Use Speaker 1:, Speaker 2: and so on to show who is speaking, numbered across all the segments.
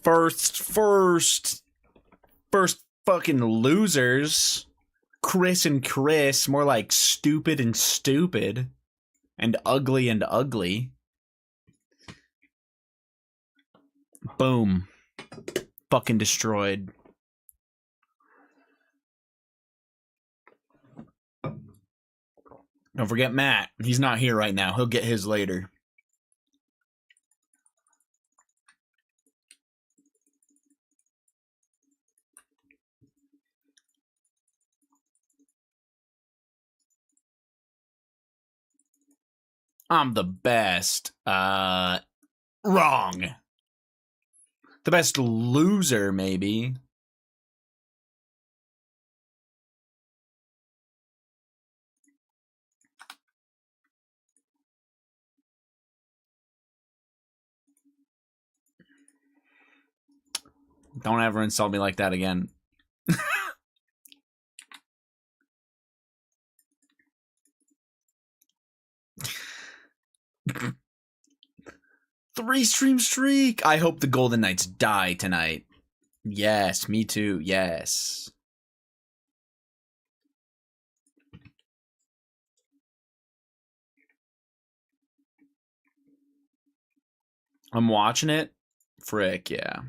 Speaker 1: First fucking losers. Chris and Chris, more like stupid and stupid. And ugly and ugly. Boom. Fucking destroyed. Don't forget Matt. He's not here right now. He'll get his later. I'm the best. Wrong. The best loser, maybe. Don't ever insult me like that again. 3-stream streak. I hope the Golden Knights die tonight. Yes, me too. Yes. I'm watching it. Frick, yeah.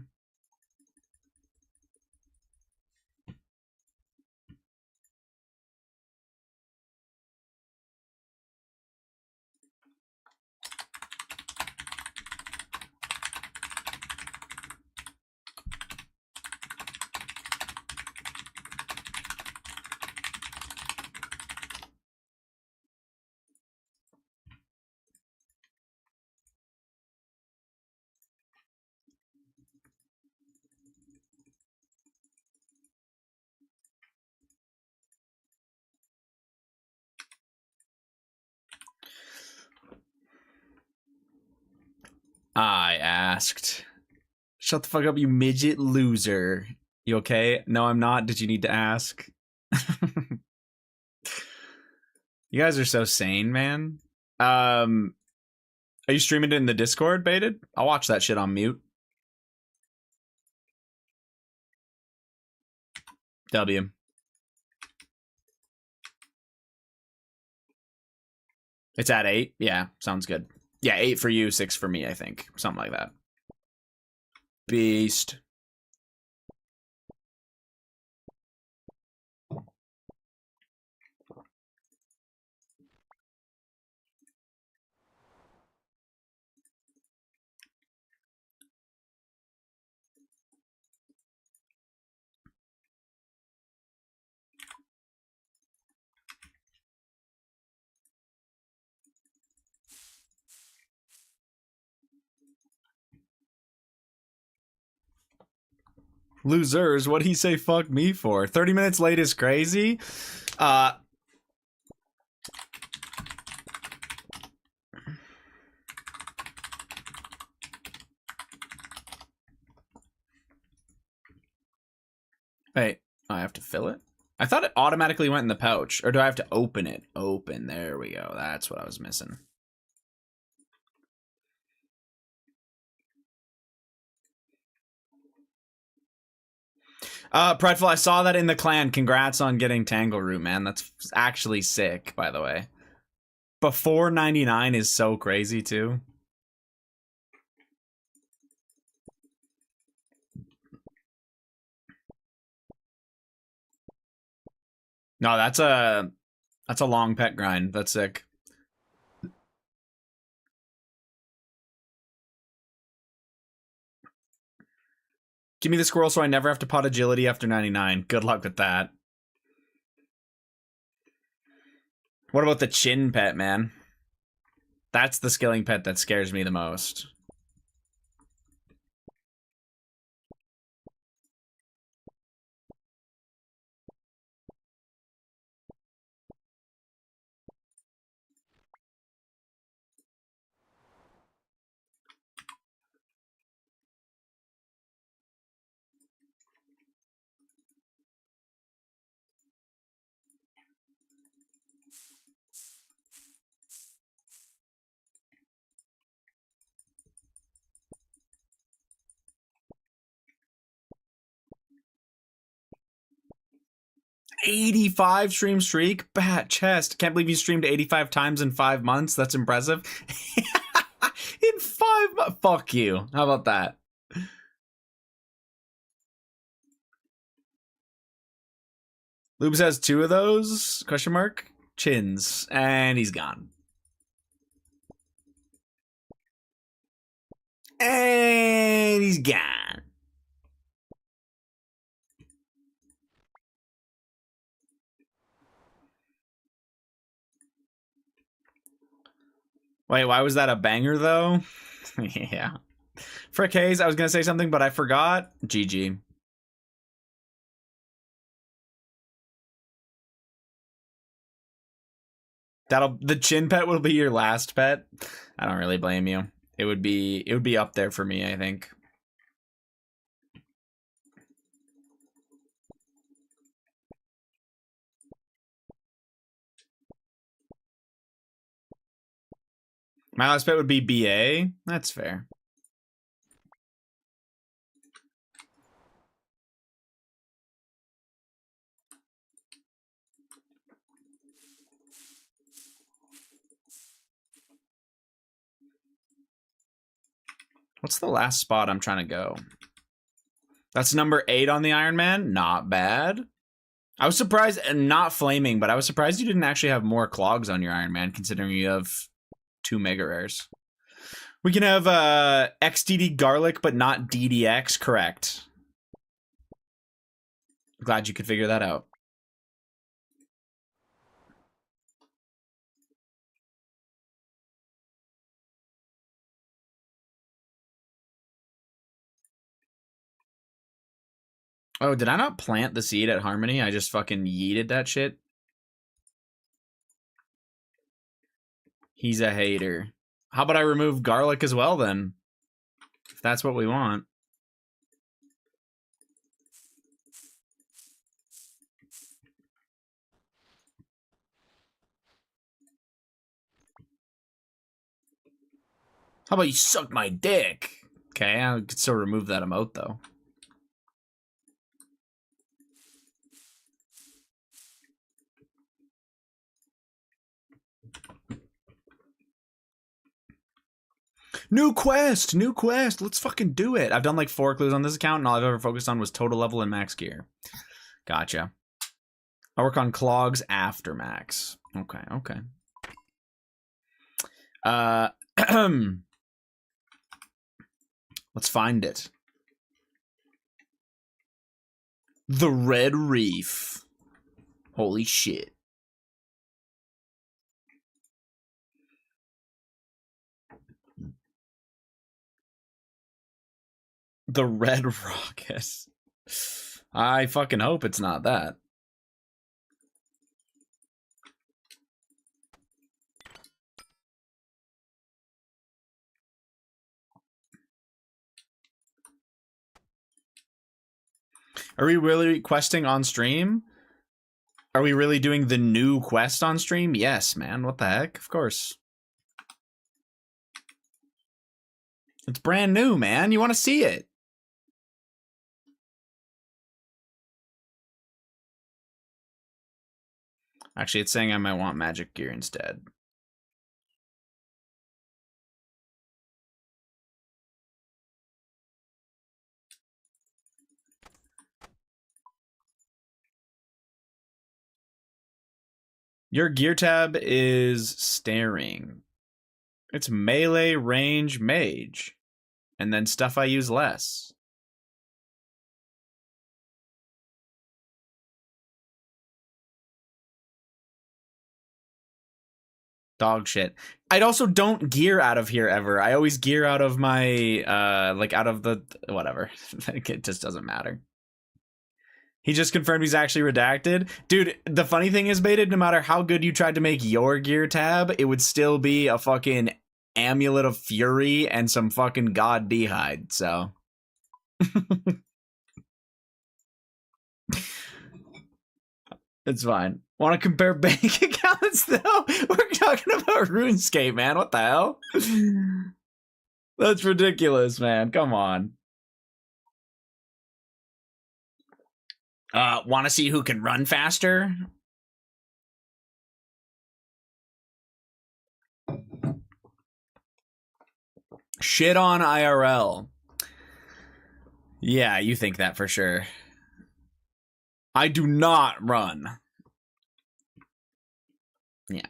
Speaker 1: I asked. Shut the fuck up, you midget loser. You okay? No, I'm not. Did you need to ask? You guys are so sane, man. Are you streaming it in the Discord, Baited? I'll watch that shit on mute. W. It's at 8? Yeah, sounds good. Yeah, 8 for you, 6 for me, I think. Something like that. Beast. Losers, what'd he say fuck me for? 30 minutes late is crazy? Wait, I have to fill it? I thought it automatically went in the pouch. Or do I have to open it? Open, there we go. That's what I was missing. Prideful, I saw that in the clan. Congrats on getting Tangleroot, man. That's actually sick, by the way. But $4.99 is so crazy, too. No, that's a long pet grind. That's sick. Give me the squirrel so I never have to pot agility after 99. Good luck with that. What about the chin pet, man? That's the skilling pet that scares me the most. 85 stream streak? Bat chest. Can't believe you streamed 85 times in 5 months. That's impressive. In 5 months? Fuck you. How about that? Lubes has 2 of those? Question mark? Chins. And he's gone. And he's gone. Wait, why was that a banger, though? Yeah. Frick Hayes, I was going to say something, but I forgot. GG. The chin pet will be your last pet. I don't really blame you. It would be up there for me, I think. My last pet would be BA. That's fair. What's the last spot I'm trying to go? That's number 8 on the Ironman. Not bad. I was surprised, and not flaming, but I was surprised you didn't actually have more clogs on your Ironman, considering you have 2 mega rares. We can have XDD garlic, but not DDX. Correct. Glad you could figure that out. Oh, did I not plant the seed at Harmony? I just fucking yeeted that shit. He's a hater. How about I remove garlic as well, then? If that's what we want. How about you suck my dick? Okay, I could still remove that emote, though. New quest! New quest! Let's fucking do it! I've done like 4 clues on this account, and all I've ever focused on was total level and max gear. Gotcha. I work on clogs after max. Okay, okay. Let's find it. The Red Reef. Holy shit. The Red Rocket. I fucking hope it's not that. Are we really questing on stream? Are we really doing the new quest on stream? Yes, man. What the heck? Of course. It's brand new, man. You want to see it. Actually, it's saying I might want magic gear instead. Your gear tab is staring. It's melee, range, mage. And then stuff I use less. Dog shit. I also don't gear out of here ever. I always gear out of my, like out of the, whatever. It just doesn't matter. He just confirmed he's actually redacted. Dude, the funny thing is, Baited, no matter how good you tried to make your gear tab, it would still be a fucking Amulet of Fury and some fucking God Beehide, so. It's fine. Want to compare bank accounts, though? We're talking about RuneScape, man. What the hell? That's ridiculous, man. Come on. Want to see who can run faster? Shit on IRL. Yeah, you think that for sure. I do not run. Yeah.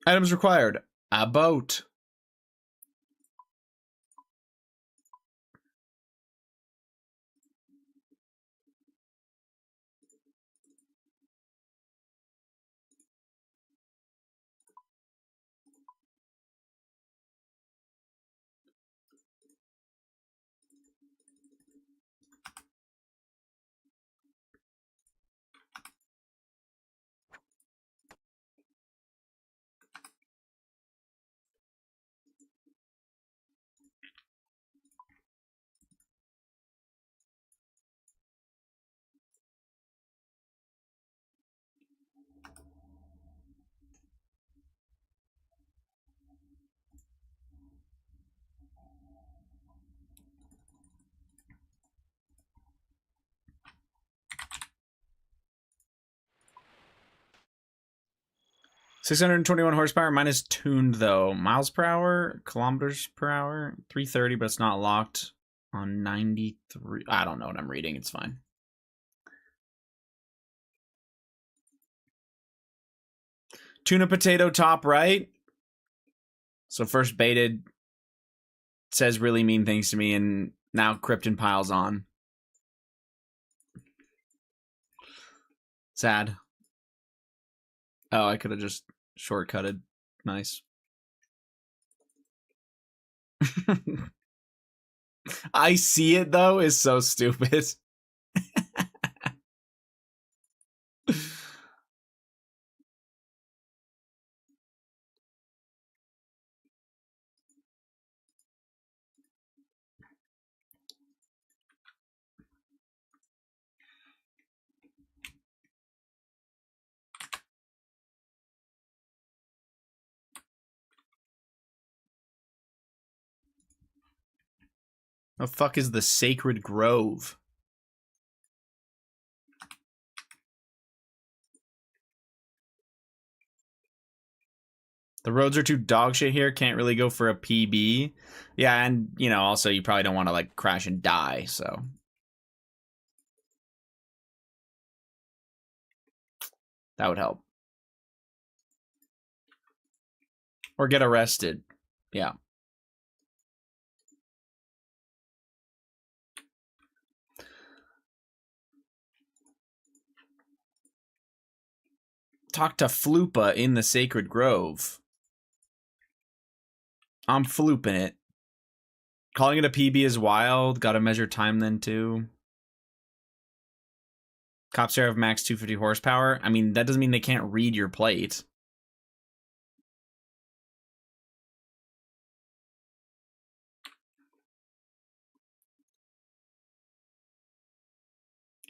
Speaker 1: Items required. A boat. (621 horsepower). Mine is tuned though. Miles per hour, kilometers per hour, 330, but it's not locked on 93. I don't know what I'm reading. It's fine. Tuna potato top right. So first baited says really mean things to me, and now Krypton piles on. Sad. Oh, I could have just shortcutted. Nice. I see it though is so stupid. The fuck is the Sacred Grove? The roads are too dog shit here. Can't really go for a PB. Yeah, and, you know, also you probably don't want to, like, crash and die, so. That would help. Or get arrested. Yeah. Talk to Flupa in the Sacred Grove. I'm flooping it. Calling it a PB is wild. Gotta measure time then, too. Cops here have max 250 horsepower. I mean, that doesn't mean they can't read your plate.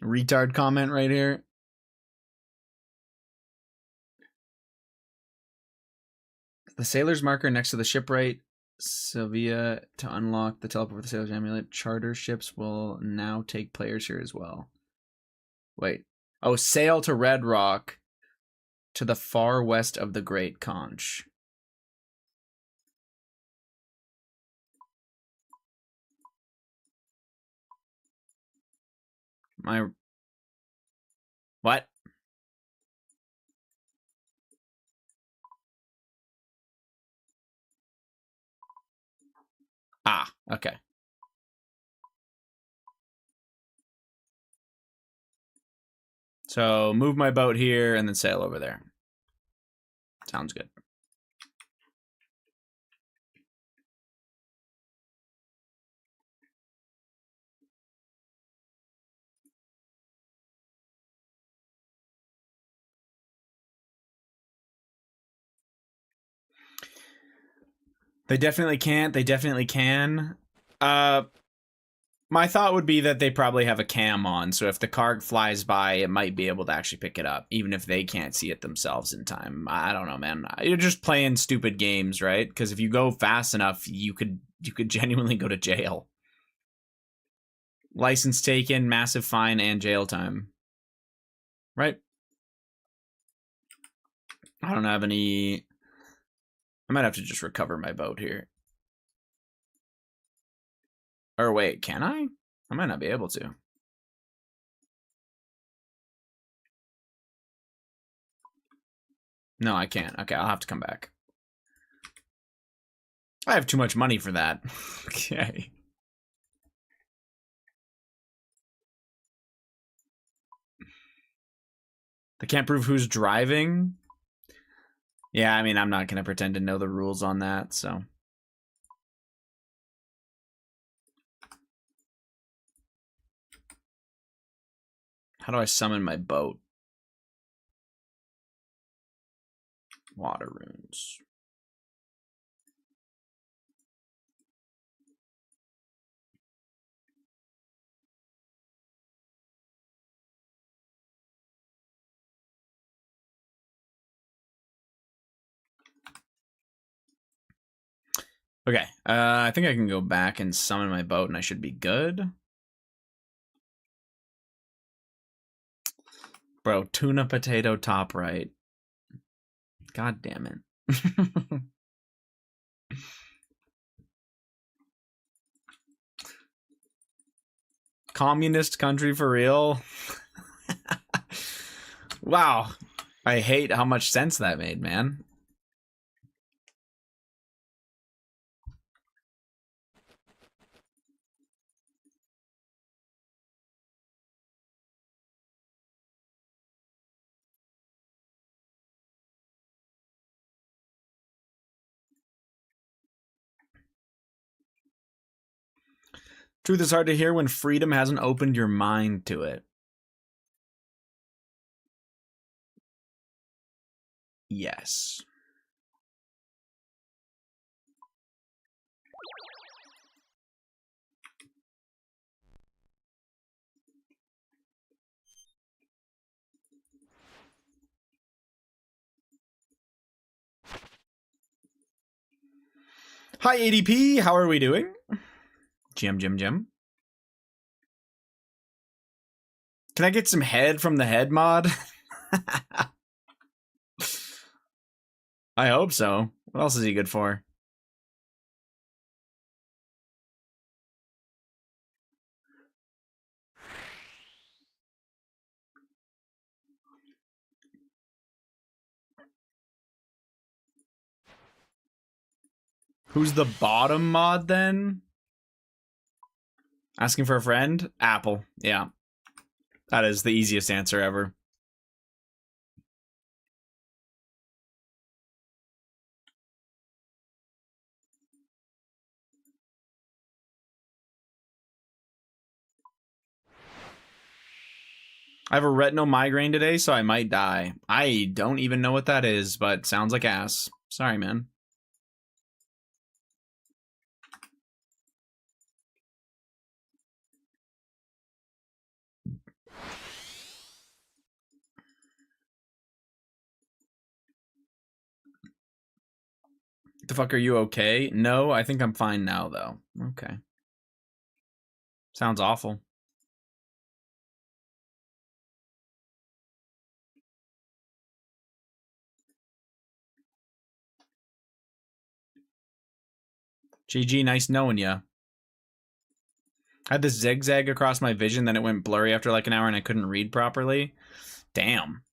Speaker 1: Retard comment right here. The sailor's marker next to the shipwright Sylvia to unlock the teleport for the sailor's amulet. Charter ships will now take players here as well. Wait. Oh, sail to Red Rock to the far west of the Great Conch. My... What? Ah, okay. So move my boat here and then sail over there. Sounds good. They definitely can't. They definitely can. My thought would be that they probably have a cam on, so if the car flies by, it might be able to actually pick it up, even if they can't see it themselves in time. I don't know, man. You're just playing stupid games, right? Because if you go fast enough, you could genuinely go to jail. License taken, massive fine, and jail time. Right? I don't have any... I might have to just recover my boat here. Or wait, can I? I might not be able to. No, I can't. Okay, I'll have to come back. I have too much money for that. Okay. They can't prove who's driving? Yeah, I mean, I'm not going to pretend to know the rules on that, so... How do I summon my boat? Water runes. Okay, I think I can go back and summon my boat and I should be good. Bro, tuna potato top right. God damn it. Communist country for real? Wow. I hate how much sense that made, man. Truth is hard to hear when freedom hasn't opened your mind to it. Yes. Hi, ADP. How are we doing? Jim. Can I get some head from the head mod? I hope so. What else is he good for? Who's the bottom mod then? Asking for a friend? Apple. Yeah. That is the easiest answer ever. I have a retinal migraine today, so I might die. I don't even know what that is, but sounds like ass. Sorry, man. The fuck, are you okay? No, I think I'm fine now, though. Okay. Sounds awful. GG, nice knowing ya. I had this zigzag across my vision, then it went blurry after like an hour and I couldn't read properly. Damn.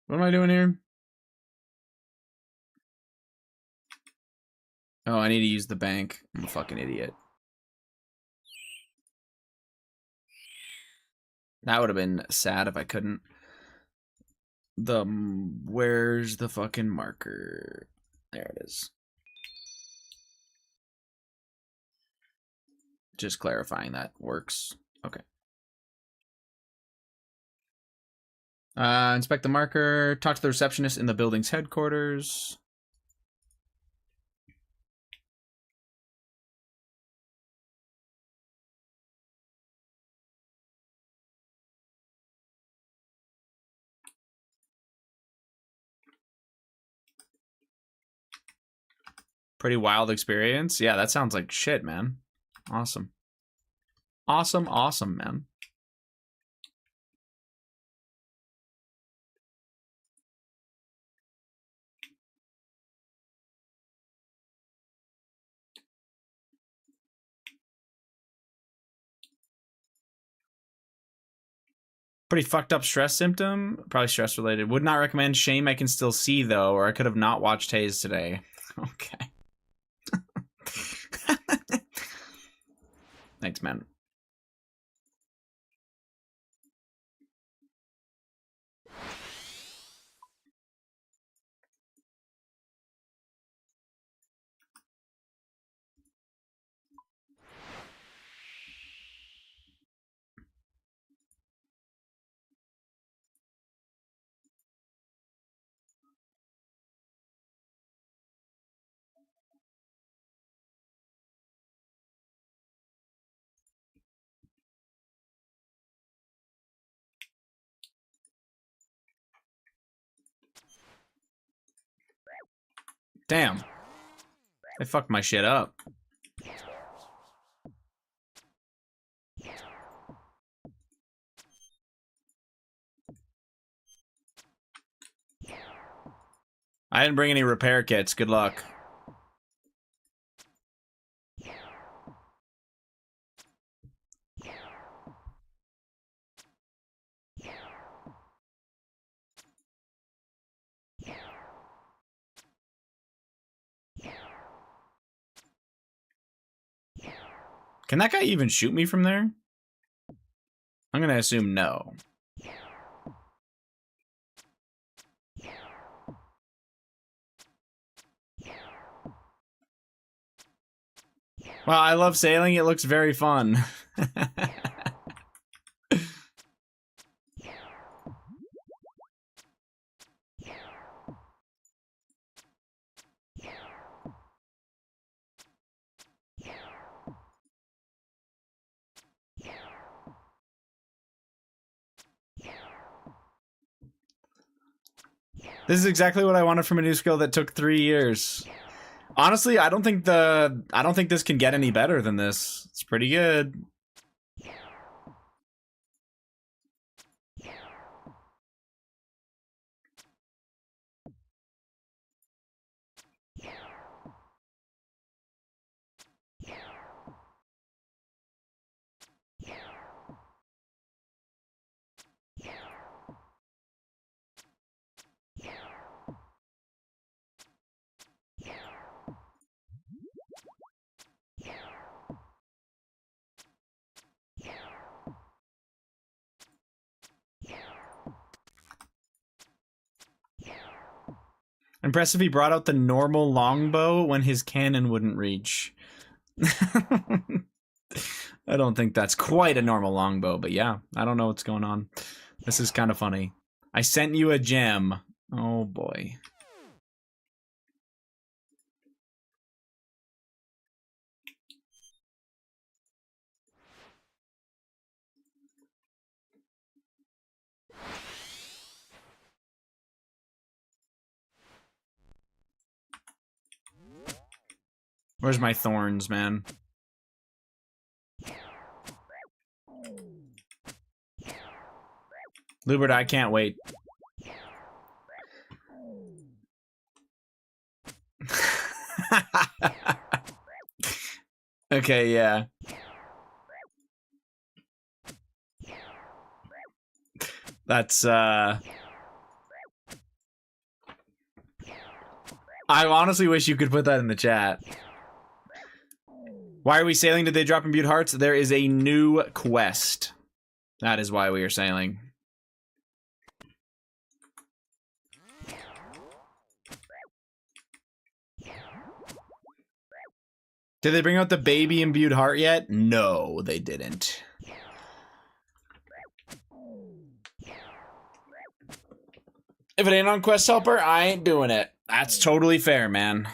Speaker 1: What am I doing here? Oh, I need to use the bank. I'm a fucking idiot. That would have been sad if I couldn't. Where's the fucking marker? There it is. Just clarifying that works. Okay. Inspect the marker. Talk to the receptionist in the building's headquarters. Pretty wild experience. Yeah, that sounds like shit, man. Awesome. Awesome, awesome, man. Pretty fucked up stress symptom. Probably stress related. Would not recommend. Shame I can still see, though, or I could have not watched Haze today. Okay. Thanks, man. Damn. They fucked my shit up. I didn't bring any repair kits. Good luck. Can that guy even shoot me from there? I'm gonna assume no. Well, I love sailing. It looks very fun. This is exactly what I wanted from a new skill that took 3 years. Honestly, I don't think this can get any better than this. It's pretty good. Impressive he brought out the normal longbow when his cannon wouldn't reach. I don't think that's quite a normal longbow, but yeah, I don't know what's going on. This is kind of funny. I sent you a gem. Oh boy. Where's my thorns, man? Lubert, I can't wait. Okay, yeah. That's, I honestly wish you could put that in the chat. Why are we sailing? Did they drop Imbued Hearts? There is a new quest. That is why we are sailing. Did they bring out the baby Imbued Heart yet? No, they didn't. If it ain't on Quest Helper, I ain't doing it. That's totally fair, man.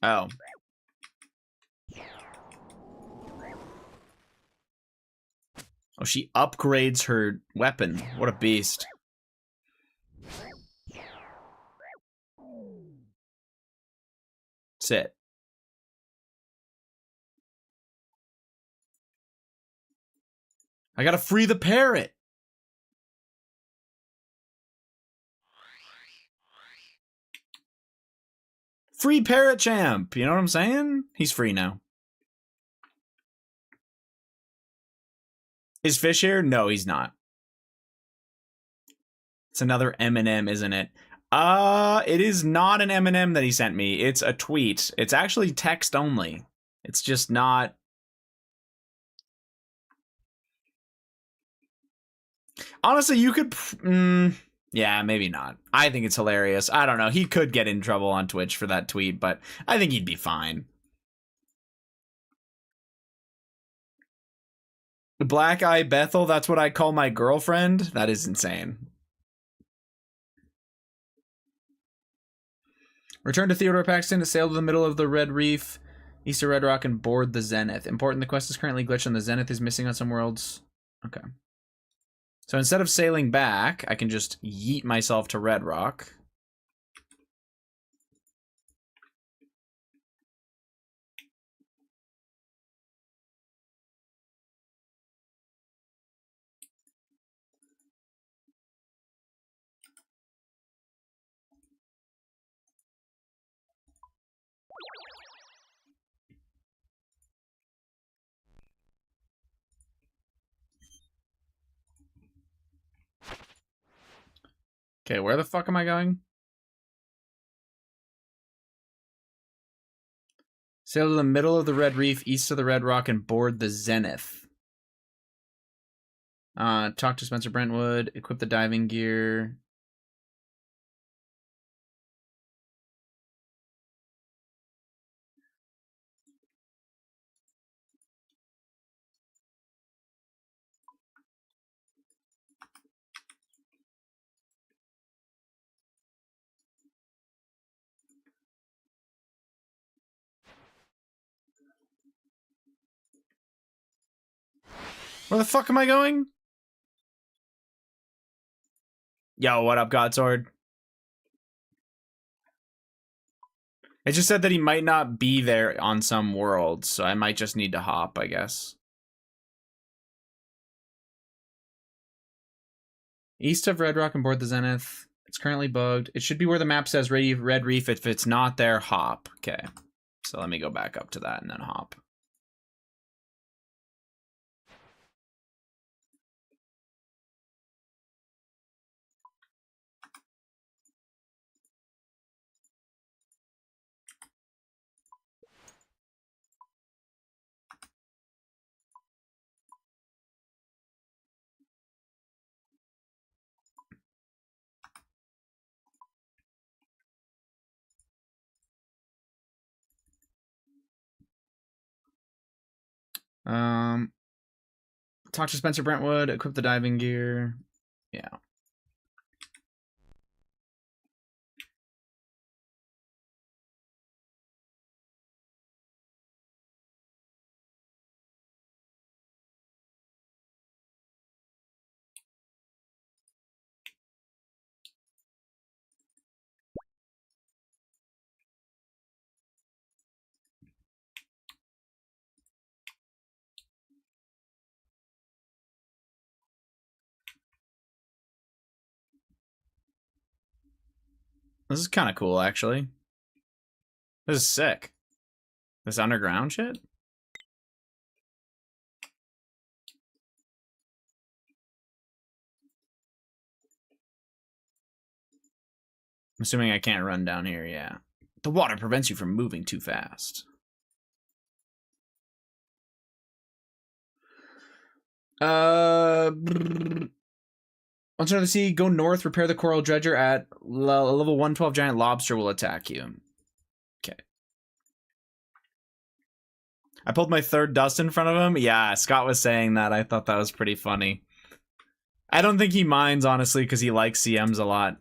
Speaker 1: Oh. Oh, she upgrades her weapon. What a beast. Sit. I gotta free the parrot. Free parrot champ. You know what I'm saying? He's free now. Is Fish here? No, he's not. It's another M&M, isn't it? It is not an M&M that he sent me. It's a tweet. It's actually text only. It's just not. Honestly, you could. Yeah, maybe not. I think it's hilarious. I don't know. He could get in trouble on Twitch for that tweet, but I think he'd be fine. Black Eye Bethel, that's what I call my girlfriend? That is insane. Return to Theodore Paxton to sail to the middle of the Red Reef, east of Red Rock, and board the Zenith. Important, the quest is currently glitched and the Zenith is missing on some worlds. Okay. So instead of sailing back, I can just yeet myself to Red Rock. Okay, where the fuck am I going? Sail to the middle of the Red Reef, east of the Red Rock, and board the Zenith. Talk to Spencer Brentwood, equip the diving gear. Where the fuck am I going? Yo, what up, Godsword? It just said that he might not be there on some worlds, so I might just need to hop, I guess. East of Red Rock and board the Zenith. It's currently bugged. It should be where the map says Red Reef. If it's not there, hop. Okay. So let me go back up to that and then hop. Talk to Spencer Brentwood, equip the diving gear. Yeah. This is kind of cool, actually. This is sick. This underground shit? I'm assuming I can't run down here, yeah. The water prevents you from moving too fast. Once under the sea, go north, repair the coral dredger at level 112 giant lobster will attack you. Okay. I pulled my third dust in front of him. Yeah, Scott was saying that. I thought that was pretty funny. I don't think he minds, honestly, because he likes CMs a lot.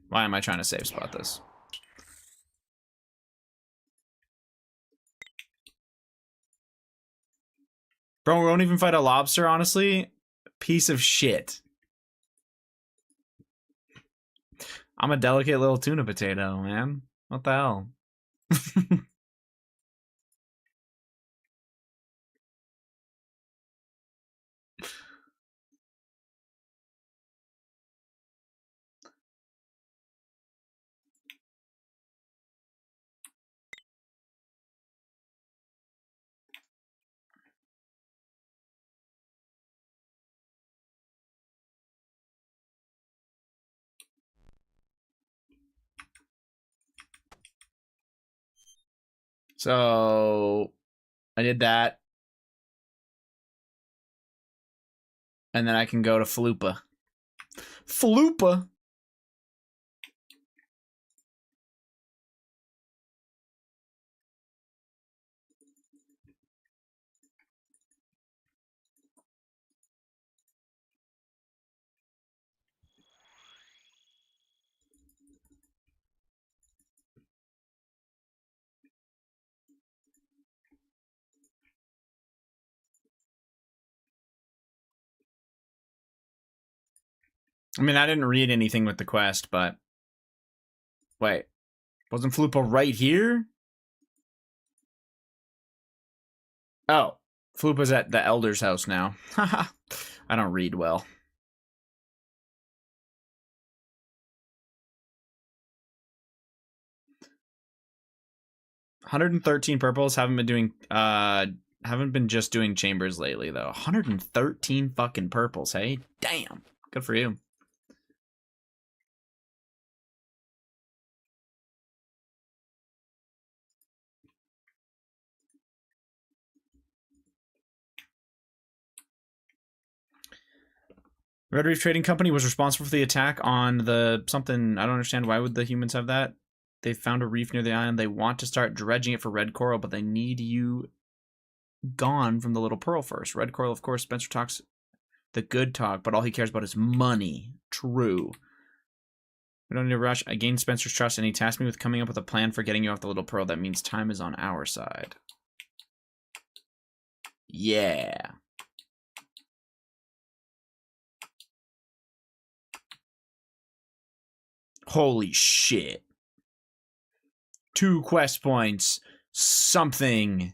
Speaker 1: Why am I trying to save spot this? Bro, we won't even fight a lobster, honestly? Piece of shit. I'm a delicate little tuna potato, man. What the hell? So I did that. And then I can go to Falupa. Falupa? I mean, I didn't read anything with the quest, but... Wait. Wasn't Falupa right here? Oh. Falupa's at the Elder's house now. Haha. I don't read well. $113 purples. Haven't been just doing chambers lately, though. 113 fucking purples, hey? Damn. Good for you. Red Reef Trading Company was responsible for the attack on the something. I don't understand. Why would the humans have that? They found a reef near the island. They want to start dredging it for red coral, but they need you gone from the little pearl first. Red coral, of course. Spencer talks the good talk, but all he cares about is money. True. We don't need to rush. I gained Spencer's trust, and he tasked me with coming up with a plan for getting you off the little pearl. That means time is on our side. Yeah. Holy shit. 2 quest points. Something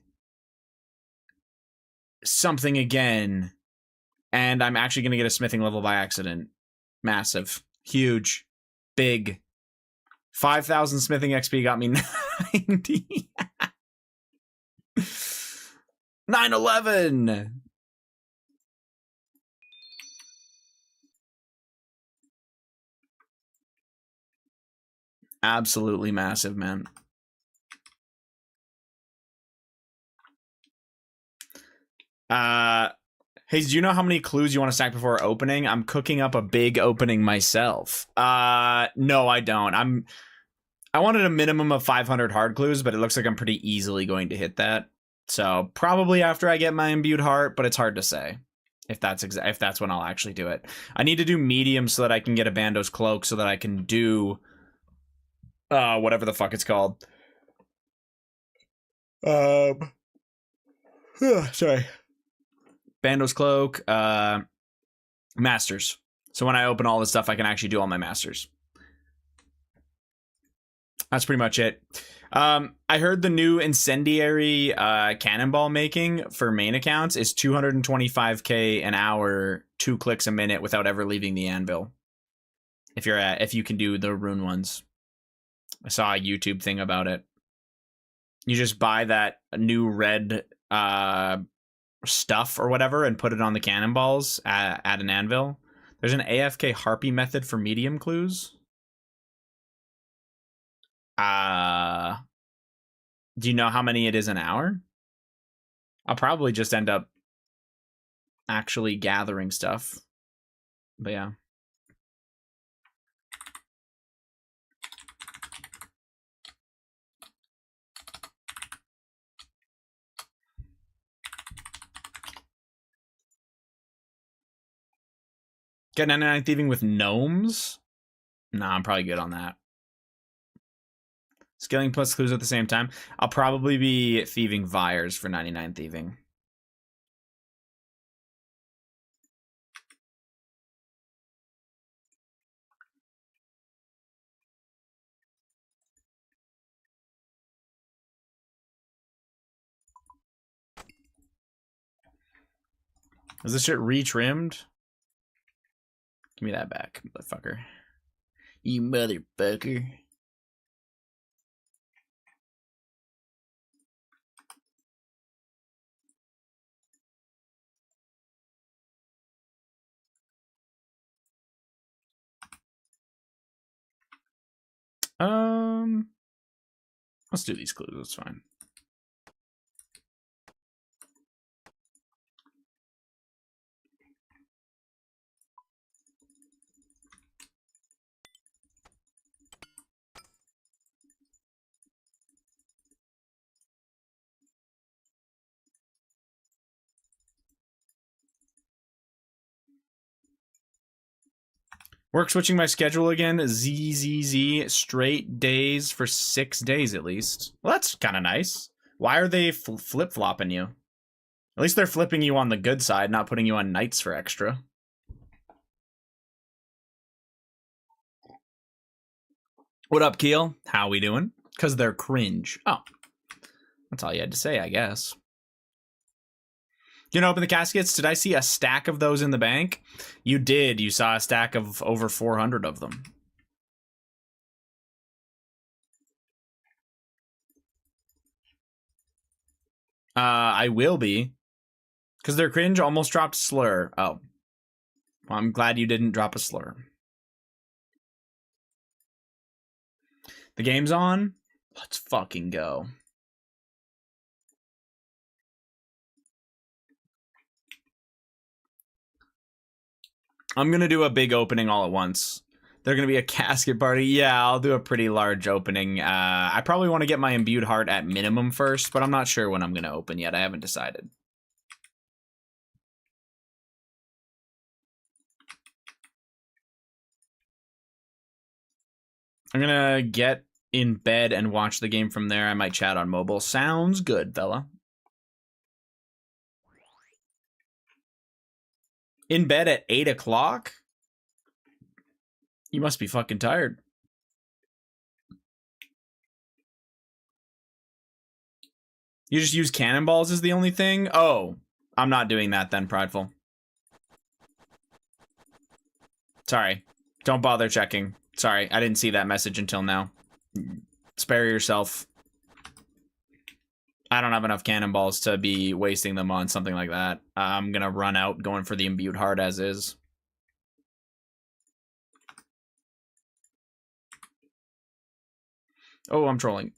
Speaker 1: again. And I'm actually going to get a smithing level by accident. Massive. Huge. Big. 5,000 smithing XP got me 90. 911. Absolutely massive, man. Hey, do you know how many clues you want to stack before opening? I'm cooking up a big opening myself. No, I don't. I wanted a minimum of 500 hard clues, but it looks like I'm pretty easily going to hit that. So probably after I get my imbued heart, but it's hard to say if that's when I'll actually do it. I need to do medium so that I can get a Bando's cloak so that I can do whatever the fuck it's called. Sorry. Bando's cloak, masters. So when I open all this stuff, I can actually do all my masters. That's pretty much it. I heard the new incendiary cannonball making for main accounts is 225k an hour, 2 clicks a minute without ever leaving the anvil. If you can do the rune ones. I saw a YouTube thing about it. You just buy that new red stuff or whatever and put it on the cannonballs at an anvil. There's an AFK harpy method for medium clues. Do you know how many it is an hour? I'll probably just end up actually gathering stuff. But yeah. Get 99 thieving with gnomes? Nah, I'm probably good on that. Scaling plus clues at the same time. I'll probably be thieving Vires for 99 thieving. Is this shit retrimmed? Give me that back, motherfucker. You motherfucker. Let's do these clues. That's fine. Work switching my schedule again. ZZZ. Straight days for 6 days at least. Well, that's kind of nice. Why are they flip-flopping you? At least they're flipping you on the good side, not putting you on nights for extra. What up, Keel? How we doing? Because they're cringe. Oh. That's all you had to say, I guess. You know, open the caskets. Did I see a stack of those in the bank? You did. You saw a stack of over 400 of them. I will be. Because they're cringe, almost dropped slur. Oh. Well, I'm glad you didn't drop a slur. The game's on? Let's fucking go. I'm going to do a big opening all at once. They're going to be a casket party. Yeah, I'll do a pretty large opening. I probably want to get my Imbued Heart at minimum first, but I'm not sure when I'm going to open yet. I haven't decided. I'm going to get in bed and watch the game from there. I might chat on mobile. Sounds good, fella. In bed at 8 o'clock? You must be fucking tired. You just use cannonballs as the only thing? Oh, I'm not doing that then, Prideful. Sorry. Don't bother checking. Sorry, I didn't see that message until now. Spare yourself. I don't have enough cannonballs to be wasting them on something like that. I'm gonna run out going for the Imbued Heart as is. Oh, I'm trolling.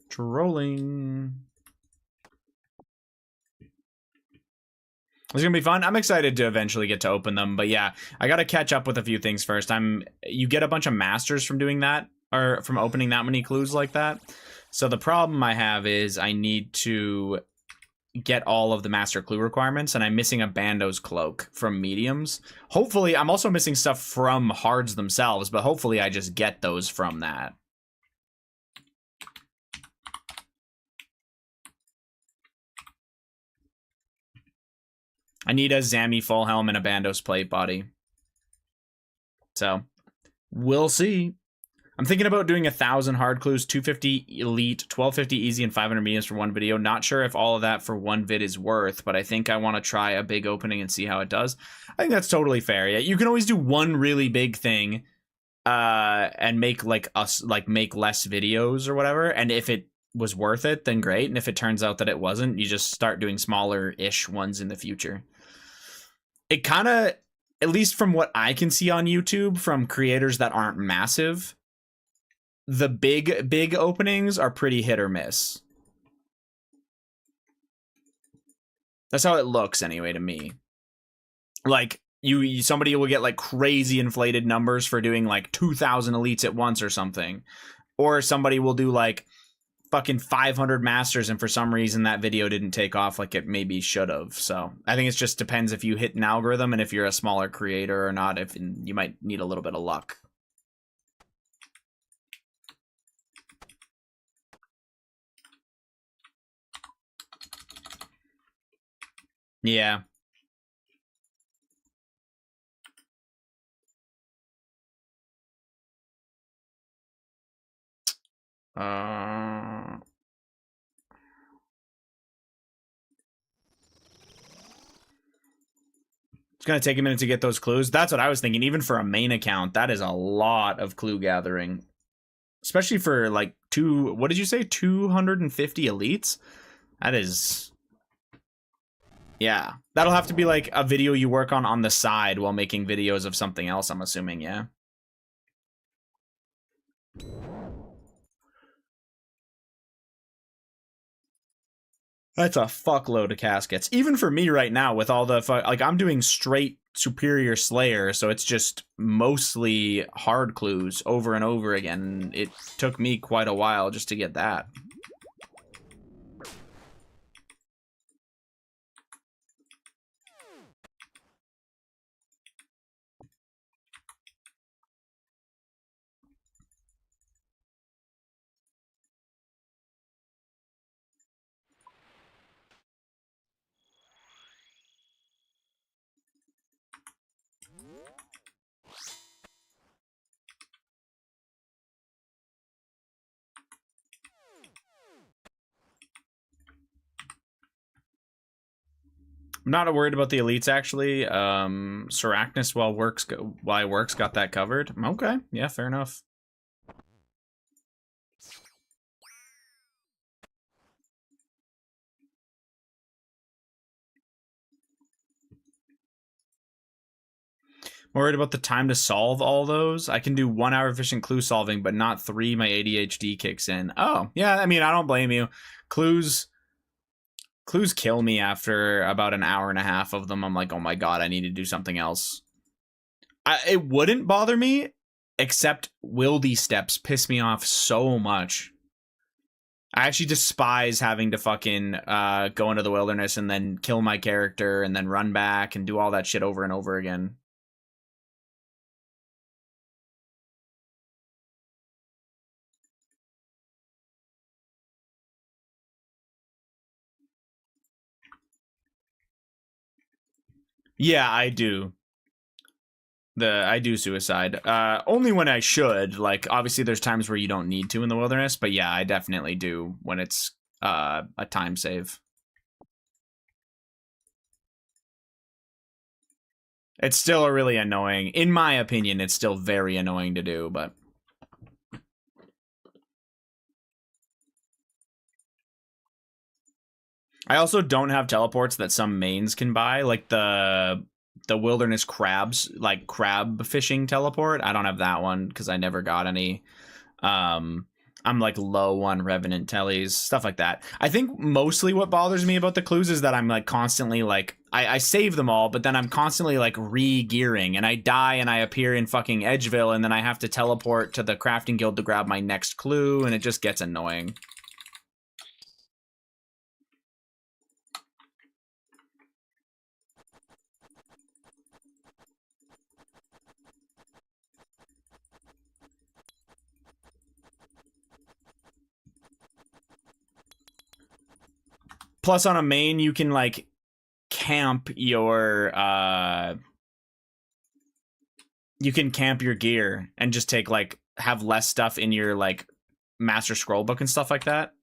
Speaker 1: Trolling. It's gonna be fun. I'm excited to eventually get to open them, but yeah, I gotta catch up with a few things first. You get a bunch of masters from doing that, or from opening that many clues like that. So the problem I have is I need to get all of the master clue requirements, and I'm missing a Bando's cloak from mediums. Hopefully, I'm also missing stuff from hards themselves, but hopefully I just get those from that. I need a Zami full helm and a Bandos plate body. So, we'll see. I'm thinking about doing 1,000 hard clues, 250 elite, 1250 easy, and 500 mediums for one video. Not sure if all of that for one vid is worth, but I think I want to try a big opening and see how it does. I think that's totally fair. Yeah, you can always do one really big thing, and make make less videos or whatever. And if it was worth it, then great. And if it turns out that it wasn't, you just start doing smaller-ish ones in the future. It kind of, at least from what I can see on YouTube from creators that aren't massive, the big openings are pretty hit or miss. That's how it looks anyway to me. Like somebody will get like crazy inflated numbers for doing like 2,000 elites at once or something, or somebody will do like fucking 500 masters, and for some reason that video didn't take off like it maybe should have. So I think it just depends if you hit an algorithm and if you're a smaller creator or not. If you might need a little bit of luck. Yeah. It's going to take a minute to get those clues. That's what I was thinking. Even for a main account, that is a lot of clue gathering. Especially for like what did you say? 250 elites? That is... Yeah. That'll have to be like a video you work on the side while making videos of something else, I'm assuming, yeah? That's a fuckload of caskets. Even for me right now, with all the like, I'm doing straight Superior Slayer, so it's just mostly hard clues over and over again. It took me quite a while just to get that. I'm not worried about the elites, actually. Seracnus, while it works, got that covered. Okay, yeah, fair enough. I'm worried about the time to solve all those. I can do 1 hour efficient clue solving, but not 3. My ADHD kicks in. Oh, yeah, I mean, I don't blame you. Clues kill me after about an hour and a half of them. I'm like, oh my god, I need to do something else. It wouldn't bother me, except wildy steps piss me off so much. I actually despise having to fucking go into the wilderness and then kill my character and then run back and do all that shit over and over again. Yeah, I do. I do suicide. Only when I should. Like, obviously there's times where you don't need to in the wilderness, but yeah, I definitely do when it's a time save. It's still a really annoying, in my opinion, it's still very annoying to do, but I also don't have teleports that some mains can buy, like the wilderness crabs, like crab fishing teleport. I don't have that one because I never got any. I'm like low on revenant tellies, stuff like that. I think mostly what bothers me about the clues is that I'm like constantly like I save them all, but then I'm constantly like re-gearing, and I die and I appear in fucking Edgeville, and then I have to teleport to the crafting guild to grab my next clue, and it just gets annoying. Plus, on a main, you can like camp your gear and just take like have less stuff in your like master scroll book and stuff like that.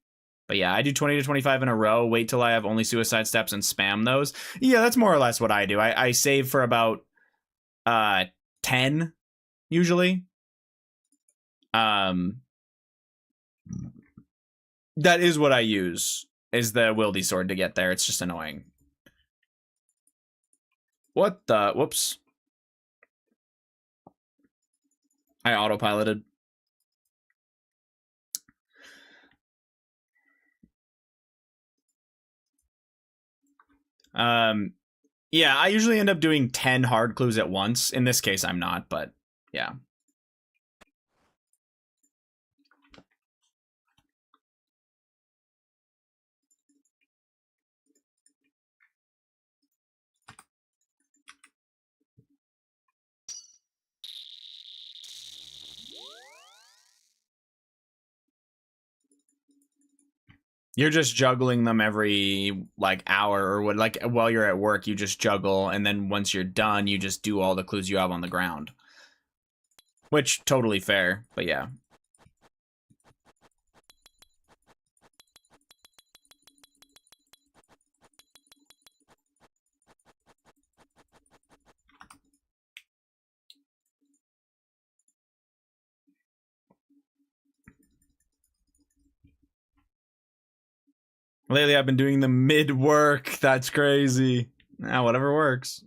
Speaker 1: But yeah, I do 20 to 25 in a row, wait till I have only suicide steps and spam those. Yeah, that's more or less what I do. I save for about 10 usually. That is what I use, is the Wildy sword to get there. It's just annoying. What the? Whoops. I autopiloted. Yeah, I usually end up doing 10 hard clues at once. In this case, I'm not, but yeah. You're just juggling them every like hour or what, like while you're at work, you just juggle, and then once you're done, you just do all the clues you have on the ground. Which totally fair, but yeah. Lately I've been doing the mid work. That's crazy. Ah, whatever works.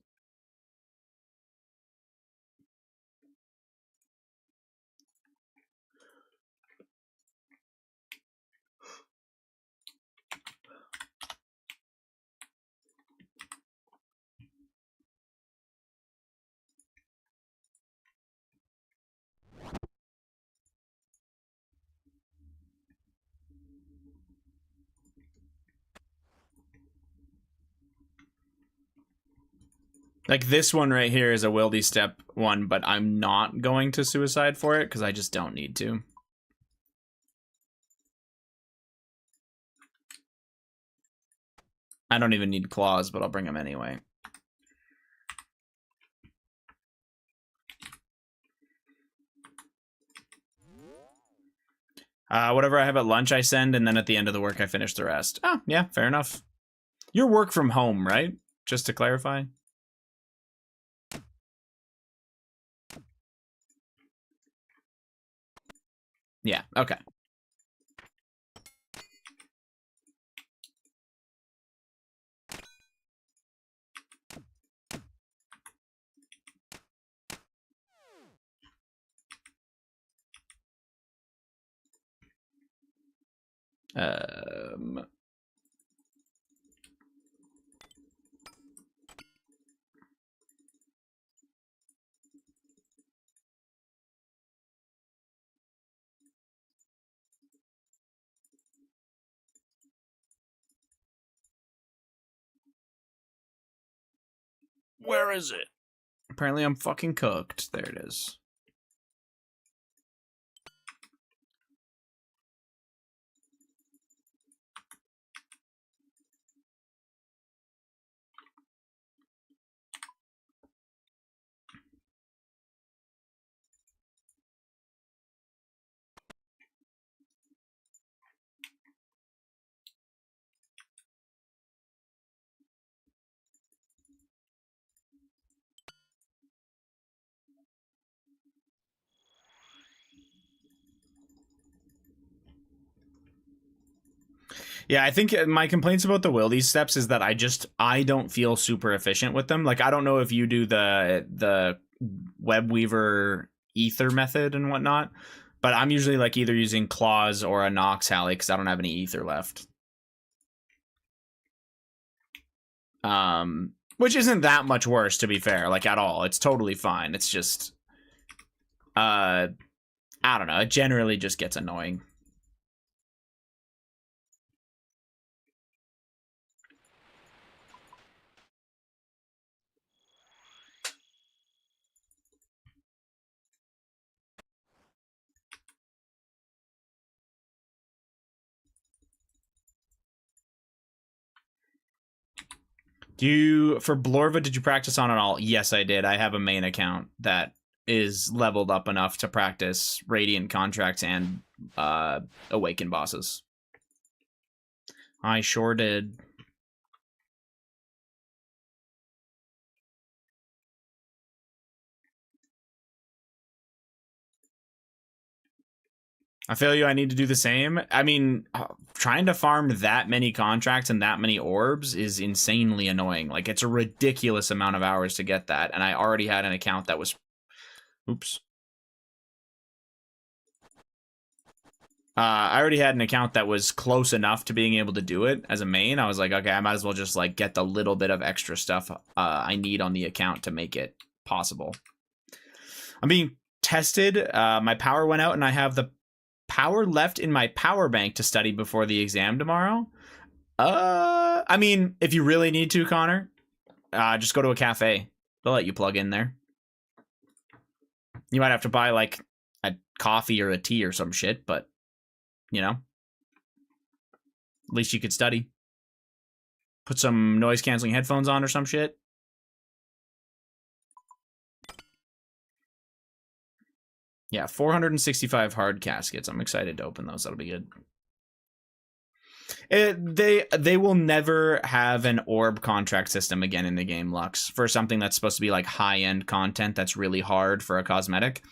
Speaker 1: Like this one right here is a wildy step one, but I'm not going to suicide for it because I just don't need to. I don't even need claws, but I'll bring them anyway. Whatever I have at lunch, I send, and then at the end of the work, I finish the rest. Oh, yeah, fair enough. Your work from home, right? Just to clarify. Yeah, okay. Um, where is it? Apparently I'm fucking cooked. There it is. Yeah, I think my complaints about the wildy steps is that I don't feel super efficient with them. Like I don't know if you do the web weaver ether method and whatnot, but I'm usually like either using claws or a Nox Halley because I don't have any ether left. Which isn't that much worse, to be fair, like at all. It's totally fine. It's just I don't know, it generally just gets annoying. Do you, for Blorva, did you practice on it all? Yes, I did. I have a main account that is leveled up enough to practice Radiant contracts and Awaken bosses. I sure did. I feel you. I need to do the same. I mean, trying to farm that many contracts and that many orbs is insanely annoying. Like, it's a ridiculous amount of hours to get that. And I already had an account that was... Oops. I already had an account that was close enough to being able to do it as a main. I was like, okay, I might as well just like get the little bit of extra stuff I need on the account to make it possible. I'm being tested. My power went out and I have the power left in my power bank to study before the exam tomorrow. I mean, if you really need to, Connor, just go to a cafe. They'll let you plug in there. You might have to buy like a coffee or a tea or some shit, but you know, at least you could study. Put some noise canceling headphones on or some shit. Yeah, 465 hard caskets. I'm excited to open those. That'll be good. They will never have an orb contract system again in the game, Lux, for something that's supposed to be like high-end content that's really hard for a cosmetic.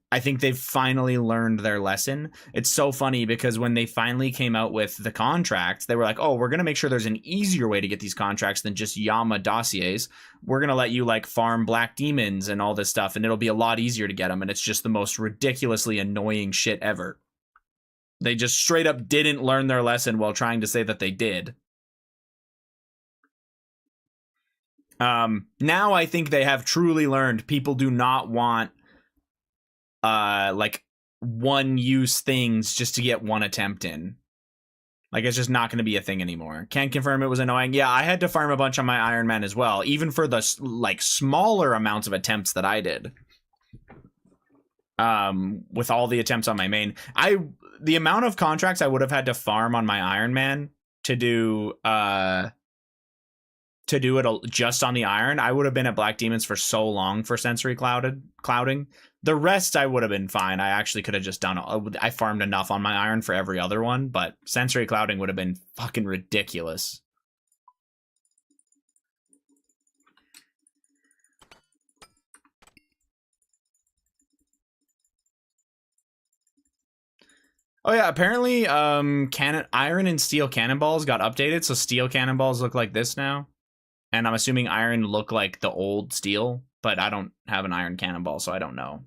Speaker 1: I think they've finally learned their lesson. It's so funny because when they finally came out with the contracts, they were like, oh, we're going to make sure there's an easier way to get these contracts than just Yama dossiers. We're going to let you like farm black demons and all this stuff, and it'll be a lot easier to get them. And it's just the most ridiculously annoying shit ever. They just straight up didn't learn their lesson while trying to say that they did. Now I think they have truly learned people do not want like one use things just to get one attempt in. Like, it's just not going to be a thing anymore. Can't confirm it was annoying. Yeah, I had to farm a bunch on my Ironman as well, even for the like smaller amounts of attempts that I did. With all the attempts on my main, the amount of contracts I would have had to farm on my Ironman to do it just on the iron, I would have been at Black Demons for so long for sensory clouding. The rest I would have been fine. I actually could have just done, I farmed enough on my iron for every other one, but sensory clouding would have been fucking ridiculous. Oh yeah, apparently iron and steel cannonballs got updated, so steel cannonballs look like this now. And I'm assuming iron look like the old steel, but I don't have an iron cannonball, so I don't know.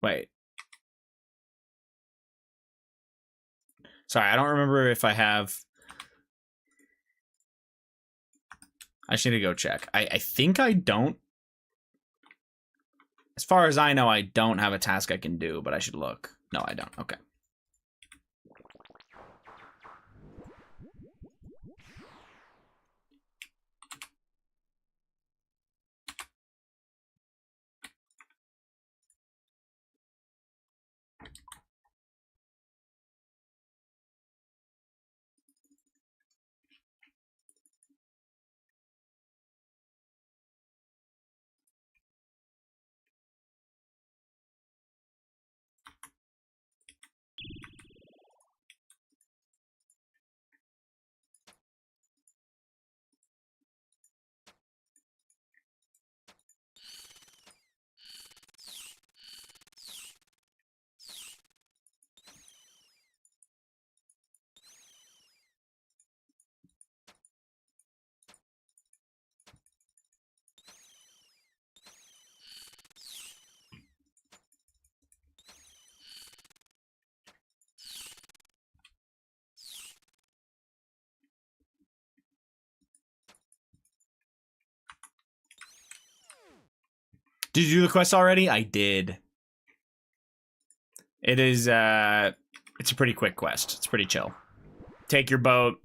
Speaker 1: Wait. Sorry, I don't remember if I have... I just need to go check. I think I don't. As far as I know, I don't have a task I can do, but I should look. No, I don't. Okay. Did you do the quest already? I did. It is, it's a pretty quick quest. It's pretty chill. Take your boat,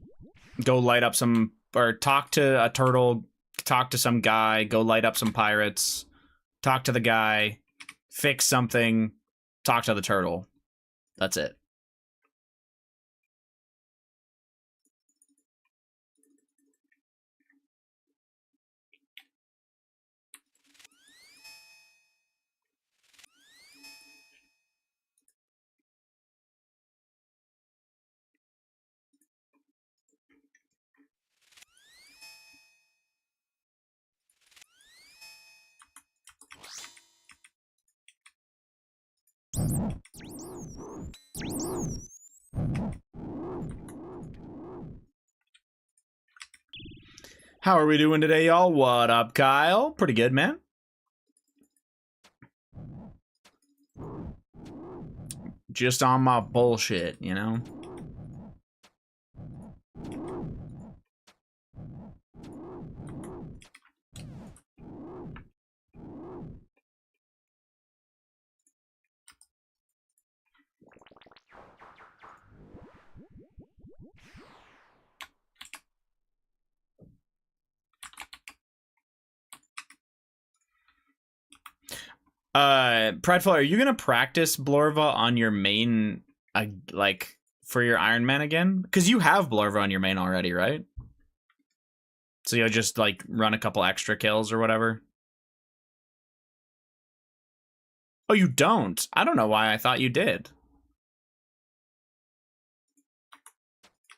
Speaker 1: go light up some, or talk to a turtle, talk to some guy, go light up some pirates, talk to the guy, fix something, talk to the turtle. That's it. How are we doing today, y'all? What up, Kyle? Pretty good, man. Just on my bullshit, you know? Prideful, are you gonna practice Blorva on your main, like, for your Ironman again? Because you have Blorva on your main already, right? So you'll just, like, run a couple extra kills or whatever? Oh, you don't? I don't know why I thought you did.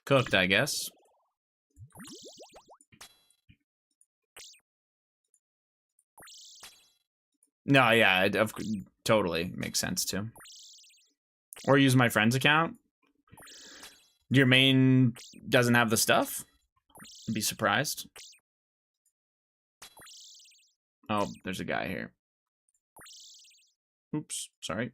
Speaker 1: Cooked, I guess. No, yeah, totally makes sense too. Or use my friend's account. Your main doesn't have the stuff? I'd be surprised. Oh, there's a guy here. Oops, sorry.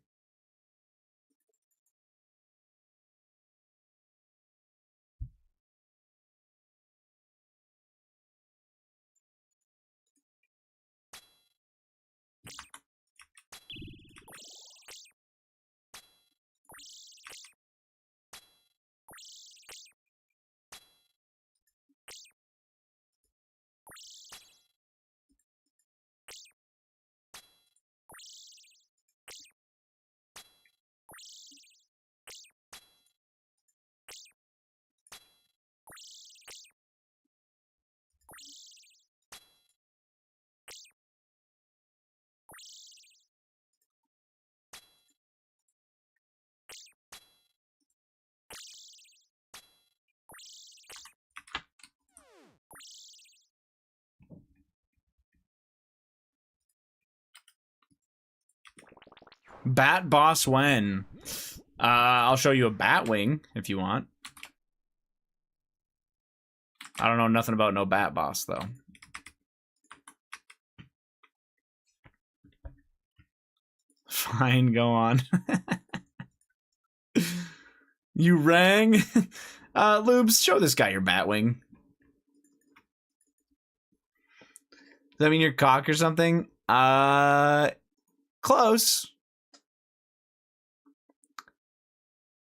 Speaker 1: Bat boss when? I'll show you a bat wing if you want. I don't know nothing about no bat boss though. Fine, go on. You rang? Lubes, show this guy your bat wing. Does that mean your cock or something? Close.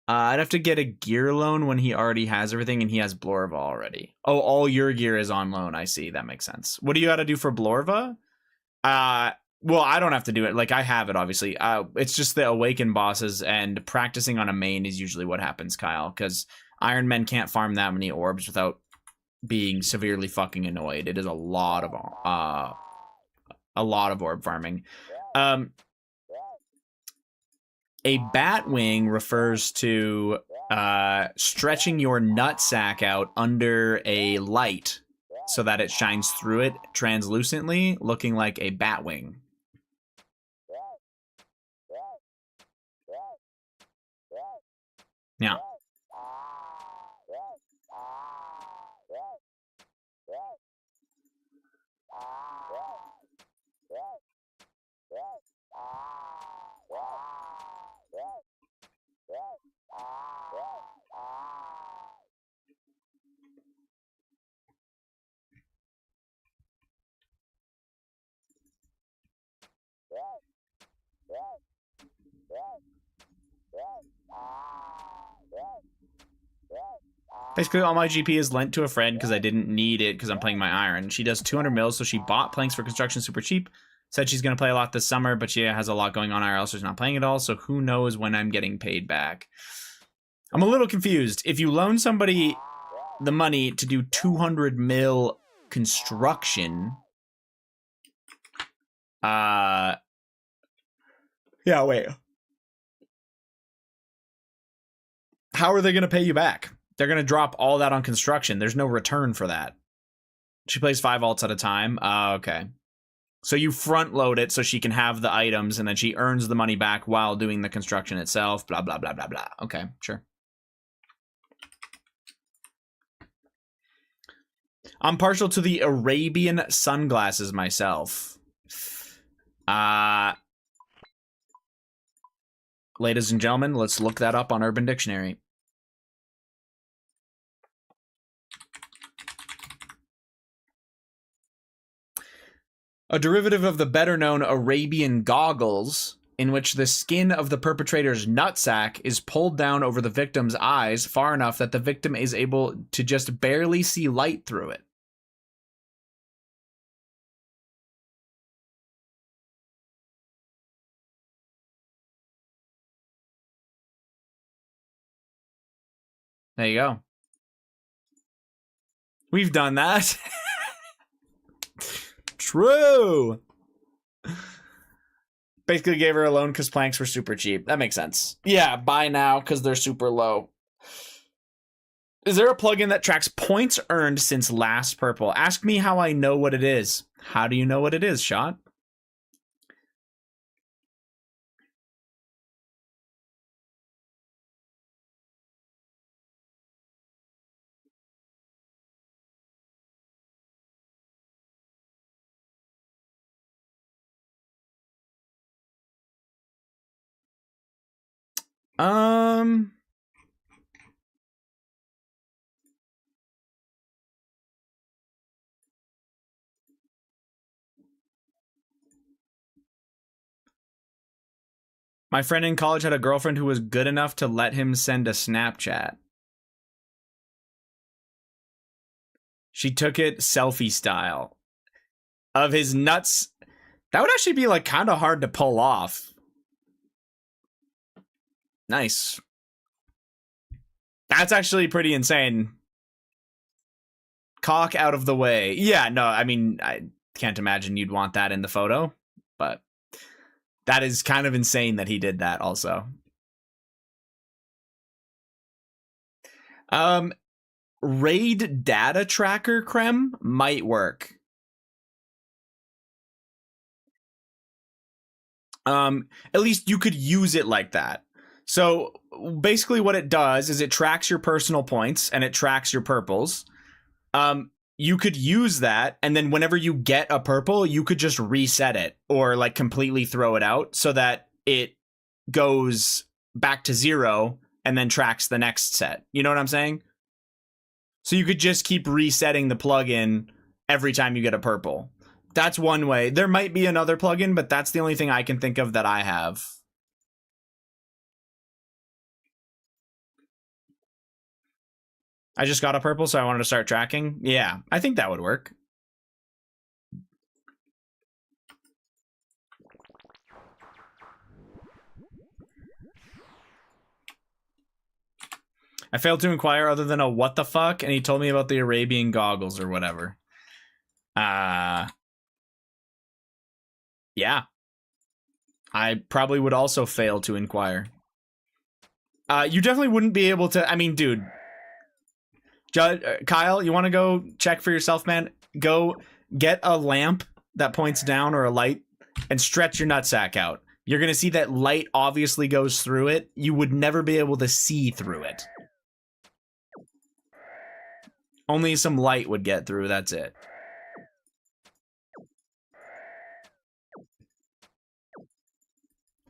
Speaker 1: I'd have to get a gear loan when he already has everything and he has Blorva already. Oh, all your gear is on loan. I see. That makes sense. What do you got to do for Blorva? Well, I don't have to do it. Like, I have it, obviously. It's just the Awaken bosses, and practicing on a main is usually what happens, Kyle, because Ironmen can't farm that many orbs without being severely fucking annoyed. It is a lot of orb farming. A bat wing refers to stretching your nutsack out under a light so that it shines through it translucently, looking like a bat wing. Yeah. Basically, all my GP is lent to a friend because I didn't need it because I'm playing my Iron. She does 200 mils, so she bought planks for construction super cheap. Said she's going to play a lot this summer, but she has a lot going on IRL, so she's not playing at all. So who knows when I'm getting paid back. I'm a little confused. If you loan somebody the money to do 200 mil construction... Yeah, wait. How are they going to pay you back? They're going to drop all that on construction. There's no return for that. She plays 5 alts at a time. Okay. So you front load it so she can have the items, and then she earns the money back while doing the construction itself. Blah, blah, blah, blah, blah. Okay, sure. I'm partial to the Arabian sunglasses myself. Ladies and gentlemen, let's look that up on Urban Dictionary. A derivative of the better-known Arabian goggles, in which the skin of the perpetrator's nutsack is pulled down over the victim's eyes far enough that the victim is able to just barely see light through it. There you go. We've done that. True. Basically gave her a loan because planks were super cheap. That makes sense. Yeah, buy now because they're super low. Is there a plugin that tracks points earned since last purple? Ask me how I know what it is. How do you know what it is, Shot? My friend in college had a girlfriend who was good enough to let him send a Snapchat. She took it selfie style. Of his nuts. That would actually be like kind of hard to pull off. Nice. That's actually pretty insane. Cock out of the way. Yeah, no, I mean, I can't imagine you'd want that in the photo, but that is kind of insane that he did that also. RAID data tracker creme might work. At least you could use it like that. So basically what it does is it tracks your personal points and it tracks your purples. You could use that, and then whenever you get a purple, you could just reset it or like completely throw it out so that it goes back to 0 and then tracks the next set. You know what I'm saying? So you could just keep resetting the plugin every time you get a purple. That's one way. There might be another plugin, but that's the only thing I can think of that I have. I just got a purple, so I wanted to start tracking. Yeah, I think that would work. I failed to inquire other than a what the fuck, and he told me about the Arabian goggles or whatever. Yeah. I probably would also fail to inquire. You definitely wouldn't be able to, I mean, dude. Kyle, you want to go check for yourself, man? Go get a lamp that points down or a light and stretch your nutsack out. You're going to see that light obviously goes through it. You would never be able to see through it. Only some light would get through, that's it.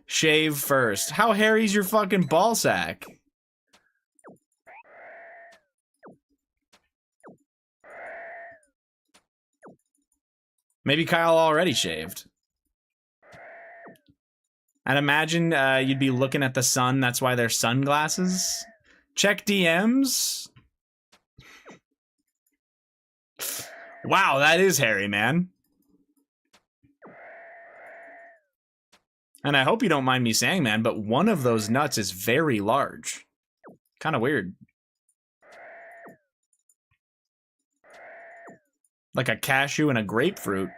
Speaker 1: Shave first. How hairy's your fucking ball sack? Maybe Kyle already shaved. I'd imagine you'd be looking at the sun. That's why they're sunglasses. Check DMs. Wow, that is hairy, man. And I hope you don't mind me saying, man, but one of those nuts is very large. Kind of weird. Like a cashew and a grapefruit.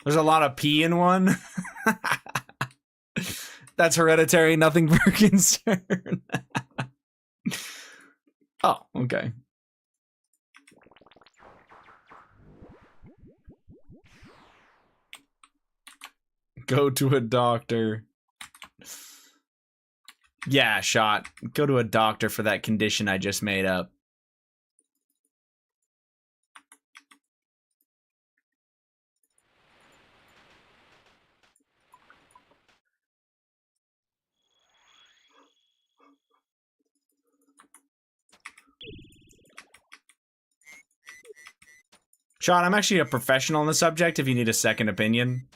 Speaker 1: There's a lot of pee in one. That's hereditary, nothing for concern. Oh, Okay. Go to a doctor. Yeah, shot. Go to a doctor for that condition I just made up. Sean, I'm actually a professional on the subject if you need a second opinion.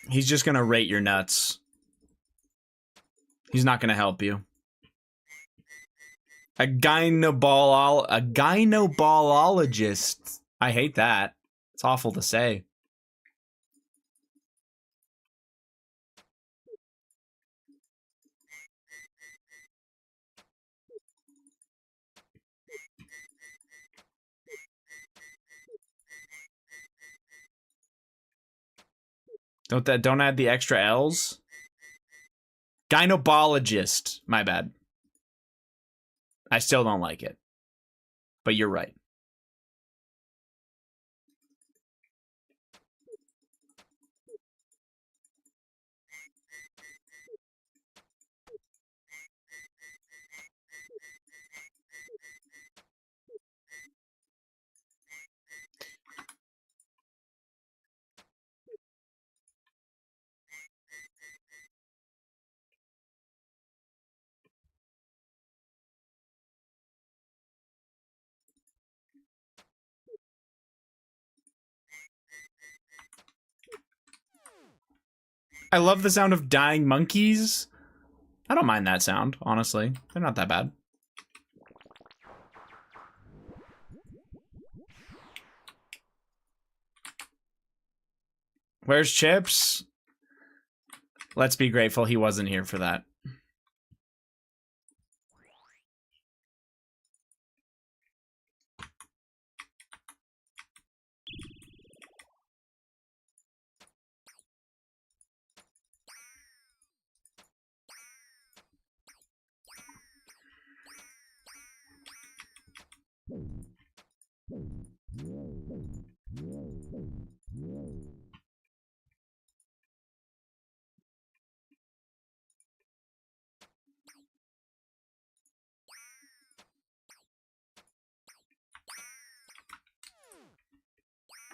Speaker 1: He's just gonna rate your nuts. He's not gonna help you. A gynobolologist. I hate that. It's awful to say. Don't add the extra L's. Gynobologist. My bad. I still don't like it. But you're right. I love the sound of dying monkeys. I don't mind that sound, honestly. They're not that bad. Where's Chips? Let's be grateful he wasn't here for that.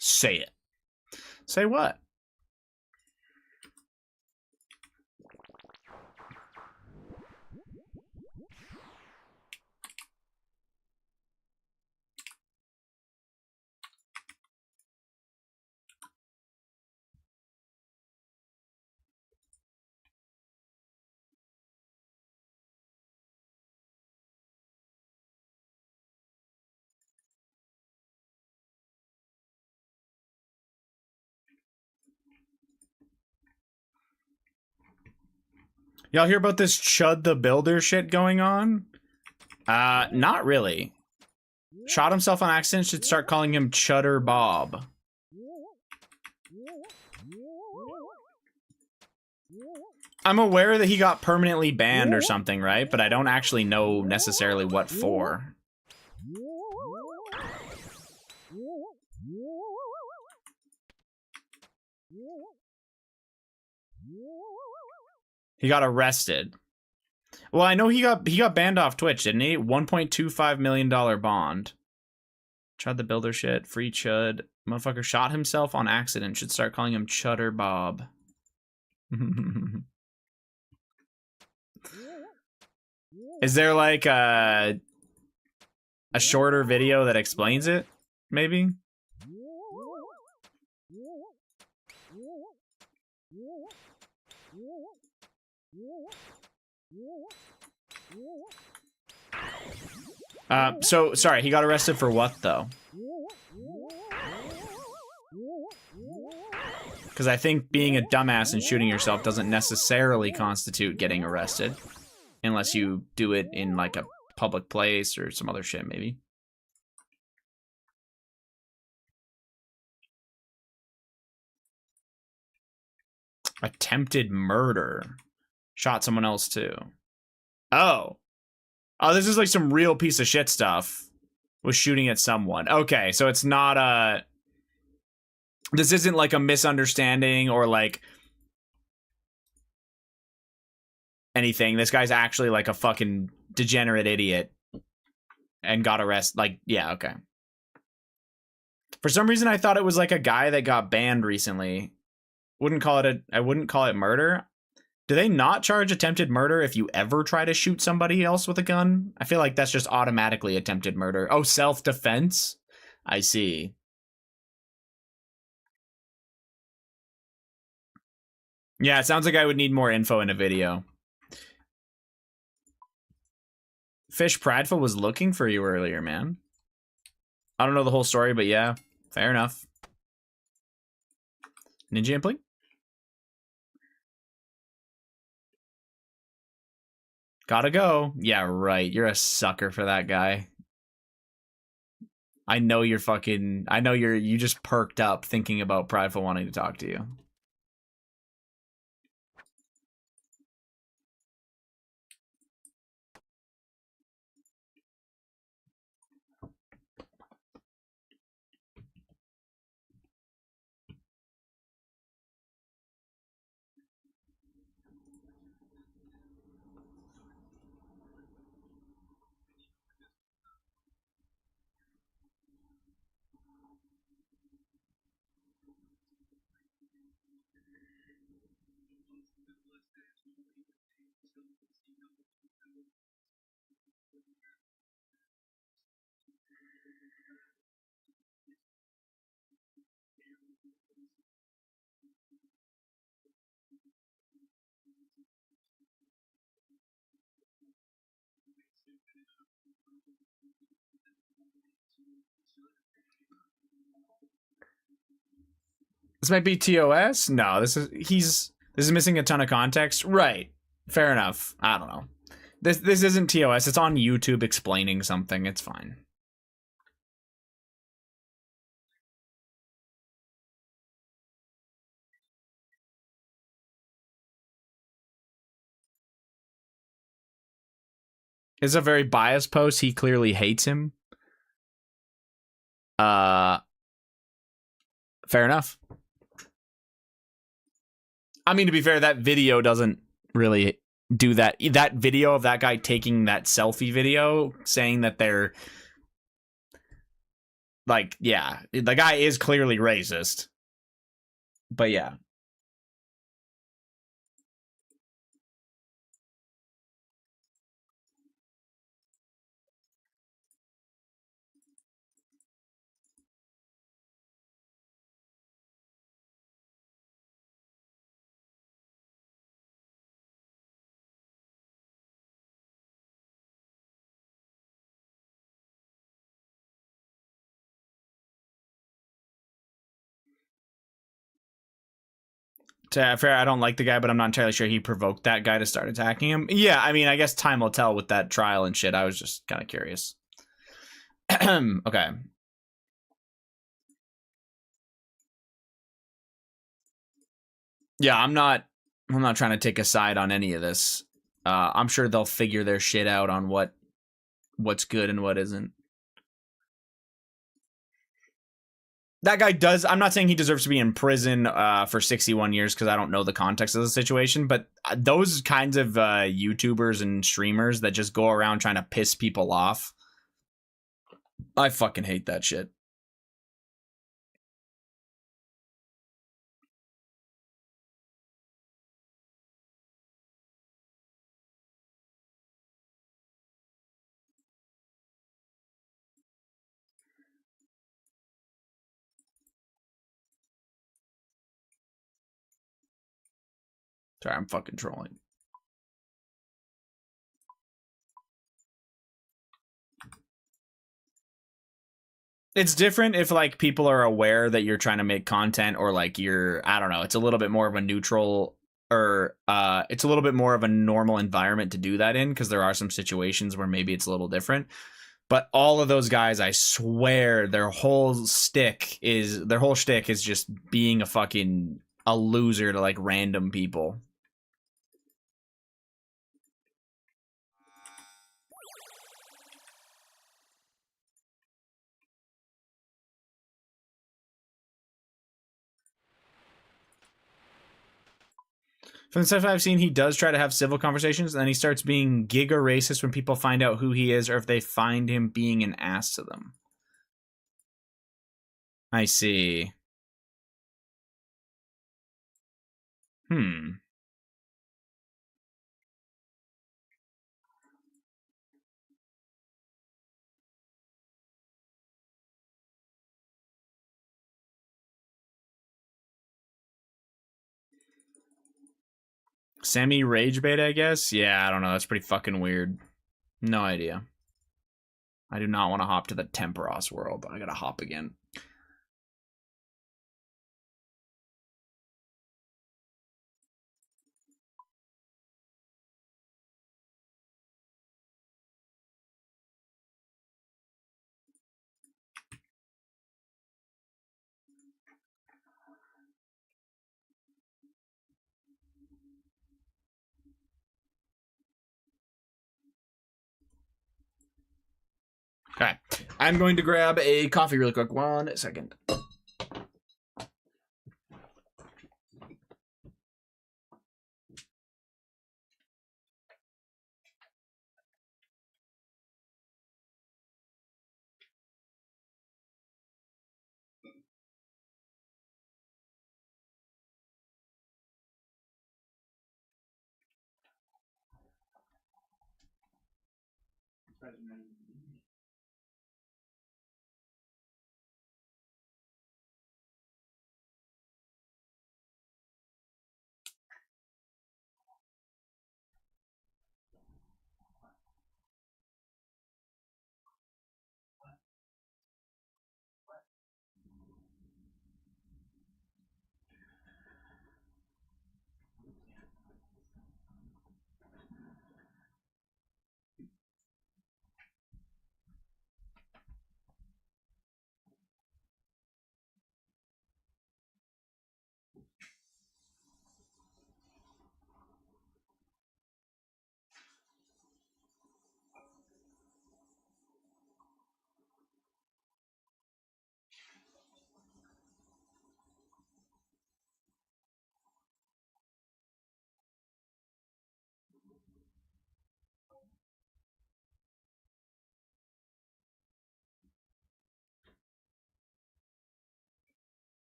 Speaker 1: Say it. Say what? Y'all hear about this Chud the Builder shit going on? Not really. Shot himself on accident, should start calling him Chutter Bob. I'm aware that he got permanently banned or something, right? But I don't actually know necessarily what for. He got arrested. Well, I know he got banned off Twitch, didn't he? $1.25 million bond. Chud the Builder shit. Free Chud. Motherfucker shot himself on accident. Should start calling him Chutter Bob. Is there like a shorter video that explains it? Maybe? So, sorry, he got arrested for what, though? Because I think being a dumbass and shooting yourself doesn't necessarily constitute getting arrested. Unless you do it in, like, a public place or some other shit, maybe. Attempted murder. Shot someone else, too. Oh. Oh, this is like some real piece of shit stuff. Was shooting at someone. Okay, so it's not a... This isn't like a misunderstanding or like anything. This guy's actually like a fucking degenerate idiot and got arrested. Like, yeah, okay. For some reason, I thought it was like a guy that got banned recently. I wouldn't call it murder. Do they not charge attempted murder if you ever try to shoot somebody else with a gun? I feel like that's just automatically attempted murder. Oh, self-defense? I see. Yeah, it sounds like I would need more info in a video. Fish Prideful was looking for you earlier, man. I don't know the whole story, but yeah, fair enough. Ninja Impling? Gotta go. Yeah, right. You're a sucker for that guy. I know you're fucking... I know you just perked up thinking about Prideful wanting to talk to you. This might be TOS? No, this is missing a ton of context. Right. Fair enough. I don't know. This isn't TOS. It's on YouTube explaining something. It's fine. It's a very biased post. He clearly hates him. Fair enough. I mean, to be fair, that video doesn't really do that. That video of that guy taking that selfie video saying that they're like, yeah, the guy is clearly racist. But yeah. Fair, I don't like the guy, but I'm not entirely sure he provoked that guy to start attacking him. Yeah, I mean, I guess time will tell with that trial and shit. I was just kind of curious. Okay. Yeah, I'm not trying to take a side on any of this. I'm sure they'll figure their shit out on what's good and what isn't. That guy does. I'm not saying he deserves to be in prison for 61 years because I don't know the context of the situation, but those kinds of YouTubers and streamers that just go around trying to piss people off, I fucking hate that shit. Sorry, I'm fucking trolling. It's different if like people are aware that you're trying to make content or like you're, I don't know, it's a little bit more of a neutral or it's a little bit more of a normal environment to do that in because there are some situations where maybe it's a little different. But all of those guys, I swear, their whole shtick is just being a loser to like random people. From the stuff I've seen, he does try to have civil conversations, and then he starts being giga racist when people find out who he is or if they find him being an ass to them. I see. Sammy Rage Bait, I guess? Yeah, I don't know. That's pretty fucking weird. No idea. I do not want to hop to the Temperos world. I gotta hop again. Okay. I'm going to grab a coffee really quick. 1 second.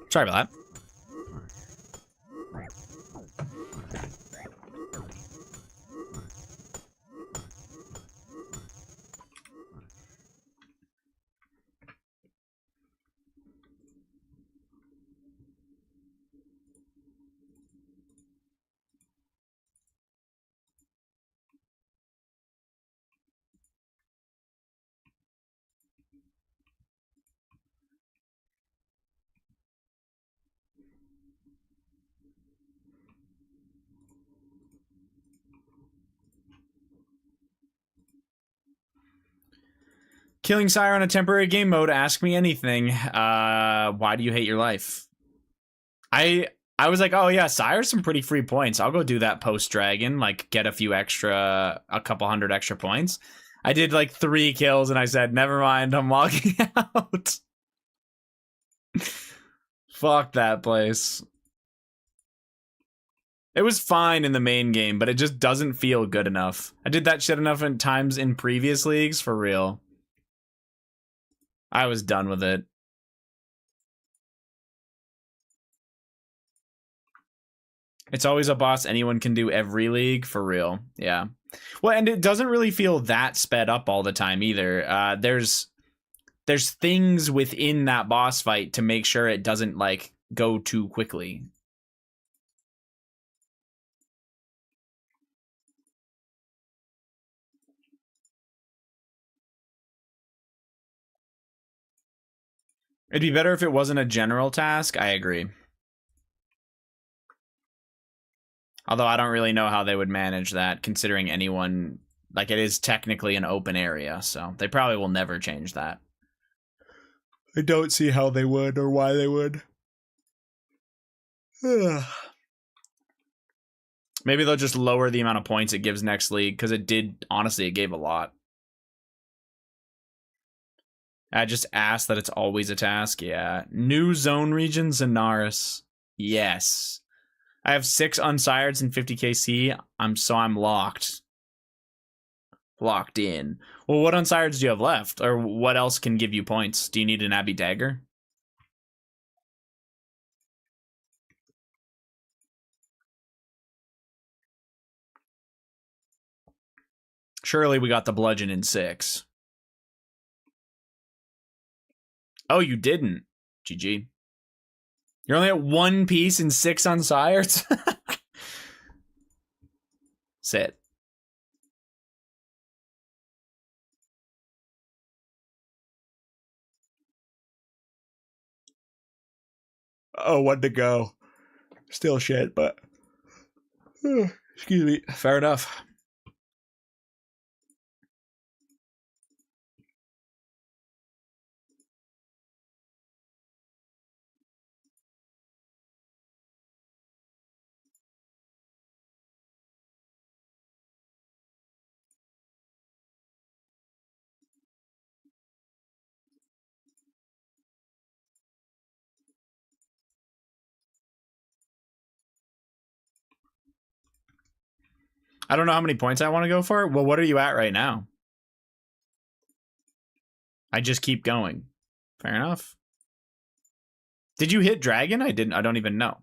Speaker 1: Sorry about that. Killing Sire on a temporary game mode. Ask me anything. Why do you hate your life? I was like, oh yeah, Sire's some pretty free points. I'll go do that post dragon, like get a couple hundred extra points. I did like 3 kills and I said, never mind, I'm logging out. Fuck that place. It was fine in the main game, but it just doesn't feel good enough. I did that shit enough in times in previous leagues, for real. I was done with it. It's always a boss anyone can do every league, for real. Yeah. Well, and it doesn't really feel that sped up all the time either. There's things within that boss fight to make sure it doesn't like go too quickly. It'd be better if it wasn't a general task. I agree. Although I don't really know how they would manage that, considering anyone, like, it is technically an open area, so they probably will never change that. I don't see how they would or why they would. Maybe they'll just lower the amount of points it gives next league, because it did, honestly, it gave a lot. I just asked that it's always a task. Yeah. New zone region, Zenaris. Yes. I have 6 unsireds and 50 KC. I'm locked. Locked in. Well, what unsireds do you have left? Or what else can give you points? Do you need an Abbey Dagger? Surely we got the bludgeon in 6. Oh, you didn't. GG. You're only at 1 piece and 6 unsireds? Sit. Oh, one to go. Still shit, but... excuse me. Fair enough. I don't know how many points I want to go for. Well, what are you at right now? I just keep going. Fair enough. Did you hit dragon? I didn't. I don't even know.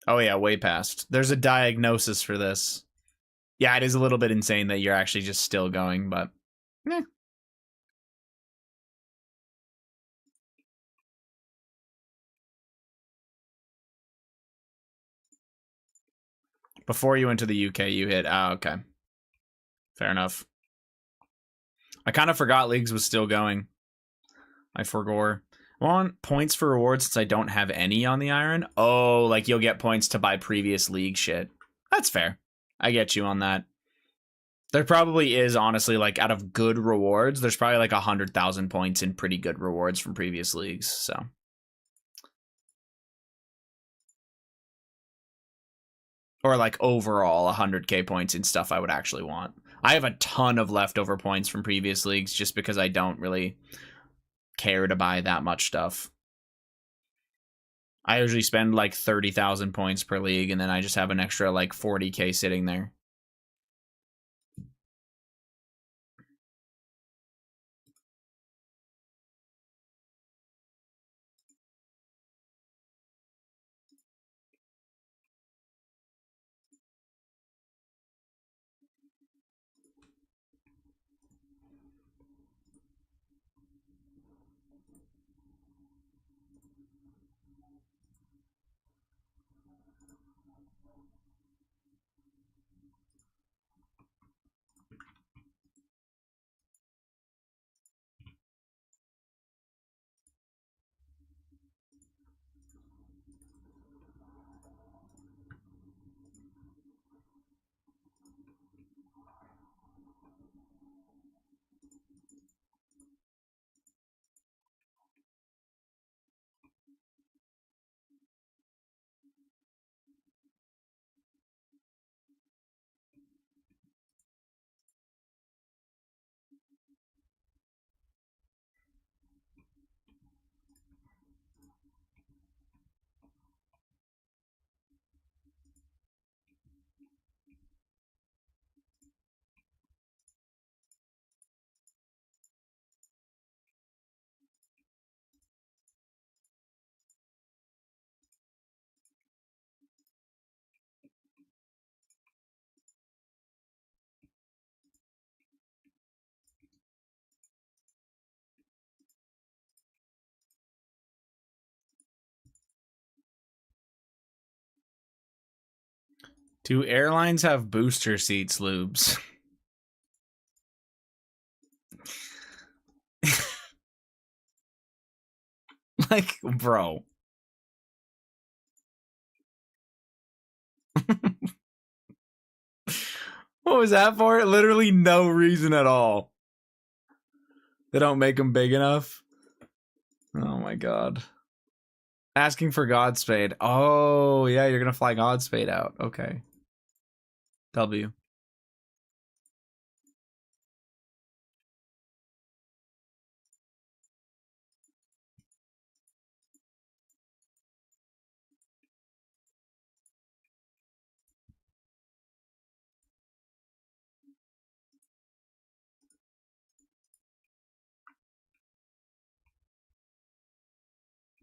Speaker 1: Oh yeah, way past. There's a diagnosis for this. Yeah, it is a little bit insane that you're actually just still going, but eh. Before you went to the UK, you hit. Oh, okay. Fair enough. I kind of forgot Leagues was still going. I forgot. I want points for rewards since I don't have any on the Iron. Oh, like you'll get points to buy previous League shit. That's fair. I get you on that. There probably is, honestly, like, out of good rewards, there's probably like 100,000 points in pretty good rewards from previous leagues, so. Or like overall 100k points in stuff I would actually want. I have a ton of leftover points from previous leagues just because I don't really care to buy that much stuff. I usually spend like 30,000 points per league, and then I just have an extra like 40k sitting there. Do airlines have booster seats, lubes? Like, bro. What was that for? Literally no reason at all. They don't make them big enough. Oh my god. Asking for Godspeed. Oh, yeah, you're gonna fly Godspeed out. Okay. W.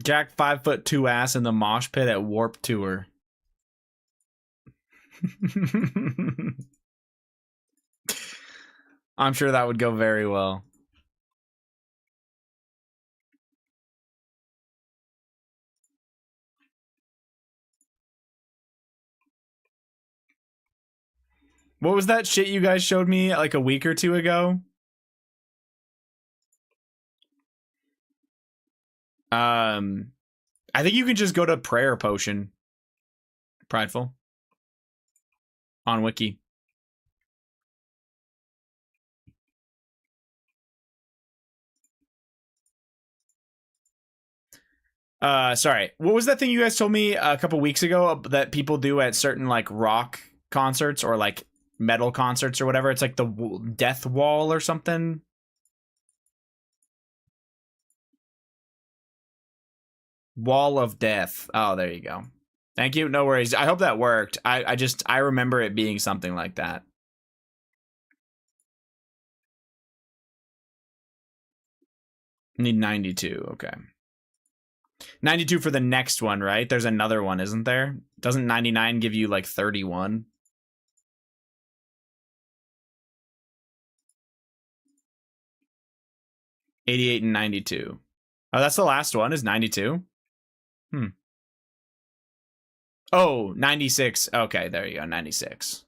Speaker 1: Jack 5'2" ass in the mosh pit at Warp Tour. I'm sure that would go very well. What was that shit you guys showed me like a week or two ago? I think you can just go to prayer potion. Prideful. On wiki. Sorry. What was that thing you guys told me a couple weeks ago that people do at certain like rock concerts or like metal concerts or whatever? It's like the death wall or something. Wall of death. Oh, there you go. Thank you. No worries. I hope that worked. I remember it being something like that. Need 92. Okay. 92 for the next one, right? There's another one, isn't there? Doesn't 99 give you like 31? $88 and 92. Oh, that's the last one, is 92? Oh, 96. Okay, there you go, 96.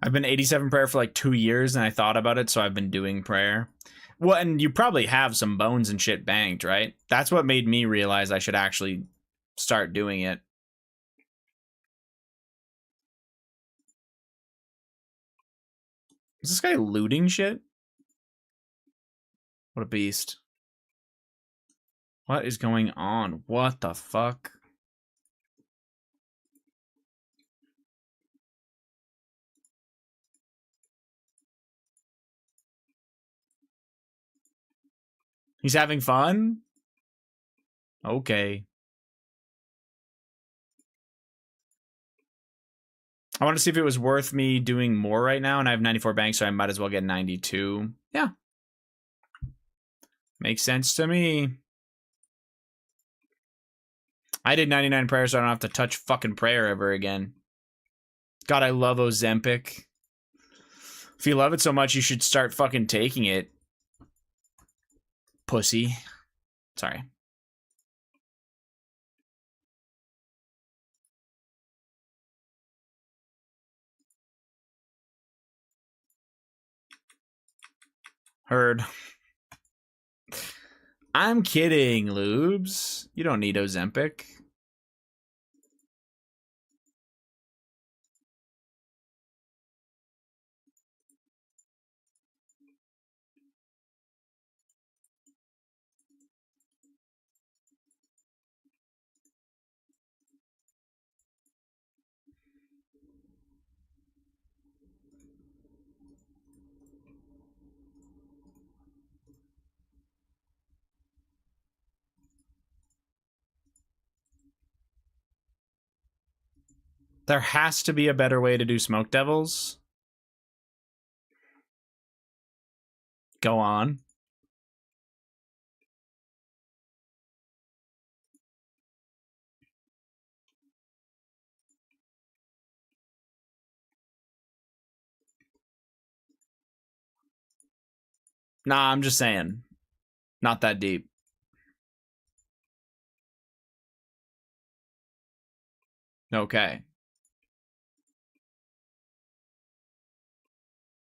Speaker 1: I've been 87 prayer for like 2 years, and I thought about it, so I've been doing prayer. Well, and you probably have some bones and shit banked, right? That's what made me realize I should actually start doing it. Is this guy looting shit? What a beast. What is going on? What the fuck? He's having fun? Okay. I want to see if it was worth me doing more right now, and I have 94 banks, so I might as well get 92. Yeah. Makes sense to me. I did 99 prayers, so I don't have to touch fucking prayer ever again. God, I love Ozempic. If you love it so much, you should start fucking taking it. Pussy. Sorry. Heard. I'm kidding, lubes. You don't need Ozempic. There has to be a better way to do Smoke Devils. Go on. Nah, I'm just saying. Not that deep. Okay.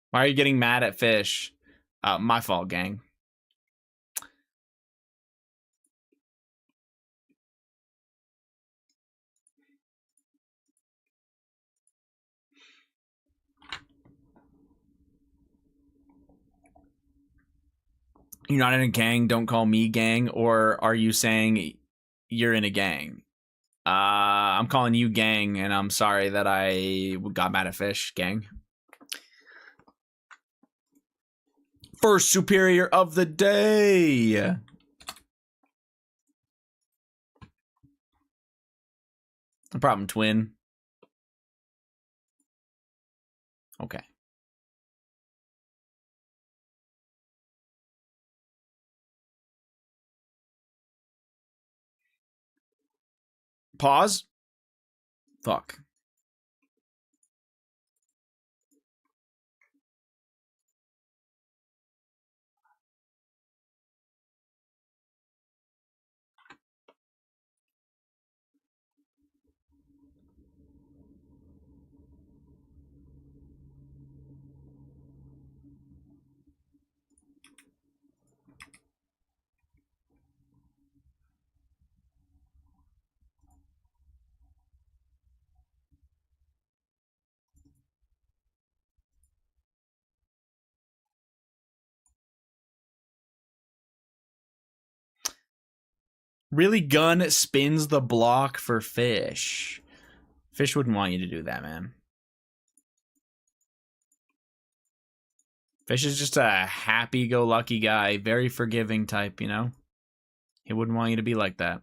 Speaker 1: Why are you getting mad at fish? My fault, gang. You're not in a gang, don't call me gang, or are you saying you're in a gang? I'm calling you gang, and I'm sorry that I got mad at fish, gang. First superior of the day. No problem, twin. Okay. Pause. Fuck. Really, gun spins the block for fish. Fish wouldn't want you to do that, man. Fish is just a happy-go-lucky guy, very forgiving type, you know? He wouldn't want you to be like that.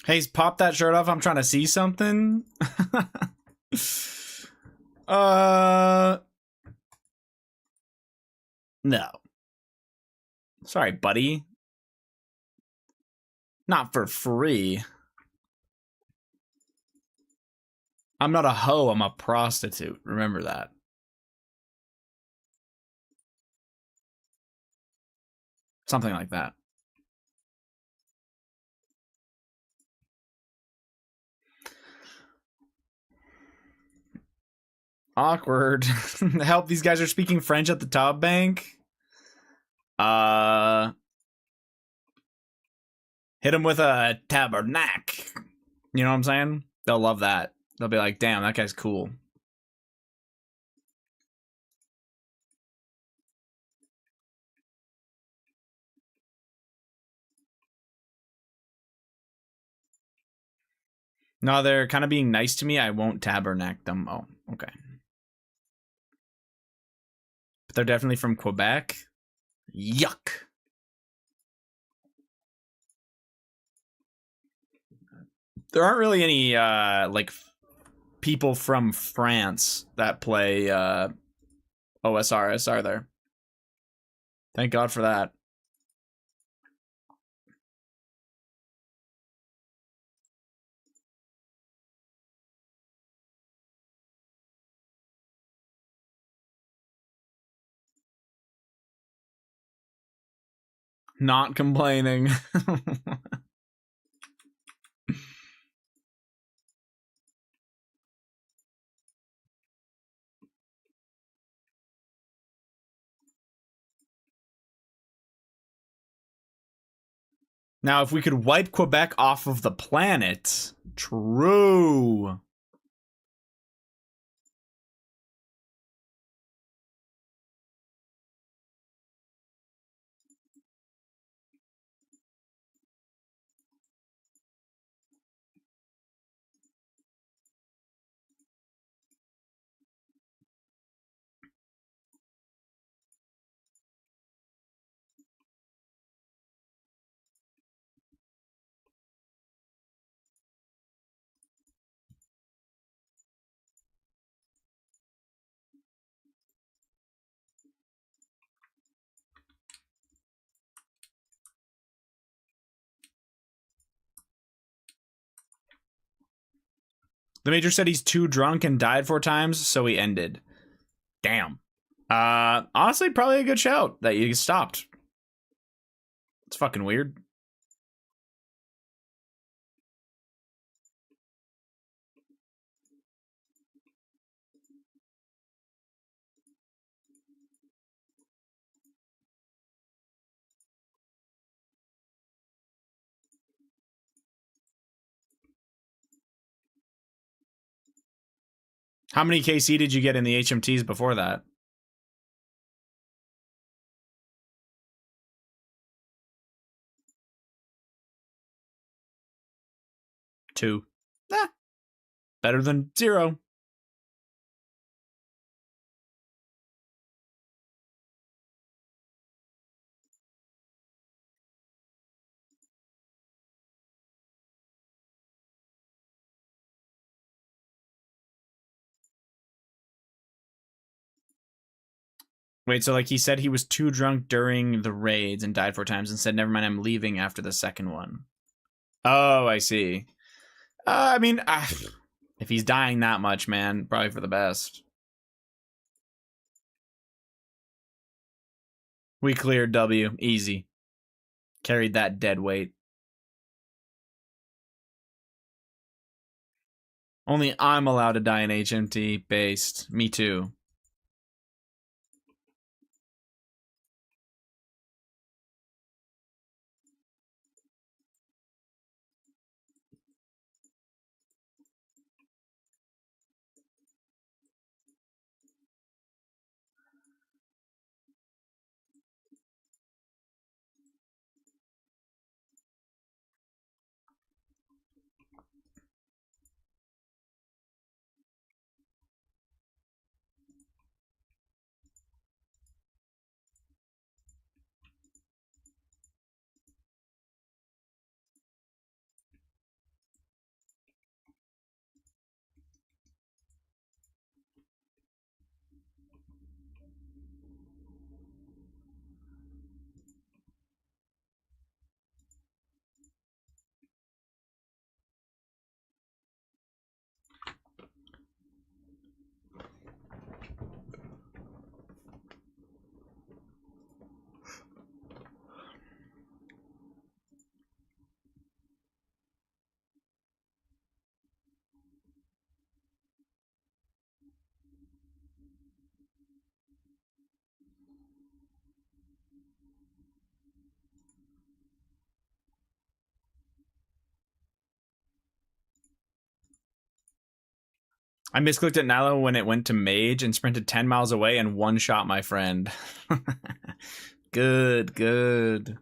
Speaker 1: Hey, pop that shirt off. I'm trying to see something. uh, no. Sorry, buddy. Not for free. I'm not a hoe. I'm a prostitute. Remember that. Something like that. Awkward. Help, these guys are speaking French at the top bank. Hit them with a tabernacle. You know what I'm saying? They'll love that. They'll be like, damn, that guy's cool. No, they're kind of being nice to me. I won't tabernacle them. Oh, okay. But they're definitely from Quebec. Yuck. There aren't really any like people from France that play OSRS, are there? Thank God for that. Not complaining. Now, if we could wipe Quebec off of the planet, true. The Major said he's too drunk and died 4 times, so he ended. Damn. Honestly, probably a good shout that you stopped. It's fucking weird. How many KC did you get in the HMTs before that? 2. Better than 0. Wait, so like he said he was too drunk during the raids and died 4 times and said, never mind, I'm leaving after the second one. Oh, I see. I mean, if he's dying that much, man, probably for the best. We cleared W. Easy. Carried that dead weight. Only I'm allowed to die in HMT based. Me too. I misclicked at Nilo when it went to Mage and sprinted 10 miles away and one-shot my friend. Good, good.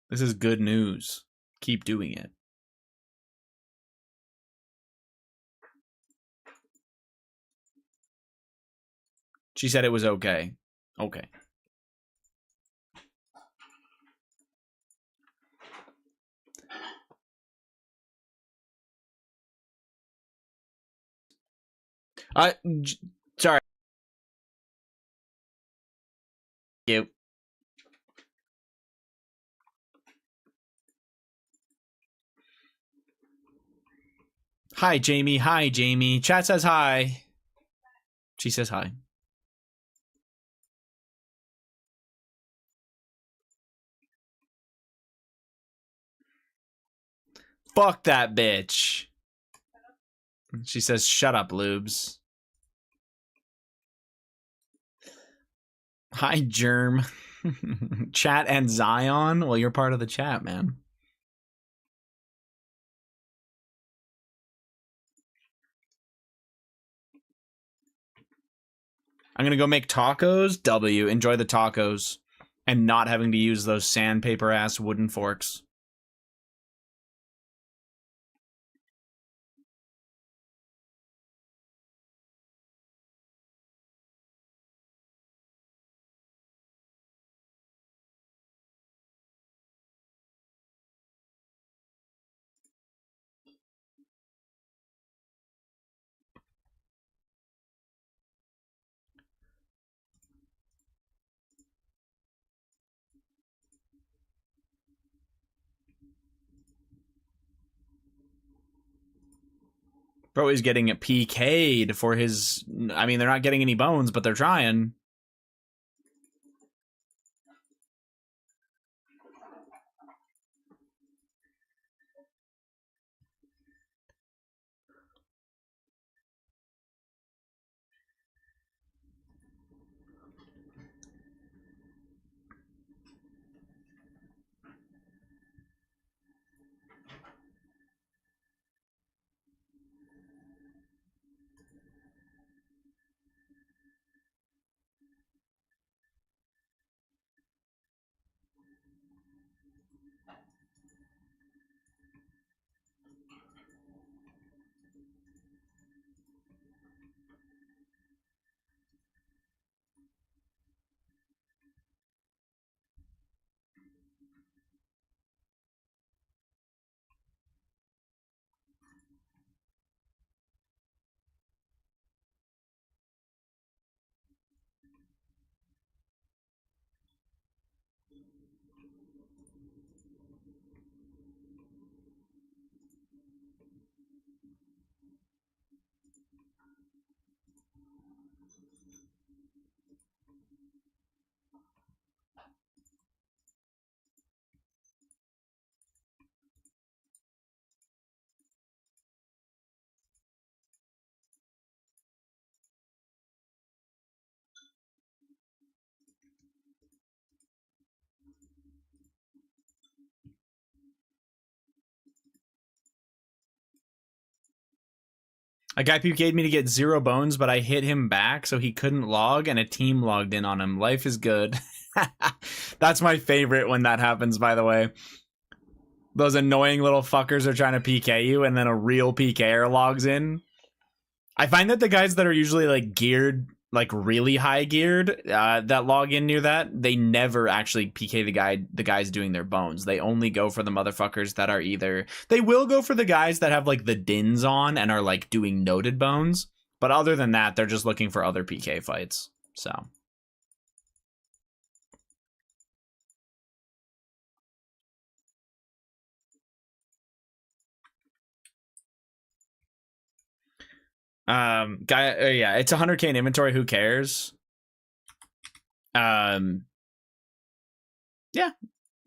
Speaker 1: This is good news. Keep doing it. She said it was okay. Okay. Sorry. You. Hi, Jamie. Hi, Jamie. Chat says hi. She says hi. Fuck that bitch. She says, shut up, Lubes. Hi, Germ. Chat and Zion? Well, you're part of the chat, man. I'm gonna go make tacos. W. Enjoy the tacos. And not having to use those sandpaper-ass wooden forks. Bro is getting a PK'd for his... I mean, they're not getting any bones, but they're trying. A guy PK'd me to get 0 bones, but I hit him back so he couldn't log, and a team logged in on him. Life is good. That's my favorite when that happens, by the way. Those annoying little fuckers are trying to PK you, and then a real PKer logs in. I find that the guys that are usually like geared, like really high geared, that log in near that, they never actually PK the guys doing their bones. They only go for the motherfuckers that are either... They will go for the guys that have like the dins on and are like doing noted bones, but other than that, they're just looking for other PK fights. So... yeah, it's 100k in inventory. Who cares? Yeah,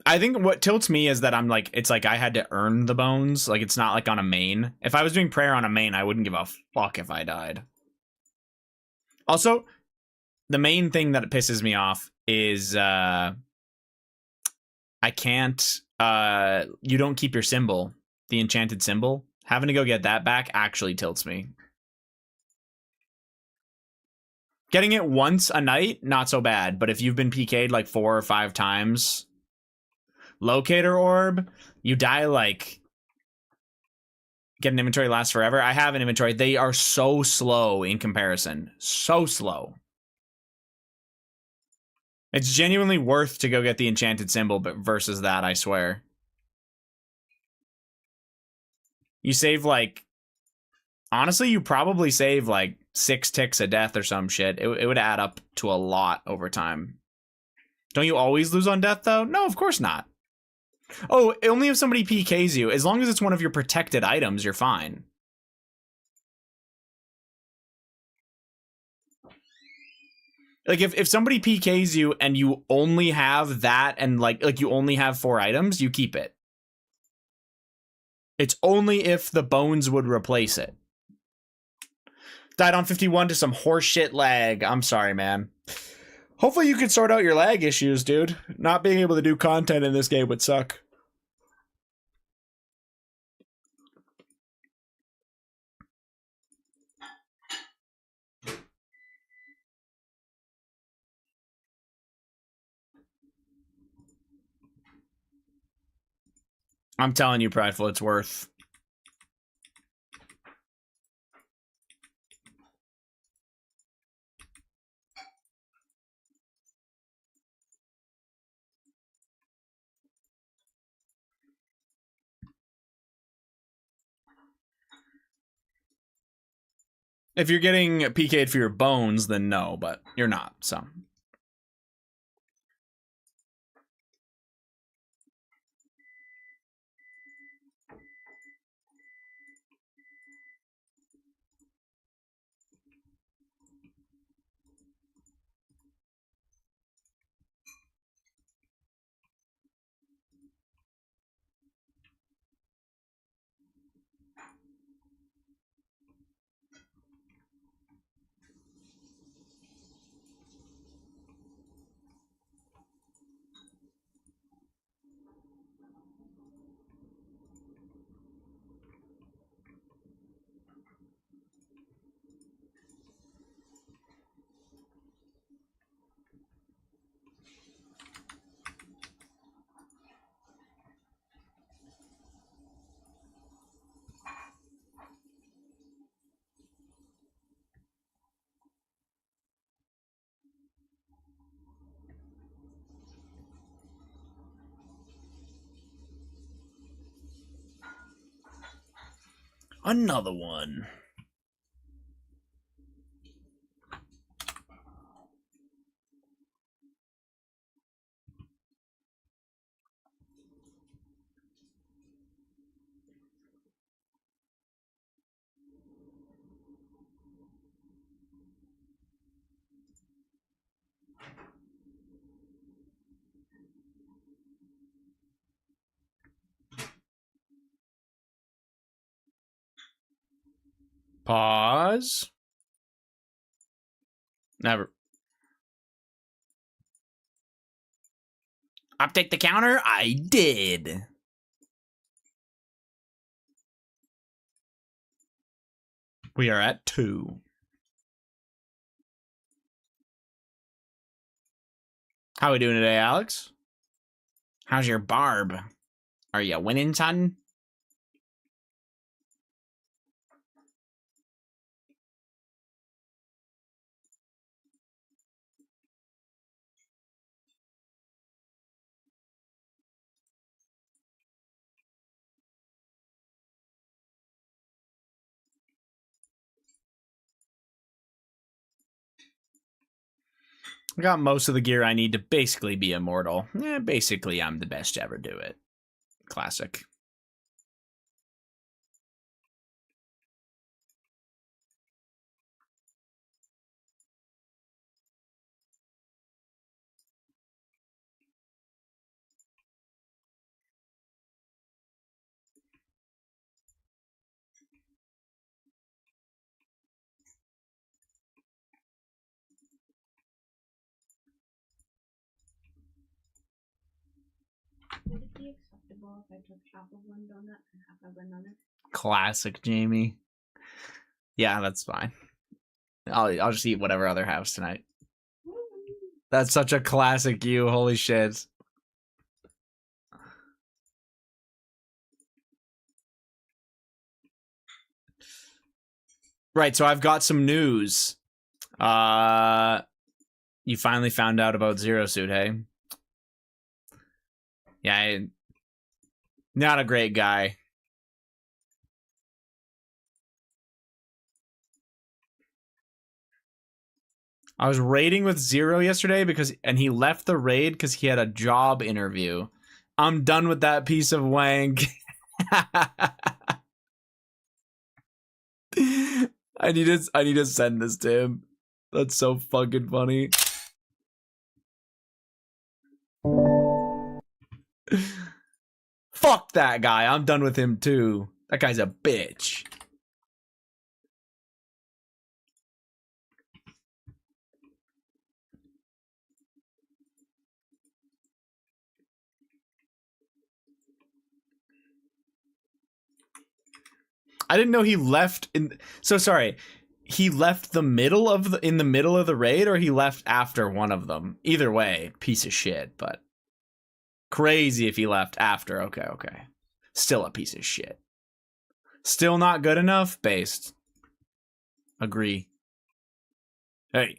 Speaker 1: I think what tilts me is that I'm like, it's like I had to earn the bones. Like, it's not like on a main. If I was doing prayer on a main, I wouldn't give a fuck if I died. Also, the main thing that pisses me off is I can't. You don't keep your symbol, the enchanted symbol. Having to go get that back actually tilts me. Getting it once a night, not so bad. But if you've been PK'd like 4 or 5 times, locator orb, you die like... Get an inventory lasts forever. I have an inventory. They are so slow in comparison. So slow. It's genuinely worth to go get the enchanted symbol, but versus that, I swear. You save like... Honestly, you probably save like 6 ticks a death or some shit. It would add up to a lot over time. Don't you always lose on death, though? No, of course not. Oh, only if somebody PKs you. As long as it's one of your protected items, you're fine. Like, if somebody PKs you and you only have that and, like you only have 4 items, you keep it. It's only if the bones would replace it. Died on 51 to some horseshit lag. I'm sorry, man. Hopefully you can sort out your lag issues, dude. Not being able to do content in this game would suck. I'm telling you, Prideful, it's worth. If you're getting PK'd for your bones, then no, but you're not, so. Another one. Pause. Never. Update the counter? I did. We are at 2. How we doing today, Alex? How's your barb? Are you winning, son? I got most of the gear I need to basically be immortal. Basically, I'm the best to ever do it. Classic.
Speaker 2: acceptable if I took half of one donut and half of another?
Speaker 1: Classic Jamie. Yeah, that's fine. I'll just eat whatever other halves tonight. That's such a classic you. Holy shit. Right, so I've got some news. You finally found out about Zero Suit, hey? Yeah, not a great guy. I was raiding with Zero yesterday and he left the raid because he had a job interview. I'm done with that piece of wank. I need to send this to him. That's so fucking funny. Fuck that guy. I'm done with him too. That guy's a bitch. I didn't know he left in. So sorry. He left the middle of in the middle of the raid, or he left after one of them. Either way, piece of shit. But crazy if he left after. Okay. Still a piece of shit. Still not good enough. Based. Agree. Hey,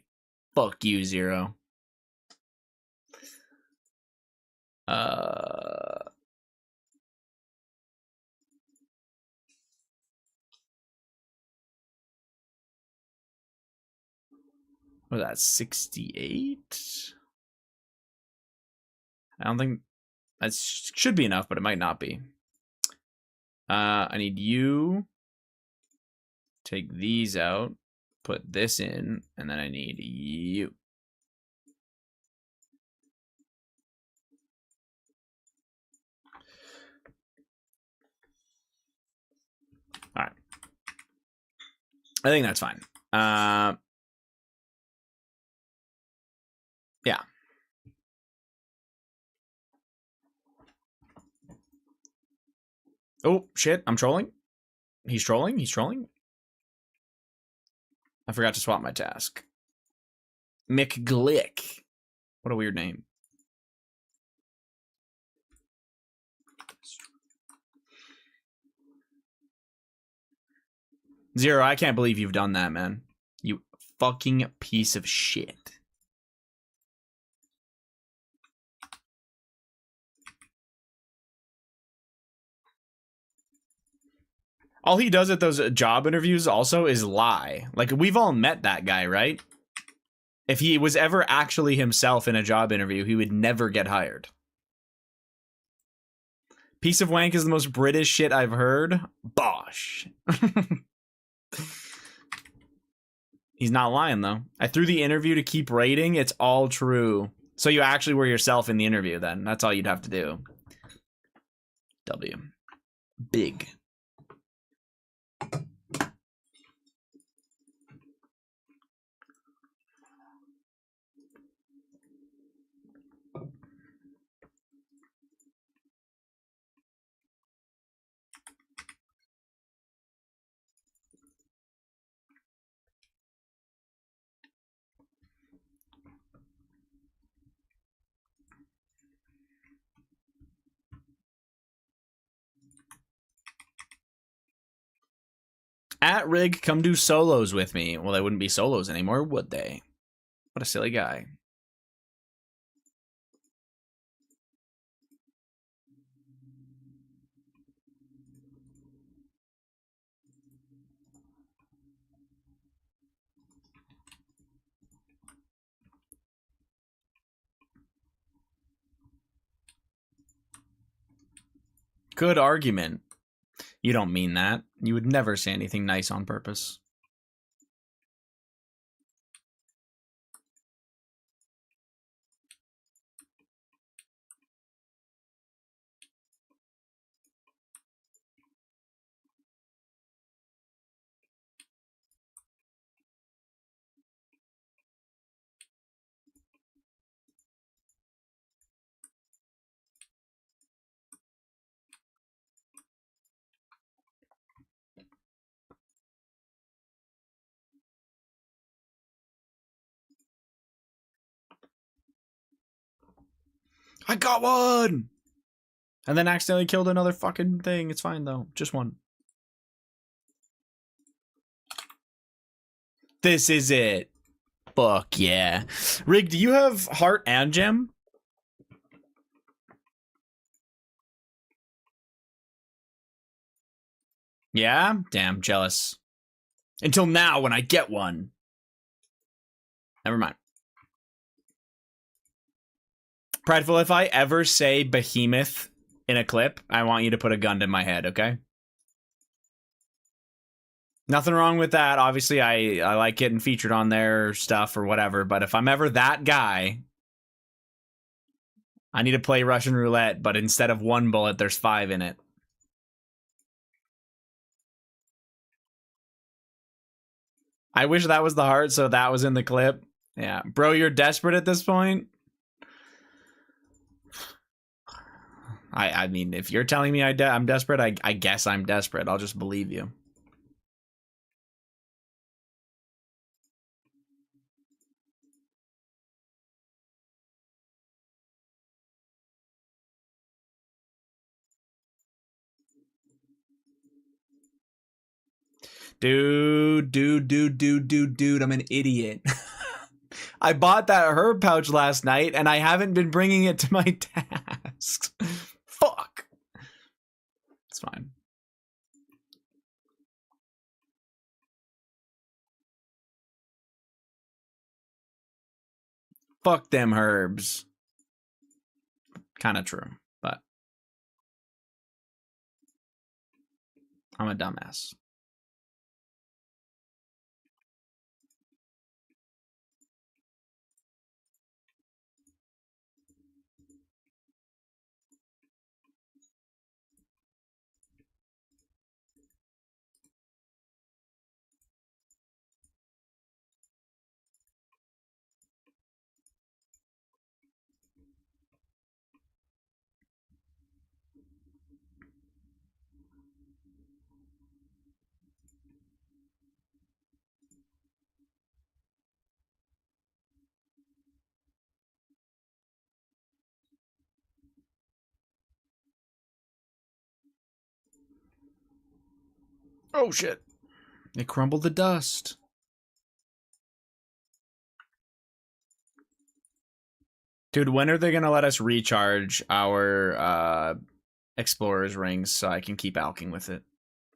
Speaker 1: fuck you, Zero. What was that, 68? I don't think that should be enough, but it might not be. I need you. Take these out. Put this in. And then I need you. All right. I think that's fine. Yeah. Oh, shit. I'm trolling. He's trolling. I forgot to swap my task. McGlick. What a weird name. Zero, I can't believe you've done that, man. You fucking piece of shit. All he does at those job interviews also is lie. Like, we've all met that guy, right? If he was ever actually himself in a job interview, he would never get hired. Piece of wank is the most British shit I've heard. Bosh. He's not lying, though. I threw the interview to keep rating. It's all true. So you actually were yourself in the interview, then. That's all you'd have to do. W. Big. At Rig, come do solos with me. Well, they wouldn't be solos anymore, would they? What a silly guy. Good argument. You don't mean that. You would never say anything nice on purpose. I got one! And then accidentally killed another fucking thing. It's fine, though. Just one. This is it. Fuck yeah. Rig, do you have heart and gem? Yeah? Damn, jealous. Until now when I get one. Never mind. Prideful, if I ever say behemoth in a clip, I want you to put a gun to my head, okay? Nothing wrong with that. Obviously, I like getting featured on their stuff or whatever, but if I'm ever that guy, I need to play Russian roulette, but instead of 1 bullet, there's 5 in it. I wish that was the heart, so that was in the clip. Yeah. Bro, you're desperate at this point? I mean, if you're telling me I'm desperate, I guess I'm desperate. I'll just believe you. Dude, I'm an idiot. I bought that herb pouch last night, and I haven't been bringing it to my tasks. Fuck. It's fine. Fuck them herbs. Kind of true, but I'm a dumbass. Oh shit. It crumbled to dust. Dude, when are they gonna let us recharge our explorer's rings so I can keep alching with it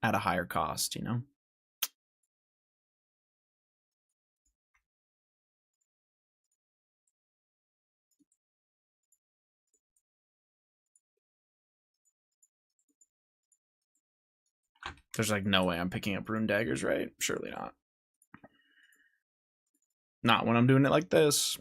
Speaker 1: at a higher cost, you know? There's like no way I'm picking up rune daggers, right? Surely not. Not when I'm doing it like this.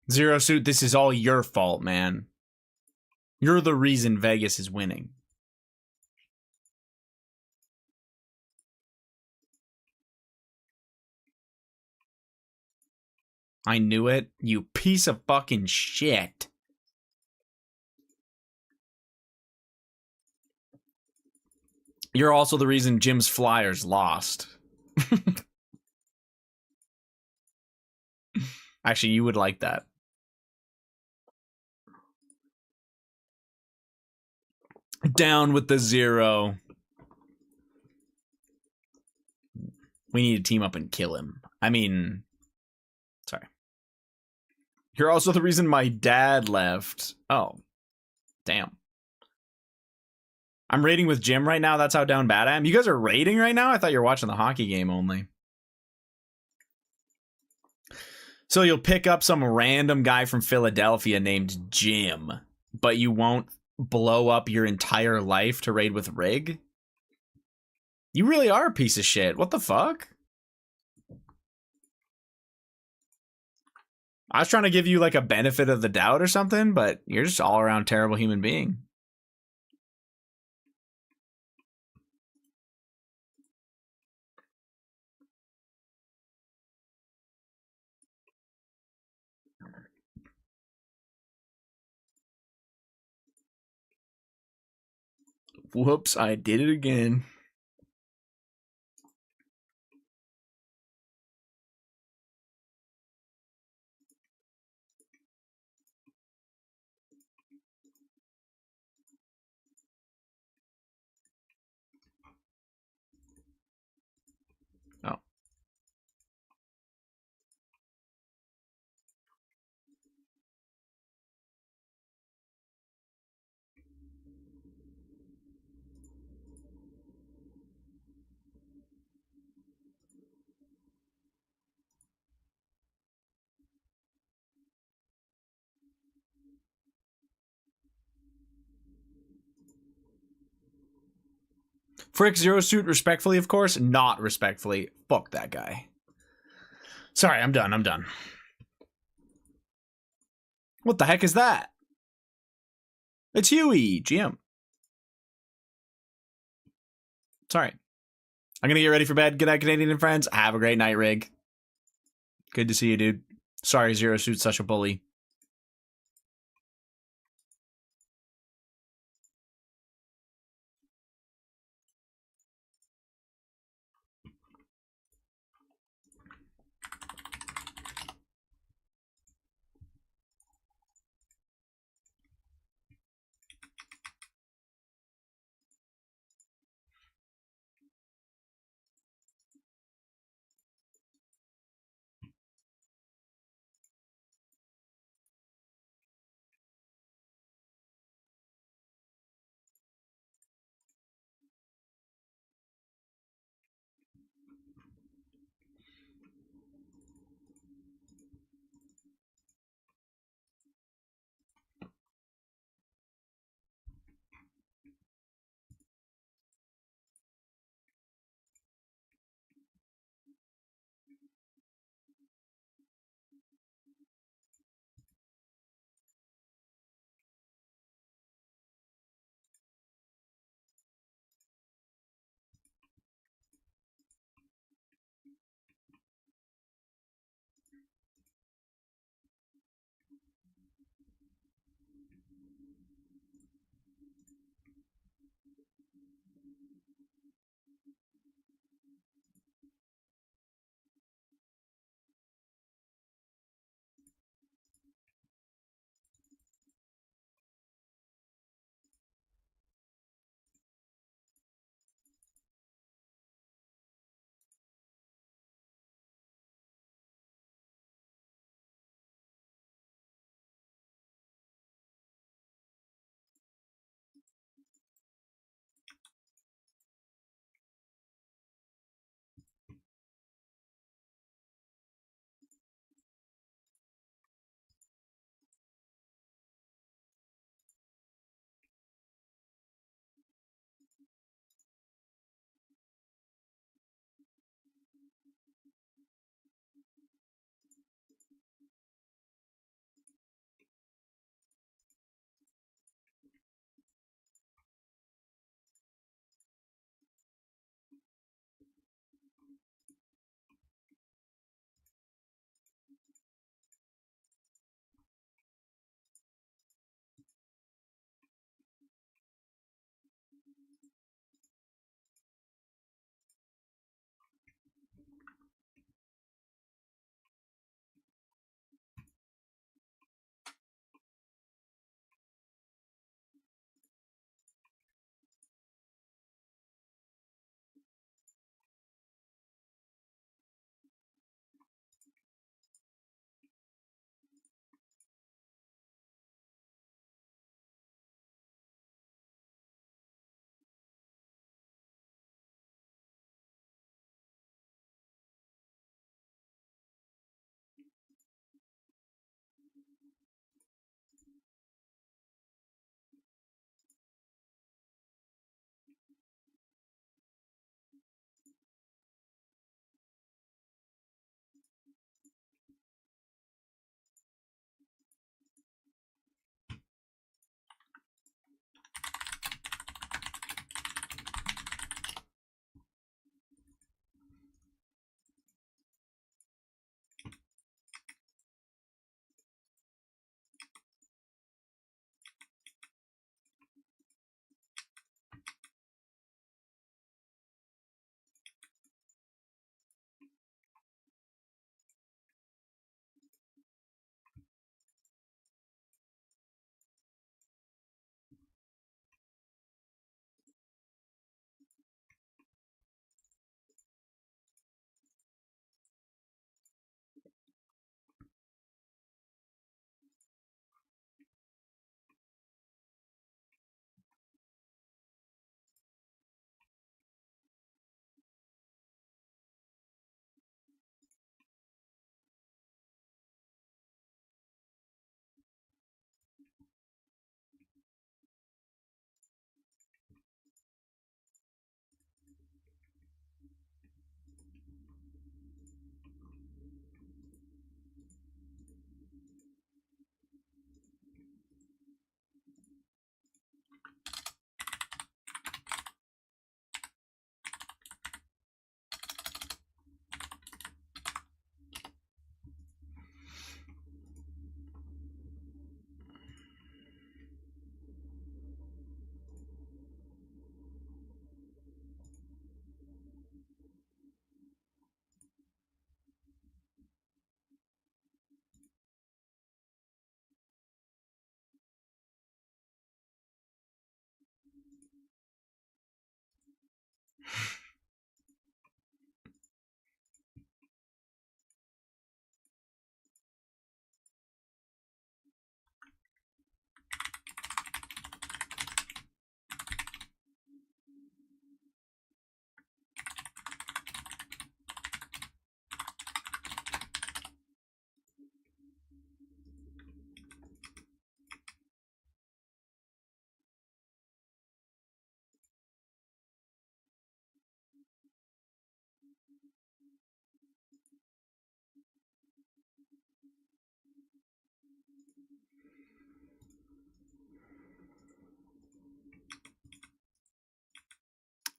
Speaker 1: Zero Suit, this is all your fault, man. You're the reason Vegas is winning. I knew it, you piece of fucking shit. You're also the reason Jim's Flyers lost. Actually, you would like that. Down with the 0. We need to team up and kill him. I mean, sorry. You're also the reason my dad left. Oh, damn. I'm raiding with Jim right now. That's how down bad I am. You guys are raiding right now? I thought you were watching the hockey game only. So you'll pick up some random guy from Philadelphia named Jim, but you won't blow up your entire life to raid with Rig? You really are a piece of shit. What the fuck? I was trying to give you like a benefit of the doubt or something, but you're just all around terrible human being. Whoops, I did it again. Oh. Frick Zero Suit, respectfully, of course. Not respectfully. Fuck that guy. Sorry, I'm done. I'm done. What the heck is that? It's Huey, GM. Sorry. I'm gonna get ready for bed. Good night, Canadian and friends. Have a great night, Rig. Good to see you, dude. Sorry, Zero Suit's such a bully.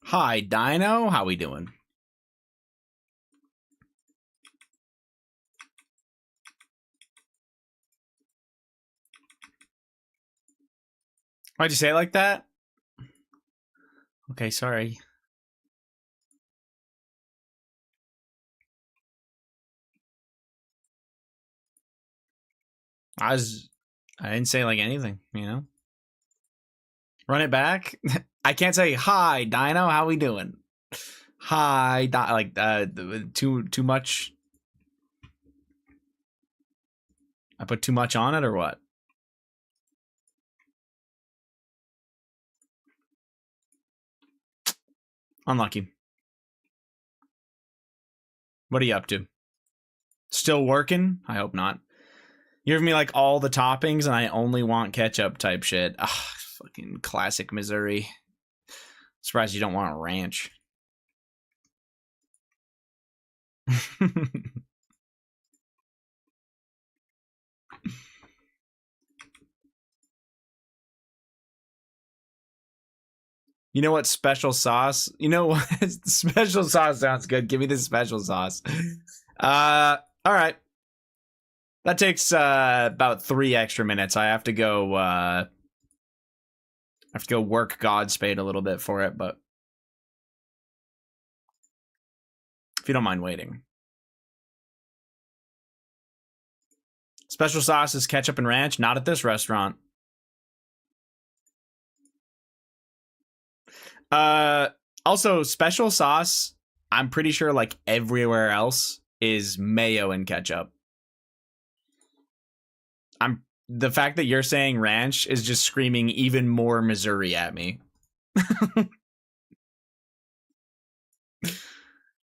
Speaker 1: Hi, Dino. How we doing? Why'd you say it like that? Okay, sorry. I didn't say like anything, you know? Run it back. I can't say hi, Dino. How we doing? Hi, like too much. I put too much on it or what? Unlucky. What are you up to? Still working? I hope not. You give me like all the toppings and I only want ketchup type shit. Ah, fucking classic Missouri. Surprised you don't want a ranch. You know what special sauce? You know what? Special sauce sounds good. Give me the special sauce. All right. That takes about 3 extra minutes. I have to go work Godspace a little bit for it, but if you don't mind waiting. Special sauce is ketchup and ranch, not at this restaurant. Also special sauce, I'm pretty sure like everywhere else is mayo and ketchup. The fact that you're saying ranch is just screaming even more Missouri at me.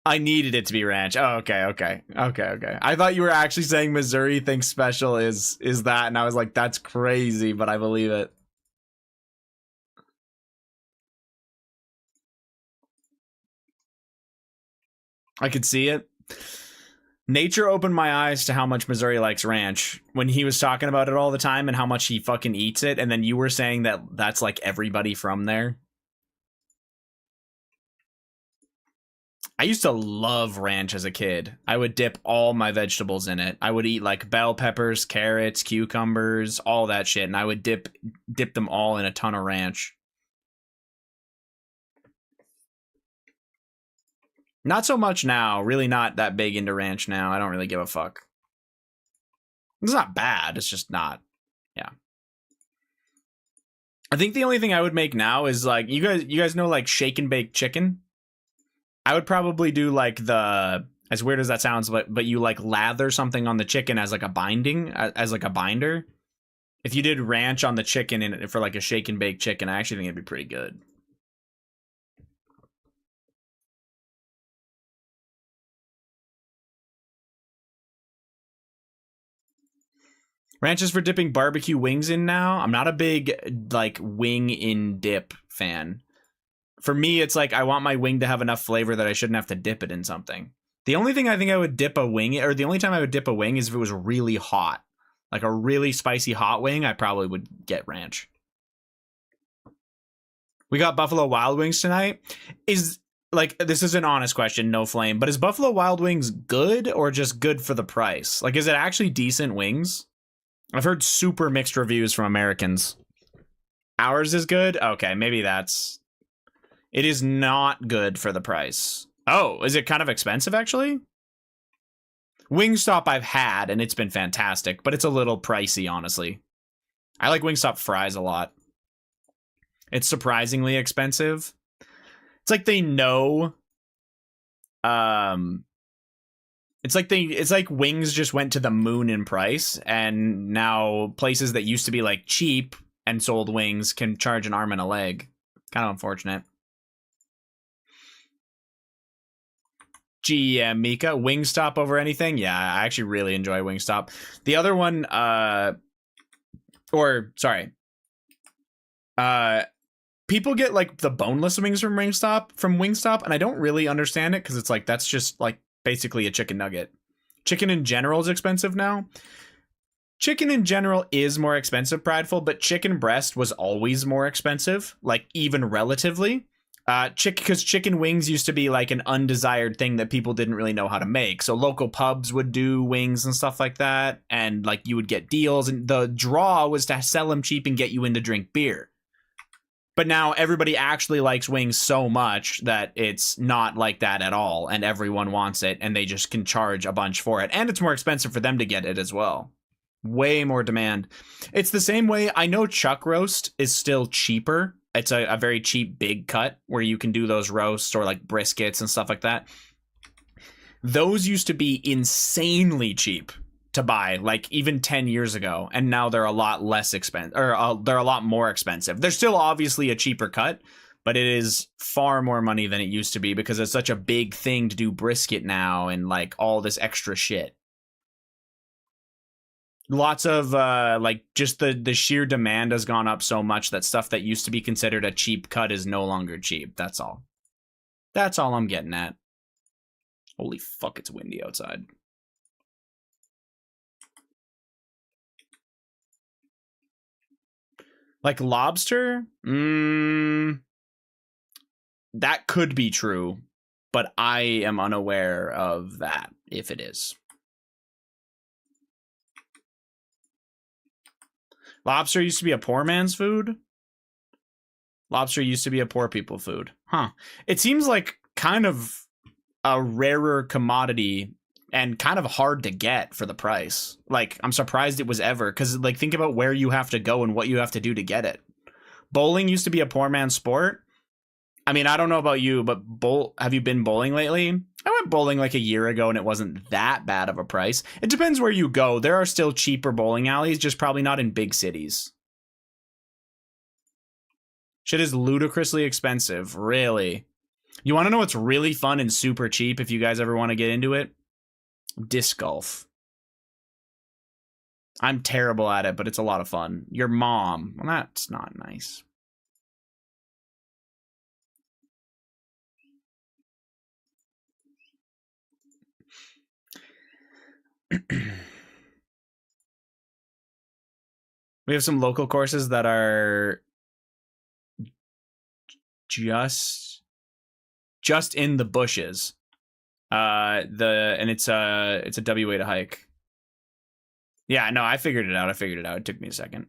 Speaker 1: I needed it to be ranch. Oh, okay. I thought you were actually saying Missouri thinks special is that, and I was like, that's crazy, but I believe it. I could see it. Nature opened my eyes to how much Missouri likes ranch when he was talking about it all the time and how much he fucking eats it, and then you were saying that that's like everybody from there. I used to love ranch as a kid. I would dip all my vegetables in it. I would eat like bell peppers, carrots, cucumbers, all that shit, and I would dip them all in a ton of ranch. Not so much now. Really not that big into ranch now. I don't really give a fuck. It's not bad. It's just not. Yeah. I think the only thing I would make now is like you guys know like shake and bake chicken? I would probably do like the, as weird as that sounds, but you like lather something on the chicken as like a binding, as like a binder. If you did ranch on the chicken for like a shake and bake chicken, I actually think it'd be pretty good. Ranch is for dipping barbecue wings in now. I'm not a big like wing in dip fan. For me, it's like I want my wing to have enough flavor that I shouldn't have to dip it in something. The only thing I think I would dip a wing, or the only time I would dip a wing is if it was really hot. Like a really spicy hot wing, I probably would get ranch. We got Buffalo Wild Wings tonight. Is like, this is an honest question, no flame, but is Buffalo Wild Wings good or just good for the price? Like, is it actually decent wings? I've heard super mixed reviews from Americans. Ours is good? Okay, maybe that's... It is not good for the price. Oh, is it kind of expensive, actually? Wingstop I've had, and it's been fantastic, but it's a little pricey, honestly. I like Wingstop fries a lot. It's surprisingly expensive. It's like they know. It's like wings just went to the moon in price, and now places that used to be like cheap and sold wings can charge an arm and a leg. Kind of unfortunate. GM Mika, Wingstop over anything? Yeah, I actually really enjoy Wingstop. The other one, people get like the boneless wings from Wingstop, and I don't really understand it because it's like that's just like basically a chicken nugget. Chicken in general is expensive now. Chicken in general is more expensive, Prideful, but chicken breast was always more expensive, like even relatively. Because chicken wings used to be like an undesired thing that people didn't really know how to make. So local pubs would do wings and stuff like that, and like you would get deals, and the draw was to sell them cheap and get you in to drink beer. But now everybody actually likes wings so much that it's not like that at all, and everyone wants it, and they just can charge a bunch for it, and it's more expensive for them to get it as well. Way more demand. It's the same way. I know chuck roast is still cheaper. It's a very cheap big cut where you can do those roasts or like briskets and stuff like that. Those used to be insanely cheap to buy, like even 10 years ago, and now they're a lot less expensive, or they're a lot more expensive. They're still obviously a cheaper cut, but it is far more money than it used to be because it's such a big thing to do brisket now and like all this extra shit. Lots of like just the sheer demand has gone up so much that stuff that used to be considered a cheap cut is no longer cheap. That's all I'm getting at. Holy fuck, it's windy outside. Like lobster, that could be true, but I am unaware of that if it is. Lobster used to be a poor man's food? Lobster used to be a poor people food. Huh. It seems like kind of a rarer commodity and kind of hard to get for the price. Like, I'm surprised it was ever, because, like, think about where you have to go and what you have to do to get it. Bowling used to be a poor man's sport. I mean, I don't know about you, but have you been bowling lately? I went bowling like a year ago and it wasn't that bad of a price. It depends where you go. There are still cheaper bowling alleys, just probably not in big cities. Shit is ludicrously expensive, really. You want to know what's really fun and super cheap if you guys ever want to get into it? Disc golf. I'm terrible at it, but it's a lot of fun. Your mom. Well, that's not nice. We have some local courses that are just in the bushes. It's a W way to hike. Yeah, no, I figured it out. It took me a second.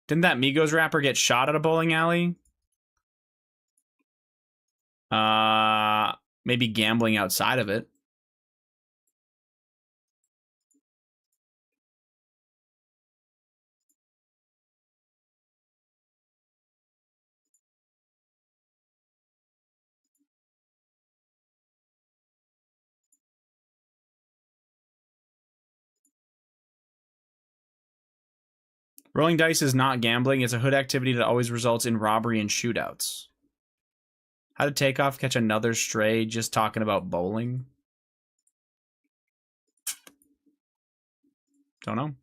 Speaker 1: Didn't that Migos rapper get shot at a bowling alley? Maybe gambling outside of it. Rolling dice is not gambling. It's a hood activity that always results in robbery and shootouts. How to take off, catch another stray, just talking about bowling? Don't know.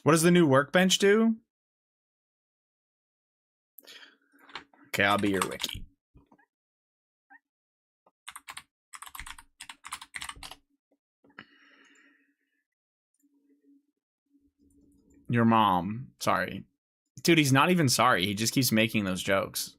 Speaker 1: What does the new workbench do? Okay, I'll be your wiki. Your mom. Sorry. Dude, he's not even sorry. He just keeps making those jokes.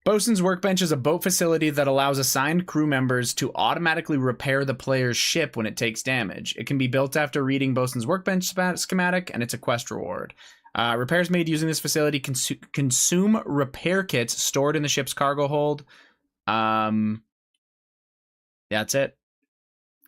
Speaker 1: Bosun's Workbench is a boat facility that allows assigned crew members to automatically repair the player's ship when it takes damage. It can be built after reading Bosun's Workbench schematic, and it's a quest reward. Repairs made using this facility consume repair kits stored in the ship's cargo hold. That's it.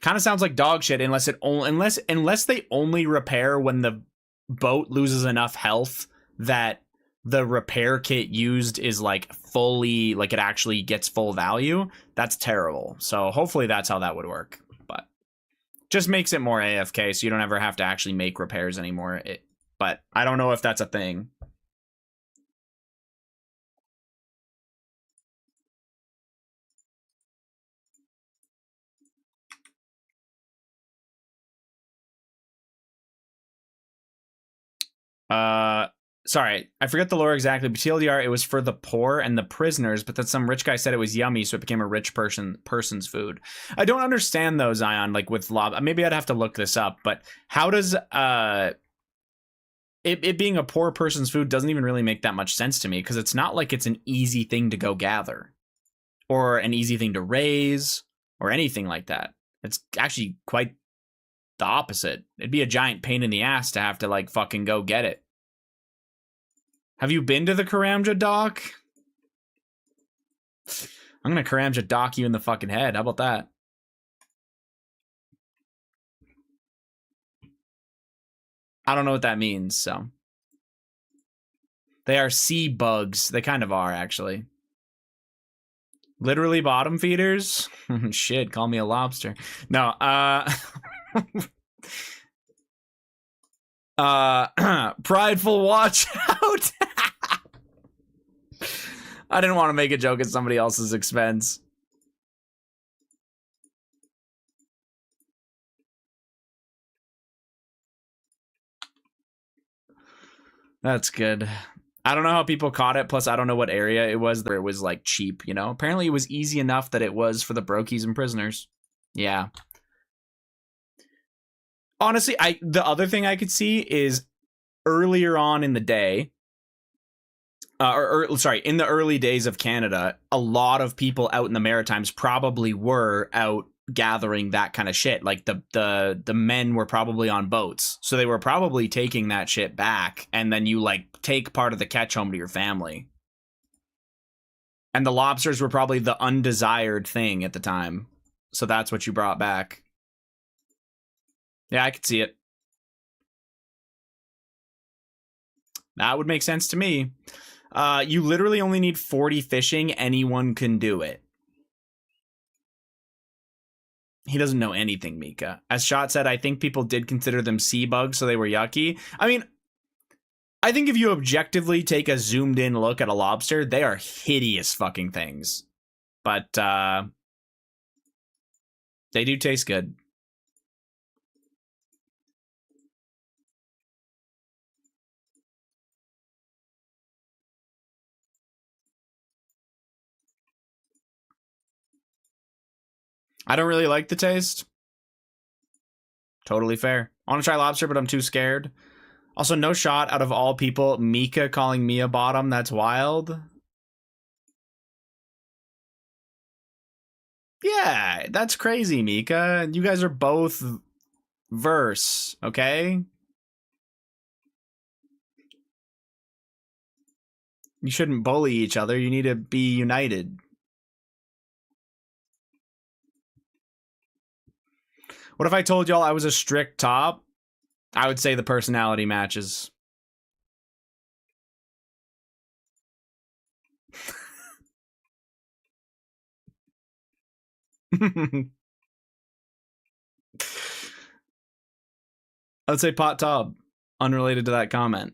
Speaker 1: Kind of sounds like dog shit unless they only repair when the boat loses enough health that the repair kit used is like fully, like it actually gets full value. That's terrible. So hopefully that's how that would work. But just makes it more AFK so you don't ever have to actually make repairs anymore. But I don't know if that's a thing. Sorry, I forget the lore exactly, but TLDR, it was for the poor and the prisoners, but then some rich guy said it was yummy, so it became a rich person's food. I don't understand though, Zion, like with lob. Maybe I'd have to look this up, but how does it being a poor person's food doesn't even really make that much sense to me, because it's not like it's an easy thing to go gather or an easy thing to raise or anything like that. It's actually quite the opposite. It'd be a giant pain in the ass to have to like fucking go get it. Have you been to the Karamja dock? I'm gonna Karamja dock you in the fucking head. How about that? I don't know what that means, so. They are sea bugs. They kind of are, actually. Literally bottom feeders? Shit, call me a lobster. No, prideful watch out. I didn't want to make a joke at somebody else's expense. That's good. I don't know how people caught it. Plus, I don't know what area it was. Where it was like cheap, you know. Apparently, it was easy enough that it was for the brokies and prisoners. Yeah. Honestly, the other thing I could see is earlier on in the day, in the early days of Canada, a lot of people out in the Maritimes probably were out gathering that kind of shit. Like the men were probably on boats, so they were probably taking that shit back, and then you like take part of the catch home to your family. And the lobsters were probably the undesired thing at the time, so that's what you brought back. Yeah, I could see it. That would make sense to me. You literally only need 40 fishing. Anyone can do it. He doesn't know anything, Mika. As Shot said, I think people did consider them sea bugs, so they were yucky. I mean, I think if you objectively take a zoomed in look at a lobster, they are hideous fucking things. But they do taste good. I don't really like the taste. Totally fair. I want to try lobster, but I'm too scared. Also, no Shot out of all people. Mika calling me a bottom. That's wild. Yeah, that's crazy, Mika. You guys are both verse, okay? You shouldn't bully each other. You need to be united. What if I told y'all I was a strict top? I would say the personality matches. I would say pot top, unrelated to that comment.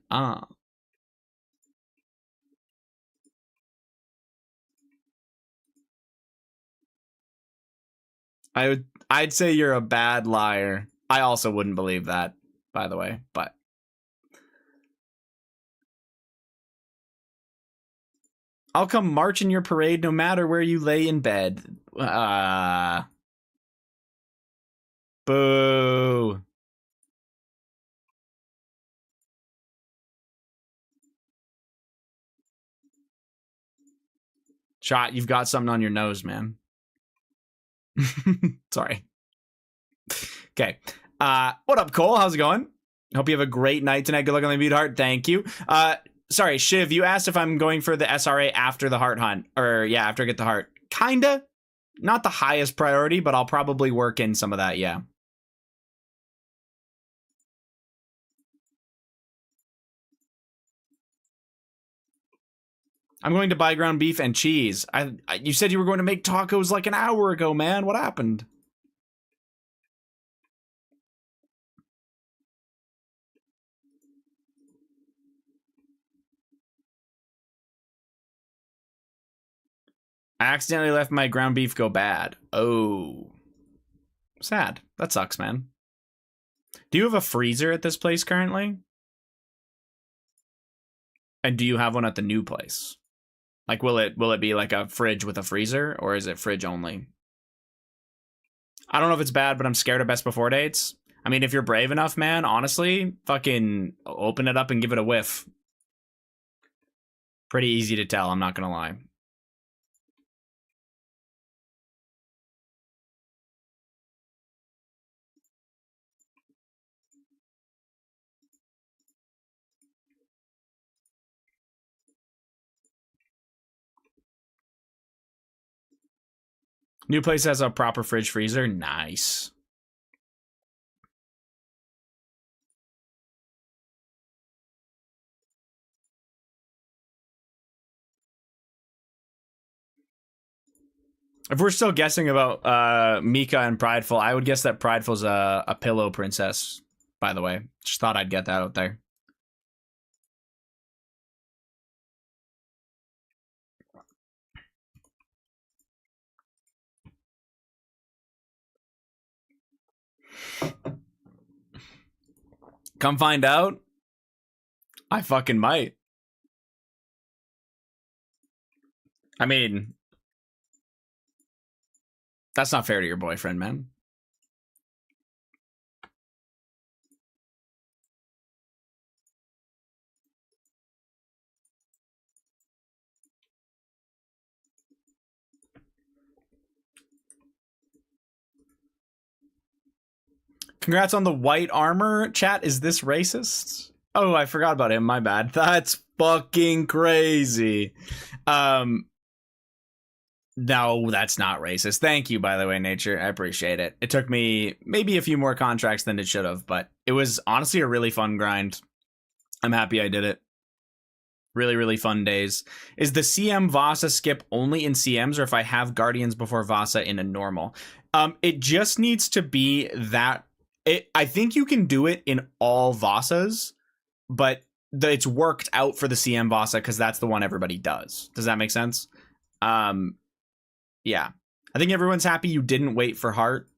Speaker 1: I'd say you're a bad liar. I also wouldn't believe that, by the way, but I'll come march in your parade no matter where you lay in bed. Boo. Shot, you've got something on your nose, man. Sorry. Okay. What up, Cole? How's it going? Hope you have a great night tonight. Good luck on the Imbued Heart. Thank you. Sorry, Shiv, you asked if I'm going for the SRA after the heart hunt. Or, yeah, after I get the heart. Kinda. Not the highest priority, but I'll probably work in some of that, yeah. I'm going to buy ground beef and cheese. You said you were going to make tacos like an hour ago, man. What happened? I accidentally let my ground beef go bad. Oh. Sad. That sucks, man. Do you have a freezer at this place currently? And do you have one at the new place? Like, will it be like a fridge with a freezer, or is it fridge only? I don't know if it's bad, but I'm scared of best before dates. I mean, if you're brave enough, man, honestly, fucking open it up and give it a whiff. Pretty easy to tell, I'm not gonna lie. New place has a proper fridge freezer. Nice. If we're still guessing about Mika and Prideful, I would guess that Prideful's a pillow princess, by the way. Just thought I'd get that out there. Come find out. I fucking might. I mean, that's not fair to your boyfriend, man. Congrats on the white armor, chat. Is this racist? Oh, I forgot about him. My bad. That's fucking crazy. No, that's not racist. Thank you, by the way, Nature. I appreciate it. It took me maybe a few more contracts than it should have, but it was honestly a really fun grind. I'm happy I did it. Really, really fun days. Is the CM Vasa skip only in CMs, or if I have Guardians before Vasa in a normal? It just needs to be that. I think you can do it in all Vasas, but it's worked out for the CM Vasa because that's the one everybody does. Does that make sense? Yeah. I think everyone's happy you didn't wait for heart.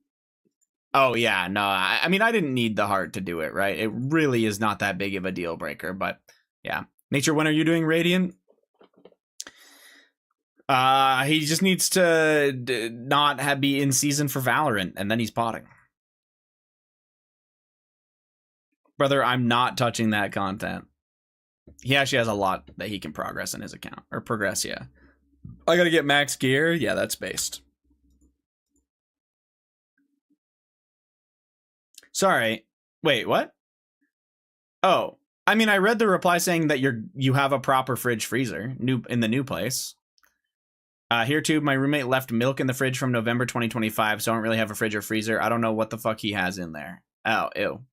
Speaker 1: Oh, yeah. No, I mean, I didn't need the heart to do it, right? It really is not that big of a deal breaker, but yeah. Nature, when are you doing Radiant? He just needs to not be in season for Valorant, and then he's potting. Brother, I'm not touching that content. He actually has a lot that he can progress in his account. Or progress, yeah. I gotta get max gear. Yeah, that's based. Sorry. Wait, what? Oh. I mean, I read the reply saying that you have a proper fridge freezer in the new place. Here too, my roommate left milk in the fridge from November 2025, so I don't really have a fridge or freezer. I don't know what the fuck he has in there. Oh, ew.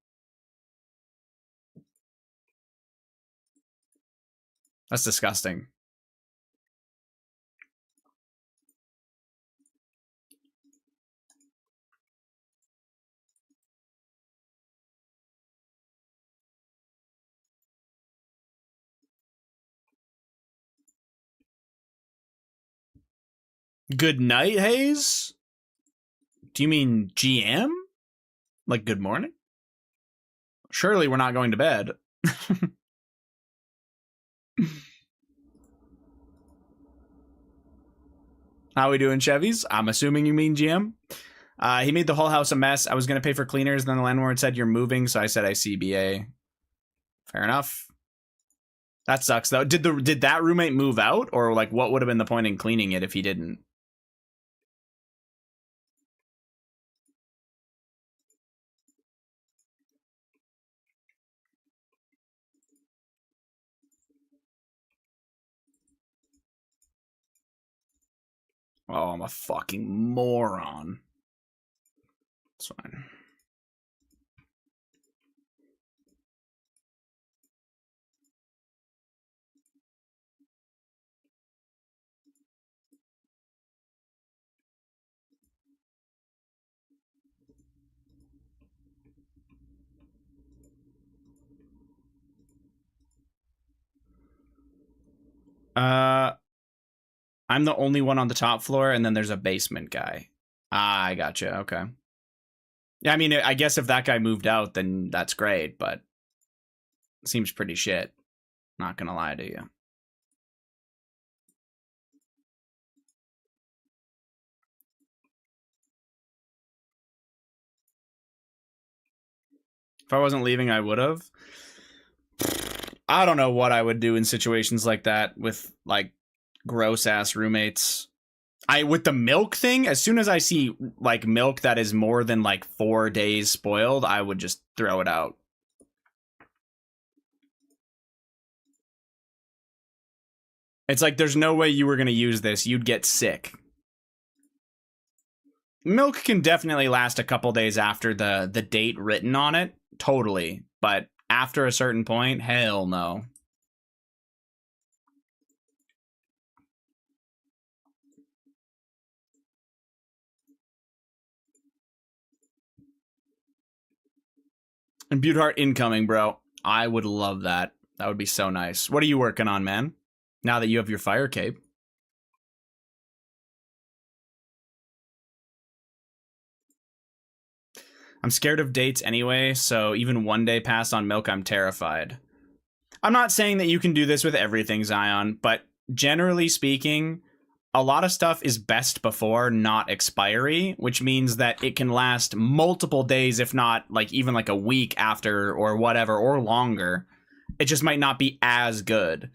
Speaker 1: That's disgusting. Good night, Hayes? Do you mean GM? Like good morning? Surely we're not going to bed. How we doing, Chevys? I'm assuming you mean GM. He made the whole house a mess. I was going to pay for cleaners. Then the landlord said, you're moving. So I said, I CBA. Fair enough. That sucks, though. Did that roommate move out? Or, like, what would have been the point in cleaning it if he didn't? Oh, I'm a fucking moron. It's fine. I'm the only one on the top floor, and then there's a basement guy. Ah, I gotcha. Okay. Yeah, I mean, I guess if that guy moved out, then that's great, but it seems pretty shit. Not gonna lie to you. If I wasn't leaving, I would have. I don't know what I would do in situations like that with, like, gross ass roommates. With the milk thing, as soon as I see, like, milk that is more than, like, 4 days spoiled, I would just throw it out. It's like, there's no way you were going to use this. You'd get sick. Milk can definitely last a couple days after the date written on it. Totally. But after a certain point, hell no. Imbued Heart incoming, bro. I would love that. That would be so nice. What are you working on, man? Now that you have your fire cape. I'm scared of dates anyway, so even one day past on milk, I'm terrified. I'm not saying that you can do this with everything, Zion, but generally speaking, a lot of stuff is best before, not expiry, which means that it can last multiple days, if not like even like a week after or whatever, or longer. It just might not be as good.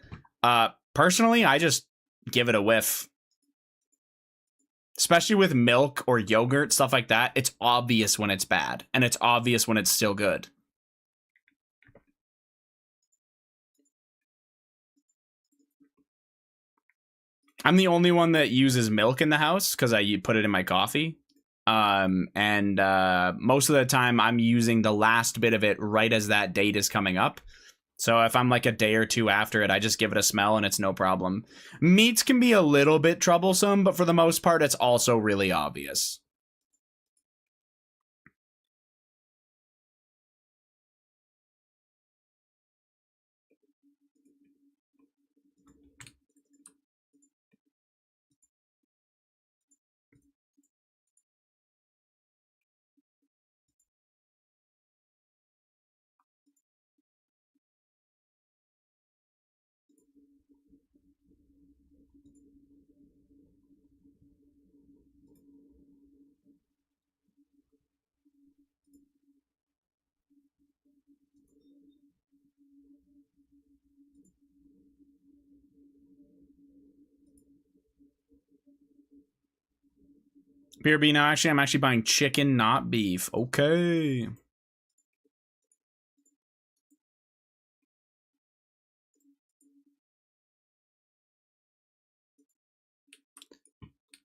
Speaker 1: Personally, I just give it a whiff. Especially with milk or yogurt, stuff like that, it's obvious when it's bad, and it's obvious when it's still good. I'm the only one that uses milk in the house because I put it in my coffee. And most of the time I'm using the last bit of it right as that date is coming up. So if I'm like a day or two after it, I just give it a smell and it's no problem. Meats can be a little bit troublesome, but for the most part, it's also really obvious. BRB, now actually, I'm actually buying chicken, not beef. Okay.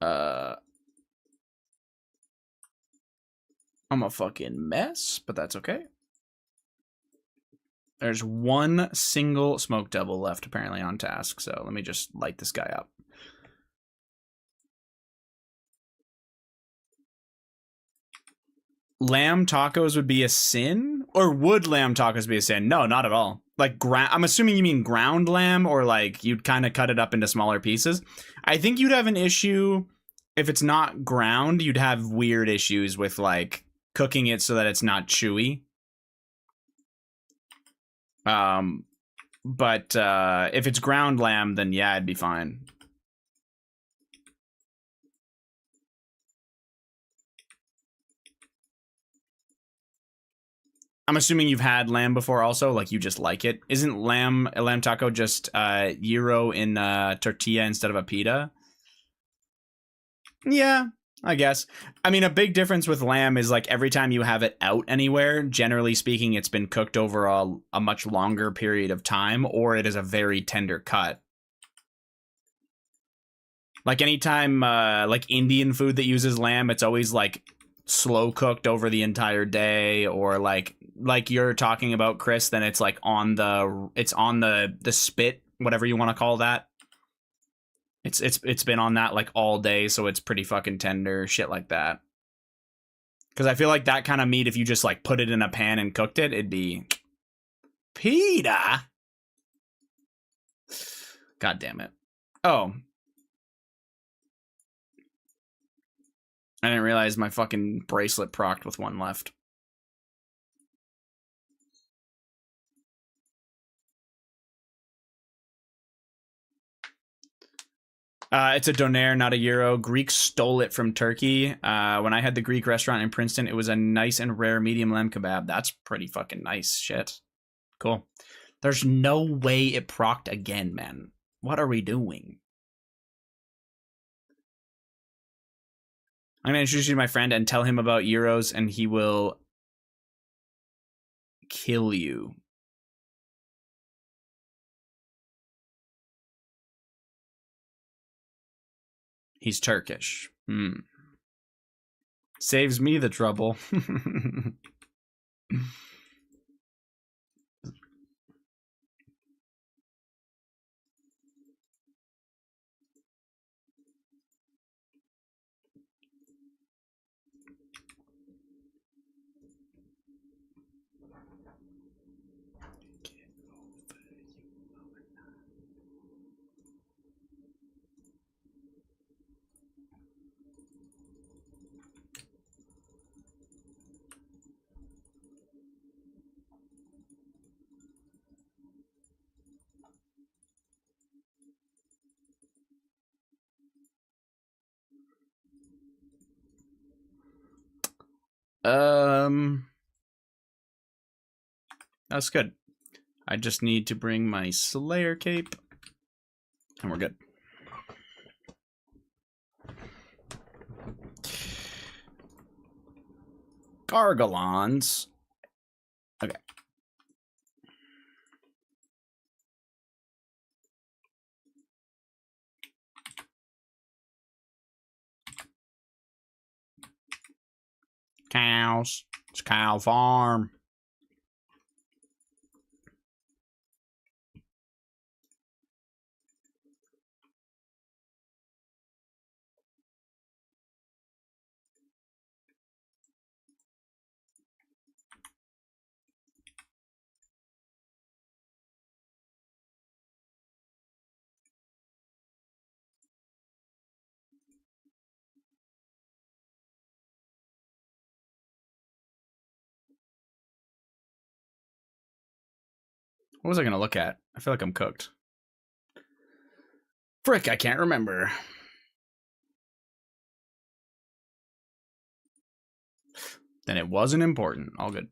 Speaker 1: I'm a fucking mess, but that's okay. There's one single smoke devil left apparently on task, so let me just light this guy up. Lamb tacos would be a sin? Or would lamb tacos be a sin? No, not at all. Like, I'm assuming you mean ground lamb, or like you'd kind of cut it up into smaller pieces. I think you'd have an issue if it's not ground. You'd have weird issues with like cooking it so that it's not chewy. But if it's ground lamb, then yeah, it'd be fine. I'm assuming you've had lamb before also, like you just like it. Isn't a lamb taco just gyro in tortilla instead of a pita? Yeah, I guess. I mean, a big difference with lamb is like every time you have it out anywhere, generally speaking, it's been cooked over a much longer period of time, or it is a very tender cut. Like anytime like Indian food that uses lamb, it's always like slow cooked over the entire day, or like you're talking about, Chris, then it's like on the spit, whatever you want to call that. It's been on that like all day, so it's pretty fucking tender, shit like that. Because I feel like that kind of meat, if you just like put it in a pan and cooked it, it'd be pita. God damn it. Oh, I didn't realize my fucking bracelet procced with one left. It's a donaire, not a euro. Greeks stole it from Turkey. When I had the Greek restaurant in Princeton, it was a nice and rare medium lamb kebab. That's pretty fucking nice shit. Cool. There's no way it procced again, man. What are we doing? I'm going to introduce you to my friend and tell him about euros, and he will kill you. He's Turkish. Saves me the trouble. That's good. I just need to bring my Slayer cape, and we're good. Gargalons. Okay. Cows. It's a cow farm. What was I going to look at? I feel like I'm cooked. Frick, I can't remember. Then it wasn't important. All good.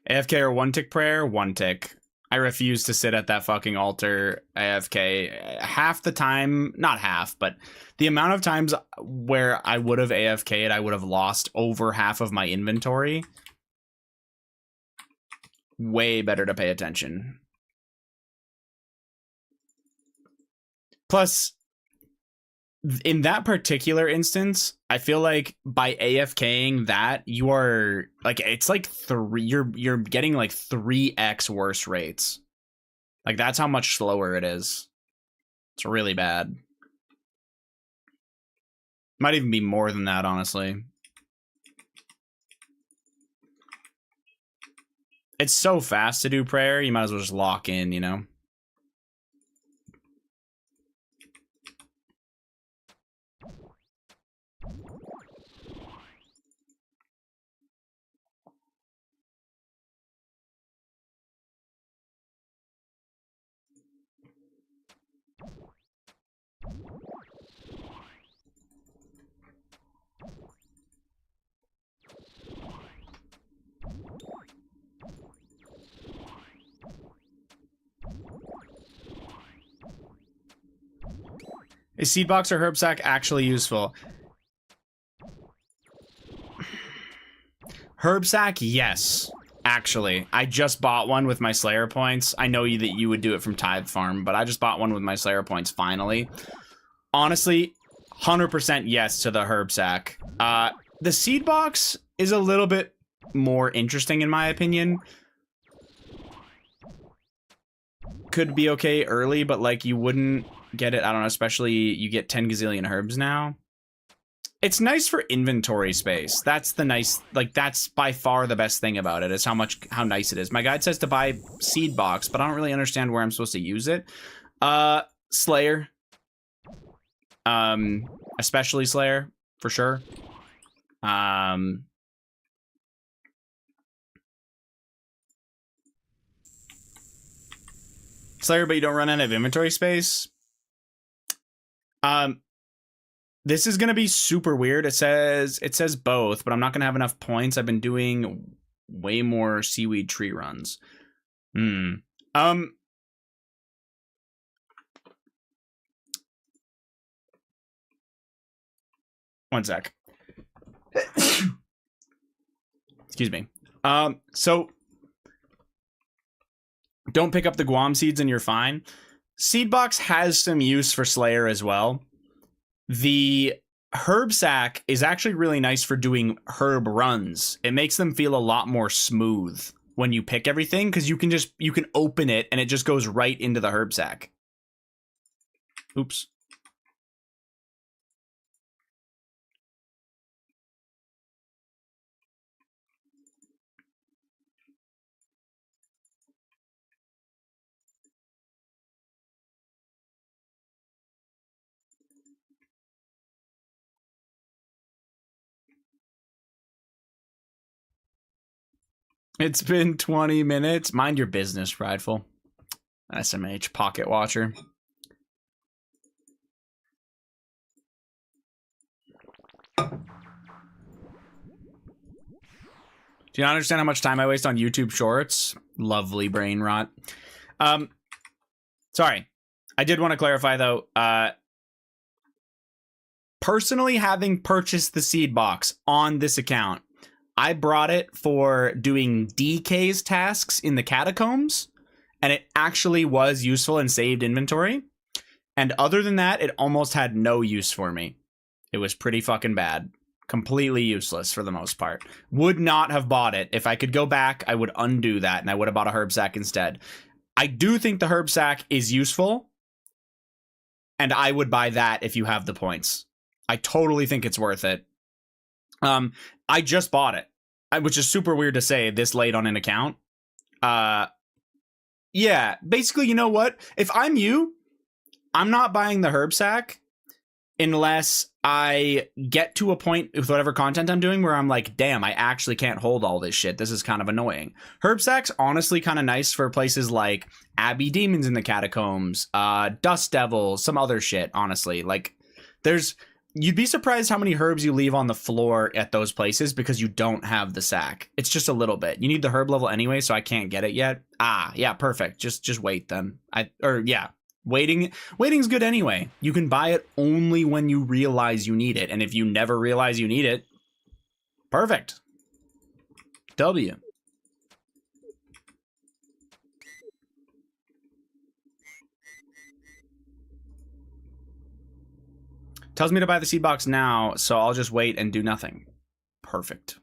Speaker 1: AFK or one tick prayer? One tick. I refuse to sit at that fucking altar AFK. Half the time, not half, but the amount of times where I would have AFK'd, I would have lost over half of my inventory. Way better to pay attention. Plus, in that particular instance, I feel like by AFKing that, you are like, it's like you're getting like 3x worse rates. Like that's how much slower it is. It's really bad. Might even be more than that, honestly. It's so fast to do prayer, you might as well just lock in, you know? Is seed box or herb sack actually useful? Herb sack, yes. Actually, I just bought one with my Slayer points. I know that you would do it from Tithe Farm, but I just bought one with my Slayer points finally. Honestly, 100% yes to the herb sack. The seed box is a little bit more interesting in my opinion. Could be okay early, but like you wouldn't get it, I don't know, especially you get 10 gazillion herbs now. It's nice for inventory space. That's the nice, like that's by far the best thing about it is how nice it is. My guide says to buy seed box, but I don't really understand where I'm supposed to use it. Slayer. Especially Slayer, for sure. Slayer, but you don't run out of inventory space. This is gonna be super weird. It says both, but I'm not gonna have enough points. I've been doing way more seaweed tree runs. One sec. Excuse me. So don't pick up the Guam seeds and you're fine. Seed box has some use for Slayer as well. The herb sack is actually really nice for doing herb runs. It makes them feel a lot more smooth when you pick everything because you can open it and it just goes right into the herb sack. Oops. It's been 20 minutes. Mind your business, Prideful. SMH, Pocket Watcher. Do you not understand how much time I waste on YouTube Shorts? Lovely brain rot. Sorry. I did want to clarify, though. Personally, having purchased the seed box on this account, I brought it for doing DK's tasks in the catacombs, and it actually was useful and saved inventory. And other than that, it almost had no use for me. It was pretty fucking bad. Completely useless for the most part. Would not have bought it. If I could go back, I would undo that, and I would have bought a herb sack instead. I do think the herb sack is useful, and I would buy that if you have the points. I totally think it's worth it. I just bought it, which is super weird to say this late on an account. Yeah, basically, you know what? If I'm you, I'm not buying the herb sack unless I get to a point with whatever content I'm doing where I'm like, damn, I actually can't hold all this shit. This is kind of annoying. Herb sack's honestly kind of nice for places like Abbey Demons in the Catacombs, Dust Devil, some other shit, honestly. Like, you'd be surprised how many herbs you leave on the floor at those places because you don't have the sack. It's just a little bit. You need the herb level anyway, so I can't get it yet. Yeah, perfect. Just wait then. Waiting's good anyway. You can buy it only when you realize you need it, and if you never realize you need it, perfect. W. Tells me to buy the seed box now, so I'll just wait and do nothing. Perfect.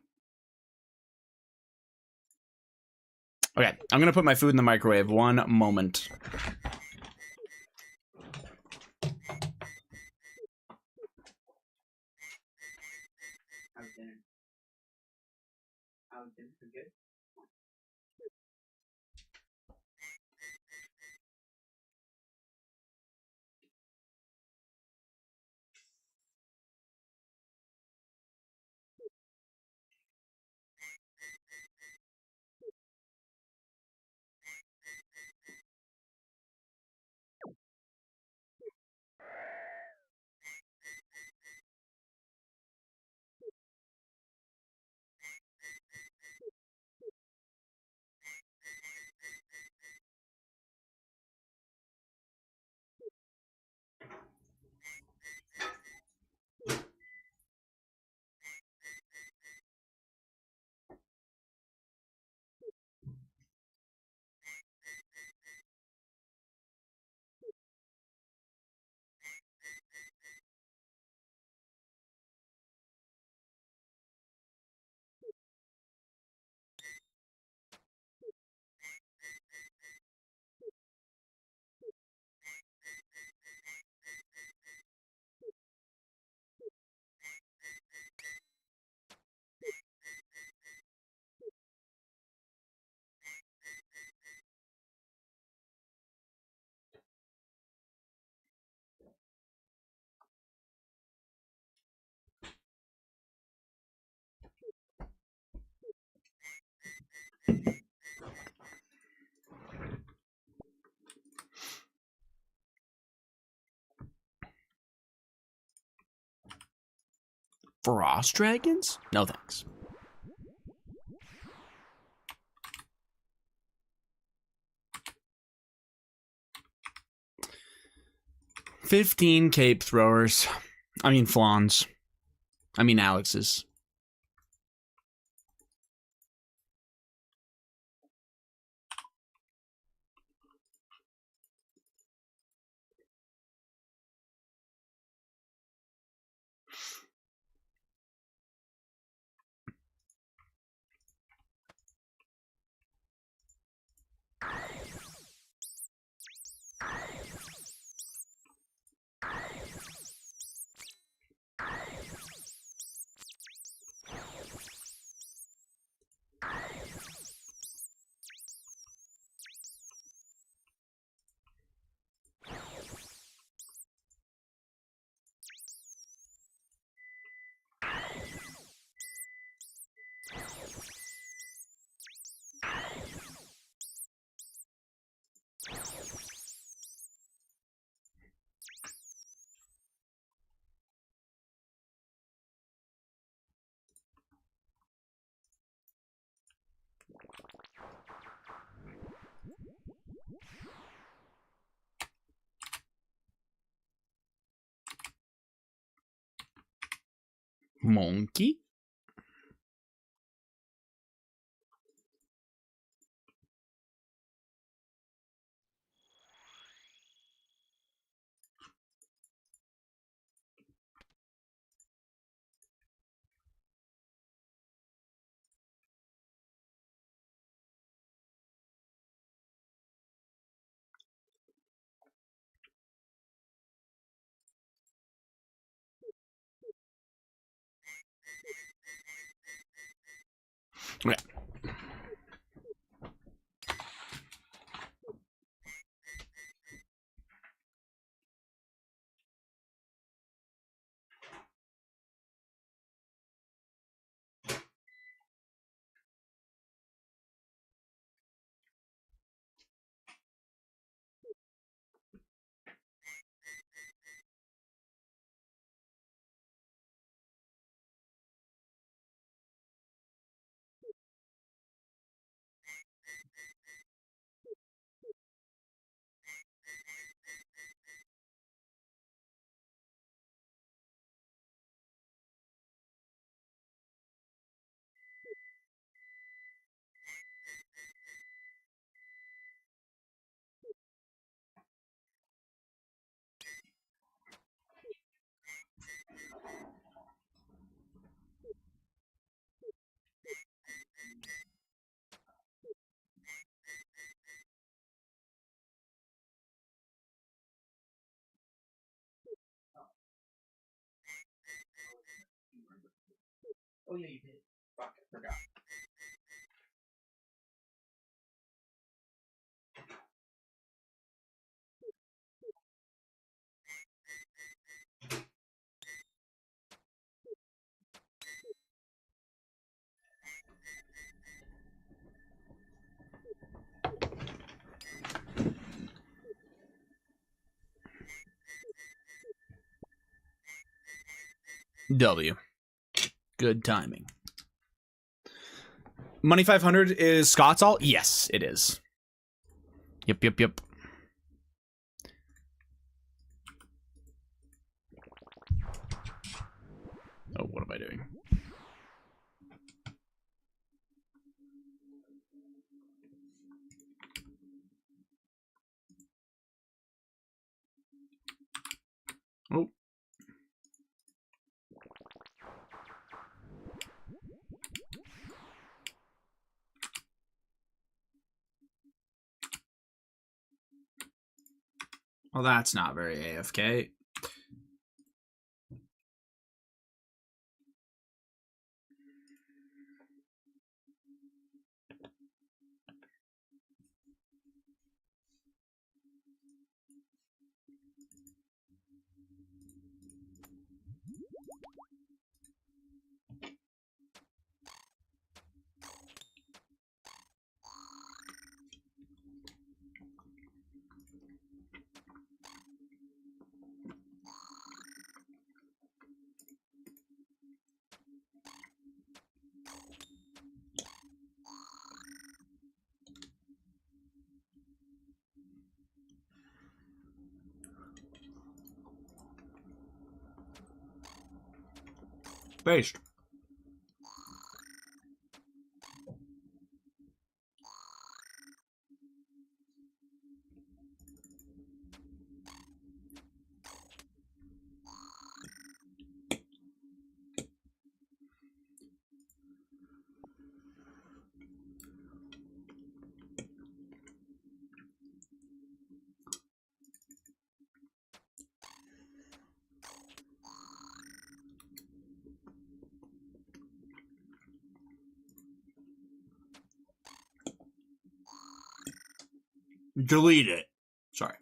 Speaker 1: Okay, I'm gonna put my food in the microwave. One moment.
Speaker 2: How's dinner? How's dinner? Good?
Speaker 3: Frost dragons? No thanks. $15 cape throwers. I mean flans. I mean Alex's. Monkey? Okay.
Speaker 1: Oh yeah, you did. Fuck, I forgot.
Speaker 3: W. Good timing.
Speaker 1: Money 500 is Scott's all? Yes, it is.
Speaker 3: Yep.
Speaker 1: Oh, what am I doing? Oh. Well, that's not very AFK.
Speaker 3: Based. Delete it. Sorry.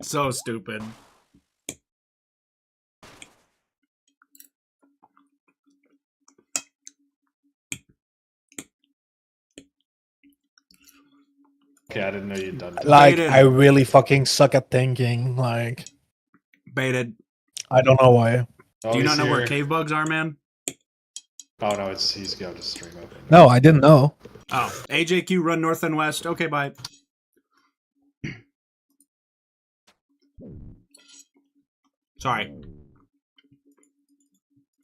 Speaker 3: So stupid.
Speaker 4: Okay, I didn't know you'd done that.
Speaker 5: Like,
Speaker 3: Baited.
Speaker 5: I really fucking suck at thinking. Like,
Speaker 3: Baited.
Speaker 5: I don't know why.
Speaker 4: Oh,
Speaker 3: Do you
Speaker 4: he's
Speaker 3: not know where
Speaker 4: here.
Speaker 3: cave bugs are, man?
Speaker 4: Oh no, he's got to stream up.
Speaker 5: No, I didn't know.
Speaker 3: Oh, AJQ, run north and west. Okay, bye. Sorry.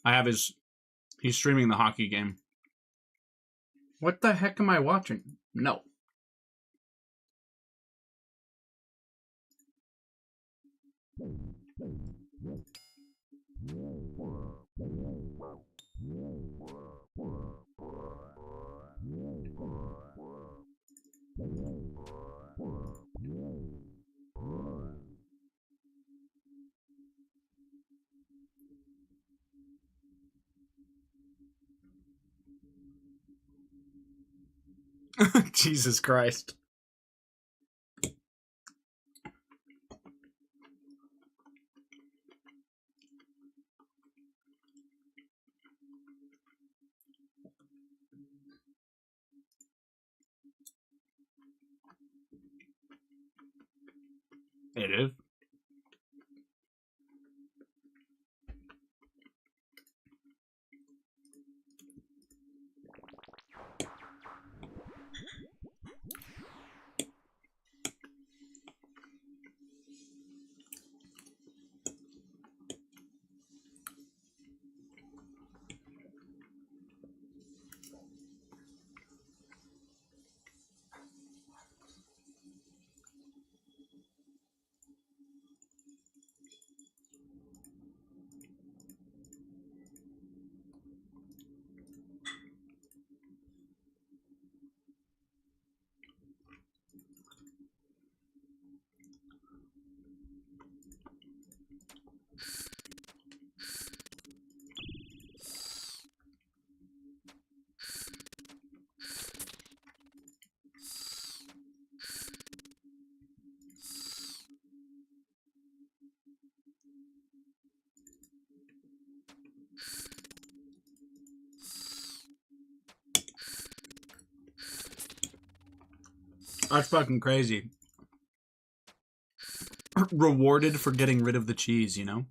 Speaker 3: I have his... He's streaming the hockey game. What the heck am I watching? No. Jesus Christ. It is. That's fucking crazy. Rewarded for getting rid of the cheese, you know?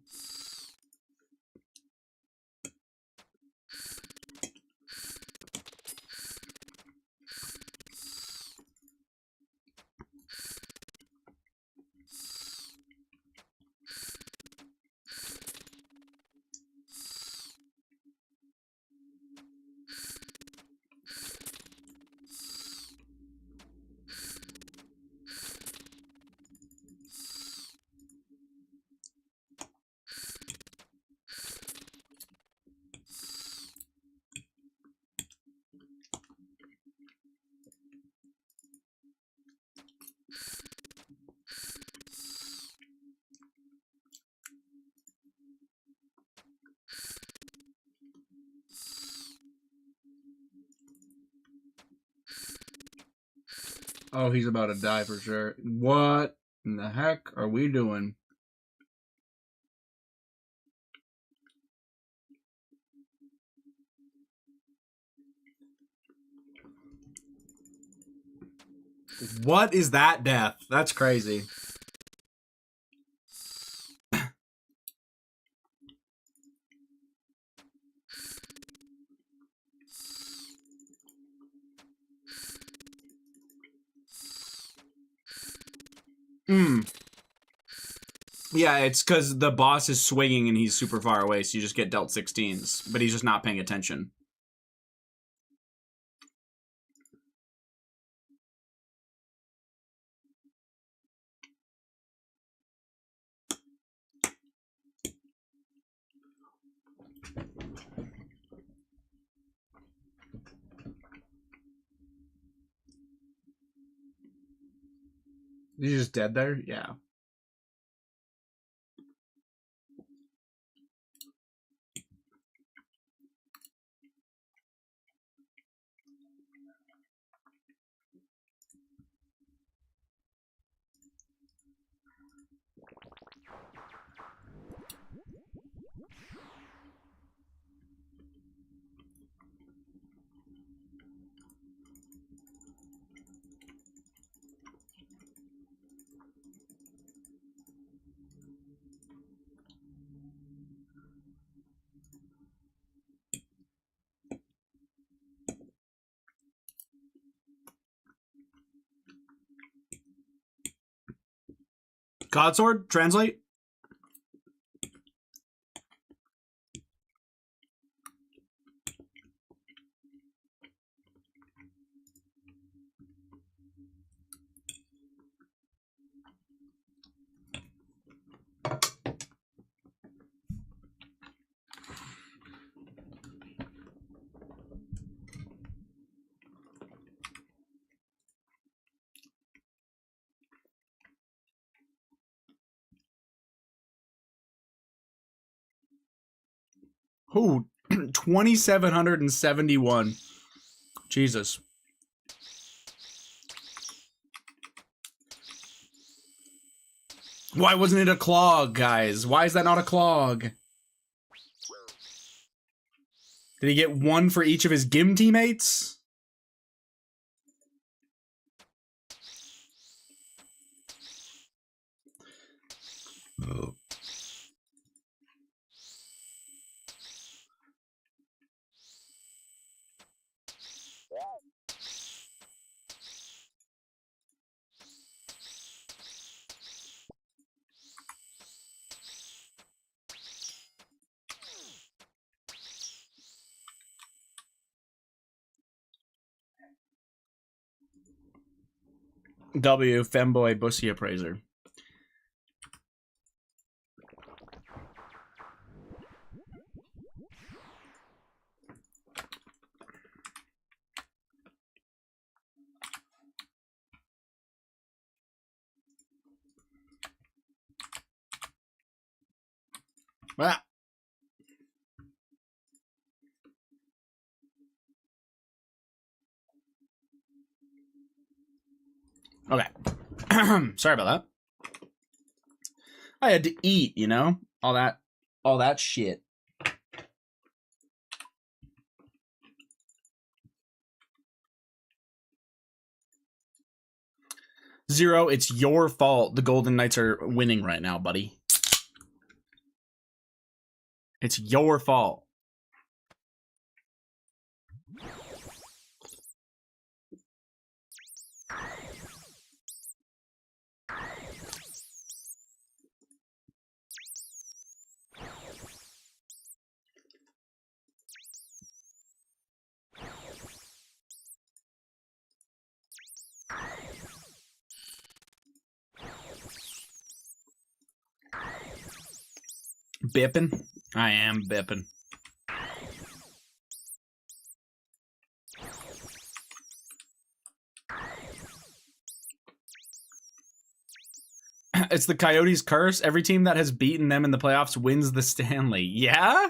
Speaker 3: Oh, he's about to die for sure. What in the heck are we doing? What is that death? That's crazy. Yeah, it's because the boss is swinging and he's super far away, so you just get dealt 16s, but he's just not paying attention. He's just dead there? Yeah. Godsword? Translate? Ooh, 2,771. Jesus. Why wasn't it a clog, guys? Why is that not a clog? Did he get one for each of his Gim teammates? Oh. W, femboy, bussy appraiser. Ah. Okay. Sorry about that. I had to eat, you know? All that shit. Zero, it's your fault the Golden Knights are winning right now, buddy. It's your fault. Bippin'? I am bippin'. It's the Coyotes' curse. Every team that has beaten them in the playoffs wins the Stanley. Yeah?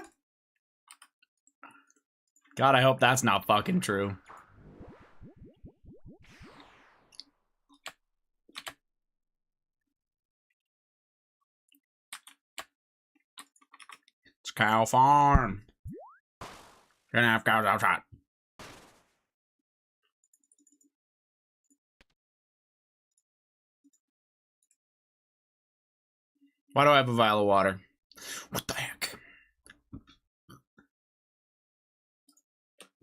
Speaker 3: God, I hope that's not fucking true. It's cow farm. Gonna have cows outside. Why do I have a vial of water? What the heck?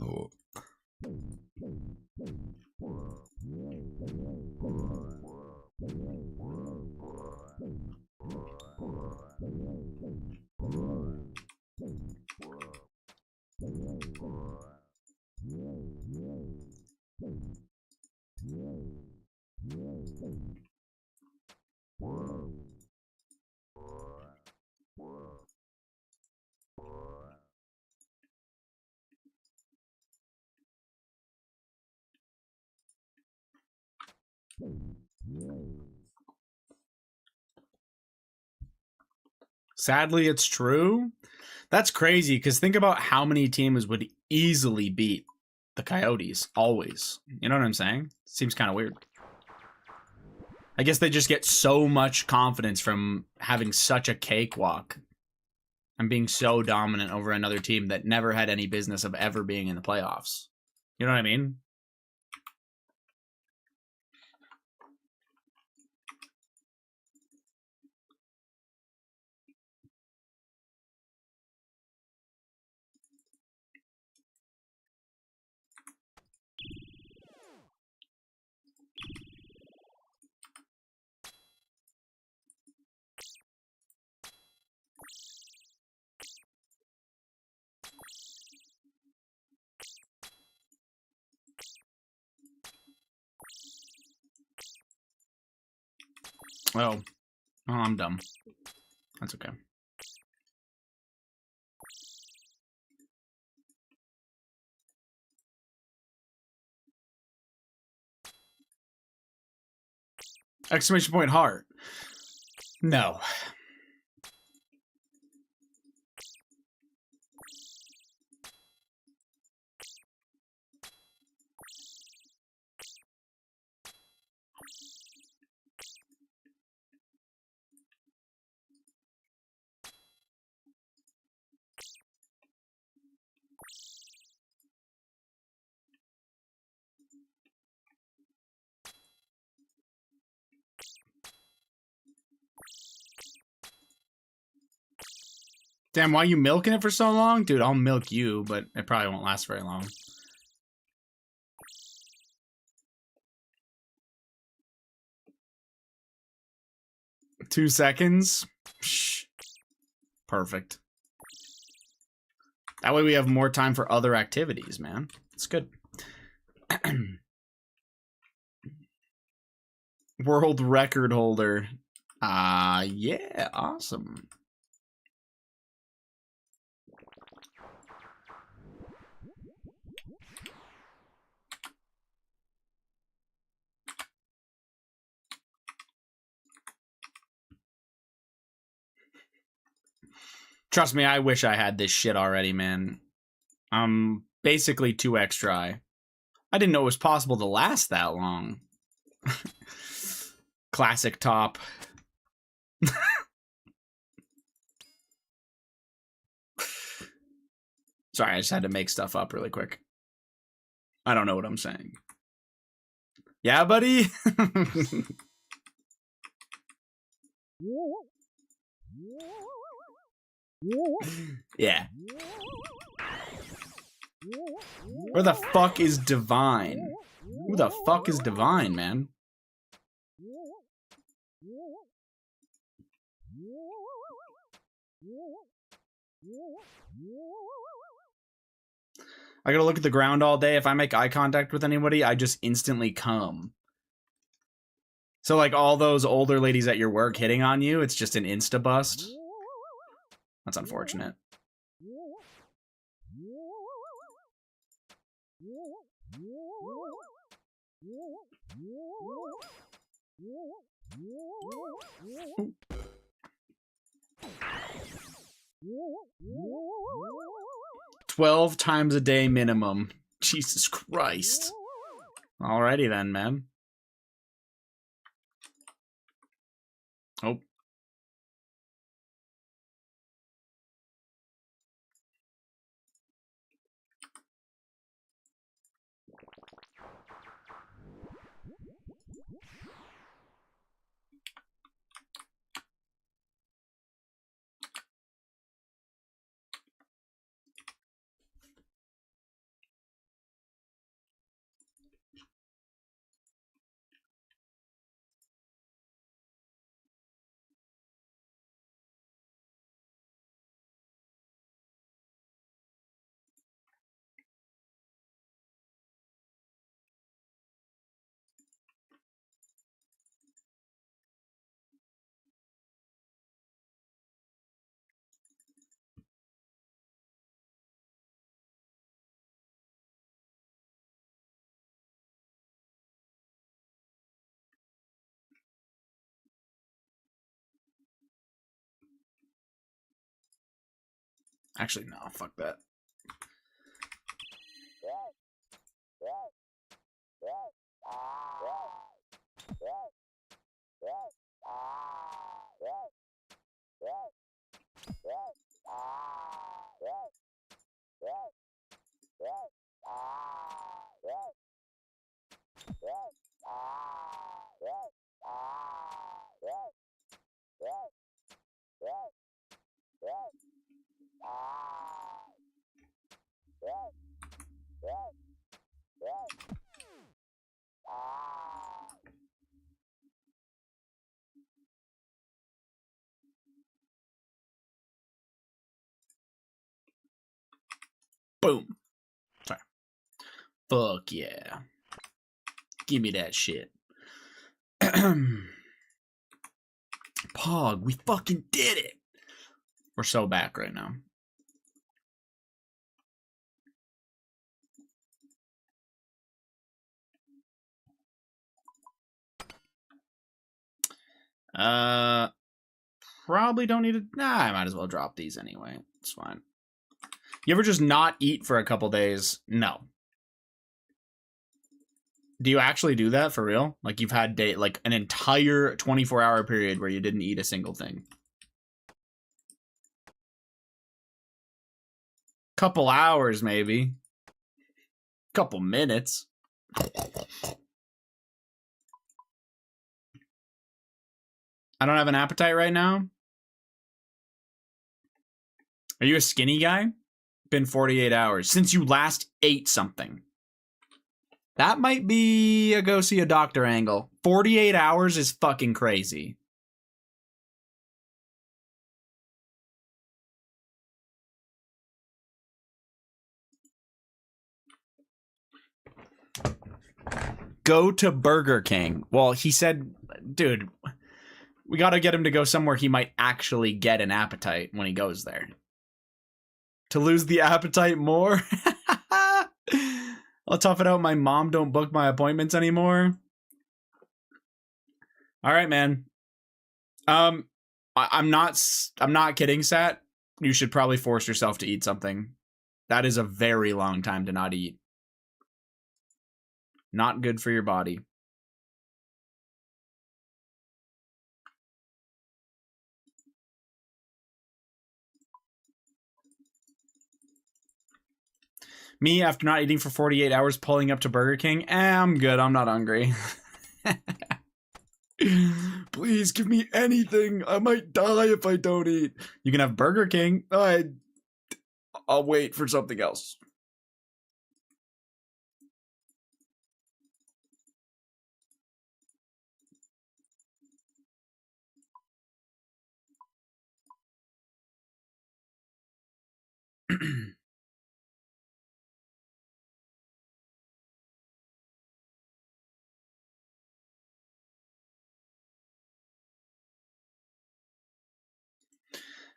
Speaker 3: Oh. Sadly, it's true. That's crazy, because think about how many teams would easily beat the Coyotes, always. You know what I'm saying? Seems kind of weird. I guess they just get so much confidence from having such a cakewalk and being so dominant over another team that never had any business of ever being in the playoffs. You know what I mean? Oh, I'm dumb. That's okay. Exclamation point heart. No. Damn, why you milking it for so long? Dude, I'll milk you, but it probably won't last very long. Two seconds? Shh. Perfect. That way we have more time for other activities, man. It's good. World record holder. Yeah, awesome. Trust me, I wish I had this shit already, man. I'm basically 2x dry. I didn't know it was possible to last that long. Classic top. Sorry, I just had to make stuff up really quick. I don't know what I'm saying. Yeah, buddy? Yeah. Where the fuck is Divine? Who the fuck is Divine, man? I gotta look at the ground all day. If I make eye contact with anybody, I just instantly come. So like all those older ladies at your work hitting on you, it's just an insta bust. That's unfortunate. Ooh. 12 times a day minimum. Jesus Christ. Alrighty then, man. Oh. Actually, no, fuck that. Boom. Sorry. Fuck yeah. Give me that shit. Pog, we fucking did it. We're so back right now. Probably don't need to. Nah, I might as well drop these anyway. It's fine. You ever just not eat for a couple days? No. Do you actually do that for real? Like you've had like an entire 24-hour period where you didn't eat a single thing? Couple hours, maybe. Couple minutes. I don't have an appetite right now. Are you a skinny guy? Been 48 hours since you last ate something. That might be a go see a doctor angle. 48 hours is fucking crazy. Go to Burger King. Well, he said, dude, we got to get him to go somewhere he might actually get an appetite when he goes there. To lose the appetite more? I'll tough it out. My mom don't book my appointments anymore. All right, man. I'm not kidding, Sat. You should probably force yourself to eat something. That is a very long time to not eat. Not good for your body. Me, after not eating for 48 hours, pulling up to Burger King. I'm good. I'm not hungry. Please give me anything. I might die if I don't eat. You can have Burger King. I'll wait for something else.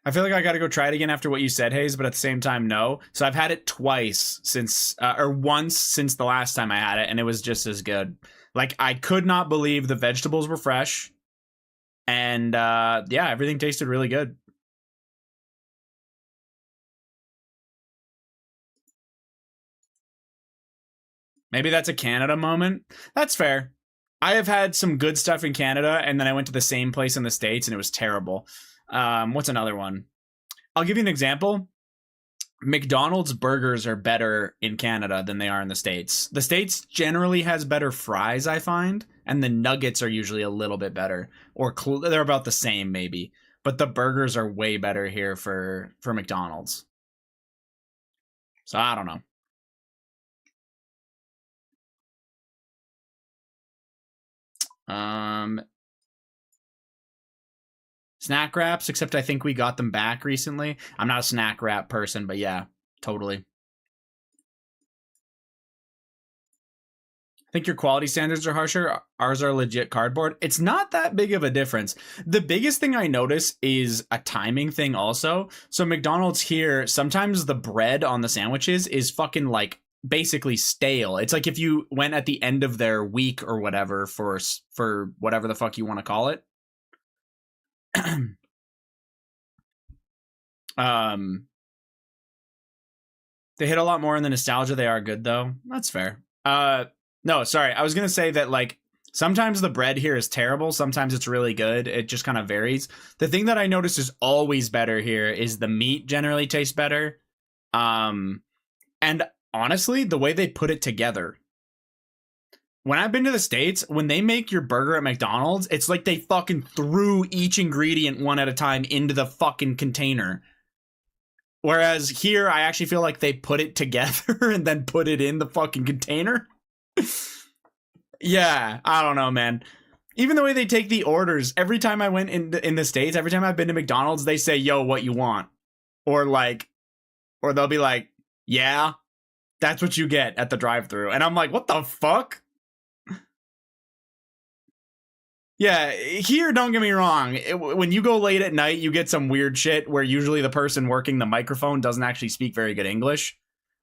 Speaker 3: I feel like I got to go try it again after what you said, Hayes, but at the same time, no. So I've had it twice since, or once since the last time I had it, and it was just as good. Like, I could not believe the vegetables were fresh. And yeah, everything tasted really good. Maybe that's a Canada moment. That's fair. I have had some good stuff in Canada, and then I went to the same place in the States, and it was terrible. What's another one? I'll give you an example. McDonald's burgers are better in Canada than they are in the States. The States generally has better fries, I find, and the nuggets are usually a little bit better. Or they're about the same, maybe. But the burgers are way better here for McDonald's. So I don't know. Snack wraps, except I think we got them back recently. I'm not a snack wrap person, but yeah, totally. I think your quality standards are harsher. Ours are legit cardboard. It's not that big of a difference. The biggest thing I notice is a timing thing also. So McDonald's here, sometimes the bread on the sandwiches is fucking like basically stale. It's like if you went at the end of their week or whatever for whatever the fuck you want to call it. They hit a lot more in the nostalgia. They are good though. That's fair. No, sorry. I was gonna say that like sometimes the bread here is terrible. Sometimes it's really good. It just kind of varies. The thing that I notice is always better here is the meat generally tastes better. And honestly, the way they put it together. When I've been to the States, when they make your burger at McDonald's, it's like they fucking threw each ingredient one at a time into the fucking container. Whereas here, I actually feel like they put it together and then put it in the fucking container. Yeah, I don't know, man. Even the way they take the orders, every time I went in the States, every time I've been to McDonald's, they say, yo, what you want? Or they'll be like, yeah, that's what you get at the drive-thru. And I'm like, what the fuck? Yeah, here, don't get me wrong. When you go late at night, you get some weird shit where usually the person working the microphone doesn't actually speak very good English.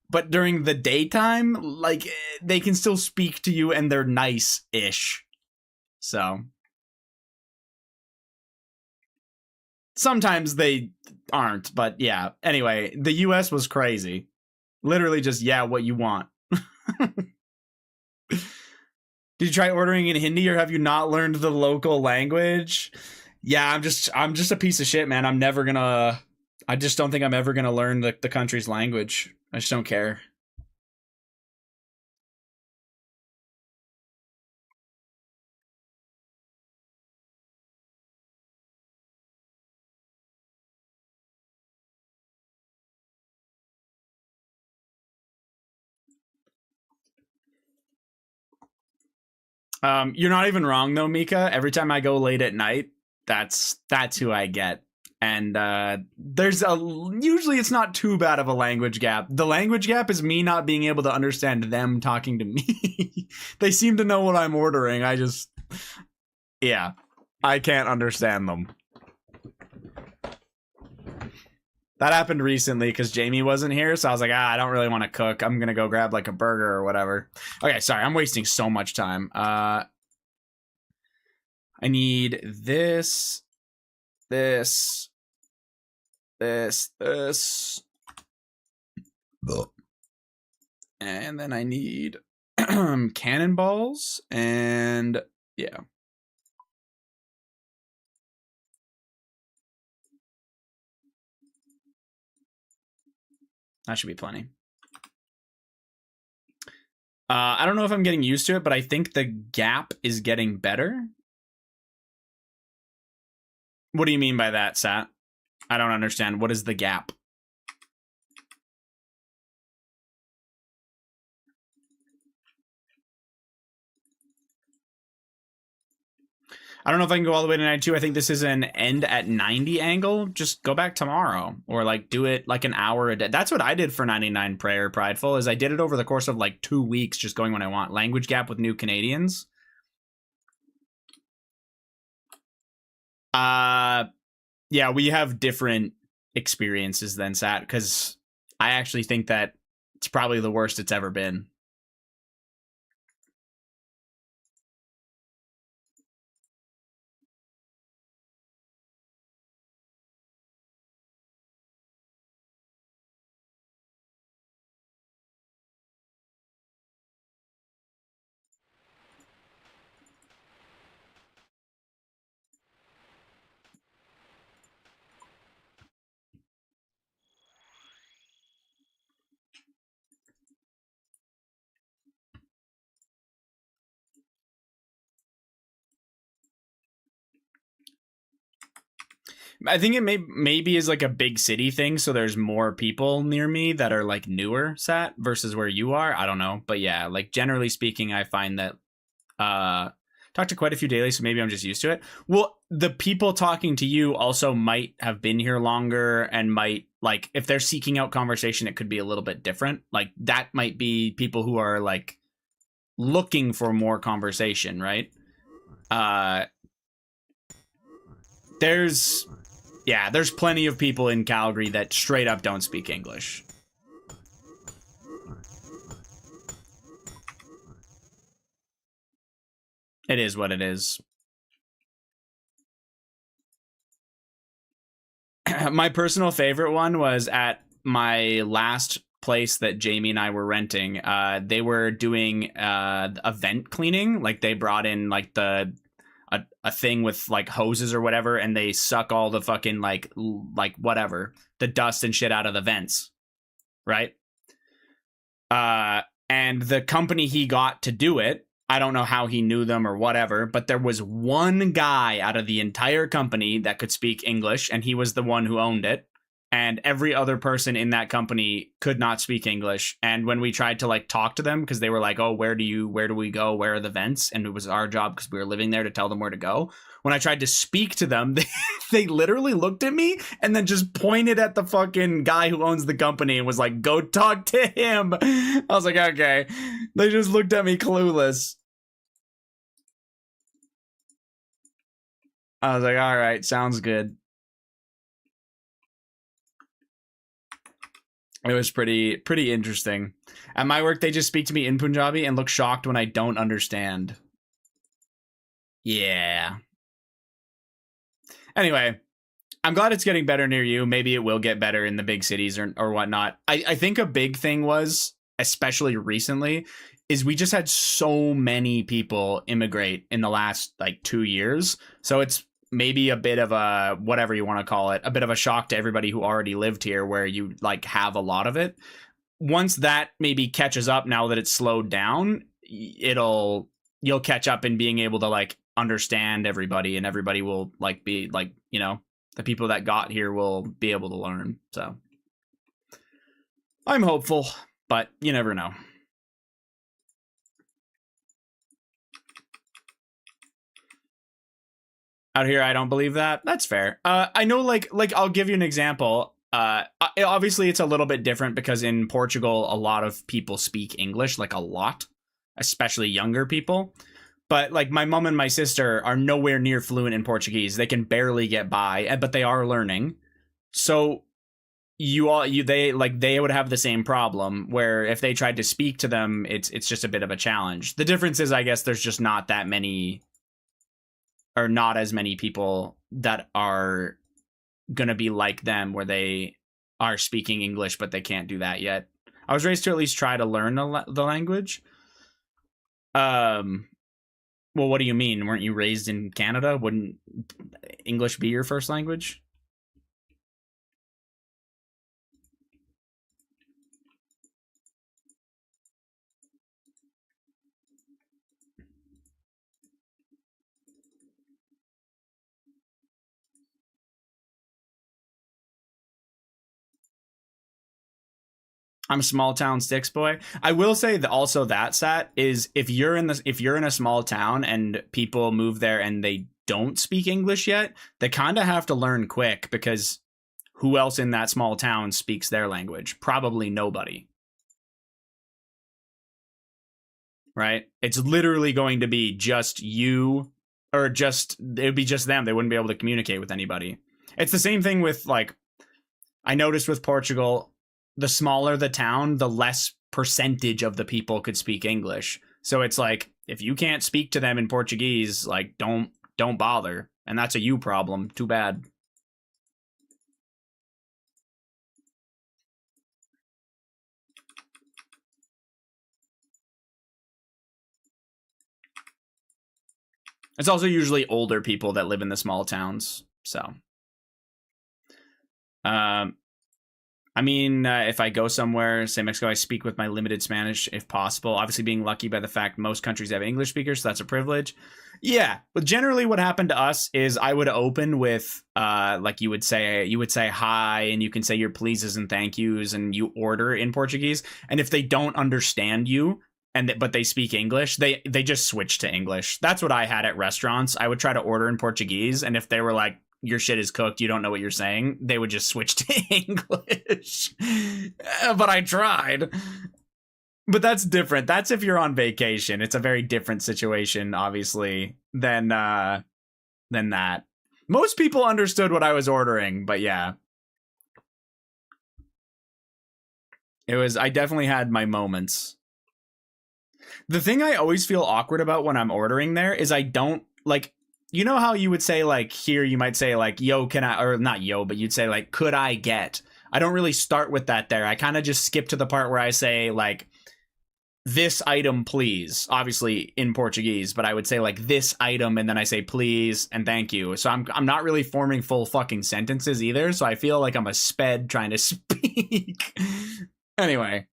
Speaker 3: But during the daytime, like, they can still speak to you and they're nice-ish. So. Sometimes they aren't, but yeah. Anyway, the US was crazy. Literally just, yeah, what you want. Did you try ordering in Hindi or have you not learned the local language? Yeah, I'm just a piece of shit, man. I just don't think I'm ever gonna learn the country's language. I just don't care. You're not even wrong though, Mika. Every time I go late at night, that's who I get. And usually it's not too bad of a language gap. The language gap is me not being able to understand them talking to me. They seem to know what I'm ordering. Yeah, I can't understand them. That happened recently because Jamie wasn't here, so I was like, I don't really want to cook. I'm gonna go grab like a burger or whatever. Okay, sorry, I'm wasting so much time. I need this, this, and then I need cannonballs, and yeah. That should be plenty. I don't know if I'm getting used to it, but I think the gap is getting better. What do you mean by that, Sat? I don't understand. What is the gap? I don't know if I can go all the way to 92. I think this is an end at 90 angle. Just go back tomorrow or like do it like an hour a day. That's what I did for 99 Prayer Prideful is I did it over the course of like 2 weeks, just going when I want. Language gap with new Canadians. Yeah, we have different experiences than Sat because I actually think that it's probably the worst it's ever been. I think it maybe is like a big city thing, so there's more people near me that are like newer Sat versus where you are. I don't know, but yeah, like generally speaking, I find that talk to quite a few daily, so maybe I'm just used to it. Well, the people talking to you also might have been here longer and might like if they're seeking out conversation, it could be a little bit different. Like that might be people who are like looking for more conversation, right? There's plenty of people in Calgary that straight up don't speak English. It is what it is. My personal favorite one was at my last place that Jamie and I were renting. They were doing event cleaning. Like they brought in like a thing with like hoses or whatever, and they suck all the fucking like whatever, the dust and shit out of the vents, right? And the company he got to do it, I don't know how he knew them or whatever, but there was one guy out of the entire company that could speak English, and he was the one who owned it. And every other person in that company could not speak English. And when we tried to like talk to them, because they were like, oh, where do we go? Where are the vents? And it was our job because we were living there to tell them where to go. When I tried to speak to them, they literally looked at me and then just pointed at the fucking guy who owns the company and was like, go talk to him. I was like, okay. They just looked at me clueless. I was like, all right, sounds good. It was pretty interesting. At my work, they just speak to me in Punjabi and look shocked when I don't understand. Yeah. Anyway, I'm glad it's getting better near you. Maybe it will get better in the big cities or whatnot. I think a big thing was, especially recently, is we just had so many people immigrate in the last like 2 years. So it's maybe a bit of a, whatever you want to call it, a bit of a shock to everybody who already lived here where you like have a lot of it. Once that maybe catches up, now that it's slowed down, you'll catch up in being able to like understand everybody, and everybody will like be like, you know, the people that got here will be able to learn. So I'm hopeful, but you never know. Out here, I don't believe that. That's fair. I know, like I'll give you an example. Obviously, it's a little bit different because in Portugal, a lot of people speak English, like a lot, especially younger people. But like my mom and my sister are nowhere near fluent in Portuguese. They can barely get by, but they are learning. So they would have the same problem where if they tried to speak to them, it's just a bit of a challenge. The difference is, I guess, there's just not that many, or not as many people that are gonna be like them where they are speaking English but they can't do that yet. I was raised to at least try to learn the language. Well, what do you mean? Weren't you raised in Canada? Wouldn't English be your first language?
Speaker 1: I'm a small town sticks boy. I will say that also that stat is if you're in a small town and people move there and they don't speak English yet, they kind of have to learn quick because who else in that small town speaks their language? Probably nobody. Right? It's literally going to be just you or it would be just them. They wouldn't be able to communicate with anybody. It's the same thing with like I noticed with Portugal, the smaller the town, the less percentage of the people could speak English. So it's like if you can't speak to them in Portuguese, like don't bother. And that's a you problem. Too bad. It's also usually older people that live in the small towns. So I mean, if I go somewhere, say Mexico, I speak with my limited Spanish if possible. Obviously, being lucky by the fact most countries have English speakers, so that's a privilege. Yeah, but generally, what happened to us is I would open with, like you would say hi, and you can say your pleases and thank yous, and you order in Portuguese. And if they don't understand you, but they speak English, they just switch to English. That's what I had at restaurants. I would try to order in Portuguese, and if they were like, your shit is cooked, you don't know what you're saying, they would just switch to English. But I tried. But that's different. That's if you're on vacation. It's a very different situation, obviously, than that. Most people understood what I was ordering, but yeah. I definitely had my moments. The thing I always feel awkward about when I'm ordering there is I don't, like, you know how you would say, like, here you might say, like, yo, can I, or not yo, but you'd say, like, could I get? I don't really start with that there. I kind of just skip to the part where I say, like, this item, please. Obviously in Portuguese, but I would say, like, this item, and then I say, please, and thank you. So I'm not really forming full fucking sentences either, so I feel like I'm a sped trying to speak. Anyway.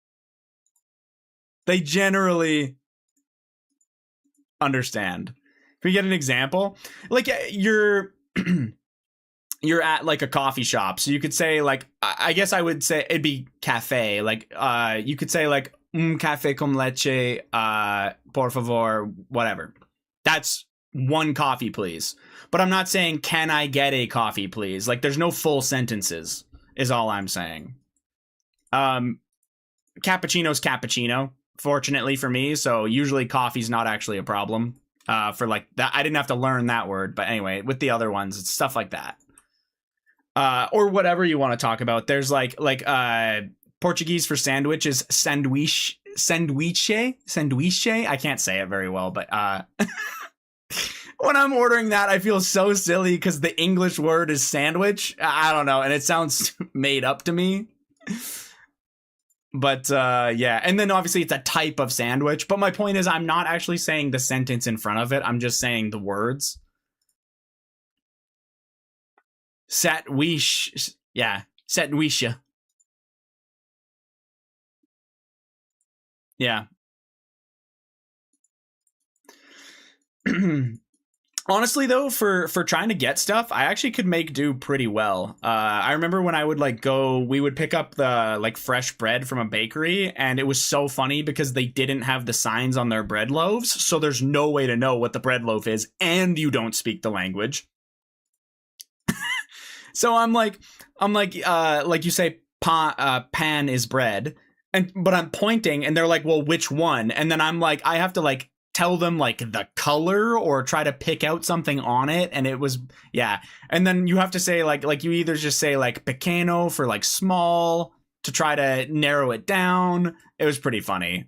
Speaker 1: They generally understand. Can we get an example? Like you're at like a coffee shop, so you could say like I guess I would say it'd be cafe. Like you could say like café con leche, por favor, whatever. That's one coffee, please. But I'm not saying can I get a coffee, please. Like there's no full sentences. Is all I'm saying. Cappuccino's cappuccino. Fortunately for me, so usually coffee's not actually a problem. For like that, I didn't have to learn that word, but anyway, with the other ones, it's stuff like that, or whatever you want to talk about. There's like Portuguese for sandwich is sanduíche. I can't say it very well, but when I'm ordering that, I feel so silly because the English word is sandwich. I don't know, and it sounds made up to me. But yeah, and then obviously it's a type of sandwich. But my point is I'm not actually saying the sentence in front of it. I'm just saying the words. Satwish. Yeah, satwisha. Yeah. Honestly, though, for trying to get stuff, I actually could make do pretty well. I remember when I would we would pick up the like fresh bread from a bakery, and it was so funny because they didn't have the signs on their bread loaves, so there's no way to know what the bread loaf is, and you don't speak the language. So I'm like you say, pan is bread, but I'm pointing, and they're like, well, which one? And then I'm like, I have to like tell them like the color or try to pick out something on it, and it was yeah. And then you have to say like you either just say like pequeno for like small to try to narrow it down. It was pretty funny.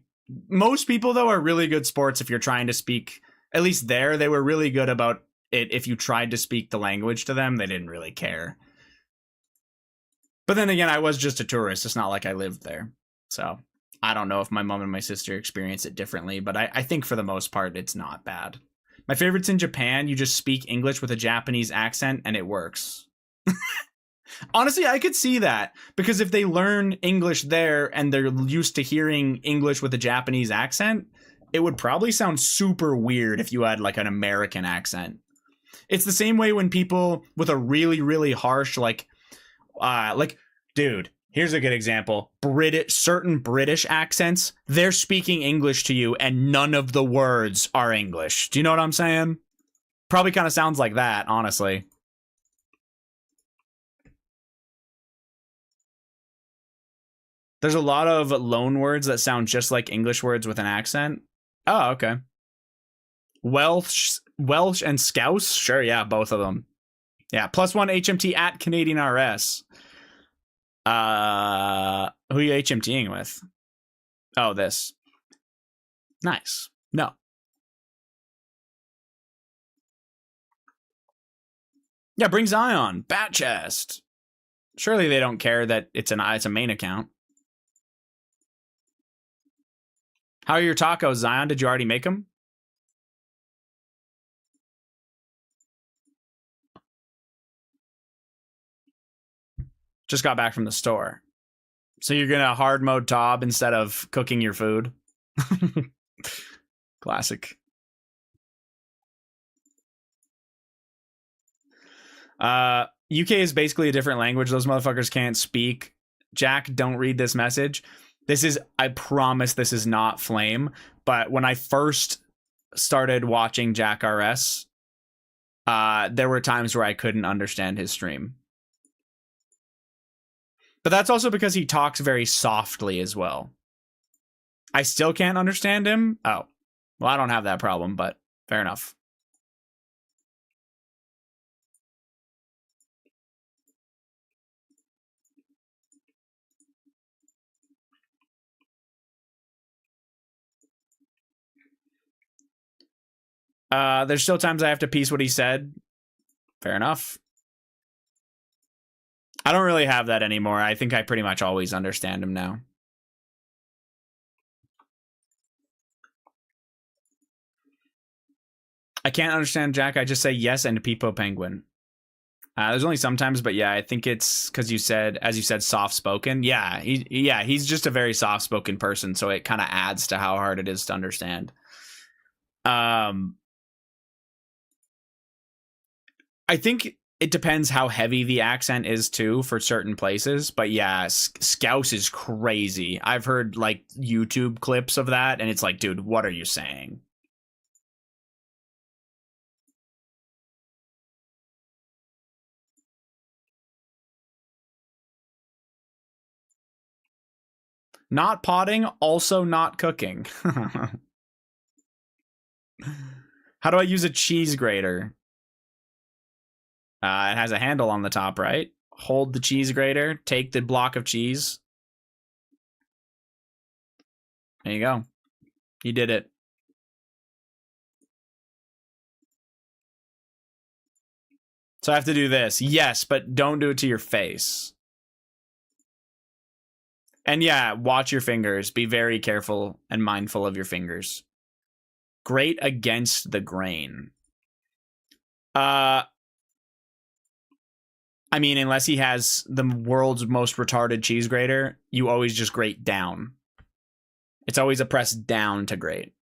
Speaker 1: Most people though are really good sports if you're trying to speak. At least there they were really good about it. If you tried to speak the language to them, they didn't really care. But then again, I was just a tourist. It's not like I lived there, so I don't know if my mom and my sister experience it differently, but I think for the most part, it's not bad. My favorite's in Japan. You just speak English with a Japanese accent, and it works. Honestly, I could see that, because if they learn English there and they're used to hearing English with a Japanese accent, it would probably sound super weird if you had like an American accent. It's the same way when people with a really, really harsh, dude, Here's a good example. Certain British accents, they're speaking English to you and none of the words are English. Do you know what I'm saying? Probably kind of sounds like that, honestly. There's a lot of loan words that sound just like English words with an accent. Oh, okay. Welsh and Scouse? Sure, yeah, both of them. Yeah, +1 HMT at Canadian RS. Who are you HMTing with? Oh, this. Nice. No. Yeah, bring Zion. Bat chest. Surely they don't care that it's a main account. How are your tacos, Zion? Did you already make them? Just got back from the store. So you're gonna hard mode Tob instead of cooking your food? Classic. UK is basically a different language. Those motherfuckers can't speak. Jack, don't read this message. I promise this is not Flame, but when I first started watching Jack RS, there were times where I couldn't understand his stream. But that's also because he talks very softly as well. I still can't understand him? Oh. Well, I don't have that problem, but fair enough. There's still times I have to piece what he said. Fair enough. I don't really have that anymore. I think I pretty much always understand him now. I can't understand Jack. I just say yes and Peepo Penguin. There's only sometimes, but yeah, I think it's because as you said, soft-spoken. Yeah, he's just a very soft-spoken person, so it kind of adds to how hard it is to understand. I think it depends how heavy the accent is too for certain places, but yeah, Scouse is crazy. I've heard like YouTube clips of that, and it's like, dude, what are you saying? Not potting, also not cooking. How do I use a cheese grater? It has a handle on the top, right? Hold the cheese grater, take the block of cheese. There you go. You did it. So I have to do this. Yes, but don't do it to your face. And yeah, watch your fingers. Be very careful and mindful of your fingers. Grate against the grain. I mean, unless he has the world's most retarded cheese grater, you always just grate down. It's always a press down to grate.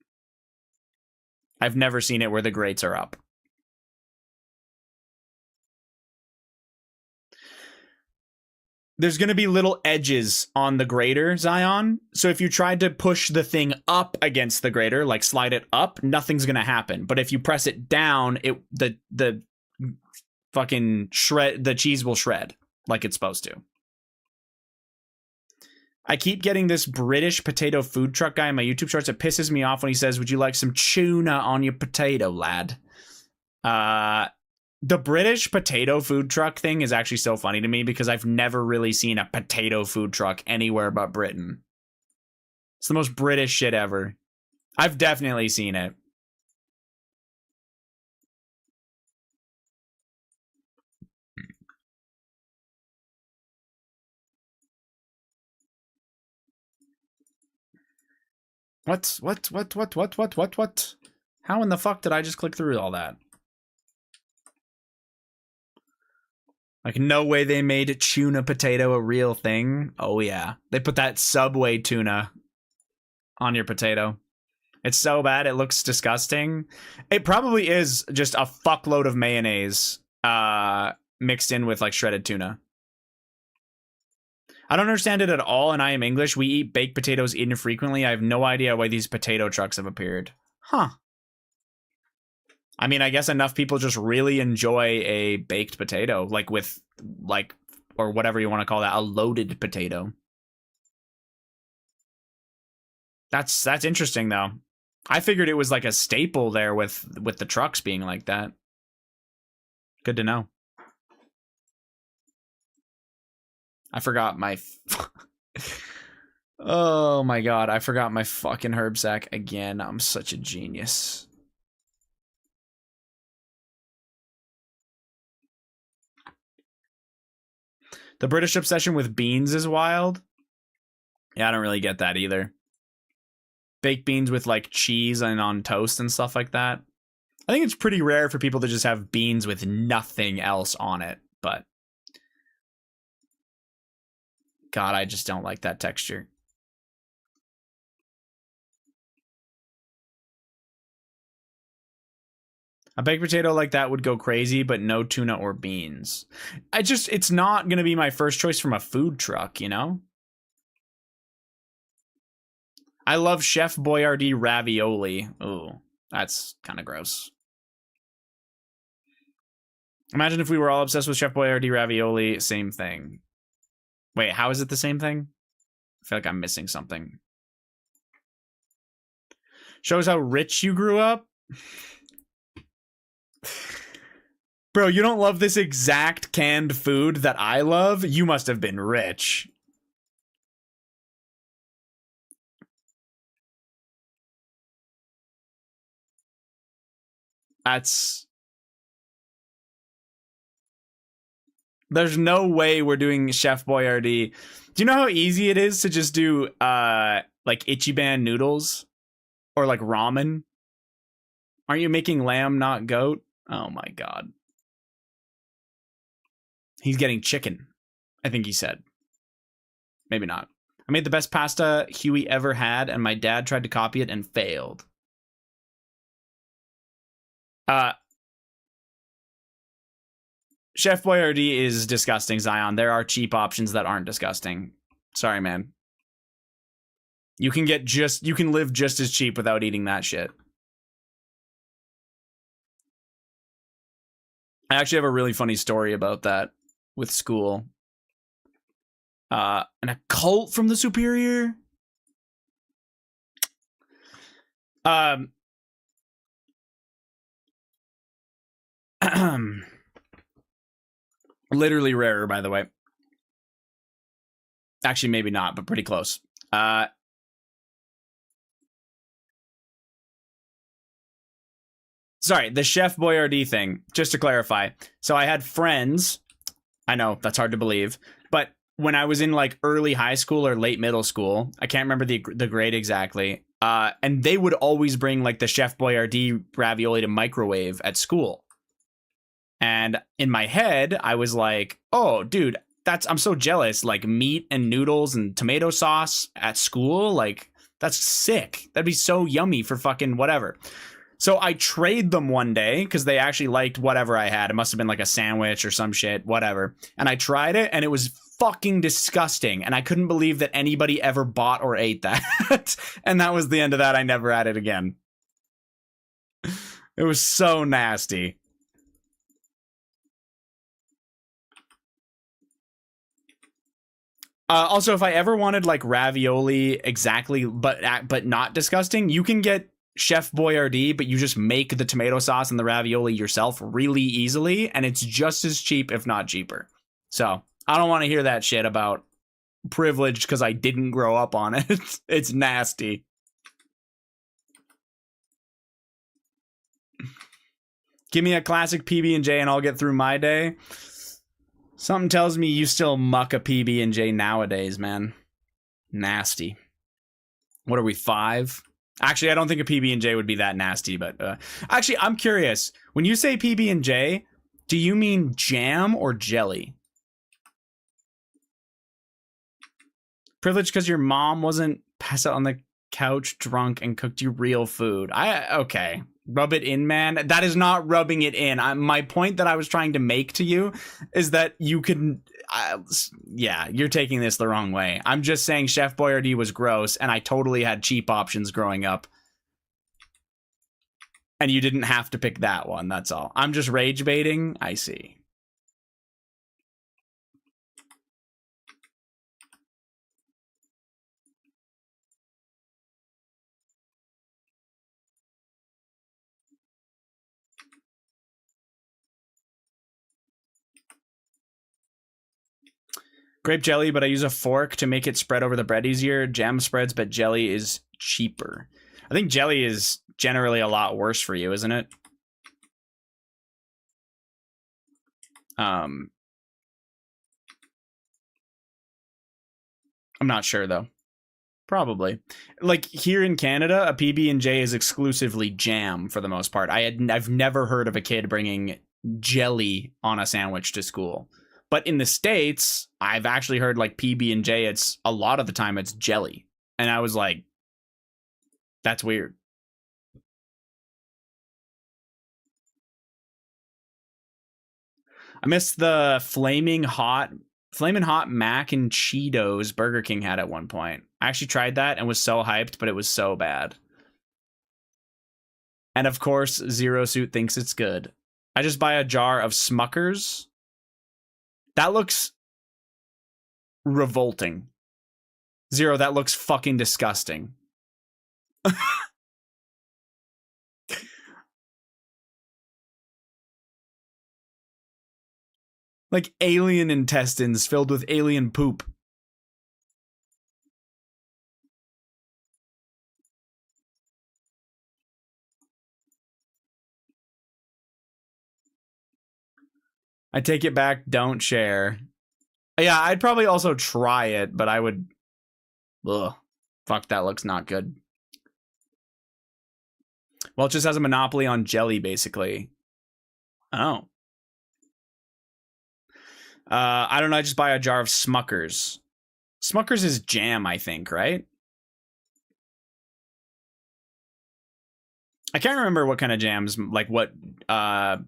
Speaker 1: I've never seen it where the grates are up. There's going to be little edges on the grater, Zion. So if you tried to push the thing up against the grater, like slide it up, nothing's going to happen. But if you press it down, the fucking the cheese will shred like it's supposed to. I keep getting this British potato food truck guy in my YouTube shorts. It pisses me off when he says, "Would you like some tuna on your potato, lad?" The British potato food truck thing is actually so funny to me because I've never really seen a potato food truck anywhere but Britain. It's the most British shit ever. I've definitely seen it. What? How in the fuck did I just click through all that? Like, no way they made tuna potato a real thing. Oh, yeah. They put that Subway tuna on your potato. It's so bad, it looks disgusting. It probably is just a fuckload of mayonnaise mixed in with, like, shredded tuna. I don't understand it at all, and I am English. We eat baked potatoes infrequently. I have no idea why these potato trucks have appeared. Huh. I mean, I guess enough people just really enjoy a baked potato, like with, like, or whatever you want to call that, a loaded potato. That's interesting, though. I figured it was like a staple there with the trucks being like that. Good to know. I forgot my... Oh my god, I forgot my fucking herb sack again. I'm such a genius. The British obsession with beans is wild. Yeah, I don't really get that either. Baked beans with like cheese and on toast and stuff like that. I think it's pretty rare for people to just have beans with nothing else on it, but God, I just don't like that texture. A baked potato like that would go crazy, but no tuna or beans. It's not going to be my first choice from a food truck, you know? I love Chef Boyardee ravioli. Ooh, that's kind of gross. Imagine if we were all obsessed with Chef Boyardee ravioli, same thing. Wait, how is it the same thing? I feel like I'm missing something. Shows how rich you grew up? Bro, you don't love this exact canned food that I love? You must have been rich. There's no way we're doing Chef Boyardee. Do you know how easy it is to just do like Ichiban noodles or like ramen? Aren't you making lamb, not goat? Oh my god. He's getting chicken, I think he said. Maybe not. I made the best pasta Huey ever had, and my dad tried to copy it and failed. Chef Boyardee is disgusting, Zion. There are cheap options that aren't disgusting. Sorry, man. You can live just as cheap without eating that shit. I actually have a really funny story about that with school. And a cult from the superior. Literally rarer, by the way. Actually, maybe not, but pretty close. Sorry, the Chef Boyardee thing, just to clarify. So I had friends, I know, that's hard to believe, but when I was in like early high school or late middle school, I can't remember the grade exactly, and they would always bring like the Chef Boyardee ravioli to microwave at school. And in my head, I was like, oh, dude, I'm so jealous. Like meat and noodles and tomato sauce at school, like that's sick. That'd be so yummy for fucking whatever. So I trade them one day because they actually liked whatever I had. It must have been like a sandwich or some shit, whatever. And I tried it and it was fucking disgusting. And I couldn't believe that anybody ever bought or ate that. And that was the end of that. I never had it again. It was so nasty. Also, if I ever wanted like ravioli exactly, but not disgusting, you can get Chef Boyardee, but you just make the tomato sauce and the ravioli yourself really easily, and it's just as cheap, if not cheaper. So I don't want to hear that shit about privilege because I didn't grow up on it. It's nasty. Give me a classic PB&J and I'll get through my day. Something tells me you still muck a PB&J nowadays, man. Nasty. What are we, 5? Actually, I don't think a PB&J would be that nasty, but actually, I'm curious. When you say PB&J, do you mean jam or jelly? Privilege because your mom wasn't passed out on the couch drunk and cooked you real food. Okay. Rub it in, man. That is not rubbing it in. My point that I was trying to make to you is that you can... yeah, you're taking this the wrong way. I'm just saying Chef Boyardee was gross, and I totally had cheap options growing up. And you didn't have to pick that one, that's all. I'm just rage baiting. I see. Grape jelly, but I use a fork to make it spread over the bread easier. Jam spreads, but jelly is cheaper. I think jelly is generally a lot worse for you, isn't it? I'm not sure though. Probably. Like here in Canada, a PB&J is exclusively jam for the most part. I've never heard of a kid bringing jelly on a sandwich to school. But in the States, I've actually heard like PB&J, it's a lot of the time it's jelly. And I was like, that's weird. I miss the flaming hot mac and Cheetos Burger King had at one point. I actually tried that and was so hyped, but it was so bad. And of course, Zero Suit thinks it's good. I just buy a jar of Smuckers. That looks revolting. Zero, that looks fucking disgusting. Like alien intestines filled with alien poop. I take it back, don't share. Yeah, I'd probably also try it, but I would... Ugh. Fuck, that looks not good. Well, it just has a monopoly on jelly, basically. Oh. I don't know, I just buy a jar of Smuckers. Smuckers is jam, I think, right? I can't remember what kind of jams, like what... my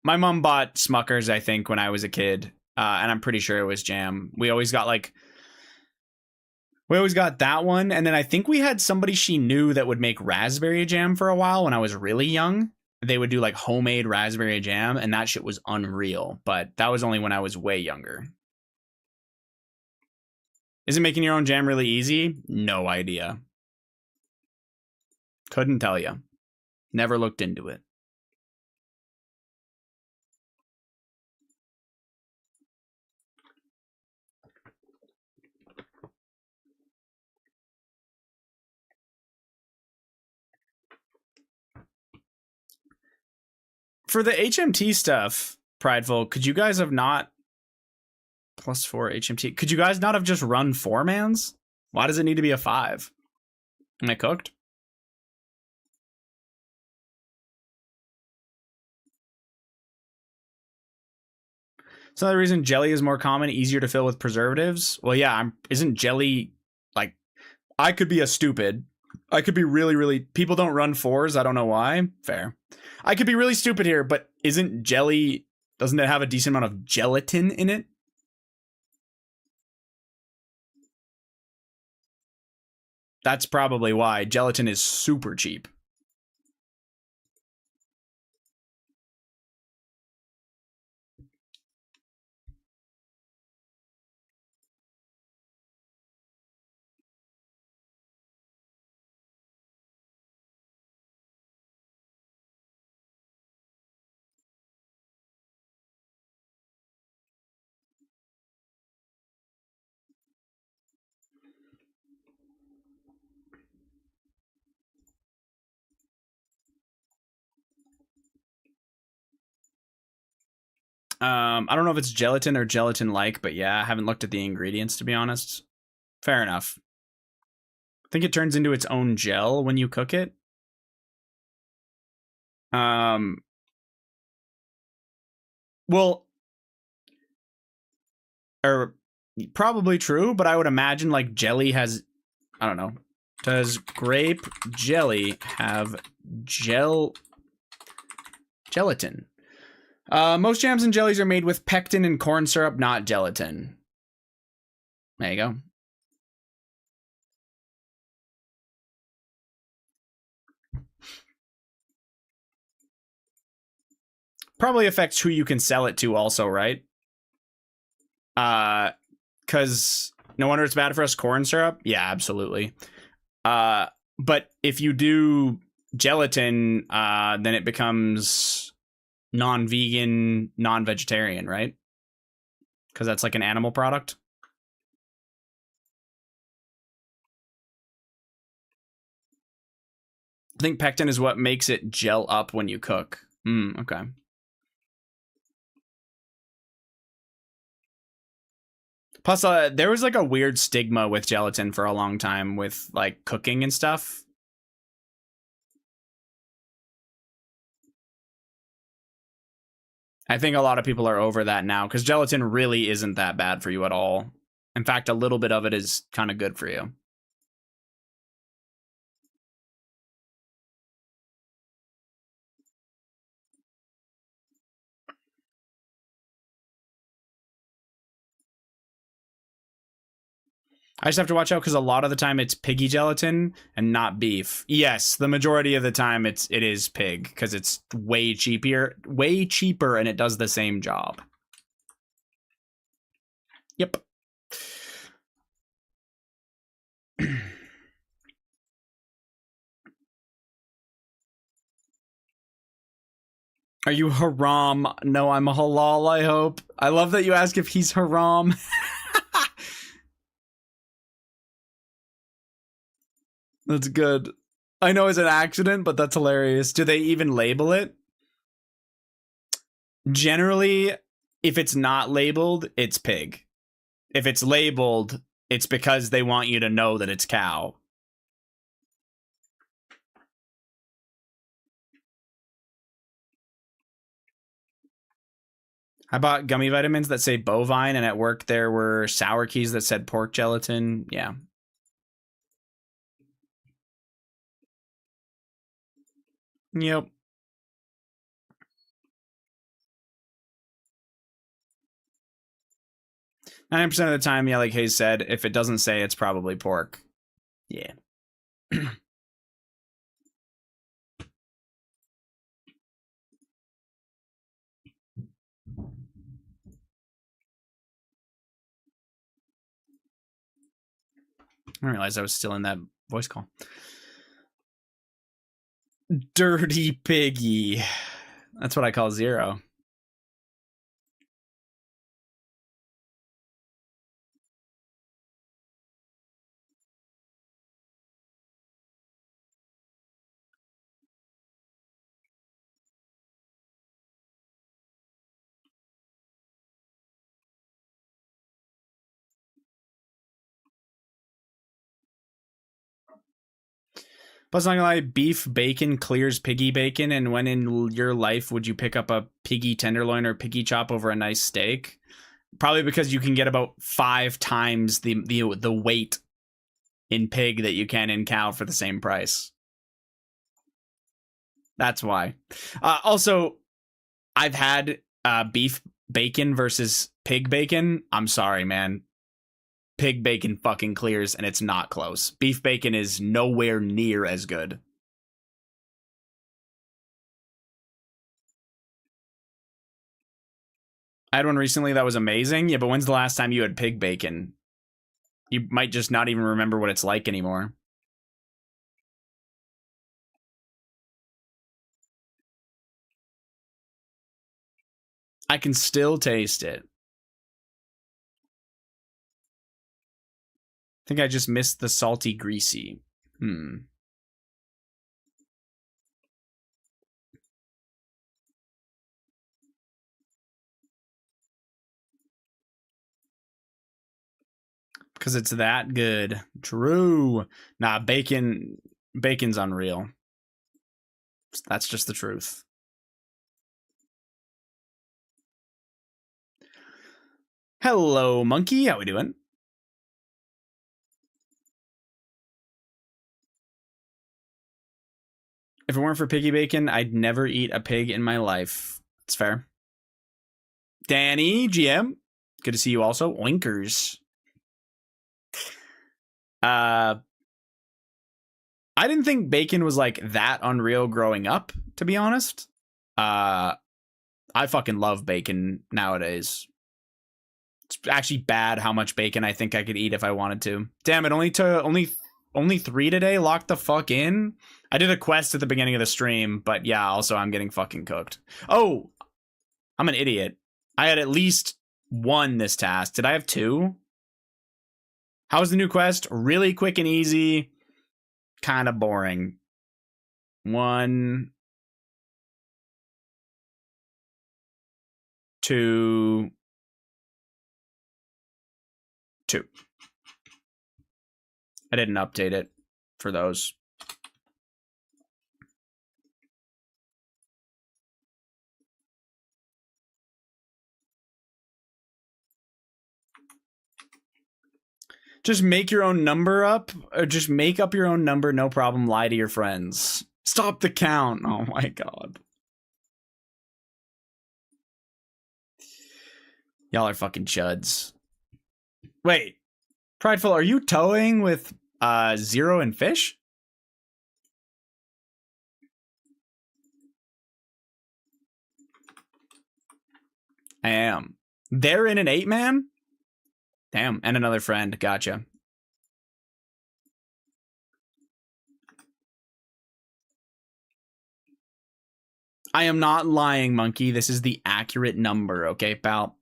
Speaker 1: mom bought Smuckers, I think, when I was a kid. And I'm pretty sure it was jam. We always got that one. And then I think we had somebody she knew that would make raspberry jam for a while when I was really young. They would do like homemade raspberry jam, and that shit was unreal. But that was only when I was way younger. Is it making your own jam really easy? No idea. Couldn't tell you. Never looked into it. For the HMT stuff, Prideful, could you guys have not... +4 HMT. Could you guys not have just run 4-mans? Why does it need to be a 5? Am I cooked? So the reason jelly is more common, easier to fill with preservatives. Well, yeah, isn't jelly like... I could be a stupid. I could be really... People don't run 4s. I don't know why. Fair. I could be really stupid here, but isn't jelly... Doesn't it have a decent amount of gelatin in it? That's probably why. Gelatin is super cheap. I don't know if it's gelatin or gelatin-like, but yeah, I haven't looked at the ingredients, to be honest. Fair enough. I think it turns into its own gel when you cook it. Well, or probably true, but I would imagine like jelly has, I don't know, Does grape jelly have gelatin? Most jams and jellies are made with pectin and corn syrup, not gelatin. There you go. Probably affects who you can sell it to also, right? Because no wonder it's bad for us, corn syrup. Yeah, absolutely. But if you do gelatin, then it becomes non-vegan, non-vegetarian, right? Because that's like an animal product. I think pectin is what makes it gel up when you cook. Okay. Plus, there was like a weird stigma with gelatin for a long time with like cooking and stuff. I think a lot of people are over that now because gelatin really isn't that bad for you at all. In fact, a little bit of it is kind of good for you. I just have to watch out because a lot of the time it's piggy gelatin and not beef. Yes, the majority of the time it is pig because it's way cheaper, and it does the same job. Yep. Are you haram? No, I'm a halal, I hope. I love that you ask if he's haram. That's good. I know it's an accident, but that's hilarious. Do they even label it? Generally, if it's not labeled, it's pig. If it's labeled, it's because they want you to know that it's cow. I bought gummy vitamins that say bovine, and at work there were sour keys that said pork gelatin. Yeah. Yep. Nine percent of the time, yeah, like Hayes said, if it doesn't say, it's probably pork. Yeah. I realized I was still in that voice call. Dirty piggy. That's what I call Zero. Plus, not gonna lie, beef bacon clears piggy bacon, and when in your life would you pick up a piggy tenderloin or piggy chop over a nice steak? Probably because you can get about 5 times the weight in pig that you can in cow for the same price. That's why. Also, I've had beef bacon versus pig bacon. I'm sorry, man. Pig bacon fucking clears, and it's not close. Beef bacon is nowhere near as good. I had one recently that was amazing. Yeah, but when's the last time you had pig bacon? You might just not even remember what it's like anymore. I can still taste it. I think I just missed the salty greasy. Because it's that good. True. Nah, bacon's unreal. That's just the truth. Hello, monkey. How we doing? If it weren't for piggy bacon, I'd never eat a pig in my life. It's fair. Danny, GM. Good to see you also. Oinkers. I didn't think bacon was like that unreal growing up, to be honest. I fucking love bacon nowadays. It's actually bad how much bacon I think I could eat if I wanted to. Damn it, only 3 today? Locked the fuck in? I did a quest at the beginning of the stream, but yeah, also I'm getting fucking cooked. Oh, I'm an idiot. I had at least 1 this task. Did I have 2? How's the new quest? Really quick and easy. Kind of boring. 1, 2, 2. I didn't update it for those. Just make your own number up, or just make up your own number, no problem. Lie to your friends. Stop the count. Oh my god. Y'all are fucking chuds. Wait. Prideful, are you towing with Zero and Fish? I am. They're in an 8-man? Damn, and another friend. Gotcha. I am not lying, Monkey. This is the accurate number, okay, pal?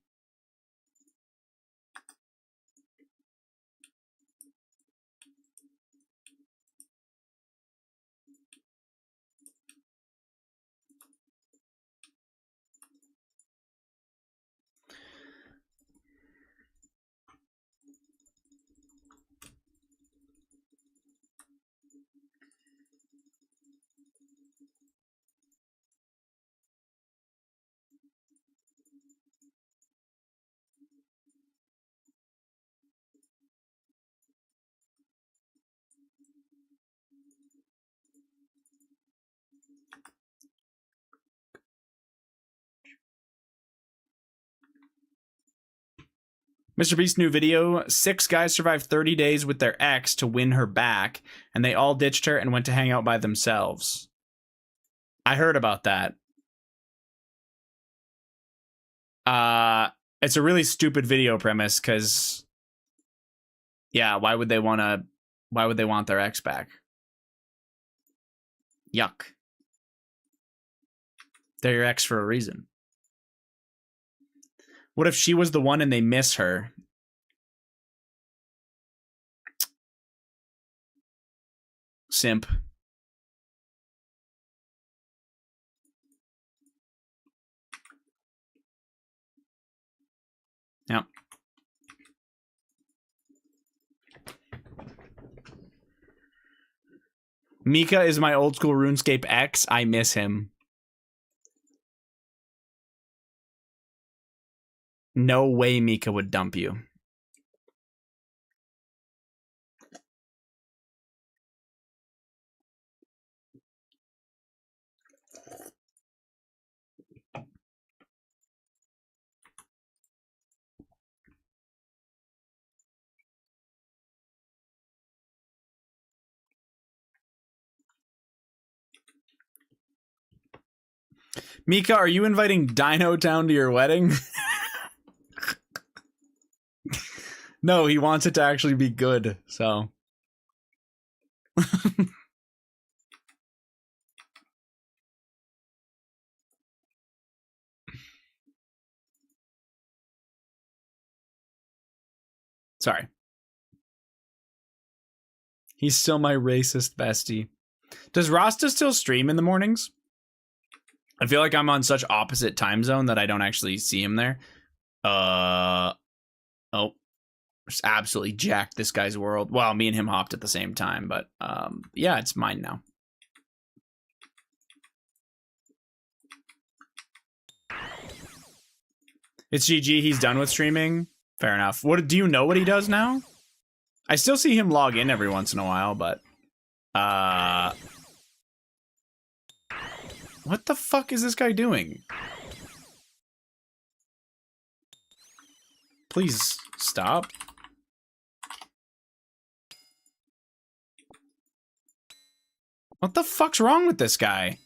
Speaker 1: Mr. Beast's new video, 6 guys survived 30 days with their ex to win her back, and they all ditched her and went to hang out by themselves. I heard about that. It's a really stupid video premise, because, yeah, why would they want their ex back? Yuck. They're your ex for a reason. What if she was the one and they miss her? Simp. Yep. Mika is my old school RuneScape ex. I miss him. No way Mika would dump you. Mika, are you inviting Dino Town to your wedding? No, he wants it to actually be good, so. Sorry. He's still my racist bestie. Does Rasta still stream in the mornings? I feel like I'm on such opposite time zone that I don't actually see him there. Oh. Just absolutely jacked this guy's world. Well, me and him hopped at the same time, but yeah, it's mine now. It's GG, he's done with streaming. Fair enough. What do you know what he does now? I still see him log in every once in a while, but
Speaker 3: What the fuck is this guy doing? Please stop. What the fuck's wrong with this guy?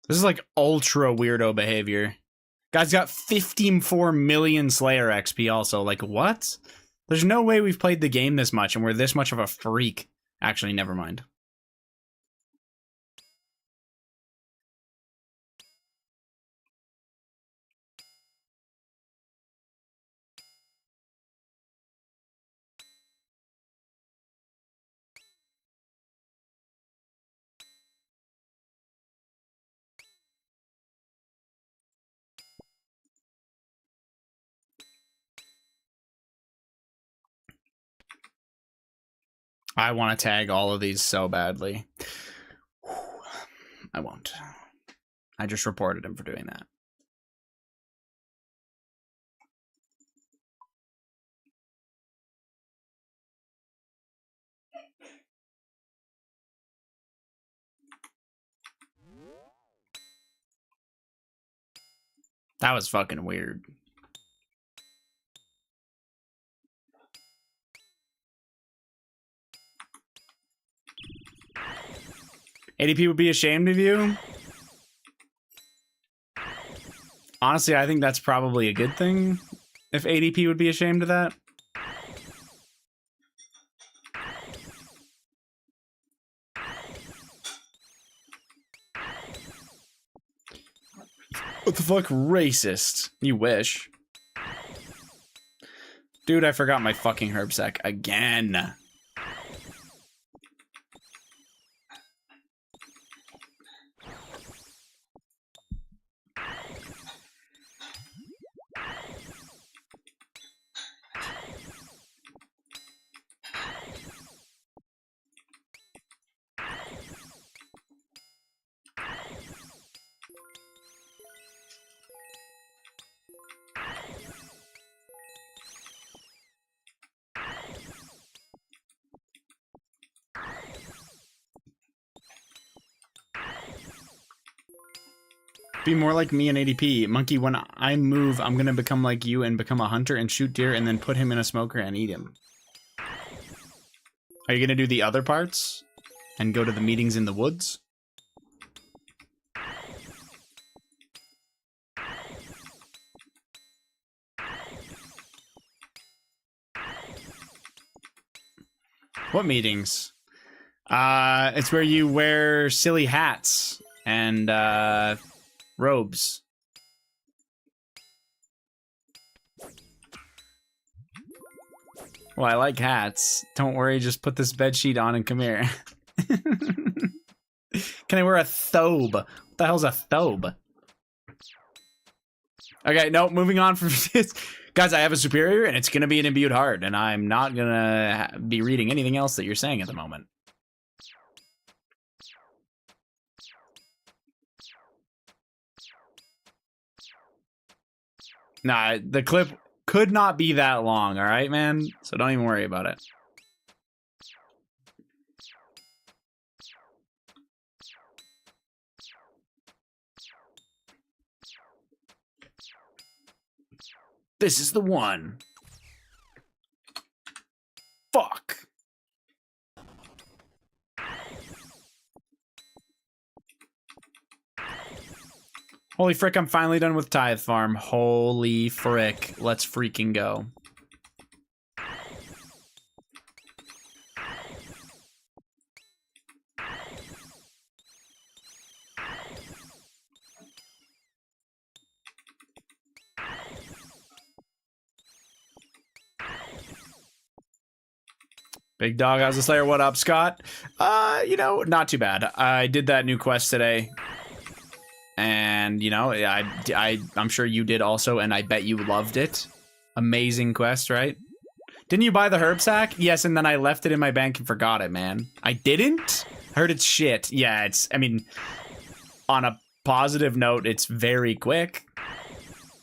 Speaker 3: This is like ultra weirdo behavior. Guy's got 54 million Slayer XP also. Like, what? There's no way we've played the game this much and we're this much of a freak. Actually, never mind. I want to tag all of these so badly. I won't. I just reported him for doing that. That was fucking weird. ADP would be ashamed of you? Honestly, I think that's probably a good thing. If ADP would be ashamed of that. What the fuck? Racist. You wish. Dude, I forgot my fucking herb sack again. Be more like me and ADP. Monkey, when I move, I'm gonna become like you and become a hunter and shoot deer and then put him in a smoker and eat him. Are you gonna do the other parts? And go to the meetings in the woods? What meetings? It's where you wear silly hats and, robes. Well, I like hats. Don't worry, just put this bed sheet on and come here. Can I wear a thobe? What the hell's a thobe? Okay, no, moving on from this. Guys, I have a superior, and it's going to be an imbued heart, and I'm not going to be reading anything else that you're saying at the moment. Nah, the clip could not be that long, all right, man? So don't even worry about it. This is the one. Fuck.
Speaker 1: Holy frick, I'm finally done with Tithe Farm. Holy frick. Let's freaking go. Big Dog, how's the Slayer? What up, Scott? You know, not too bad. I did that new quest today. And, you know, I'm sure you did also, and I bet you loved it. Amazing quest, right? Didn't you buy the herb sack? Yes, and then I left it in my bank and forgot it, man. I didn't? I heard it's shit. Yeah, it's, I mean, on a positive note, it's very quick.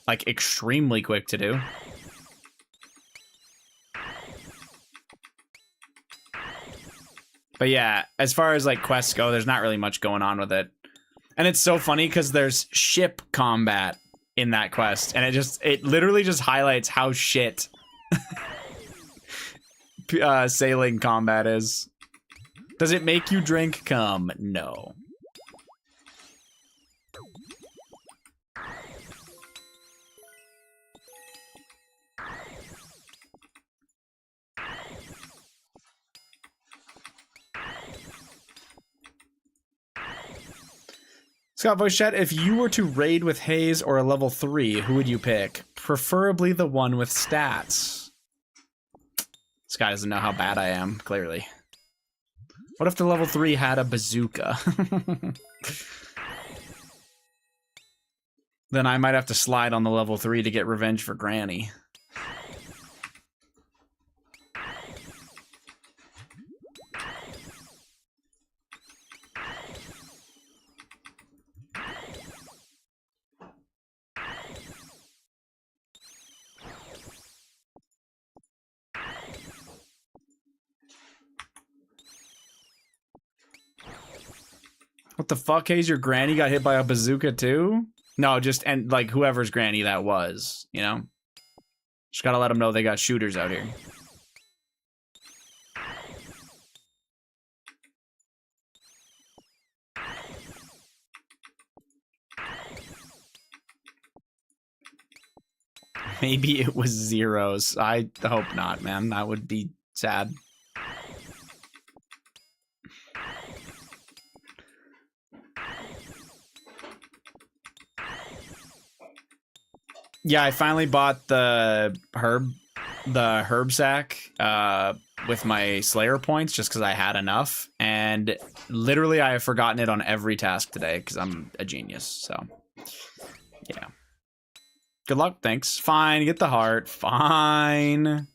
Speaker 1: Like, extremely quick to do. But yeah, as far as like quests go, there's not really much going on with it. And it's so funny because there's ship combat in that quest. And it literally just highlights how shit sailing combat is. Does it make you drink cum? No. Scott Voice Chat, if you were to raid with Haze or a level 3, who would you pick? Preferably the one with stats. This guy doesn't know how bad I am, clearly. What if the level 3 had a bazooka? Then I might have to slide on the level 3 to get revenge for Granny. What the fuck, Hayes? Your granny got hit by a bazooka too? No, just, and like whoever's granny that was, you know? Just gotta let them know they got shooters out here. Maybe it was zeros. I hope not, man. That would be sad. Yeah, I finally bought the herb sack with my Slayer points just because I had enough, and literally I have forgotten it on every task today because I'm a genius. So, yeah. Good luck. Thanks. Fine. Get the heart. Fine.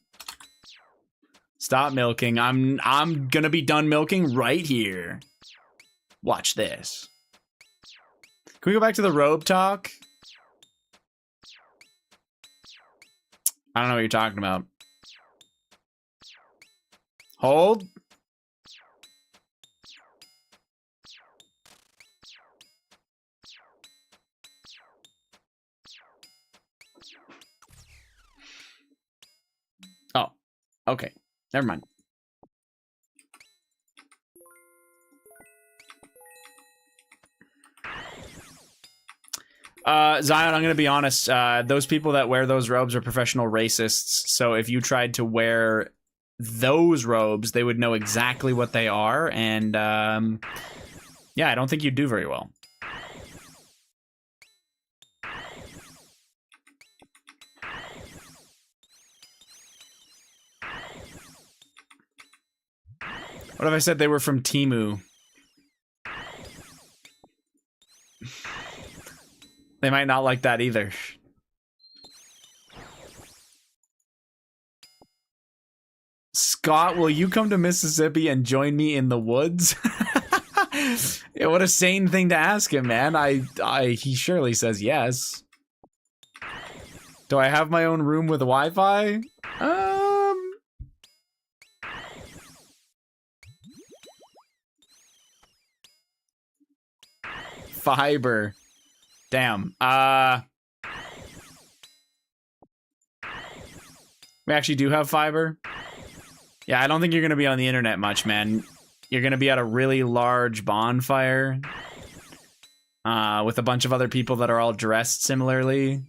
Speaker 1: Stop milking. I'm gonna be done milking right here. Watch this. Can we go back to the robe talk? I don't know what you're talking about. Hold. Oh, okay. Never mind. Zion, I'm going to be honest. Those people that wear those robes are professional racists. So if you tried to wear those robes, they would know exactly what they are. And yeah, I don't think you'd do very well. What if I said they were from Temu? They might not like that either. Scott, will you come to Mississippi and join me in the woods? Yeah, what a sane thing to ask him, man. He surely says yes. Do I have my own room with Wi-Fi? Fiber. Damn. We actually do have fiber. Yeah, I don't think you're going to be on the internet much, man. You're going to be at a really large bonfire. with a bunch of other people that are all dressed similarly.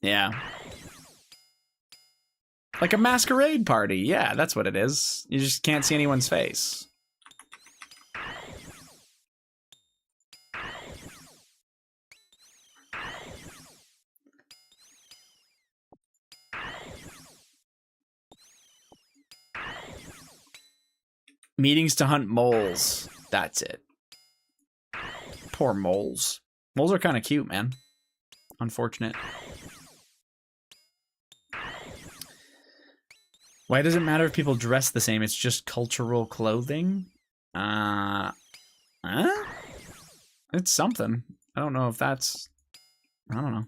Speaker 1: Yeah. Like a masquerade party. Yeah, that's what it is. You just can't see anyone's face. Meetings to hunt moles. That's it. Poor moles. Moles are kind of cute, man. Unfortunate. Why does it matter if people dress the same? It's just cultural clothing? Huh? It's something. I don't know if that's... I don't know.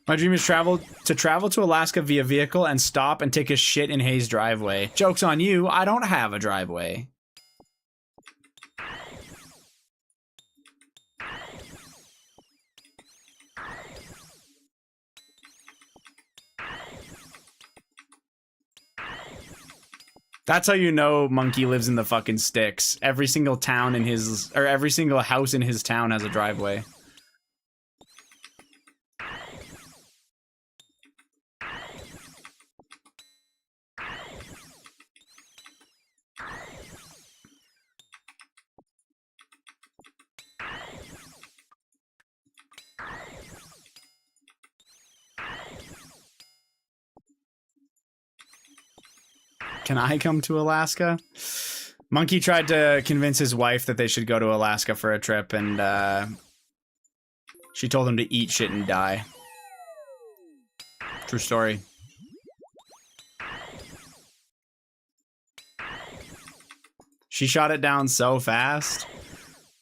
Speaker 1: My dream is travel to Alaska via vehicle and stop and take a shit in Hayes' driveway. Joke's on you, I don't have a driveway. That's how you know Monkey lives in the fucking sticks. Every single town in his, or every single house in his town has a driveway. Can I come to Alaska? Monkey tried to convince his wife that they should go to Alaska for a trip, and she told him to eat shit and die. True story. She shot it down so fast.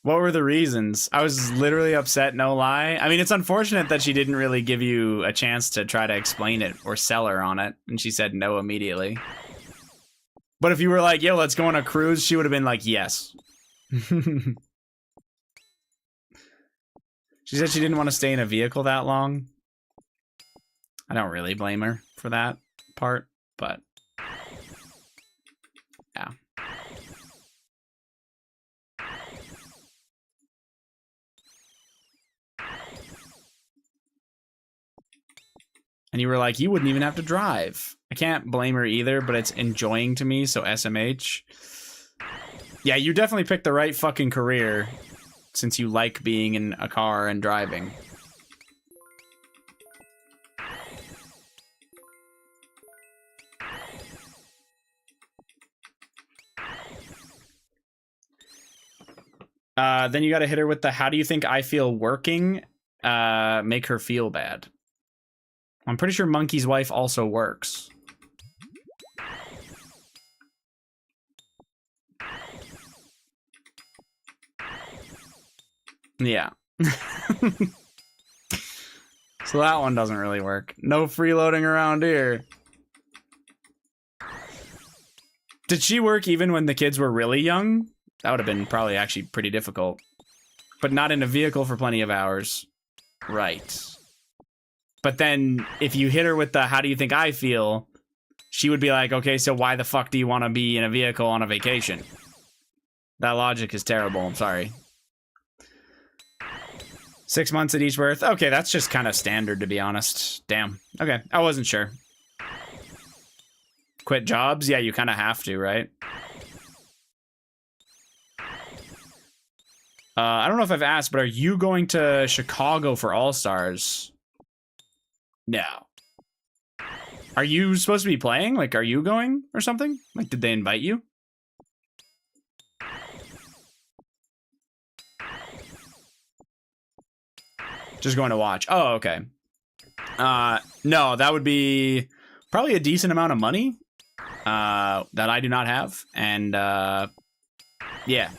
Speaker 1: What were the reasons? I was literally upset, no lie. I mean, it's unfortunate that she didn't really give you a chance to try to explain it or sell her on it, and she said no immediately. But if you were like, yo, let's go on a cruise, she would have been like, yes. She said she didn't want to stay in a vehicle that long. I don't really blame her for that part, but yeah. And you were like, you wouldn't even have to drive. I can't blame her either, but it's enjoying to me, so SMH. Yeah, you definitely picked the right fucking career since you like being in a car and driving. Then you gotta hit her with the how do you think I feel working? Make her feel bad. I'm pretty sure Monkey's wife also works. Yeah. So that one doesn't really work. No freeloading around here. Did she work even when the kids were really young? That would have been probably actually pretty difficult. But not in a vehicle for plenty of hours. Right. But then if you hit her with the how do you think I feel, she would be like, okay, so why the fuck do you want to be in a vehicle on a vacation? That logic is terrible. I'm sorry. 6 months at each birth. Okay, that's just kind of standard, to be honest. Damn. Okay, I wasn't sure. Quit jobs? Yeah, you kind of have to, right? I don't know if I've asked, but are you going to Chicago for All-Stars? No. Are you supposed to be playing? Like, are you going or something? Like, did they invite you? Just going to watch. Oh, okay. No, that would be probably a decent amount of money. that I do not have, and yeah.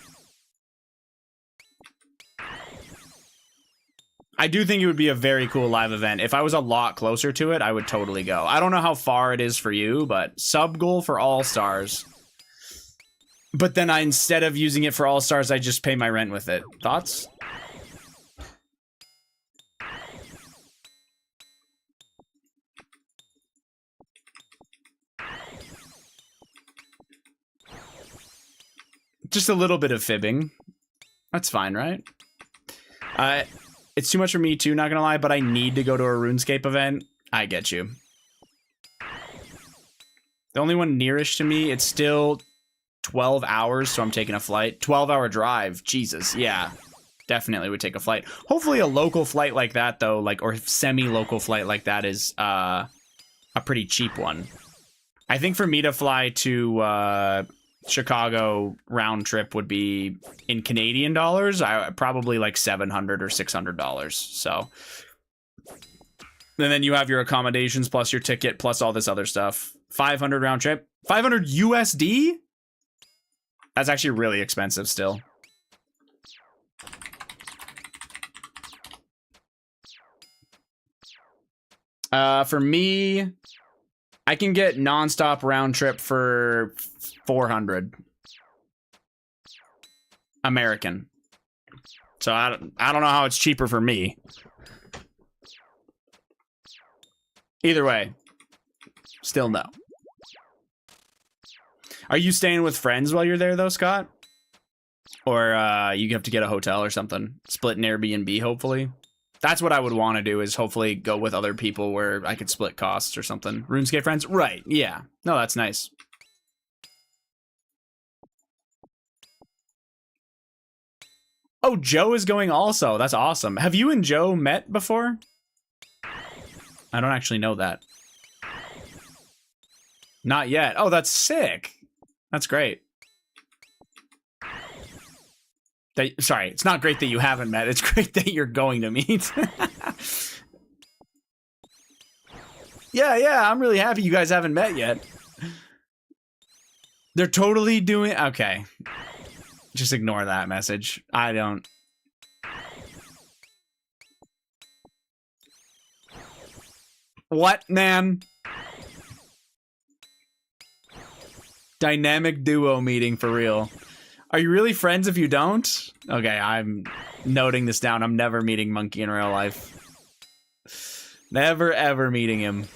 Speaker 1: I do think it would be a very cool live event. If I was a lot closer to it, I would totally go. I don't know how far it is for you, but sub goal for All Stars. But then instead of using it for All Stars, I just pay my rent with it. Thoughts? Just a little bit of fibbing. That's fine, right? It's too much for me too, not gonna lie, but I need to go to a RuneScape event. I get you. The only one nearest to me, it's still 12 hours, so I'm taking a flight. 12-hour drive. Jesus, yeah. Definitely would take a flight. Hopefully a local flight like that, though, like, or semi-local flight like that is a pretty cheap one. I think for me to fly to Chicago round trip would be in Canadian dollars. Probably like $700 or $600. So, and then you have your accommodations plus your ticket plus all this other stuff. 500 round trip. 500 USD. That's actually really expensive still. For me, I can get nonstop round trip for 400 American. So I don't know how it's cheaper for me. Either way, still no. Are you staying with friends while you're there though, Scott? Or you have to get a hotel or something? Split an Airbnb, hopefully. That's what I would want to do, is hopefully go with other people where I could split costs or something. RuneScape friends? Right, yeah. No, that's nice. Oh, Joe is going also. That's awesome. Have you and Joe met before? I don't actually know that. Not yet. Oh, that's sick. That's great. Sorry, it's not great that you haven't met. It's great that you're going to meet. Yeah, I'm really happy you guys haven't met yet. They're totally doing... Okay. Just ignore that message. I don't... What, man? Dynamic duo meeting for real. Are you really friends if you don't? Okay, I'm noting this down. I'm never meeting Monkey in real life. Never, ever meeting him.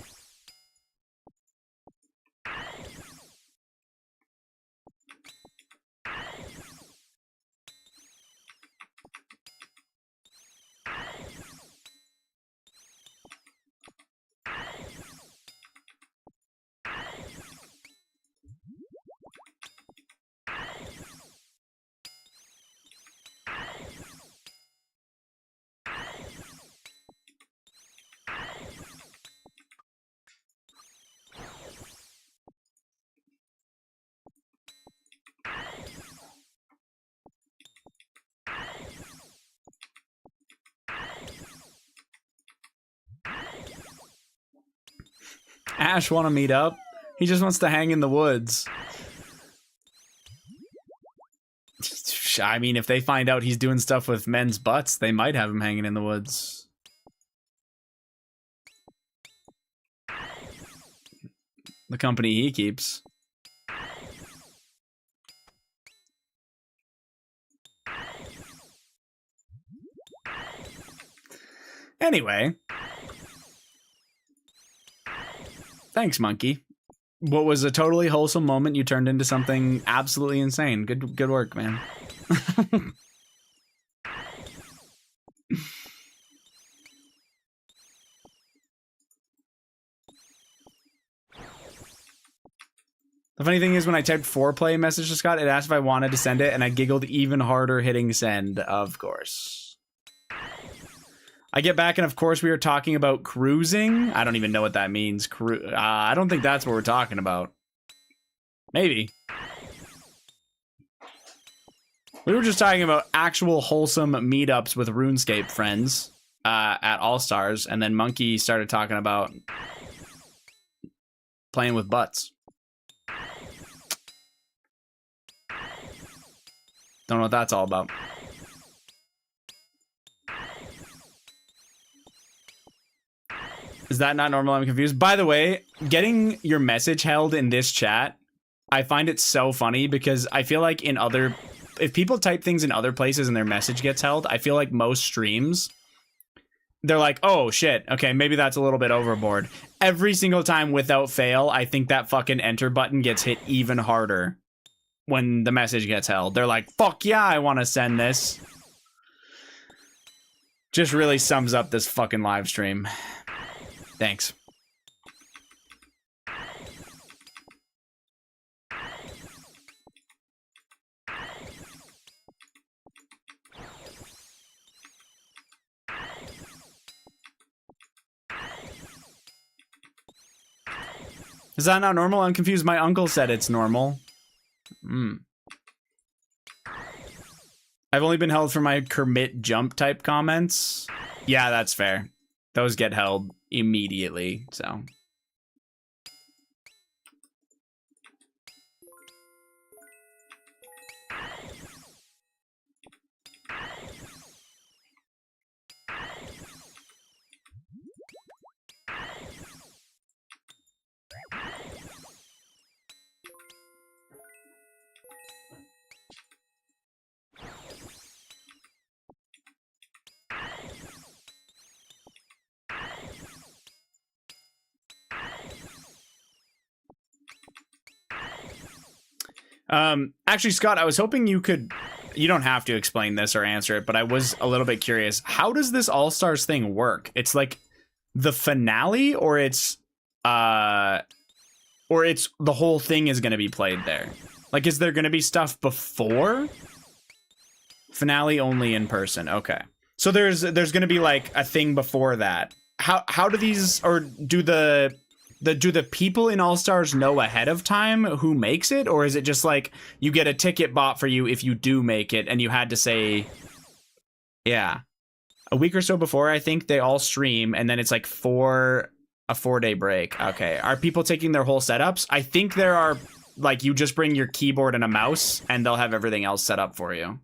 Speaker 1: Ash want to meet up? He just wants to hang in the woods. I mean, if they find out he's doing stuff with men's butts, they might have him hanging in the woods. The company he keeps. Anyway. Thanks, Monkey. What was a totally wholesome moment, you turned into something absolutely insane. Good work, man. The funny thing is, when I typed foreplay message to Scott, it asked if I wanted to send it, and I giggled even harder hitting send, of course. I get back, and of course we were talking about cruising. I don't even know what that means. I don't think that's what we're talking about. Maybe. We were just talking about actual wholesome meetups with RuneScape friends at All-Stars, and then Monkey started talking about playing with butts. Don't know what that's all about. Is that not normal? I'm confused. By the way, getting your message held in this chat, I find it so funny because I feel like if people type things in other places and their message gets held, I feel like most streams, they're like, oh shit, okay, maybe that's a little bit overboard. Every single time without fail, I think that fucking enter button gets hit even harder when the message gets held. They're like, fuck yeah, I want to send this. Just really sums up this fucking live stream. Thanks. Is that not normal? I'm confused. My uncle said it's normal. I've only been held for my Kermit jump type comments. Yeah, that's fair. Those get held immediately, so. Actually, Scott, I was hoping you don't have to explain this or answer it, but I was a little bit curious. How does this All-Stars thing work? It's like the finale, or it's the whole thing is going to be played there? Like, is there going to be stuff before? Finale only in person. Okay. So there's going to be like a thing before that. How do these, or do the people in All-Stars know ahead of time who makes it? Or is it just like you get a ticket bought for you if you do make it and you had to say, yeah, a week or so before, I think they all stream and then it's like a 4-day break. Okay. Are people taking their whole setups? I think there are, like, you just bring your keyboard and a mouse and they'll have everything else set up for you.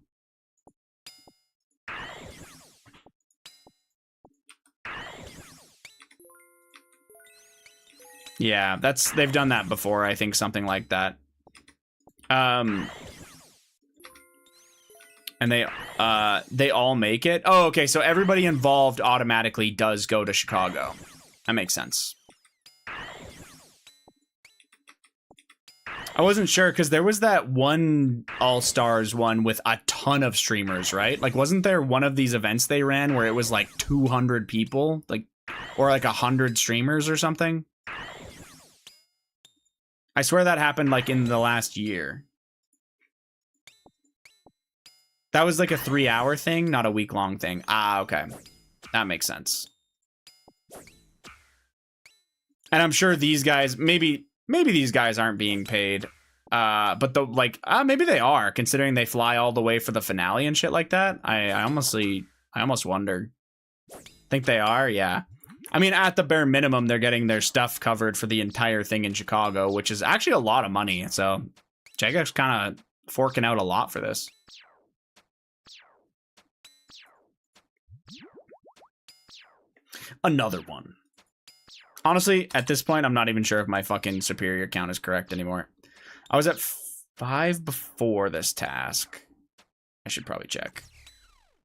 Speaker 1: Yeah, they've done that before, I think, something like that. And they all make it. Oh, okay, so everybody involved automatically does go to Chicago. That makes sense. I wasn't sure because there was that one All-Stars one with a ton of streamers, right? Like, wasn't there one of these events they ran where it was like 200 people, like, or like 100 streamers or something? I swear that happened like in the last year. That was like a 3-hour thing, not a week-long thing. Ah, okay. That makes sense. And I'm sure these guys, maybe these guys aren't being paid. But maybe they are, considering they fly all the way for the finale and shit like that. I almost wonder. Think they are? Yeah. I mean, at the bare minimum, they're getting their stuff covered for the entire thing in Chicago, which is actually a lot of money. So Jacob's kind of forking out a lot for this. Another one. Honestly, at this point, I'm not even sure if my fucking superior count is correct anymore. I was at 5 before this task. I should probably check.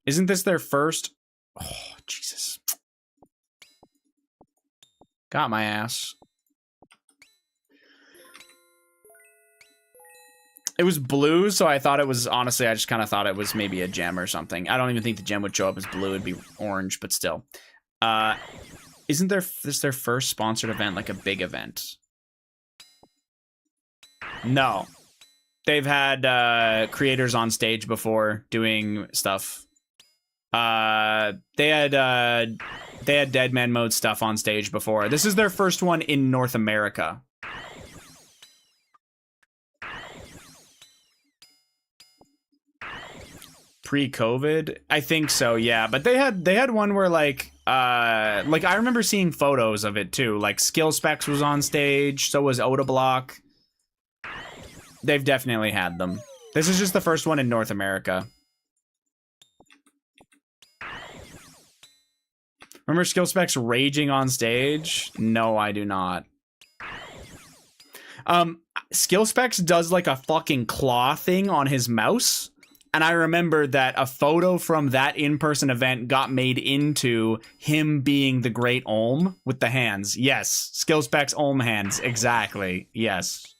Speaker 1: Isn't this their first? Oh, Jesus. Got my ass. It was blue, so I thought it was, honestly, I just kind of thought it was maybe a gem or something. I don't even think the gem would show up as blue. It'd be orange, but still. Isn't this their first sponsored event, like a big event? No. They've had creators on stage before doing stuff. They had Dead Man Mode stuff on stage before. This is their first one in North America. Pre-COVID? I think so, yeah. But they had one where like I remember seeing photos of it too. Like Skill Specs was on stage, so was Odablock. They've definitely had them. This is just the first one in North America. Remember Skill Specs raging on stage? No, I do not. Skill Specs does like a fucking claw thing on his mouse. And I remember that a photo from that in-person event got made into him being the great Olm with the hands. Yes, Skill Specs Olm hands. Exactly. Yes.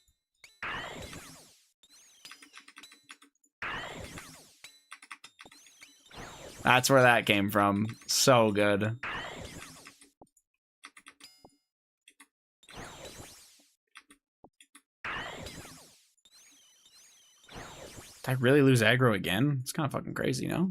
Speaker 1: That's where that came from. So good. Did I really lose aggro again? It's kind of fucking crazy, no?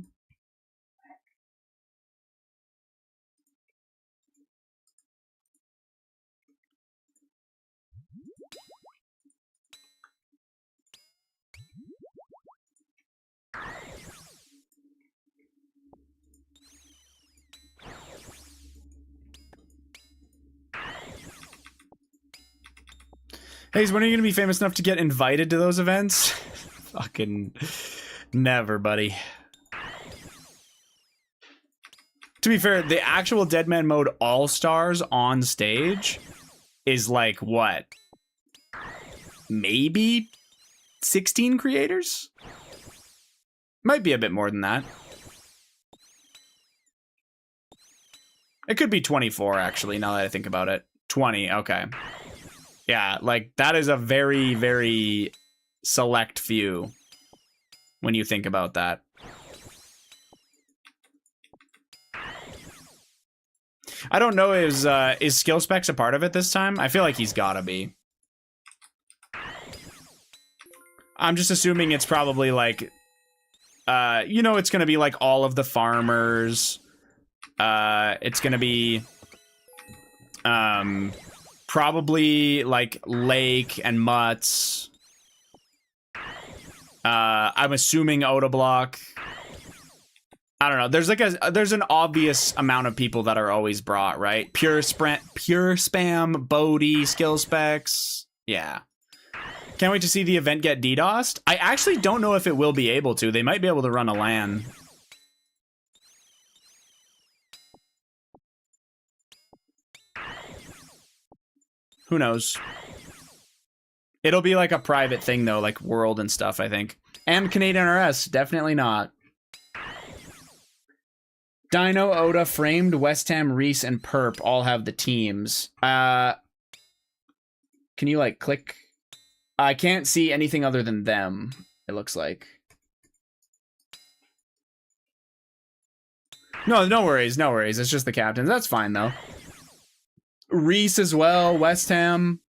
Speaker 1: Hey, when are you gonna be famous enough to get invited to those events? Fucking never, buddy. To be fair, the actual Deadman Mode All-Stars on stage is like, what? Maybe 16 creators? Might be a bit more than that. It could be 24, actually, now that I think about it. 20, okay. Yeah, like, that is a very, very select few when you think about that. I don't know, is Skill Specs a part of it this time? I feel like he's gotta be. I'm just assuming it's probably like, you know, it's gonna be like all of the farmers. It's gonna be, probably like Lake and Mutts. I'm assuming Otoblock. I don't know. There's like there's an obvious amount of people that are always brought, right? Pure Spam, Bodhi, Skill Specs. Yeah. Can't wait to see the event get DDoSed. I actually don't know if it will be able to. They might be able to run a LAN. Who knows? It'll be like a private thing though, like World and stuff, I think. And Canadian RS, definitely not. Dino, Oda, Framed, West Ham, Reese, and Perp all have the teams. Can you like click? I can't see anything other than them, it looks like. No, no worries, no worries. It's just the captains. That's fine though. Reese as well, West Ham.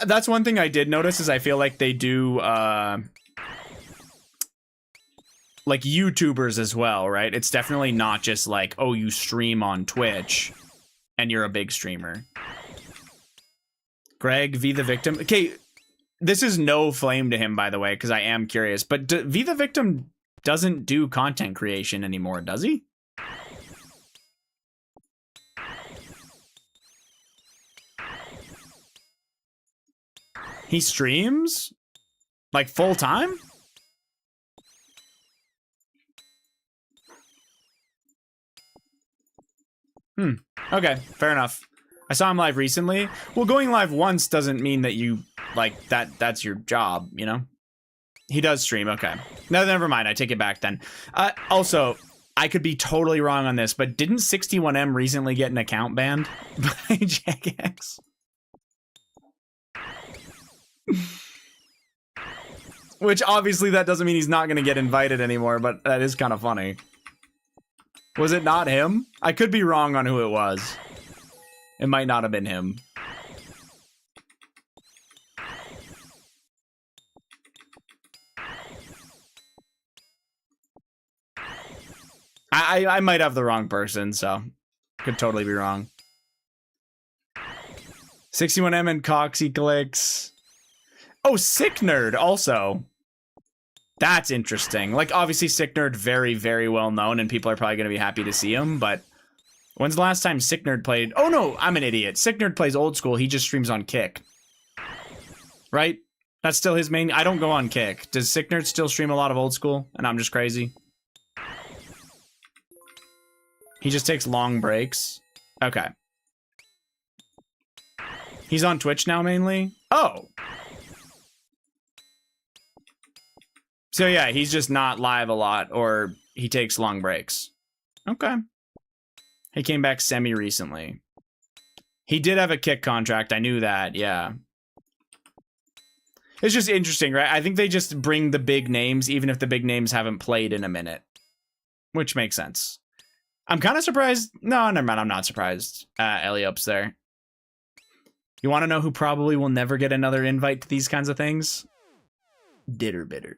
Speaker 1: That's one thing I did notice is I feel like they do like YouTubers as well, right? It's definitely not just like, oh, you stream on Twitch and you're a big streamer. Greg, V the Victim. Okay, this is no flame to him, by the way, because I am curious. But V the Victim doesn't do content creation anymore, does he? He streams? Like full time? Okay, fair enough. I saw him live recently. Well, going live once doesn't mean that you, like, that's your job, you know? He does stream, okay. No, never mind, I take it back then. Also, I could be totally wrong on this, but didn't 61M recently get an account banned by Jagex? Which obviously that doesn't mean he's not going to get invited anymore, but that is kind of funny. Was it not him? I could be wrong on who it was. It might not have been him. I might have the wrong person, so could totally be wrong. 61M and Coxie clicks. Oh, Sick Nerd also. That's interesting. Like, obviously, Sick Nerd, very, very well known, and people are probably going to be happy to see him, but when's the last time Sick Nerd played? Oh, no, I'm an idiot. Sick Nerd plays old school. He just streams on Kick. Right? That's still his main. I don't go on Kick. Does Sick Nerd still stream a lot of old school? And I'm just crazy. He just takes long breaks. Okay. He's on Twitch now mainly. Oh. So yeah, he's just not live a lot, or he takes long breaks. Okay. He came back semi-recently. He did have a Kick contract. I knew that, yeah. It's just interesting, right? I think they just bring the big names, even if the big names haven't played in a minute. Which makes sense. I'm kind of surprised. No, never mind. I'm not surprised. Eliop's there. You want to know who probably will never get another invite to these kinds of things? Ditterbitter.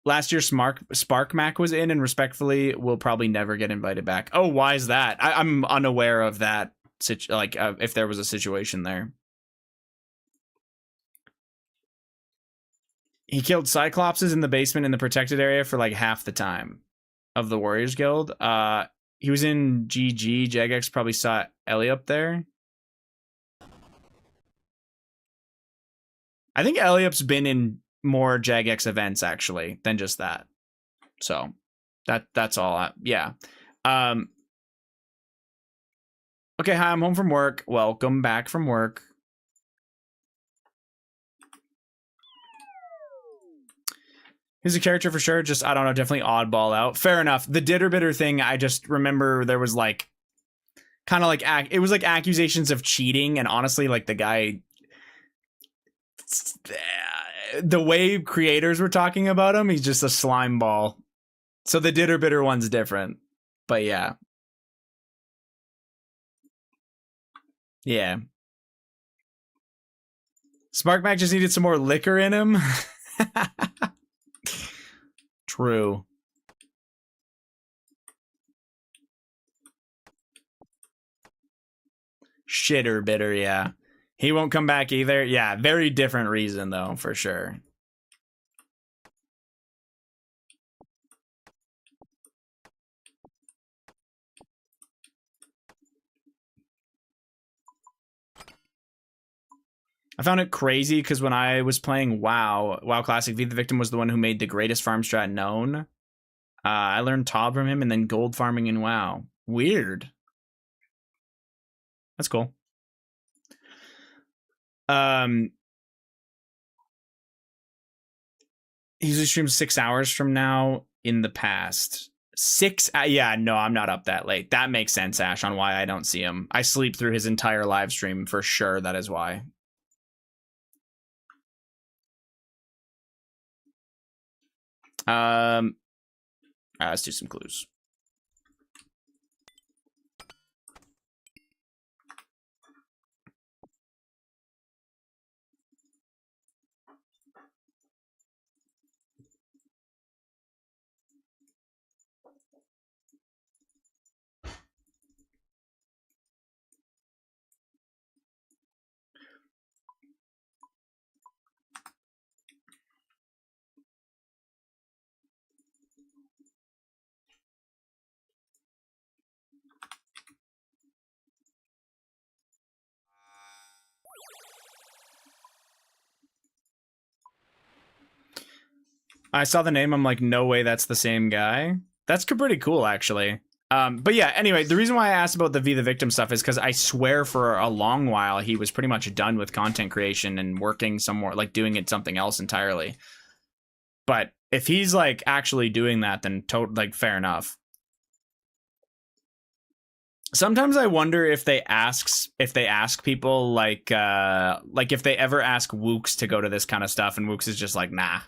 Speaker 1: Last year, Spark Mac was in, and respectfully, will probably never get invited back. Oh, why is that? I'm unaware of that. If there was a situation there. He killed Cyclopses in the basement in the protected area for like half the time of the Warriors Guild. He was in GG. Jagex probably saw Ellie up there. I think Eliop's been in more Jagex events actually than just that. So that's all. Yeah. Okay, hi, I'm home from work. Welcome back from work. He's a character for sure. Just, I don't know, definitely oddball out. Fair enough. The Ditterbitter thing, I just remember there was like, kind of like, it was like accusations of cheating. And honestly, like the guy, the way creators were talking about him, he's just a slime ball. So the Ditterbitter one's different. But yeah. Yeah. Sparkmac just needed some more liquor in him. True. Shitter bitter, yeah. He won't come back either. Yeah, very different reason though, for sure. I found it crazy because when I was playing WoW Classic, V the Victim was the one who made the greatest farm strat known. I learned Tob from him and then gold farming in WoW. Weird. That's cool. He usually streams 6 hours from now in the past. 6? Yeah, no, I'm not up that late. That makes sense, Ash, on why I don't see him. I sleep through his entire live stream for sure. That is why. Let's do some clues. I saw the name. I'm like, no way, that's the same guy. That's pretty cool, actually. But yeah, anyway, the reason why I asked about the V the Victim stuff is because I swear for a long while he was pretty much done with content creation and working somewhere, like doing it something else entirely. But if he's like actually doing that, then like fair enough. Sometimes I wonder if they ask people like if they ever ask Wooks to go to this kind of stuff, and Wooks is just like, nah.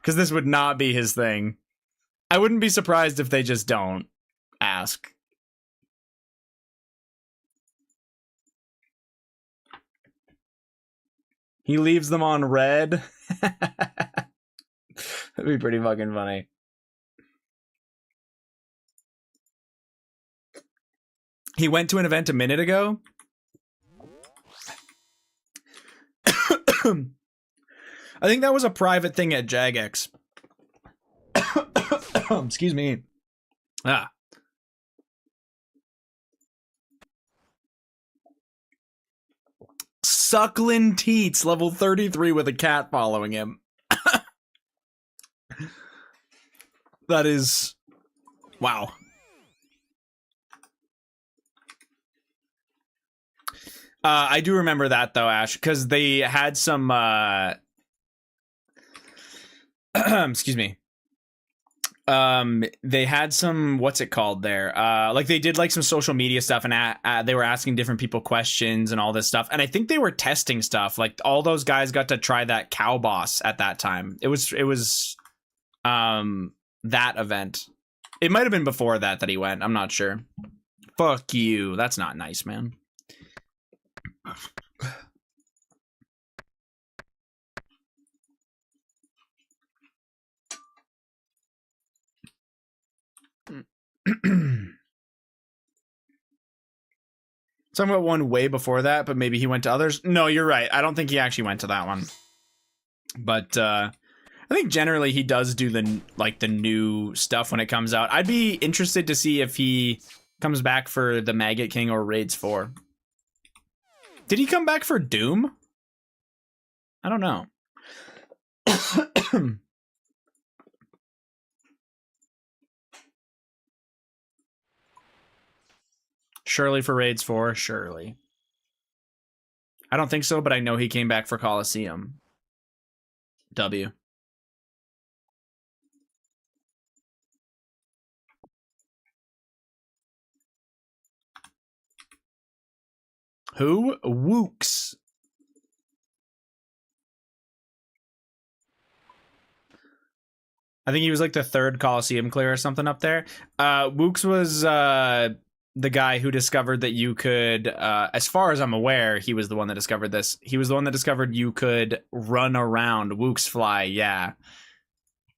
Speaker 1: Because this would not be his thing. I wouldn't be surprised if they just don't ask. He leaves them on red. That'd be pretty fucking funny. He went to an event a minute ago. I think that was a private thing at Jagex.
Speaker 3: Excuse me. Ah. Suckling Teats, level 33 with a cat following him. That is... Wow. I do remember that, though, Ash, because they had some... excuse me. They had some, what's it called there? Like they did like some social media stuff, and they were asking different people questions and all this stuff. And I think they were testing stuff. Like all those guys got to try that cow boss at that time. It was that event. It might have been before that he went. I'm not sure. Fuck you. That's not nice, man. Talking about one way before that, but maybe he went to others. No, you're right. I don't think he actually went to that one. But I think generally he does do the new stuff when it comes out. I'd be interested to see if he comes back for the Maggot King or Raids 4. Did he come back for Doom? I don't know. Surely for Raids 4, surely. I don't think so, but I know he came back for Coliseum. W. Who? Wooks. I think he was like the third Coliseum clear or something up there. Wooks was the guy who discovered that you could, as far as I'm aware, he was the one that discovered this. He was the one that discovered you could run around Wooks Fly, yeah.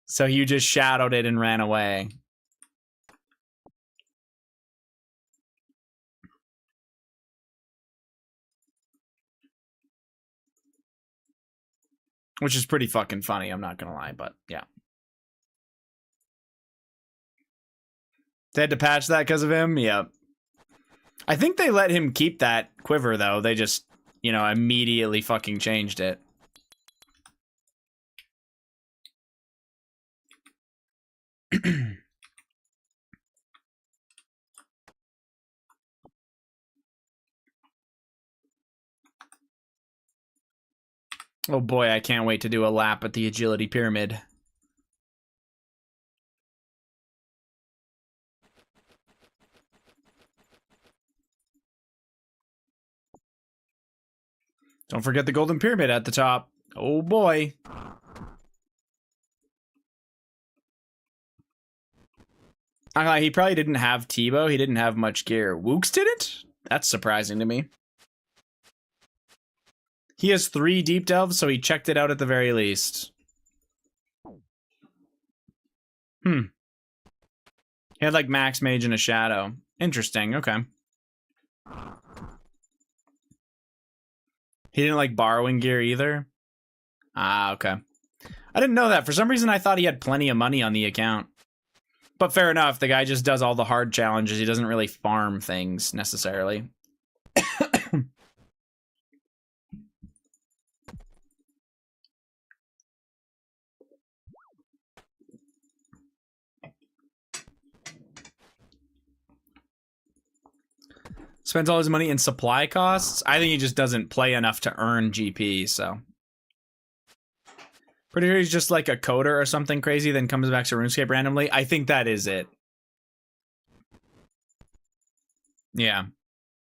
Speaker 3: So you just shadowed it and ran away. Which is pretty fucking funny, I'm not gonna lie, but yeah. They had to patch that because of him? Yep. I think they let him keep that quiver, though. They just, you know, immediately fucking changed it. Oh boy, I can't wait to do a lap at the agility pyramid. Don't forget the golden pyramid at the top. Oh boy. He probably didn't have Tebow. He didn't have much gear. Wooks didn't? That's surprising to me. He has 3 deep delves, so he checked it out at the very least. He had like max mage and a shadow. Interesting, okay. He didn't like borrowing gear either? Ah, okay. I didn't know that. For some reason, I thought he had plenty of money on the account. But fair enough, the guy just does all the hard challenges. He doesn't really farm things, necessarily. Spends all his money in supply costs. I think he just doesn't play enough to earn GP, so. Pretty sure he's just like a coder or something crazy, then comes back to RuneScape randomly. I think that is it. Yeah.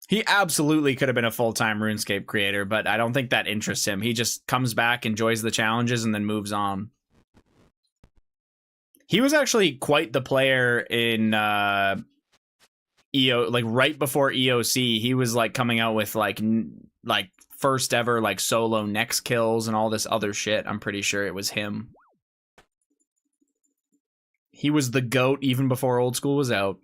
Speaker 3: He absolutely could have been a full-time RuneScape creator, but I don't think that interests him. He just comes back, enjoys the challenges, and then moves on. He was actually quite the player in EO, like right before EOC. He was like coming out with like first ever like solo next kills and all this other shit. I'm pretty sure it was him. He was the GOAT even before Old School was out.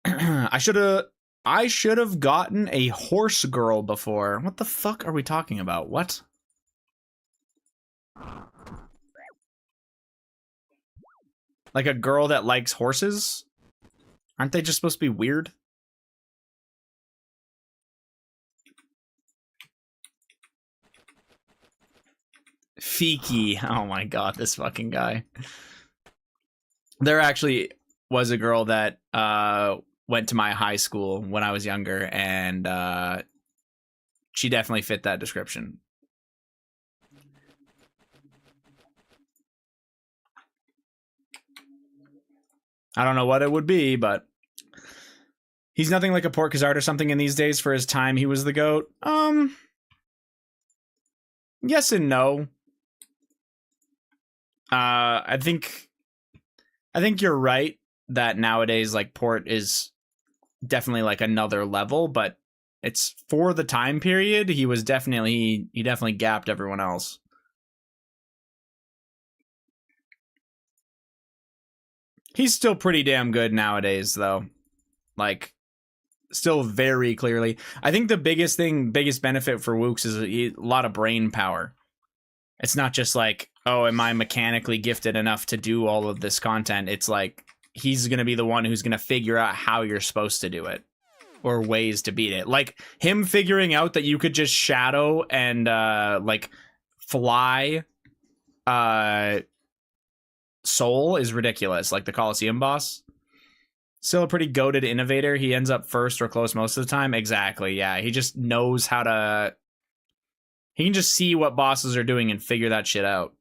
Speaker 3: I should have
Speaker 1: I should have gotten a horse girl before. What the fuck are we talking about? What? Like a girl that likes horses? Aren't they just supposed to be weird? Fiki. Oh my god, this fucking guy. There actually was a girl that went to my high school when I was younger, and she definitely fit that description. I don't know what it would be, but he's nothing like a Port Kazard or something in these days. For his time, he was the GOAT. Yes and no. I think you're right that nowadays, like, Port is definitely like another level, but it's for the time period. He definitely gapped everyone else. He's still pretty damn good nowadays, though. Like, still very clearly. I think the biggest benefit for Wooks is a lot of brain power. It's not just like, oh, am I mechanically gifted enough to do all of this content? It's like, he's going to be the one who's going to figure out how you're supposed to do it. Or ways to beat it. Like, him figuring out that you could just shadow and, like, fly, Soul is ridiculous. Like the Coliseum boss. Still a pretty goated innovator. He ends up first or close most of the time. Exactly, yeah. He just knows how to... He can just see what bosses are doing and figure that shit out.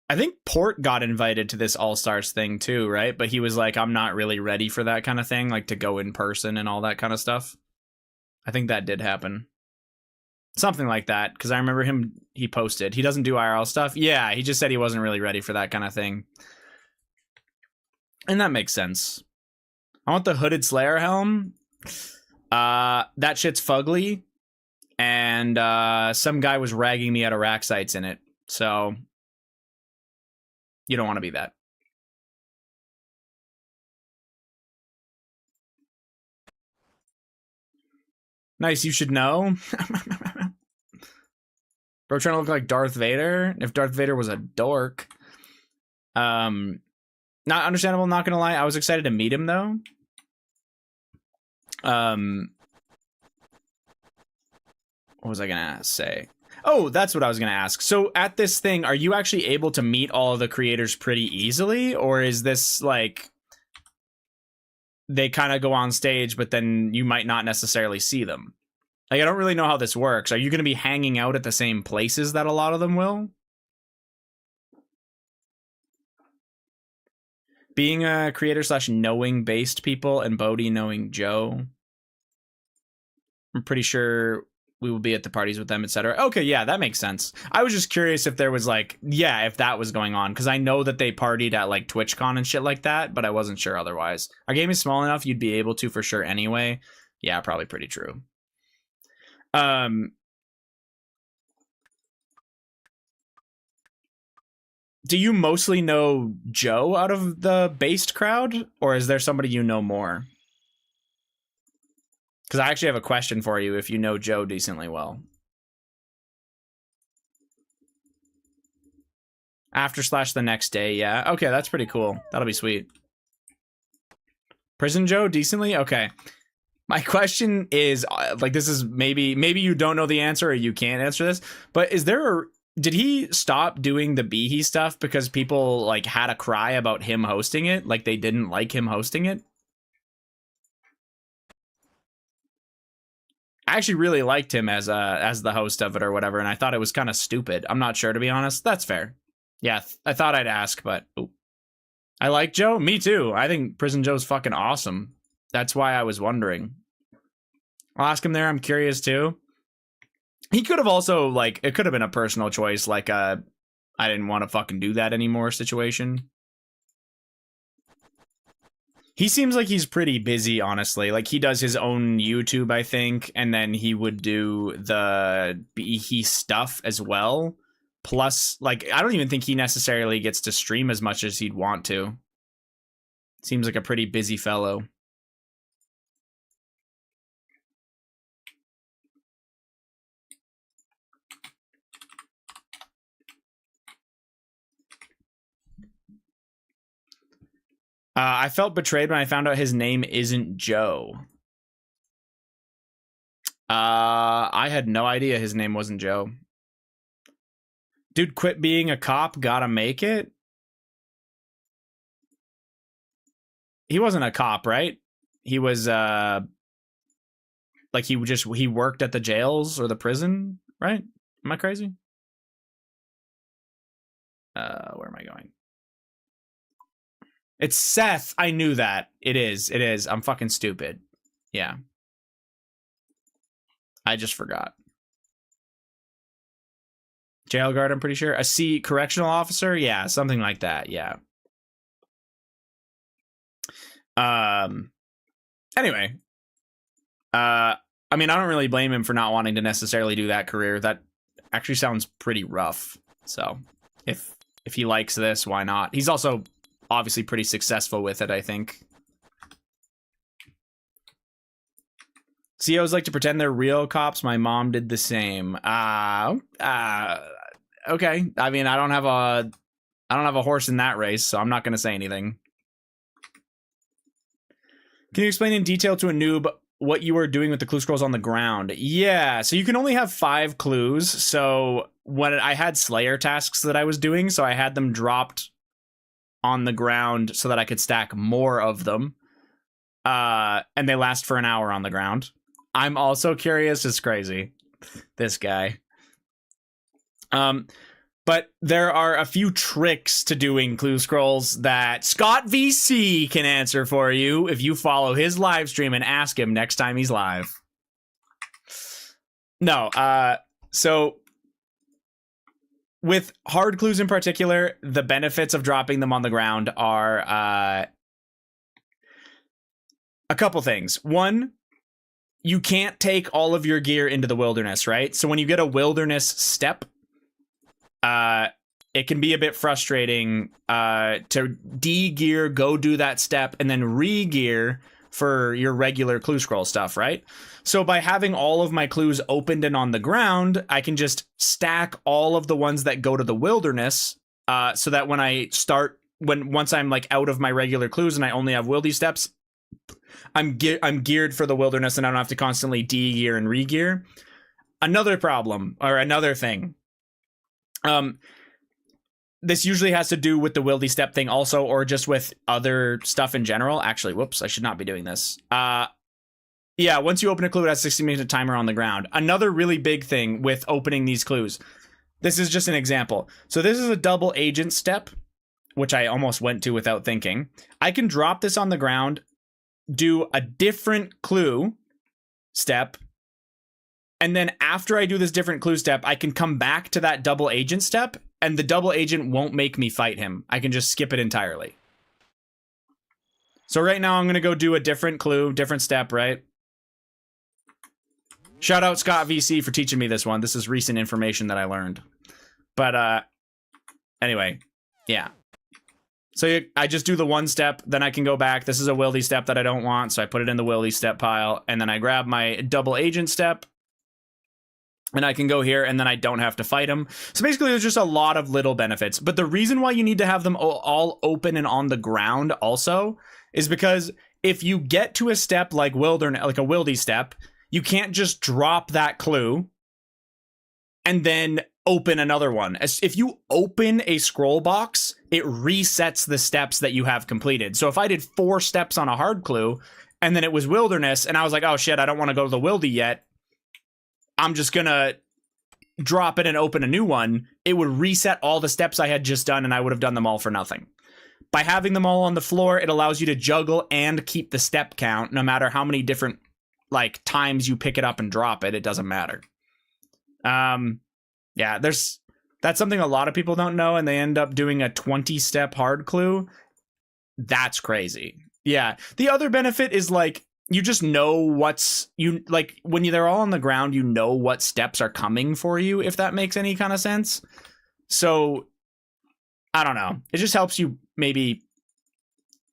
Speaker 1: I think Port got invited to this All-Stars thing too, right? But he was like, I'm not really ready for that kind of thing, like to go in person and all that kind of stuff. I think that did happen. Something like that, because I remember he posted. He doesn't do IRL stuff. Yeah, he just said he wasn't really ready for that kind of thing. And that makes sense. I want the Hooded Slayer helm. That shit's fugly. And some guy was ragging me out of rack sites in it. So... You don't want to be that. Nice, you should know. Bro, trying to look like Darth Vader. If Darth Vader was a dork. Not understandable, not gonna lie. I was excited to meet him, though. What was I gonna say? Oh, that's what I was going to ask. So at this thing, are you actually able to meet all of the creators pretty easily? Or is this like they kind of go on stage, but then you might not necessarily see them? Like, I don't really know how this works. Are you going to be hanging out at the same places that a lot of them will? Being a creator / knowing based people and Bodhi knowing Joe. I'm pretty sure... we will be at the parties with them, etc. Okay, yeah, that makes sense. I was just curious if there was like, yeah, if that was going on, because I know that they partied at like TwitchCon and shit like that, but I wasn't sure otherwise. Our game is small enough, you'd be able to for sure anyway. Yeah, probably pretty true. Do you mostly know Joe out of the based crowd, or is there somebody you know more? Because I actually have a question for you if you know Joe decently well. After / the next day, yeah. Okay, that's pretty cool. That'll be sweet. Prison Joe, decently? Okay. My question is, like, this is maybe you don't know the answer or you can't answer this, but did he stop doing the Behe stuff because people, like, had a cry about him hosting it? Like, they didn't like him hosting it? I actually really liked him as the host of it or whatever, and I thought it was kind of stupid. I'm not sure, to be honest. That's fair. Yeah, I thought I'd ask, but... Ooh. I like Joe? Me too. I think Prison Joe's fucking awesome. That's why I was wondering. I'll ask him there. I'm curious, too. He could have also, like... It could have been a personal choice, like I didn't want to fucking do that anymore situation. He seems like he's pretty busy, honestly. Like, he does his own YouTube, I think, and then he would do the he stuff as well. Plus, like, I don't even think he necessarily gets to stream as much as he'd want to. Seems like a pretty busy fellow. I felt betrayed when I found out his name isn't Joe. I had no idea his name wasn't Joe. Dude, quit being a cop, gotta make it? He wasn't a cop, right? He was, like, he worked at the jails or the prison, right? Am I crazy? Where am I going? It's Seth. I knew that. It is. I'm fucking stupid. Yeah. I just forgot. Jail guard, I'm pretty sure. A C correctional officer? Yeah, something like that. Yeah. Anyway. I mean, I don't really blame him for not wanting to necessarily do that career. That actually sounds pretty rough. So, if he likes this, why not? He's also obviously pretty successful with it, I think. COs like to pretend they're real cops. My mom did the same. Okay. I mean, I don't have a horse in that race, so I'm not going to say anything. Can you explain in detail to a noob what you were doing with the clue scrolls on the ground? Yeah, so you can only have 5 clues. So when I had Slayer tasks that I was doing, so I had them dropped on the ground so that I could stack more of them. And they last for an hour on the ground. I'm also curious. It's crazy. This guy. But there are a few tricks to doing clue scrolls that Scott VC can answer for you if you follow his live stream and ask him next time he's live. No, so with hard clues in particular, the benefits of dropping them on the ground are a couple things. One, you can't take all of your gear into the wilderness, right? So when you get a wilderness step, it can be a bit frustrating to de-gear, go do that step, and then re-gear for your regular clue scroll stuff, right? So by having all of my clues opened and on the ground, I can just stack all of the ones that go to the wilderness, so that when I start, once I'm like out of my regular clues and I only have wildy steps, I'm geared for the wilderness and I don't have to constantly de-gear and re-gear. Another problem, or another thing, this usually has to do with the wildy step thing also, or just with other stuff in general. Actually, whoops, I should not be doing this. Yeah, once you open a clue, it has a 60-minute timer on the ground. Another really big thing with opening these clues. This is just an example. So this is a double agent step, which I almost went to without thinking. I can drop this on the ground, do a different clue step, and then after I do this different clue step, I can come back to that double agent step, and the double agent won't make me fight him. I can just skip it entirely. So right now I'm going to go do a different clue, different step, right? Shout out Scott VC for teaching me this one. This is recent information that I learned. But anyway, yeah. So I just do the one step, then I can go back. This is a wildy step that I don't want, so I put it in the wildy step pile, and then I grab my double agent step, and I can go here, and then I don't have to fight him. So basically, there's just a lot of little benefits. But the reason why you need to have them all open and on the ground also is because if you get to a step like wilderness, like a wildy step, you can't just drop that clue and then open another one. If you open a scroll box, it resets the steps that you have completed. So if I did 4 steps on a hard clue and then it was wilderness and I was like, oh shit, I don't want to go to the wildy yet, I'm just gonna drop it and open a new one, it would reset all the steps I had just done and I would have done them all for nothing. By having them all on the floor, it allows you to juggle and keep the step count no matter how many different like times you pick it up and drop it. It doesn't matter. Yeah, that's something a lot of people don't know, and they end up doing a 20-step hard clue. That's crazy. Yeah. The other benefit is like you just know what's when they're all on the ground, you know what steps are coming for you, if that makes any kind of sense. So I don't know. It just helps you maybe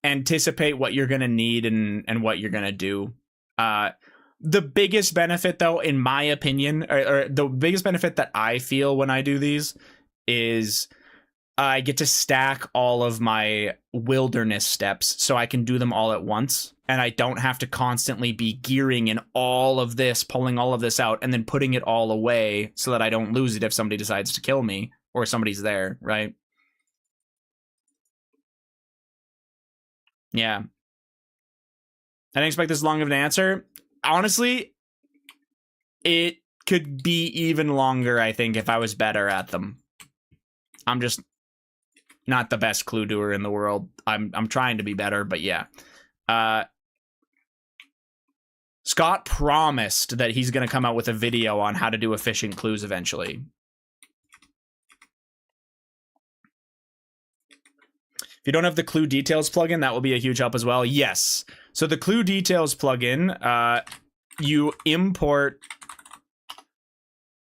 Speaker 1: anticipate what you're gonna need and what you're gonna do. The biggest benefit, though, in my opinion, or the biggest benefit that I feel when I do these is I get to stack all of my wilderness steps so I can do them all at once. And I don't have to constantly be gearing in all of this, pulling all of this out, and then putting it all away so that I don't lose it if somebody decides to kill me or somebody's there, right? Yeah. I didn't expect this long of an answer. Honestly, it could be even longer, I think, if I was better at them. I'm just not the best clue doer in the world. I'm trying to be better, but yeah. Scott promised that he's going to come out with a video on how to do efficient clues eventually. If you don't have the Clue Details plugin, that will be a huge help as well. Yes. So the Clue Details plugin, you import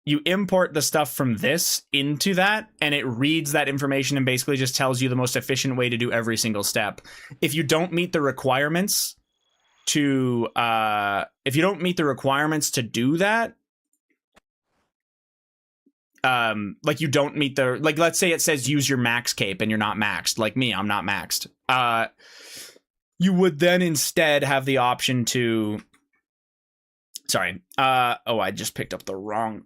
Speaker 1: the stuff from this into that, and it reads that information and basically just tells you the most efficient way to do every single step. If you don't meet the requirements to do that, like you don't meet the, like, let's say it says use your max cape and you're not maxed, like me, I'm not maxed. You would then instead have the option to, sorry. Oh, I just picked up the wrong,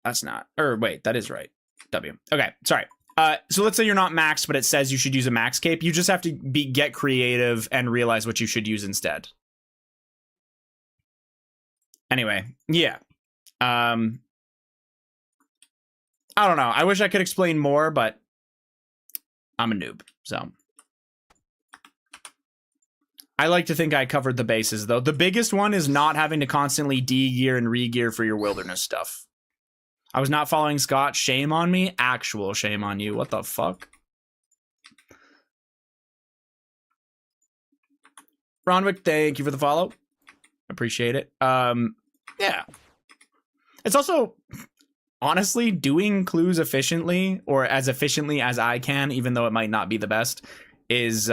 Speaker 1: that's not, or wait, that is right. W. Okay, sorry. So let's say you're not maxed, but it says you should use a max cape. You just have to get creative and realize what you should use instead. Anyway, yeah. I don't know. I wish I could explain more, but I'm a noob, so. I like to think I covered the bases, though. The biggest one is not having to constantly de-gear and re-gear for your wilderness stuff. I was not following Scott. Shame on me. Actual shame on you. What the fuck? Ronwick, thank you for the follow. Appreciate it. Yeah. It's also, honestly, doing clues efficiently, or as efficiently as I can, even though it might not be the best, is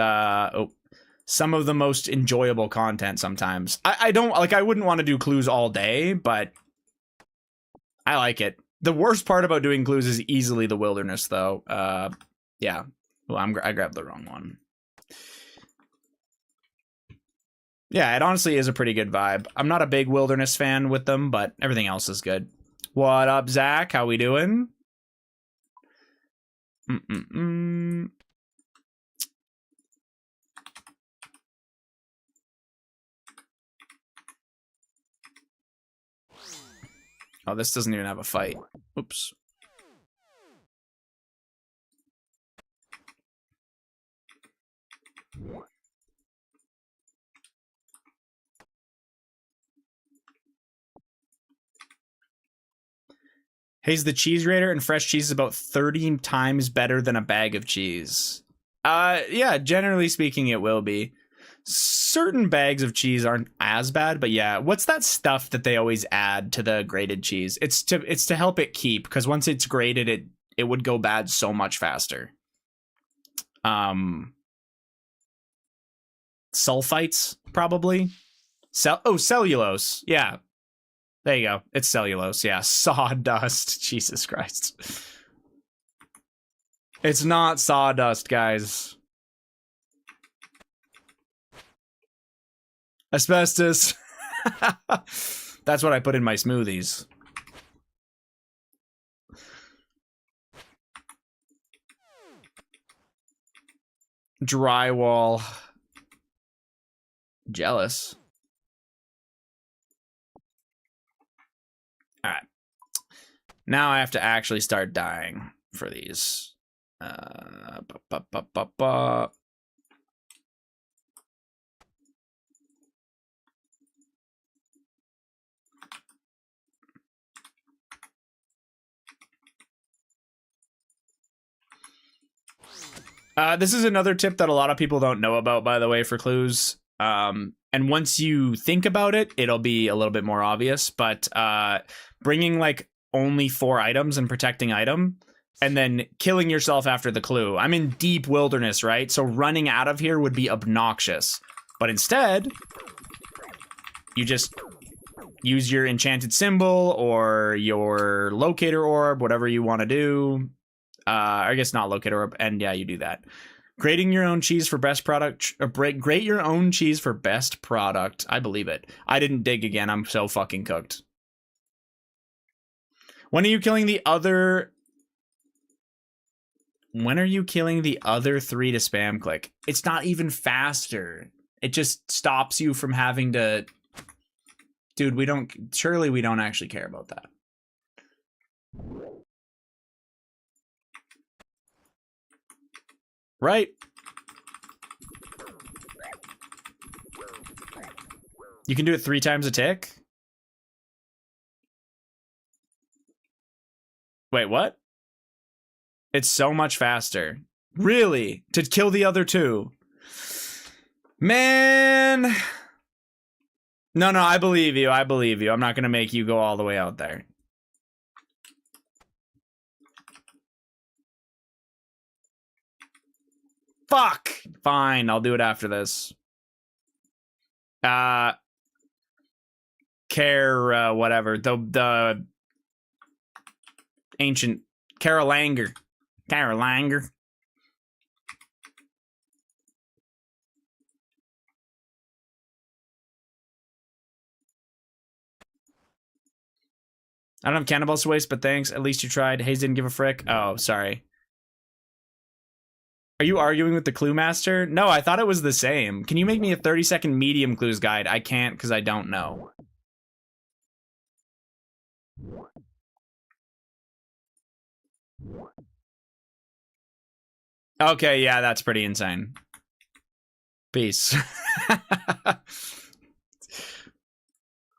Speaker 1: some of the most enjoyable content sometimes. I don't, like, I wouldn't want to do clues all day, but I like it. The worst part about doing clues is easily the wilderness, though. Yeah. Well, I grabbed the wrong one. Yeah, it honestly is a pretty good vibe. I'm not a big wilderness fan with them, but everything else is good. What up, Zach? How we doing? Oh, this doesn't even have a fight. Oops. Hayes, the cheese grater and fresh cheese is about 30 times better than a bag of cheese. Yeah, generally speaking, it will be. Certain bags of cheese aren't as bad, but yeah, what's that stuff that they always add to the grated cheese? It's to help it keep, because once it's grated, it would go bad so much faster. Sulfites, probably. Cellulose. Yeah. There you go. It's cellulose. Yeah. Sawdust. Jesus Christ. It's not sawdust, guys. Asbestos. That's what I put in my smoothies. Drywall. Jealous. All right. Now I have to actually start dying for these. This is another tip that a lot of people don't know about, by the way, for clues. And once you think about it, it'll be a little bit more obvious. But bringing like only 4 items and protecting item, and then killing yourself after the clue. I'm in deep wilderness, right? So running out of here would be obnoxious. But instead, you just use your enchanted symbol or your locator orb, whatever you want to do. I guess not locator orb, and yeah, you do that. Grating your own cheese for best product. Grate your own cheese for best product. I believe it. I didn't dig again. I'm so fucking cooked. When are you killing the other? When are you killing the other 3 to spam click? It's not even faster. It just stops you from having to. Dude, we don't. Surely we don't actually care about that. Right? You can do it 3 times a tick? Wait, what? It's so much faster. Really? To kill the other 2? Man. No, I believe you. I believe you. I'm not going to make you go all the way out there. Fuck! Fine, I'll do it after this. Whatever. The ancient Carolanger. Carolanger. I don't have cannonballs to waste, but thanks. At least you tried. Hayes didn't give a frick. Oh, sorry. Are you arguing with the clue master? No, I thought it was the same. Can you make me a 30-second medium clues guide? I can't because I don't know. Okay, yeah, that's pretty insane. Peace.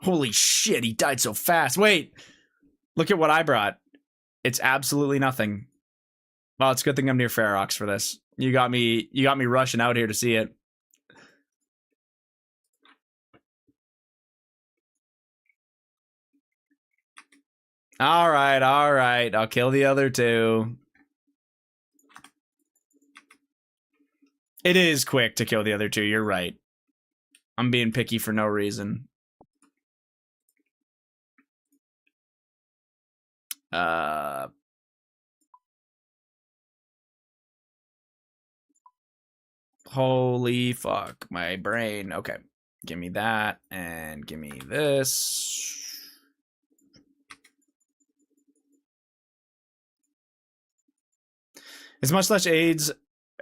Speaker 1: Holy shit, he died so fast. Wait, look at what I brought. It's absolutely nothing. Well, it's a good thing I'm near Ferox for this. You got me rushing out here to see it. All right. I'll kill the other 2. It is quick to kill the other 2. You're right. I'm being picky for no reason. Holy fuck, my brain. Okay, give me that and give me this. It's much less AIDS.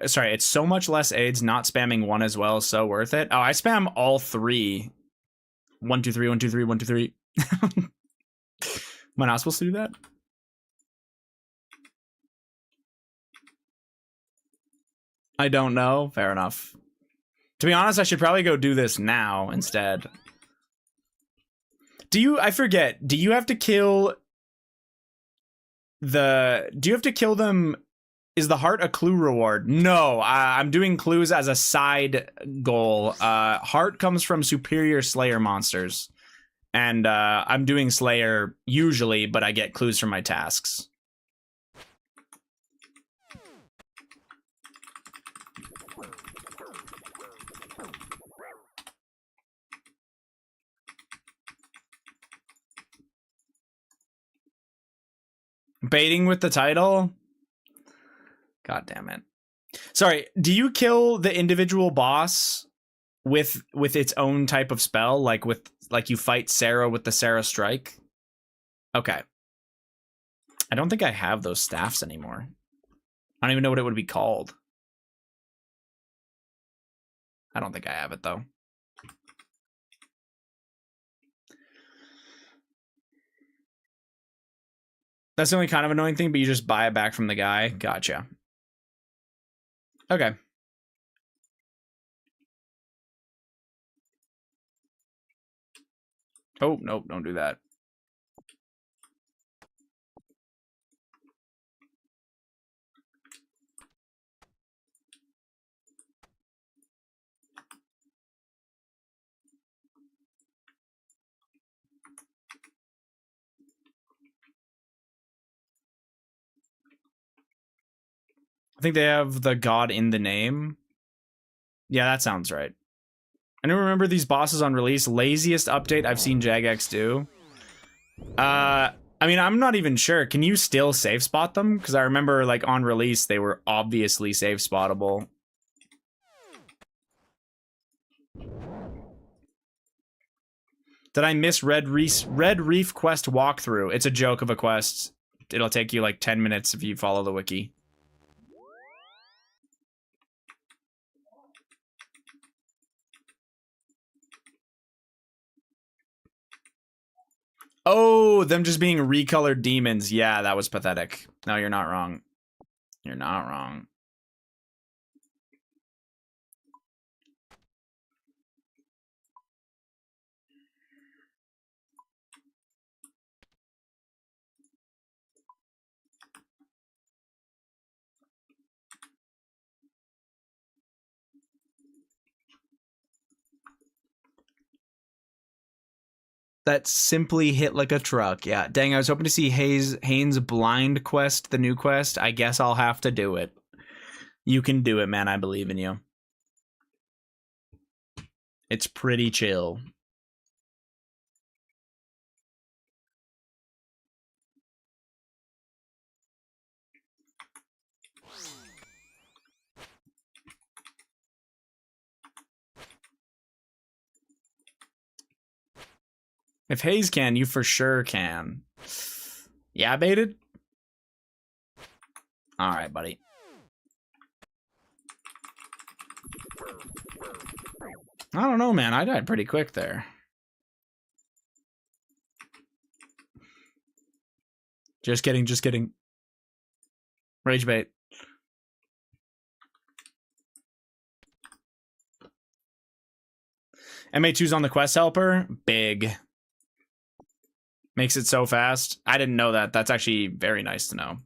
Speaker 1: Sorry, it's so much less AIDS. Not spamming 1 as well is so worth it. Oh, I spam all 3. 1, 2, 3, 1, 2, 3, 1, 2, 3. Am I not supposed to do that? I don't know. Fair enough. To be honest, I should probably go do this now instead. I forget, do you have to kill them? Is the heart a clue reward? No, I'm doing clues as a side goal. Heart comes from superior Slayer monsters. And I'm doing Slayer usually, but I get clues from my tasks. Baiting with the title? God damn it. Sorry, do you kill the individual boss with its own type of spell? Like you fight Sarah with the Sarah Strike? Okay. I don't think I have those staffs anymore. I don't even know what it would be called. I don't think I have it though. That's the only kind of annoying thing, but you just buy it back from the guy. Gotcha. Okay. Oh, nope, don't do that. think they have the god in the name. Yeah, that sounds right. I don't remember these bosses on release. Laziest update I've seen Jagex do. I mean, I'm not even sure. Can you still safe spot them? Because I remember, like, on release, they were obviously safe spottable. Did I miss Red Reef quest walkthrough? It's a joke of a quest. It'll take you like 10 minutes if you follow the wiki. Oh, them just being recolored demons. Yeah, that was pathetic. No, you're not wrong. You're not wrong. That simply hit like a truck. Yeah. Dang, I was hoping to see Haynes blind quest, the new quest. I guess I'll have to do it. You can do it, man. I believe in you. It's pretty chill. If Hayes can, you for sure can. Yeah, baited? Alright, buddy. I don't know, man. I died pretty quick there. Just kidding, just kidding. Rage bait. MA2's on the quest helper. Big. Makes it so fast. I didn't know that. That's actually very nice to know.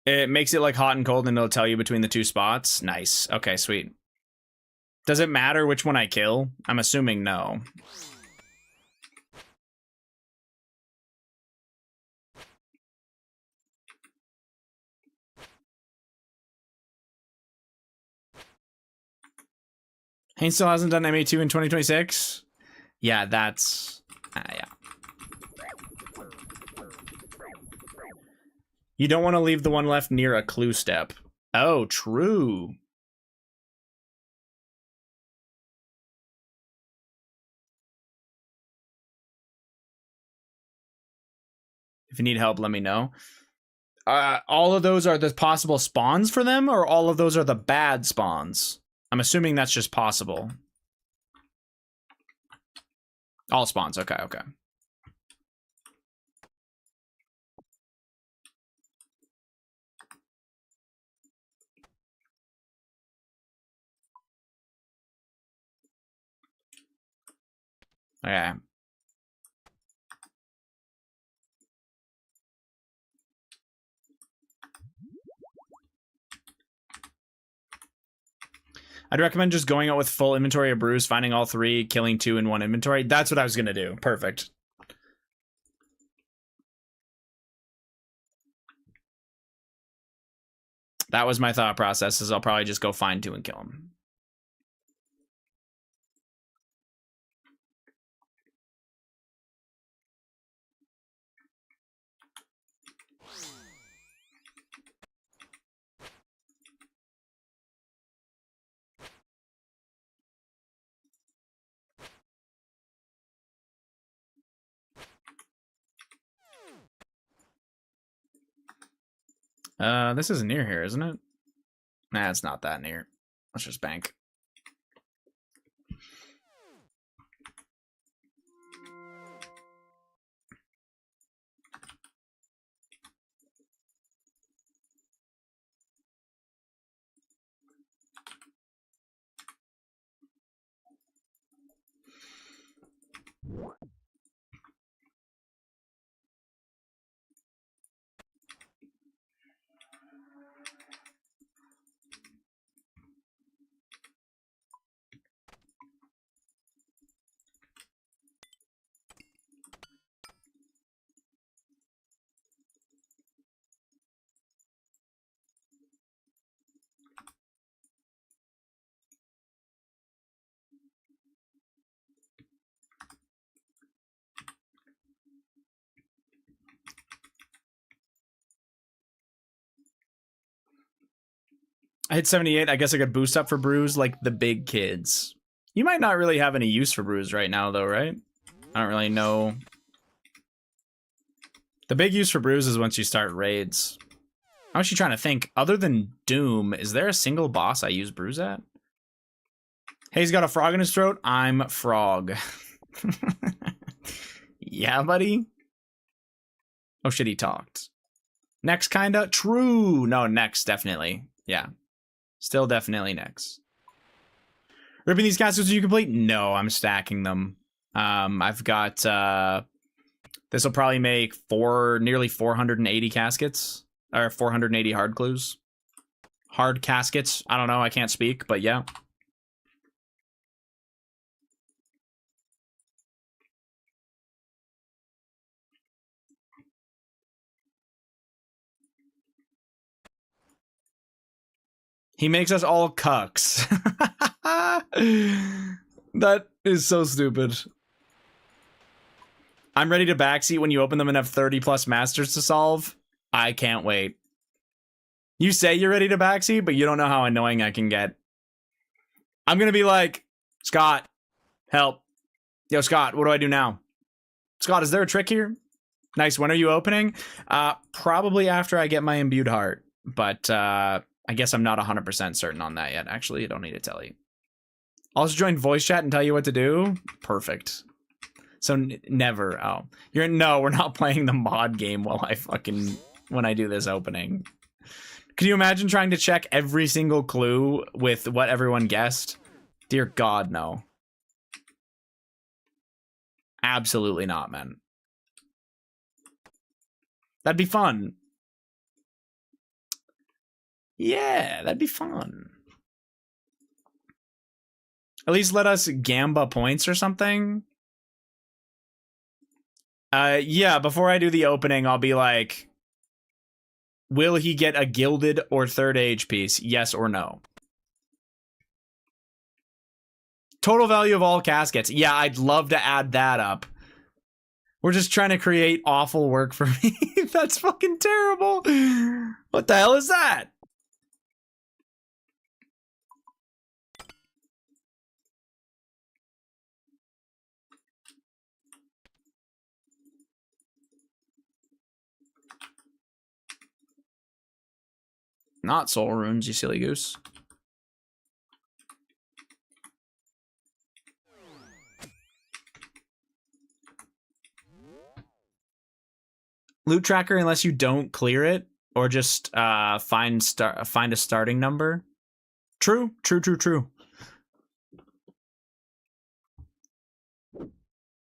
Speaker 1: It makes it like hot and cold and it'll tell you between the two spots. Nice. Okay, sweet. Does it matter which one I kill? I'm assuming no. Haynes still hasn't done MA2 in 2026? Yeah, that's... yeah. You don't want to leave the one left near a clue step. Oh, true. If you need help, let me know. All of those are the possible spawns for them, or all of those are the bad spawns? I'm assuming that's just possible. All spawns. Okay, okay. Okay. I'd recommend just going out with full inventory of brews, finding all three, killing two in one inventory. That's what I was going to do. Perfect. That was my thought process, is I'll probably just go find two and kill them. This isn't near here, isn't it? Nah, it's not that near. Let's just bank. I hit 78. I guess I could boost up for brews like the big kids. You might not really have any use for brews right now, though, right? I don't really know. The big use for brews is once you start raids. I'm actually trying to think. Other than Doom, is there a single boss I use brews at? Hey, he's got a frog in his throat. I'm Frog. Yeah, buddy. Oh shit, he talked. Next, kinda. True. No, next, definitely. Yeah. Still definitely next. Ripping these caskets you complete? No, I'm stacking them. I've got this will probably make nearly 480 caskets. Or 480 hard clues. Hard caskets. I don't know, I can't speak, but yeah. He makes us all cucks. That is so stupid. I'm ready to backseat when you open them and have 30 plus masters to solve. I can't wait. You say you're ready to backseat, but you don't know how annoying I can get. I'm gonna be like, Scott, help. Yo, Scott, what do I do now? Scott, is there a trick here? Nice, when are you opening? Probably after I get my imbued heart. But, I guess I'm not 100% certain on that yet. Actually, I don't need to tell you. I'll just join voice chat and tell you what to do. Perfect. So never. Oh, no, we're not playing the mod game while when I do this opening. Can you imagine trying to check every single clue with what everyone guessed? Dear God, no. Absolutely not, man. That'd be fun. Yeah, that'd be fun. At least let us gamba points or something. Yeah, before I do the opening, I'll be like, will he get a gilded or third age piece? Yes or no? Total value of all caskets. Yeah, I'd love to add that up. We're just trying to create awful work for me. That's fucking terrible. What the hell is that? Not soul runes, you silly goose. Loot tracker unless you don't clear it or just find a starting number. True.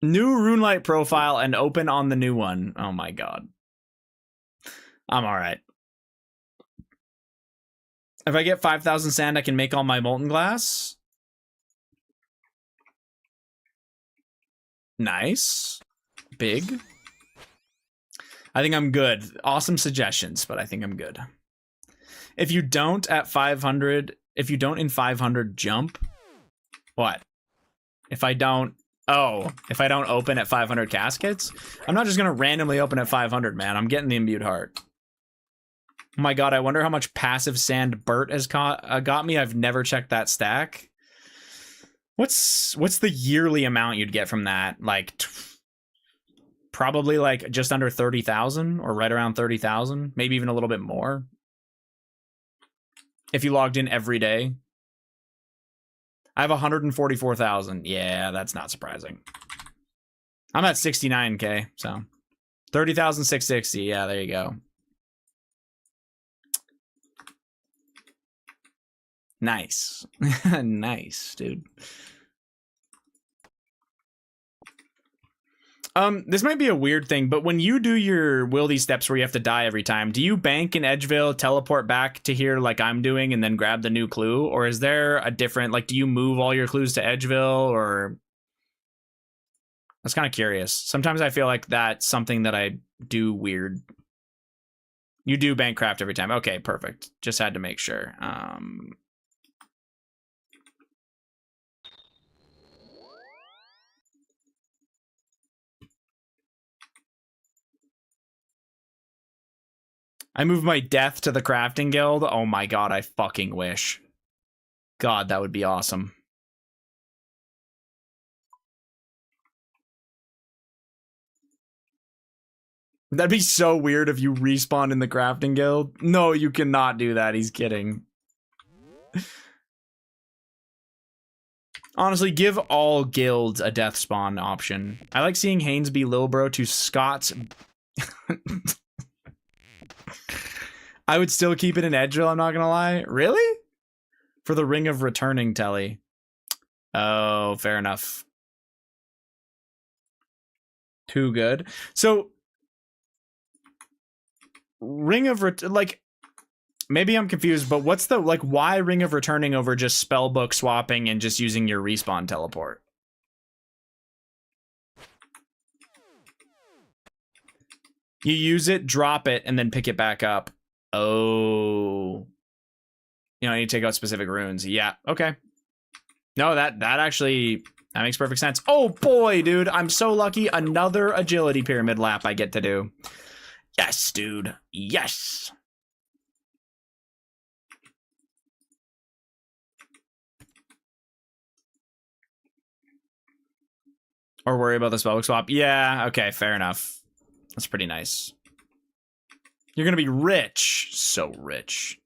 Speaker 1: New runelight profile and open on the new one. Oh my god. I'm alright. If I get 5,000 sand, I can make all my molten glass. Nice. Big. I think I'm good. Awesome suggestions, but I think I'm good. If you don't at 500, if you don't in 500 jump, what? If I don't open at 500 caskets, I'm not just gonna randomly open at 500, man. I'm getting the imbued heart. Oh my god, I wonder how much passive sand Bert has got me. I've never checked that stack. What's the yearly amount you'd get from that? Like, probably like just under 30,000 or right around 30,000, maybe even a little bit more. If you logged in every day. I have 144,000. Yeah, that's not surprising. I'm at 69k, so 30,660. Yeah, there you go. Nice. Nice, dude. This might be a weird thing, but when you do your wildy steps where you have to die every time, do you bank in Edgeville, teleport back to here like I'm doing, and then grab the new clue? Or is there a different, like, do you move all your clues to Edgeville, or... I was kind of curious. Sometimes I feel like that's something that I do weird. You do bank craft every time. Okay, perfect. Just had to make sure. I move my death to the crafting guild. Oh my god, I fucking wish. God, that would be awesome. That'd be so weird if you respawn in the crafting guild. No, you cannot do that. He's kidding. Honestly, give all guilds a death spawn option. I like seeing Haynes be Lilbro to Scott's. I would still keep it in Edgeville, I'm not gonna lie. Really? For the Ring of Returning Telly. Oh, fair enough. Too good. So, Ring of like, maybe I'm confused, but what's the, like, why Ring of Returning over just spellbook swapping and just using your respawn teleport? You use it, drop it, and then pick it back up. Oh. You know, you take out specific runes. Yeah, okay. No, that actually, that makes perfect sense. Oh boy, dude, I'm so lucky. Another agility pyramid lap I get to do. Yes, dude. Yes. Or worry about the spellbook swap. Yeah, okay, fair enough. That's pretty nice. You're gonna be rich. So rich.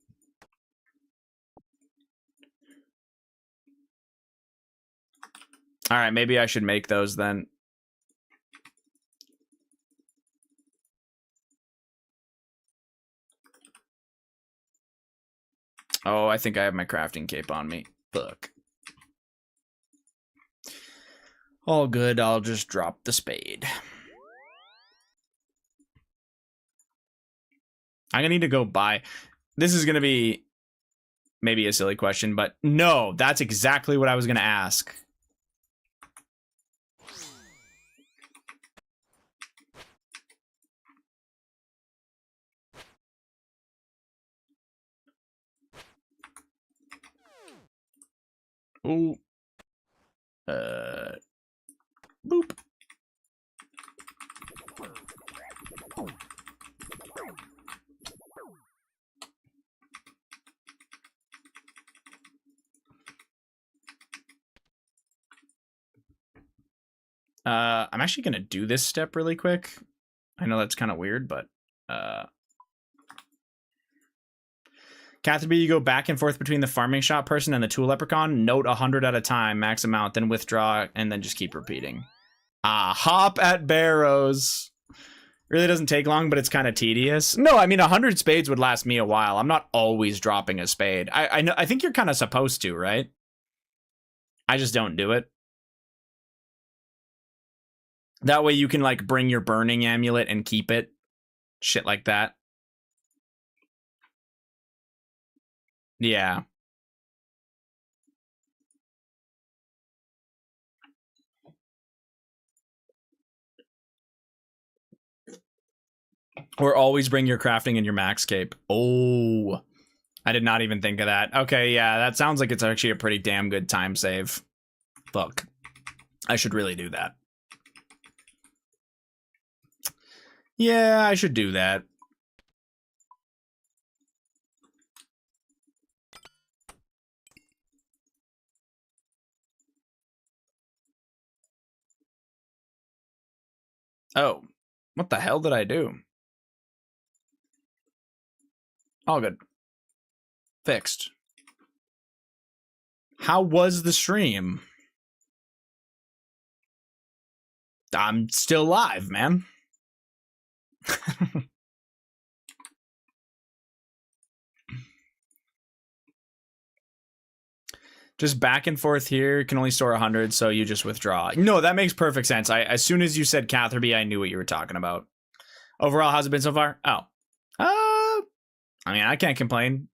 Speaker 1: Alright, maybe I should make those then. Oh, I think I have my crafting cape on me. Fuck. All good, I'll just drop the spade. I'm gonna need to go buy. This is gonna be maybe a silly question, but no, that's exactly what I was gonna ask. Ooh. Boop. I'm actually gonna do this step really quick. I know that's kind of weird, but Catherby, you go back and forth between the farming shop person and the tool leprechaun. Note 100 at a time, max amount, then withdraw, and then just keep repeating. Hop at Barrows. Really doesn't take long, but it's kind of tedious. No, I mean 100 spades would last me a while. I'm not always dropping a spade. I know. I think you're kind of supposed to, right? I just don't do it. That way you can like bring your burning amulet and keep it. Shit like that. Yeah. Or always bring your crafting and your max cape. Oh, I did not even think of that. Okay, yeah, that sounds like it's actually a pretty damn good time save. Fuck. I should really do that. Yeah, I should do that. Oh, what the hell did I do? All good. Fixed. How was the stream? I'm still live, man. Just back and forth here. Can only store 100, so you just withdraw. No, that makes perfect sense. As soon as you said Catherby, I knew what you were talking about. Overall, how's it been so far? Oh. I mean, I can't complain.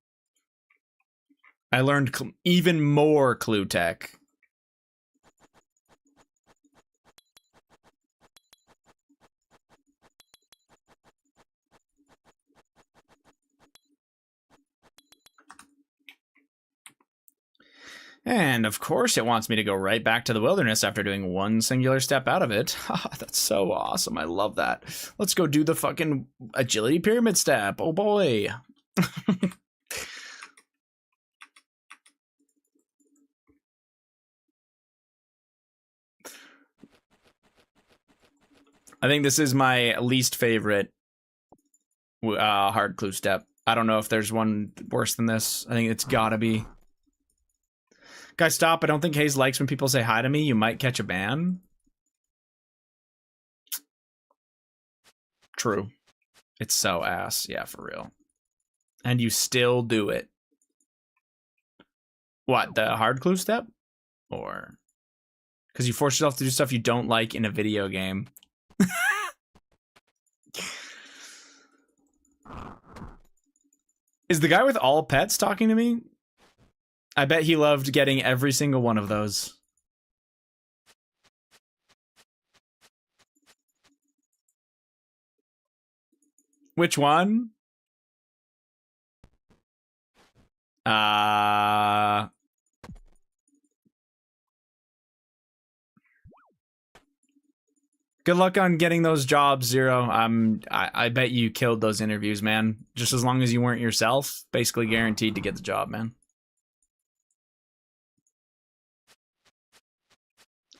Speaker 1: I learned even more clue tech. And of course it wants me to go right back to the wilderness after doing one singular step out of it. That's so awesome. I love that. Let's go do the fucking agility pyramid step. Oh boy. I think this is my least favorite hard clue step. I don't know if there's one worse than this. I think it's gotta be. Guys, stop. I don't think Hayes likes when people say hi to me. You might catch a ban. True. It's so ass. Yeah, for real. And you still do it. What, the hard clue step? Or... because you force yourself to do stuff you don't like in a video game. Is the guy with all pets talking to me? I bet he loved getting every single one of those. Which one? Good luck on getting those jobs, Zero. I bet you killed those interviews, man. Just as long as you weren't yourself, basically guaranteed to get the job, man.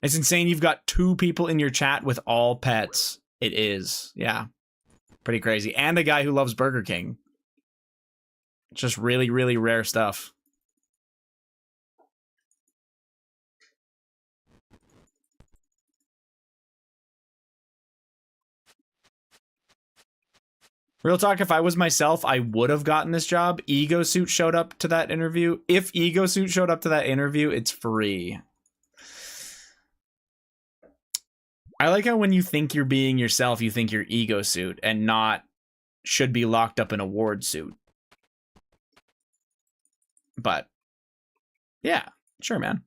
Speaker 1: It's insane you've got 2 people in your chat with all pets. It is, yeah. Pretty crazy. And a guy who loves Burger King. Just really, really rare stuff. Real talk, if I was myself, I would have gotten this job. Ego Suit showed up to that interview. If Ego Suit showed up to that interview, it's free. I like how when you think you're being yourself, you think you're Ego Suit and not should be locked up in a ward suit. But, yeah, sure, man.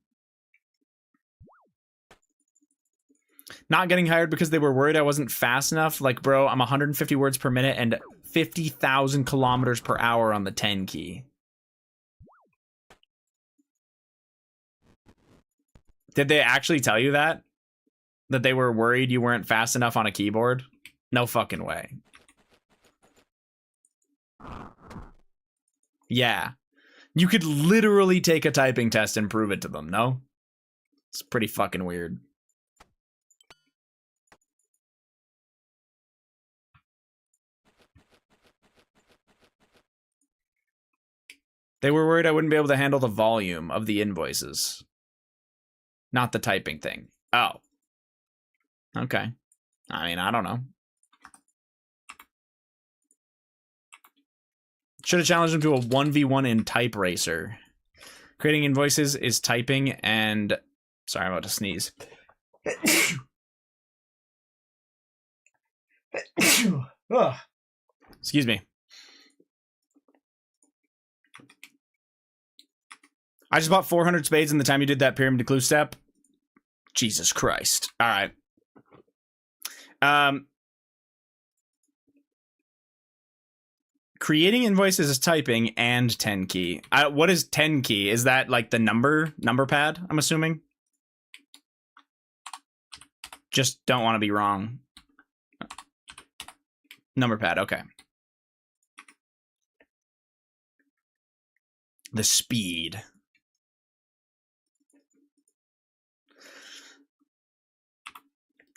Speaker 1: Not getting hired because they were worried I wasn't fast enough. Like, bro, I'm 150 words per minute and 50,000 kilometers per hour on the 10 key. Did they actually tell you that? That they were worried you weren't fast enough on a keyboard? No fucking way. Yeah. You could literally take a typing test and prove it to them, no? It's pretty fucking weird. They were worried I wouldn't be able to handle the volume of the invoices. Not the typing thing. Oh. Okay. I mean, I don't know. Should have challenged him to a 1v1 in Type Racer. Creating invoices is typing and... sorry, I'm about to sneeze. Excuse me. I just bought 400 spades in the time you did that pyramid clue step. Jesus Christ. All right. Creating invoices is typing and 10 key. What is 10 key? Is that like the number pad, I'm assuming? Just don't want to be wrong. Number pad, okay. The speed.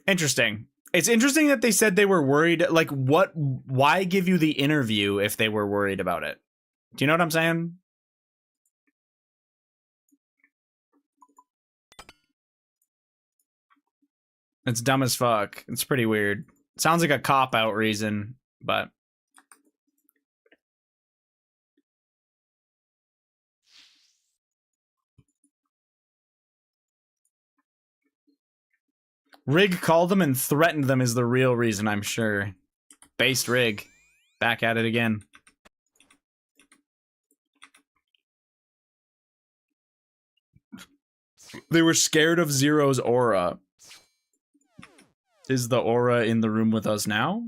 Speaker 1: Interesting. It's interesting that they said they were worried. Like, why give you the interview if they were worried about it? Do you know what I'm saying? It's dumb as fuck. It's pretty weird. Sounds like a cop-out reason, but... Rig called them and threatened them is the real reason, I'm sure. Based Rig. Back at it again. They were scared of Zero's aura. Is the aura in the room with us now?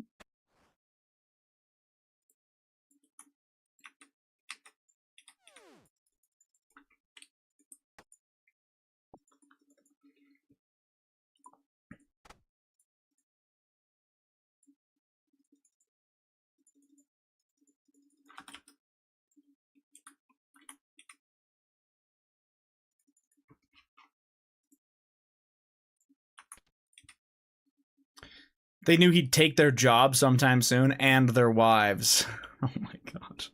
Speaker 1: They knew he'd take their job sometime soon and their wives. Oh my god.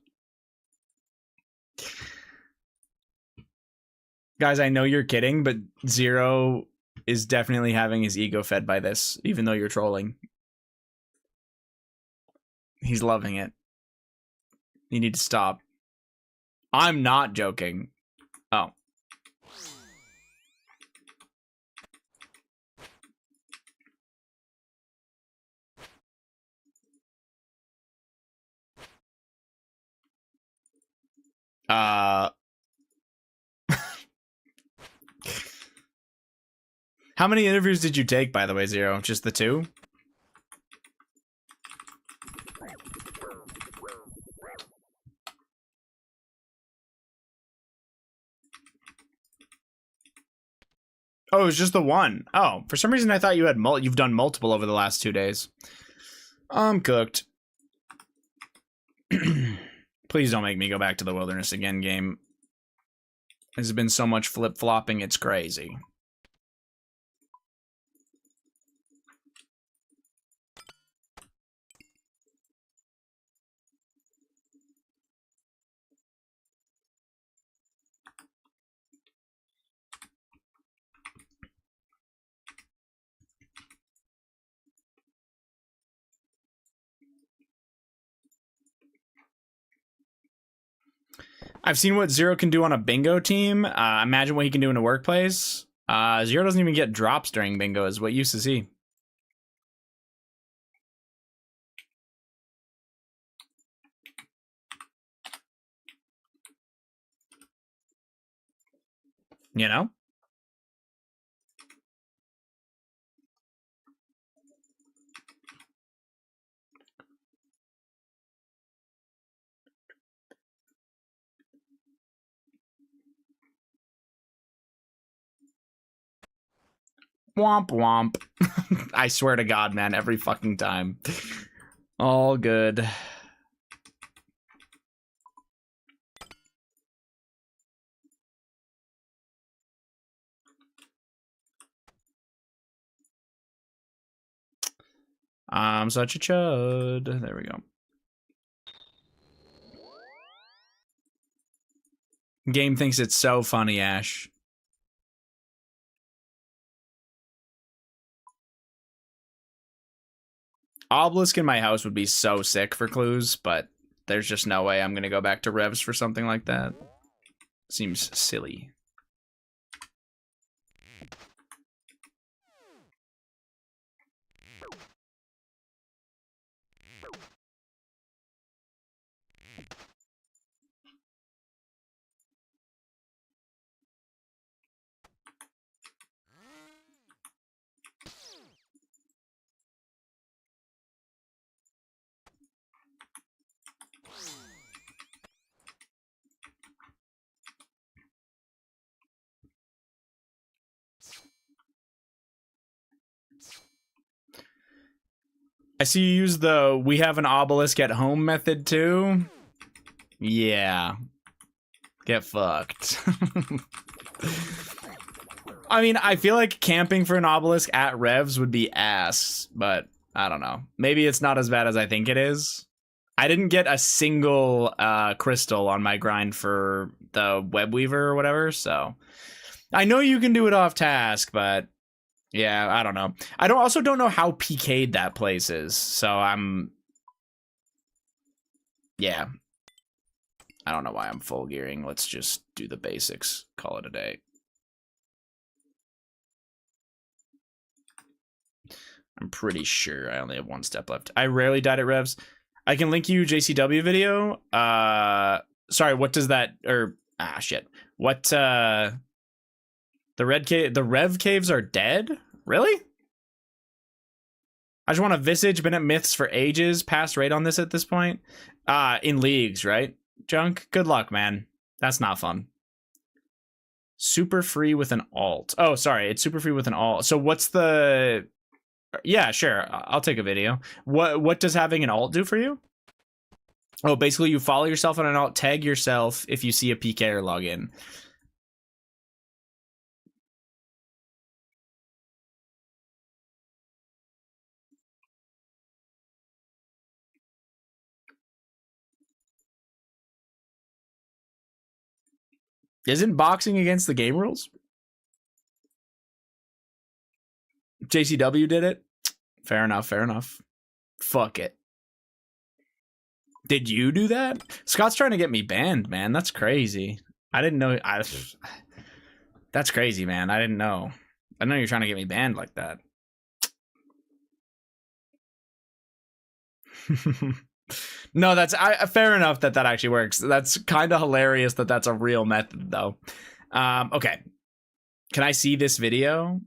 Speaker 1: Guys, I know you're kidding, but Zero is definitely having his ego fed by this, even though you're trolling. He's loving it. You need to stop. I'm not joking. Oh. How many interviews did you take, by the way, Zero? Just the 2? Oh, it was just the 1. Oh, for some reason I thought you had you've done multiple over the last 2 days. I'm cooked. Please don't make me go back to the wilderness again, game. There's been so much flip-flopping, it's crazy. I've seen what Zero can do on a bingo team. Imagine what he can do in a workplace. Zero doesn't even get drops during bingo, is what you used to see. You know? Womp womp. I swear to God, man, every fucking time. All good. I'm such a chud. There we go. Game thinks it's so funny, Ash. Obelisk in my house would be so sick for clues, but there's just no way I'm gonna go back to Revs for something like that. Seems silly. I see you use the "we have an obelisk at home" method too. Yeah. Get fucked. I mean, I feel like camping for an obelisk at Revs would be ass, but I don't know. Maybe it's not as bad as I think it is. I didn't get a single crystal on my grind for the web weaver or whatever, so I know you can do it off task, but yeah, I don't know. I also don't know how PK'd that place is, so yeah. I don't know why I'm full gearing. Let's just do the basics. Call it a day. I'm pretty sure I only have 1 step left. I rarely died at Revs. I can link you JCW video. Sorry, what does that, or, shit. What, the Rev caves are dead? Really? I just want a Visage, been at Myths for ages, passed rate on this at this point. In leagues, right? Junk, good luck, man. That's not fun. Super free with an alt. Oh, sorry, it's super free with an alt. So what's the... Yeah, sure, I'll take a video. What does having an alt do for you? Oh, basically you follow yourself on an alt, tag yourself if you see a PK or login. Isn't boxing against the game rules? JCW did it. Fair enough. Fair enough. Fuck it. Did you do that? Scott's trying to get me banned, man. That's crazy. I didn't know. That's crazy, man. I didn't know. I know you're trying to get me banned like that. No, that's fair enough that actually works. That's kind of hilarious that that's a real method, though. Okay. Can I see this video?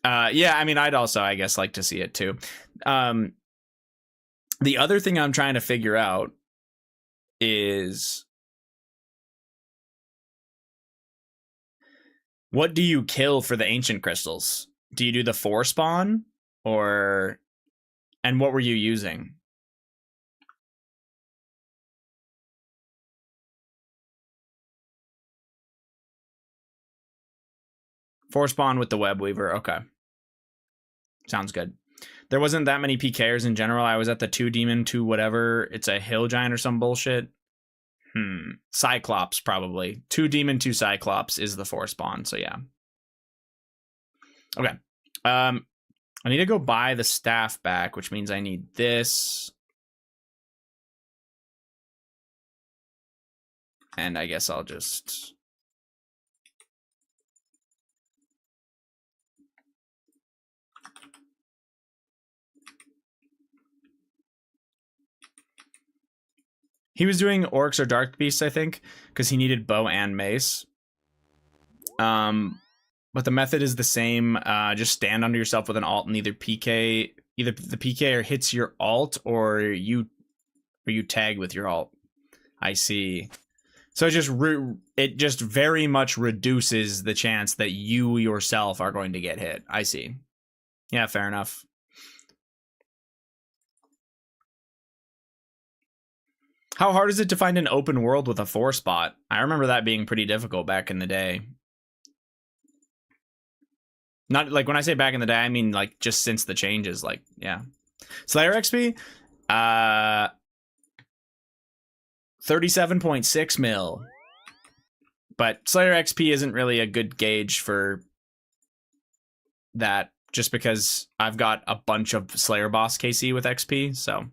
Speaker 1: Yeah, I mean, I'd also, I guess, like to see it too. The other thing I'm trying to figure out is, what do you kill for the ancient crystals? Do you do the 4 spawn, or, and what were you using? Four spawn with the web weaver. Okay. Sounds good. There wasn't that many PKers in general. I was at the 2 demon, 2 whatever. It's a hill giant or some bullshit. Cyclops, probably. 2 demon, 2 Cyclops is the 4 spawn. So yeah. Okay. I need to go buy the staff back, which means I need this. And I guess I'll just... He was doing orcs or dark beasts, I think, because he needed bow and mace. But the method is the same. Just stand under yourself with an alt and either the PK hits your alt or you tag with your alt. I see. So it just very much reduces the chance that you yourself are going to get hit. I see. Yeah, fair enough. How hard is it to find an open world with a 4 spot? I remember that being pretty difficult back in the day. Not like when I say back in the day, I mean like just since the changes, like, yeah. Slayer XP? 37.6 mil. But Slayer XP isn't really a good gauge for that, just because I've got a bunch of Slayer boss KC with XP, so...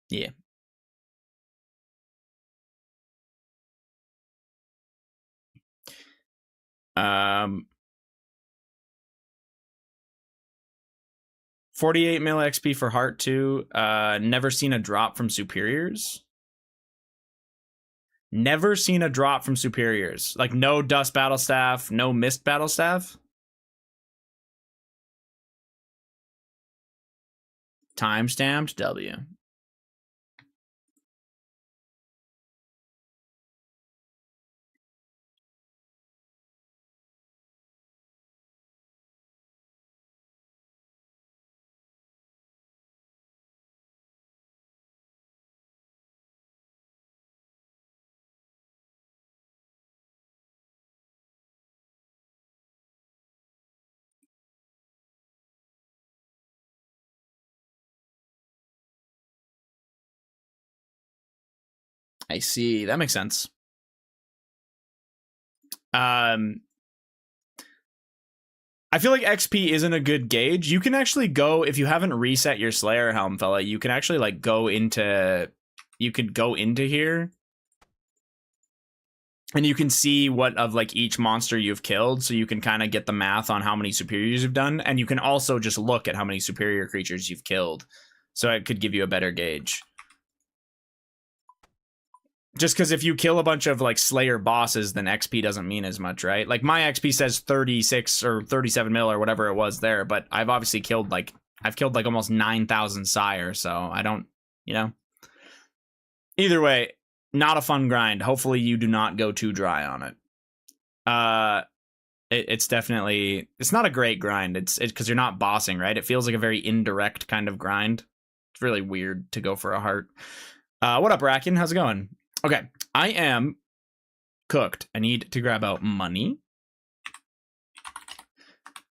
Speaker 1: yeah. Um, 48 mil XP for Heart 2. Never seen a drop from superiors. Never seen a drop from superiors. Like no dust battle staff, no mist battle staff. Time-stamped W. I see. That makes sense. I feel like XP isn't a good gauge. You can actually go, if you haven't reset your Slayer helm, fella, you can actually like go into, you could go into here and you can see what of like each monster you've killed. So you can kind of get the math on how many superiors you've done. And you can also just look at how many superior creatures you've killed. So it could give you a better gauge. Just because if you kill a bunch of like Slayer bosses, then XP doesn't mean as much, right? Like my XP says 36 or 37 mil or whatever it was there, but I've obviously killed like, I've killed like almost 9,000 Sire, so I don't, you know. Either way, not a fun grind. Hopefully you do not go too dry on it. It's definitely, it's not a great grind. It's because you're not bossing, right? It feels like a very indirect kind of grind. It's really weird to go for a heart. What up, Racken? How's it going? Okay, I am cooked. I need to grab out money.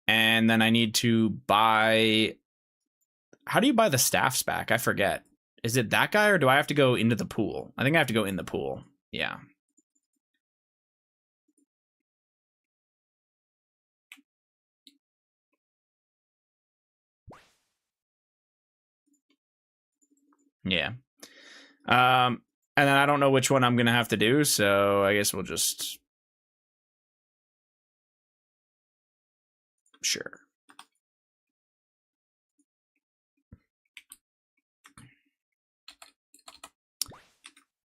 Speaker 1: And then I need to buy... How do you buy the staffs back? I forget. Is it that guy or do I have to go into the pool? I think I have to go in the pool. Yeah. Yeah. And then I don't know which one I'm gonna have to do, so I guess we'll just sure.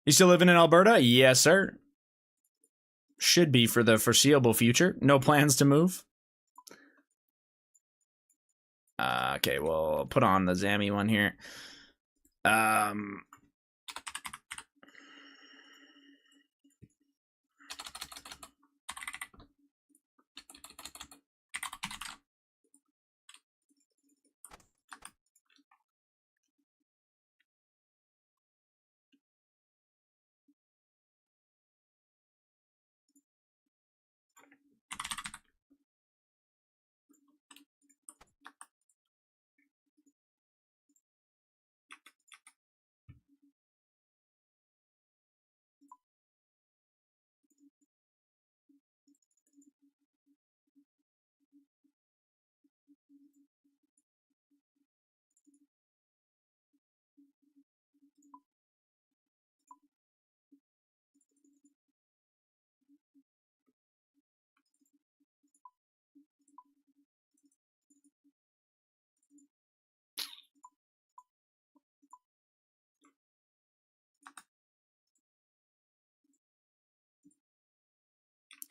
Speaker 1: You still living in Alberta? Yes, sir. Should be for the foreseeable future. No plans to move. Okay, we'll put on the Zammy one here.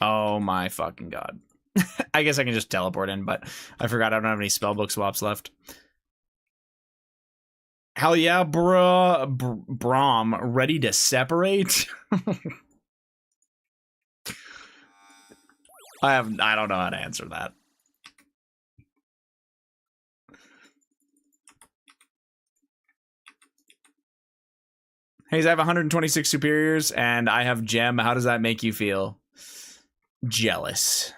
Speaker 1: Oh my fucking god. I guess I can just teleport in, but I forgot I don't have any spellbook swaps left. Hell yeah, bruh. Braum, ready to separate? I don't know how to answer that. Hey, I have 126 superiors and I have gem. How does that make you feel? Jealous.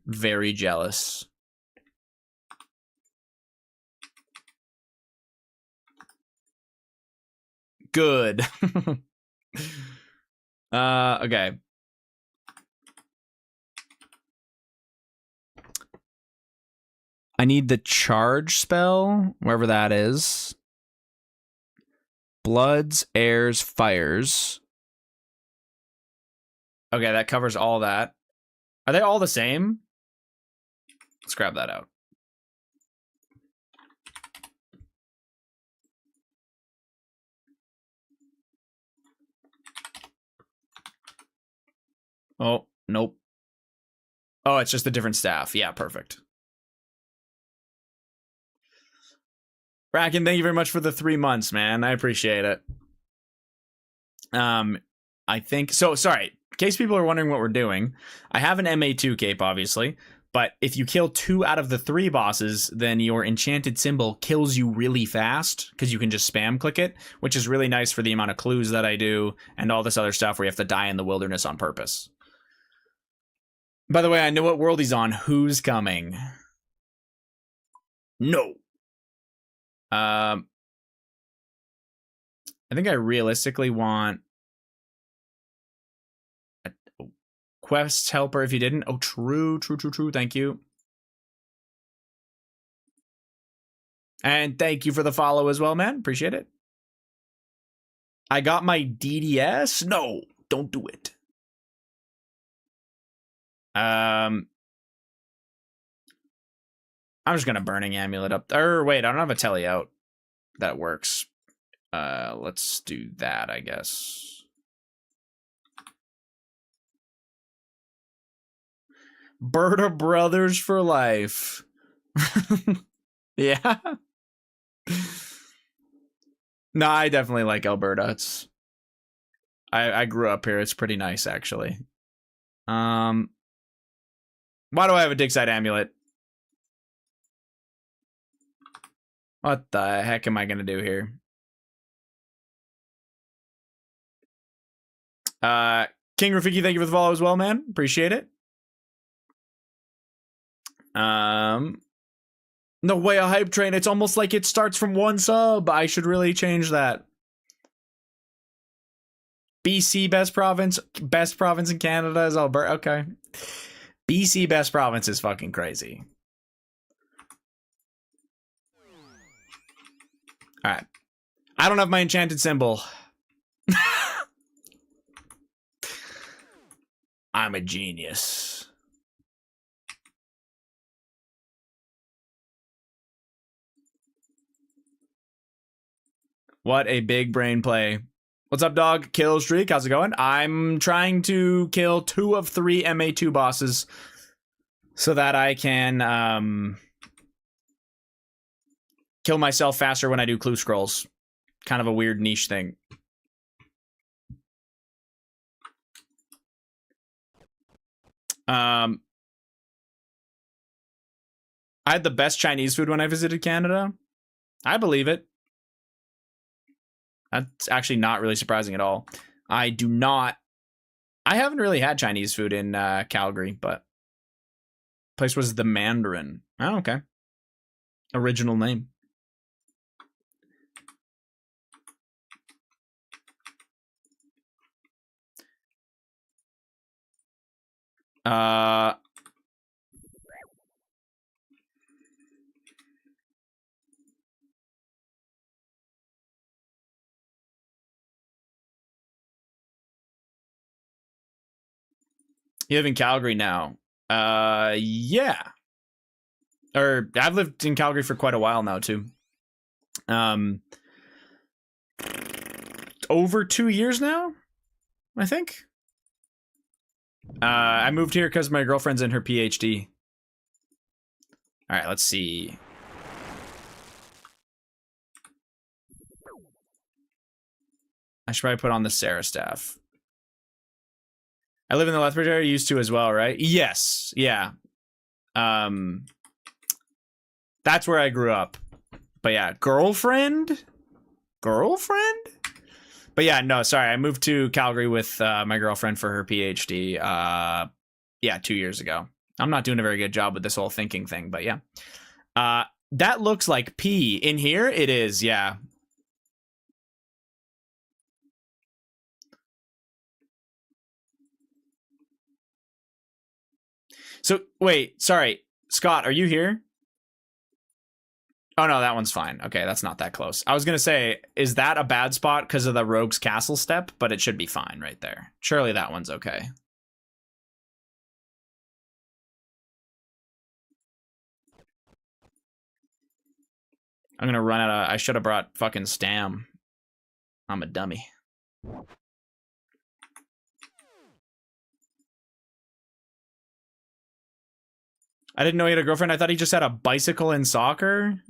Speaker 1: Very jealous. Good. Okay. I need the charge spell, wherever that is. Bloods, airs, fires. Okay, that covers all that. Are they all the same? Let's grab that out. Oh, nope. Oh, it's just a different staff. Yeah, perfect. Bracken, thank you very much for the 3 months, man. I appreciate it. I think so. Sorry, in case people are wondering what we're doing, I have an MA2 cape, obviously, but if you kill 2 out of the 3 bosses, then your enchanted symbol kills you really fast because you can just spam click it, which is really nice for the amount of clues that I do and all this other stuff where you have to die in the wilderness on purpose. By the way, I know what world he's on. Who's coming? No. I think I realistically want a quest helper if you didn't. Oh, true. Thank you. And thank you for the follow as well, man. Appreciate it. I got my DDS. No, don't do it. I'm just gonna Burning Amulet up there. Wait, I don't have a telly out. That works. Let's do that, I guess. Berta Brothers for life. Yeah. No, I definitely like Alberta. It's I grew up here. It's pretty nice, actually. Why do I have a Digside amulet? What the heck am I gonna do here? King Rafiki, thank you for the follow as well, man. Appreciate it. No way, a hype train. It's almost like it starts from 1 sub. I should really change that. BC best province in Canada is Alberta. Okay. BC best province is fucking crazy. All right. I don't have my enchanted symbol. I'm a genius. What a big brain play. What's up, dog? Kill streak. How's it going? I'm trying to kill 2 of 3 MA2 bosses so that I can kill myself faster when I do clue scrolls. Kind of a weird niche thing. I had the best Chinese food when I visited Canada. I believe it. That's actually not really surprising at all. I haven't really had Chinese food in Calgary, but place was the Mandarin. Oh, okay. Original name. You live in Calgary now. Yeah. Or I've lived in Calgary for quite a while now too. Over 2 years now, I think. I moved here because my girlfriend's in her PhD. All right, let's see. I should probably put on the Sarah staff. I live in the Lethbridge area, used to as well, right? Yes, yeah. That's where I grew up. But yeah, girlfriend? But yeah, no, sorry. I moved to Calgary with my girlfriend for her PhD. Yeah, 2 years ago. I'm not doing a very good job with this whole thinking thing, but yeah. That looks like P. In here, it is, yeah. So, wait, sorry. Scott, are you here? Oh, no, that one's fine. Okay, that's not that close. I was going to say, is that a bad spot because of the Rogue's Castle step? But it should be fine right there. Surely that one's okay. I'm going to run out of... I should have brought fucking Stam. I'm a dummy. I didn't know he had a girlfriend. I thought he just had a bicycle in soccer.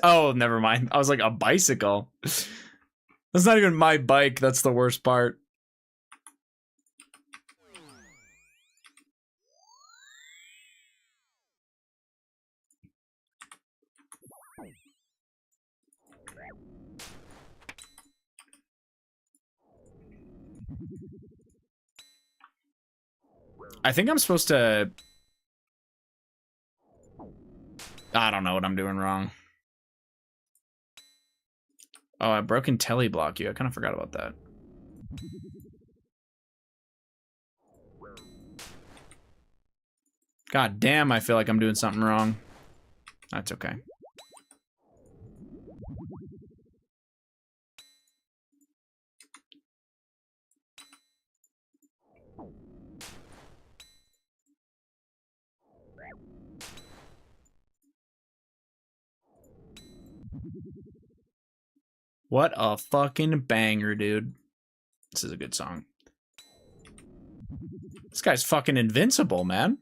Speaker 1: Oh, never mind. I was like, a bicycle. That's not even my bike. That's the worst part. I think I'm supposed to... I don't know what I'm doing wrong. Oh, I broken telly block you. I kind of forgot about that. God damn, I feel like I'm doing something wrong. That's okay. What a fucking banger, dude. This is a good song. This guy's fucking invincible, man.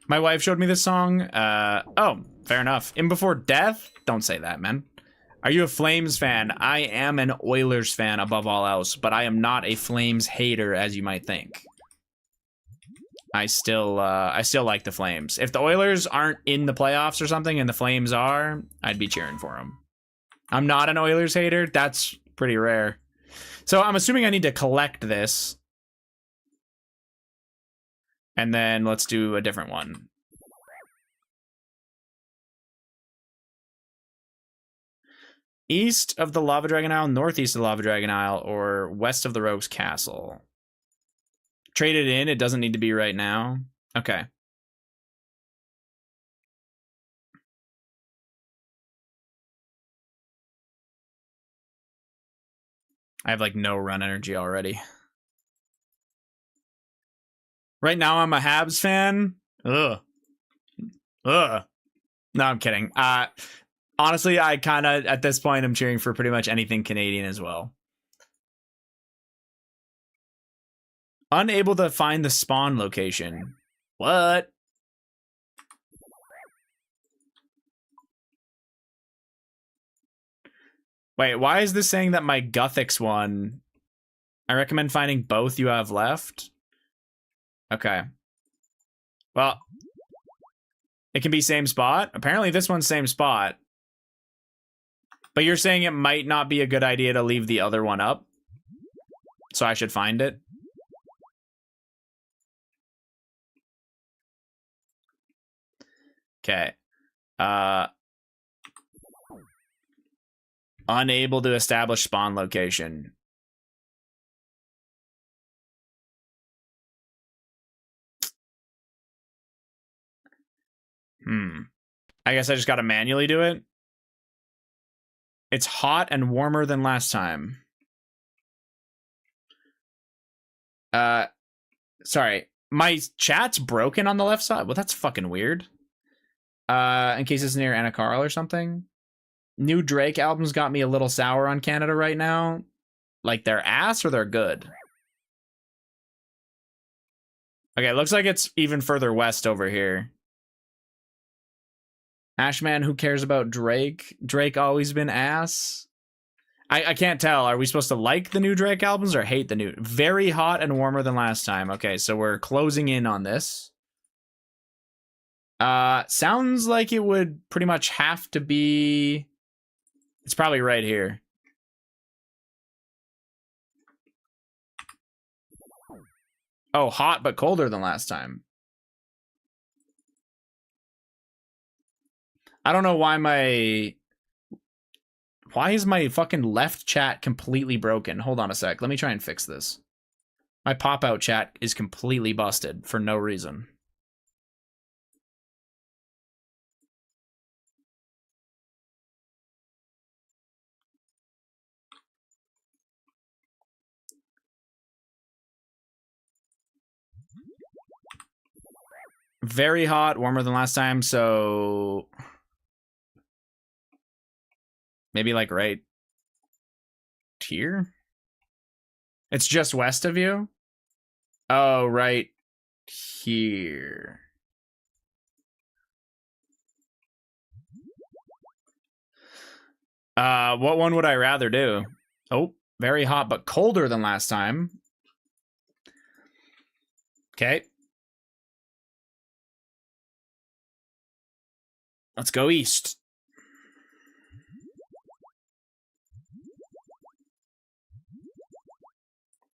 Speaker 1: My wife showed me this song. Oh, fair enough. In Before Death? Don't say that, man. Are you a Flames fan? I am an Oilers fan above all else, but I am not a Flames hater as you might think. I still like the Flames. If the Oilers aren't in the playoffs or something and the Flames are, I'd be cheering for them. I'm not an Oilers hater. That's pretty rare. So I'm assuming I need to collect this. And then let's do a different one. East of the Lava Dragon Isle, northeast of the Lava Dragon Isle, or west of the Rogue's Castle. Trade it in. It doesn't need to be right now. Okay. I have like no run energy already. Right now I'm a Habs fan. Ugh. No, I'm kidding. Honestly, I kind of, at this point, I'm cheering for pretty much anything Canadian as well. Unable to find the spawn location. What? Wait, why is this saying that my Guthix one... I recommend finding both you have left? Okay. Well, it can be same spot. Apparently this one's same spot. But you're saying it might not be a good idea to leave the other one up? So I should find it? Okay. Unable to establish spawn location. I guess I just gotta manually do it. It's hot and warmer than last time. Sorry. My chat's broken on the left side. Well, that's fucking weird. In case it's near Anna Carl or something. New Drake albums got me a little sour on Canada right now. Like, they're ass or they're good? Okay, it looks like it's even further west over here. Ashman, who cares about Drake? Drake always been ass? I can't tell. Are we supposed to like the new Drake albums or hate the new? Very hot and warmer than last time. Okay, so we're closing in on this. Sounds like it would pretty much have to be... It's probably right here. Oh, hot but colder than last time. I don't know why why is my fucking left chat completely broken? Hold on a sec. Let me try and fix this. My pop-out chat is completely busted for no reason. Very hot, warmer than last time, so... Maybe like right here? It's just west of you? Oh, right here. What one would I rather do? Oh, very hot, but colder than last time. Okay. Let's go east.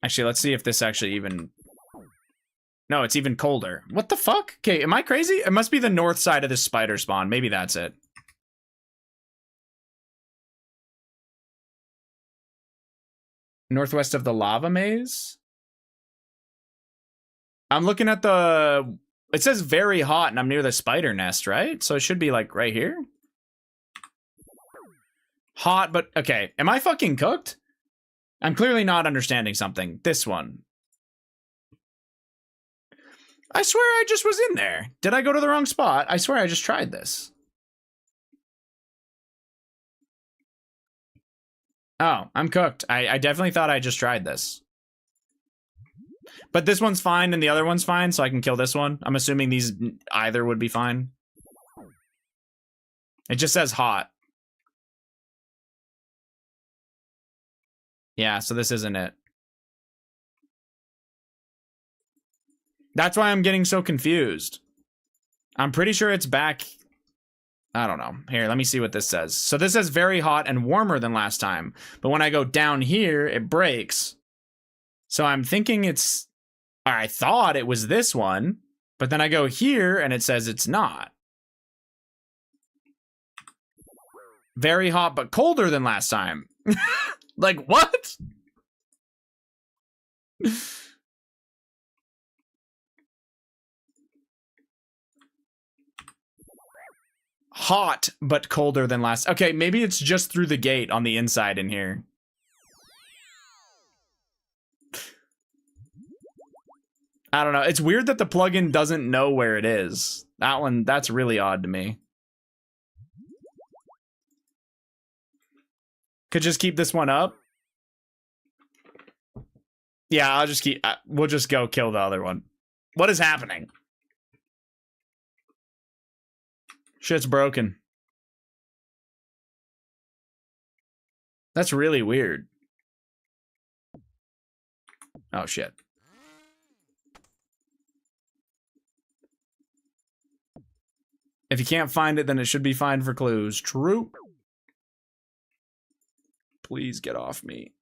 Speaker 1: Actually, let's see if this actually even... No, it's even colder. What the fuck? Okay, am I crazy? It must be the north side of this spider spawn. Maybe that's it. Northwest of the lava maze? I'm looking at the... It says very hot and I'm near the spider nest, right? So it should be like right here. Hot, but okay. Am I fucking cooked? I'm clearly not understanding something. This one. I swear I just was in there. Did I go to the wrong spot? I swear I just tried this. Oh, I'm cooked. I definitely thought I just tried this. But this one's fine and the other one's fine, so I can kill this one. I'm assuming these either would be fine. It just says hot. Yeah, so this isn't it. That's why I'm getting so confused. I'm pretty sure it's back... I don't know. Here, let me see what this says. So this says very hot and warmer than last time. But when I go down here, it breaks. So I'm thinking it's... I thought it was this one. But then I go here and it says it's not. Very hot, but colder than last time. Like, what? Hot, but colder than last. Okay, maybe it's just through the gate on the inside in here. I don't know. It's weird that the plugin doesn't know where it is. That's really odd to me. Could just keep this one up. Yeah, I'll just keep... we'll just go kill the other one. What is happening? Shit's broken. That's really weird. Oh, shit. If you can't find it, then it should be fine for clues. True. Please get off me.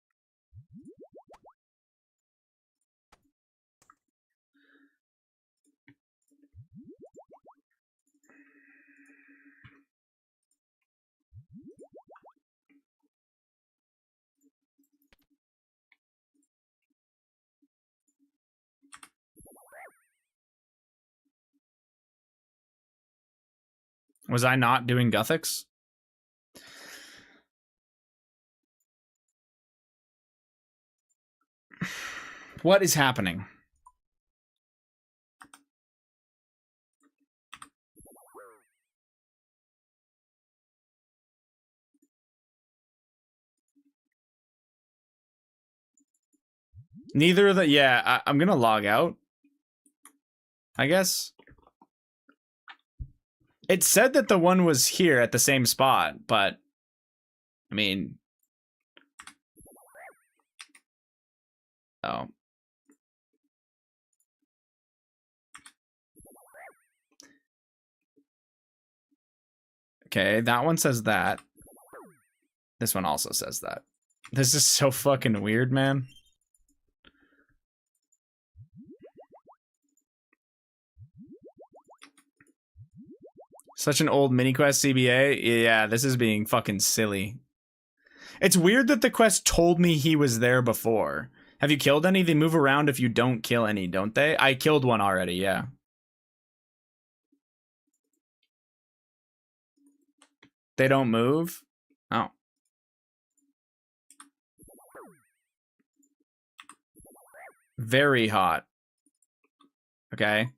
Speaker 1: Was I not doing Gothics? What is happening? Neither of the... Yeah, I'm gonna log out, I guess. It said that the one was here at the same spot, but... I mean... Oh. Okay, that one says that. This one also says that. This is so fucking weird, man. Such an old mini quest CBA. Yeah, this is being fucking silly. It's weird that the quest told me he was there before. Have you killed any? They move around if you don't kill any, don't they? I killed one already, yeah. They don't move? Oh. Very hot. Okay.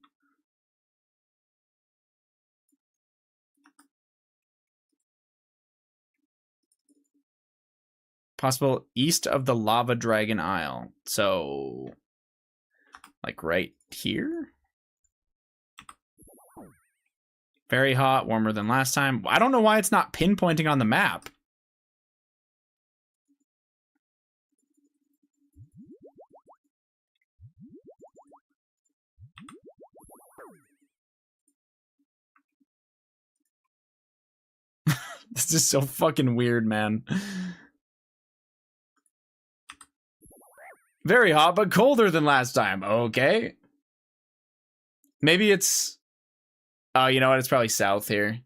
Speaker 1: Possible east of the Lava Dragon Isle. So, like right here? Very hot, warmer than last time. I don't know why it's not pinpointing on the map. This is so fucking weird, man. Very hot, but colder than last time. Okay. Maybe it's... Oh, you know what? It's probably south here.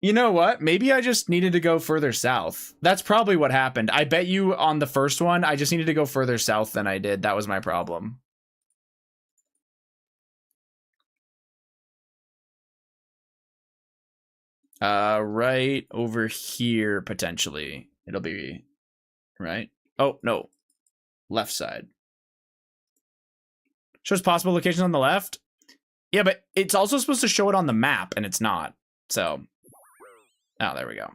Speaker 1: You know what? Maybe I just needed to go further south. That's probably what happened. I bet you on the first one, I just needed to go further south than I did. That was my problem. Right over here, potentially. It'll be... Right? Oh, no. Left side. Shows possible locations on the left. Yeah, but it's also supposed to show it on the map, and it's not. So, oh, there we go.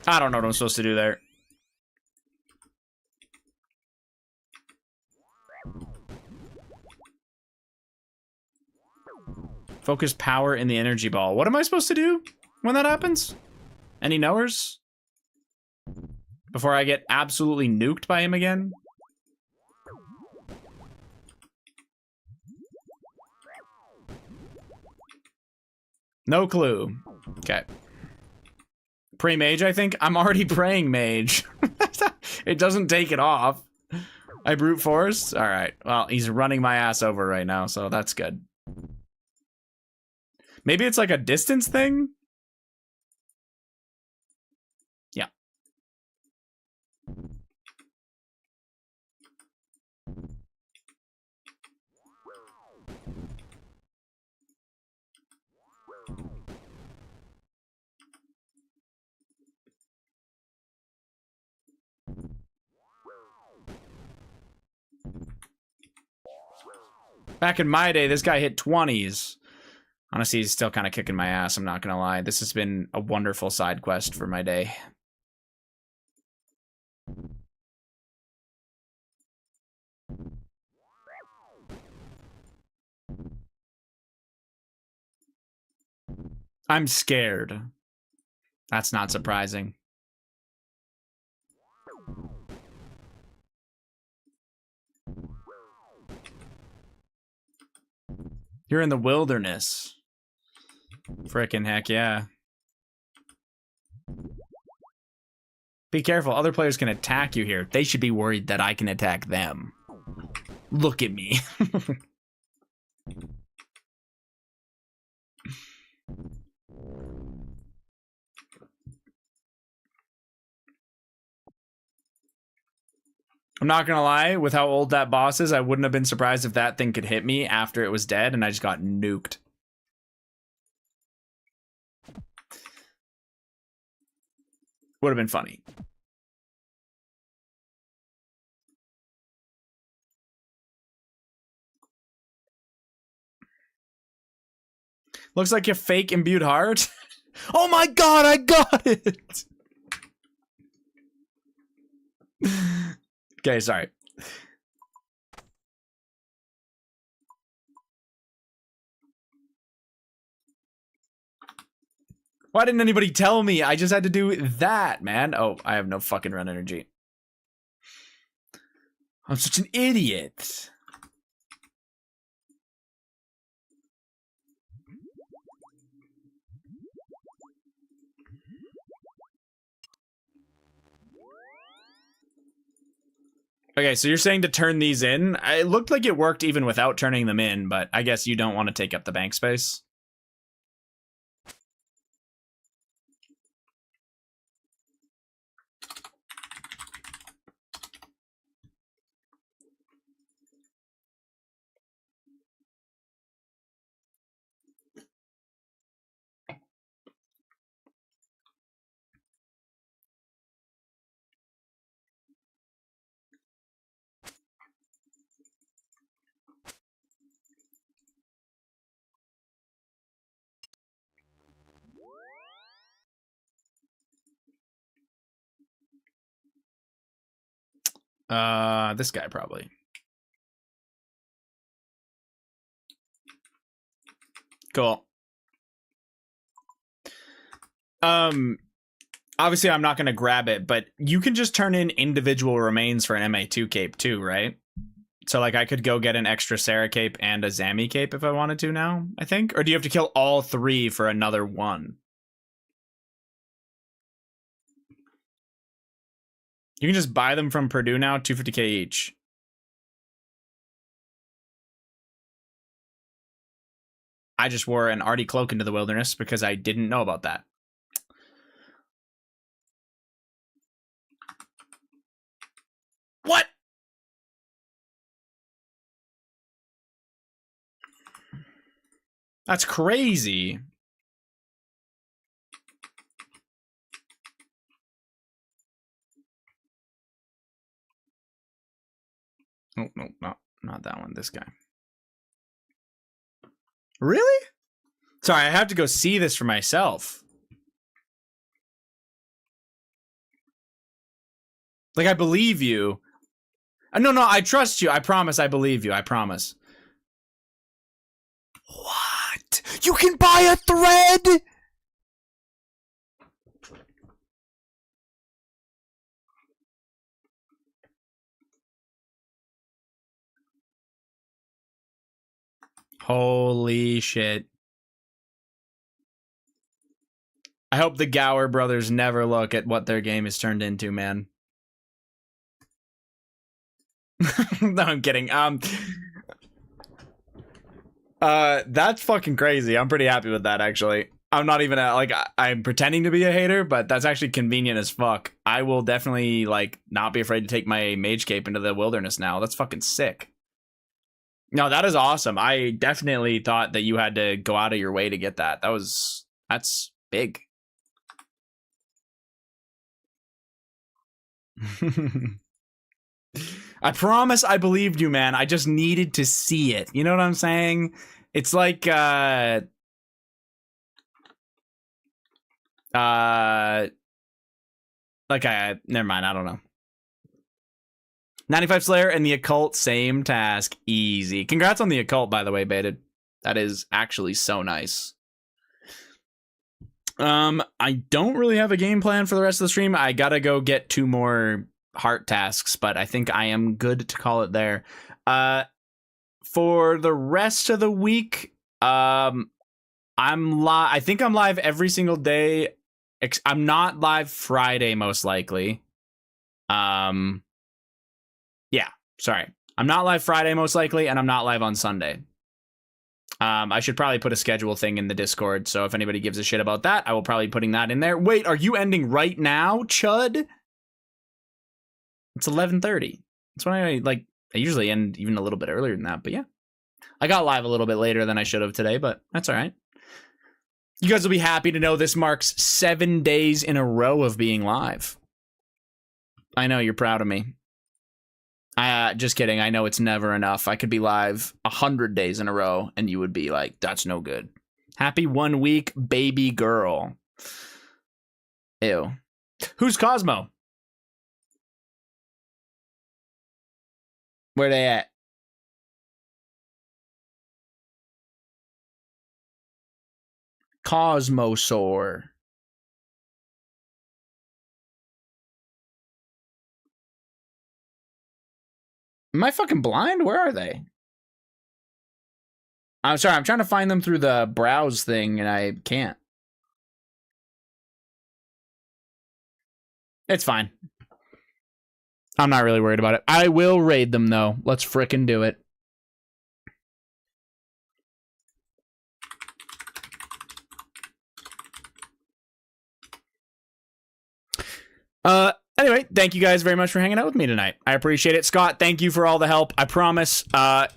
Speaker 1: I don't know what I'm supposed to do there. Focus power in the energy ball. What am I supposed to do when that happens? Any knowers? before I get absolutely nuked by him again? No clue. Okay. Pre-mage, I think? I'm already praying mage. It doesn't take it off. I brute force? Alright. Well, he's running my ass over right now, so that's good. Maybe it's like a distance thing? Yeah. Back in my day, this guy hit 20s. Honestly, he's still kind of kicking my ass, I'm not gonna lie. This has been a wonderful side quest for my day. I'm scared. That's not surprising. You're in the wilderness. Frickin' heck yeah. Be careful, other players can attack you here. They should be worried that I can attack them. Look at me. I'm not gonna lie, with how old that boss is, I wouldn't have been surprised if that thing could hit me after it was dead and I just got nuked. Would have been funny. Looks like a fake imbued heart. Oh my god, I got it! Okay, sorry. Why didn't anybody tell me? I just had to do that, man. Oh, I have no fucking run energy. I'm such an idiot. Okay, so you're saying to turn these in? It looked like it worked even without turning them in, but I guess you don't want to take up the bank space. This guy probably. Cool. Obviously I'm not going to grab it, but you can just turn in individual remains for an MA2 cape too, right? So like I could go get an extra Sarah cape and a Zami cape if I wanted to now, I think? Or do you have to kill all three for another one? You can just buy them from Purdue now, 250k each. I just wore an Artie cloak into the wilderness because I didn't know about that. What? That's crazy. Oh, no, not that one. This guy. Really? Sorry, I have to go see this for myself. Like, I believe you. No, I trust you. I promise I believe you. I promise. What? You can buy a thread? Holy shit. I hope the Gower brothers never look at what their game is turned into, man. No, I'm kidding. That's fucking crazy. I'm pretty happy with that, actually. I'm not even I'm pretending to be a hater, but that's actually convenient as fuck. I will definitely like not be afraid to take my mage cape into the wilderness now. That's fucking sick. No, that is awesome. I definitely thought that you had to go out of your way to get that. That's big. I promise I believed you, man. I just needed to see it. You know what I'm saying? It's like never mind, I don't know. 95 Slayer and the Occult, same task. Easy. Congrats on the Occult, by the way, Baited. That is actually so nice. I don't really have a game plan for the rest of the stream. I gotta go get 2 more heart tasks, but I think I am good to call it there. For the rest of the week, I think I'm live every single day. I'm not live Friday, most likely. Yeah, sorry. I'm not live Friday, most likely, and I'm not live on Sunday. I should probably put a schedule thing in the Discord, so if anybody gives a shit about that, I will probably be putting that in there. Wait, are you ending right now, Chud? It's 11:30. That's when I usually end even a little bit earlier than that, but yeah. I got live a little bit later than I should have today, but that's all right. You guys will be happy to know this marks 7 days in a row of being live. I know, you're proud of me. Just kidding. I know it's never enough. I could be live 100 days in a row, and you would be like, that's no good. Happy 1 week, baby girl. Ew. Who's Cosmo? Where they at? Cosmosaur. Am I fucking blind? Where are they? I'm sorry, I'm trying to find them through the browse thing, and I can't. It's fine. I'm not really worried about it. I will raid them, though. Let's frickin' do it. Anyway, thank you guys very much for hanging out with me tonight. I appreciate it. Scott, thank you for all the help. I promise,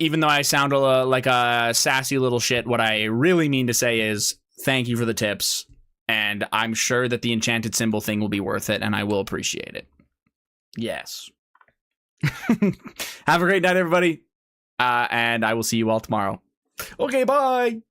Speaker 1: even though I sound like a sassy little shit, what I really mean to say is thank you for the tips. And I'm sure that the enchanted symbol thing will be worth it, and I will appreciate it. Yes. Have a great night, everybody. And I will see you all tomorrow. Okay, bye.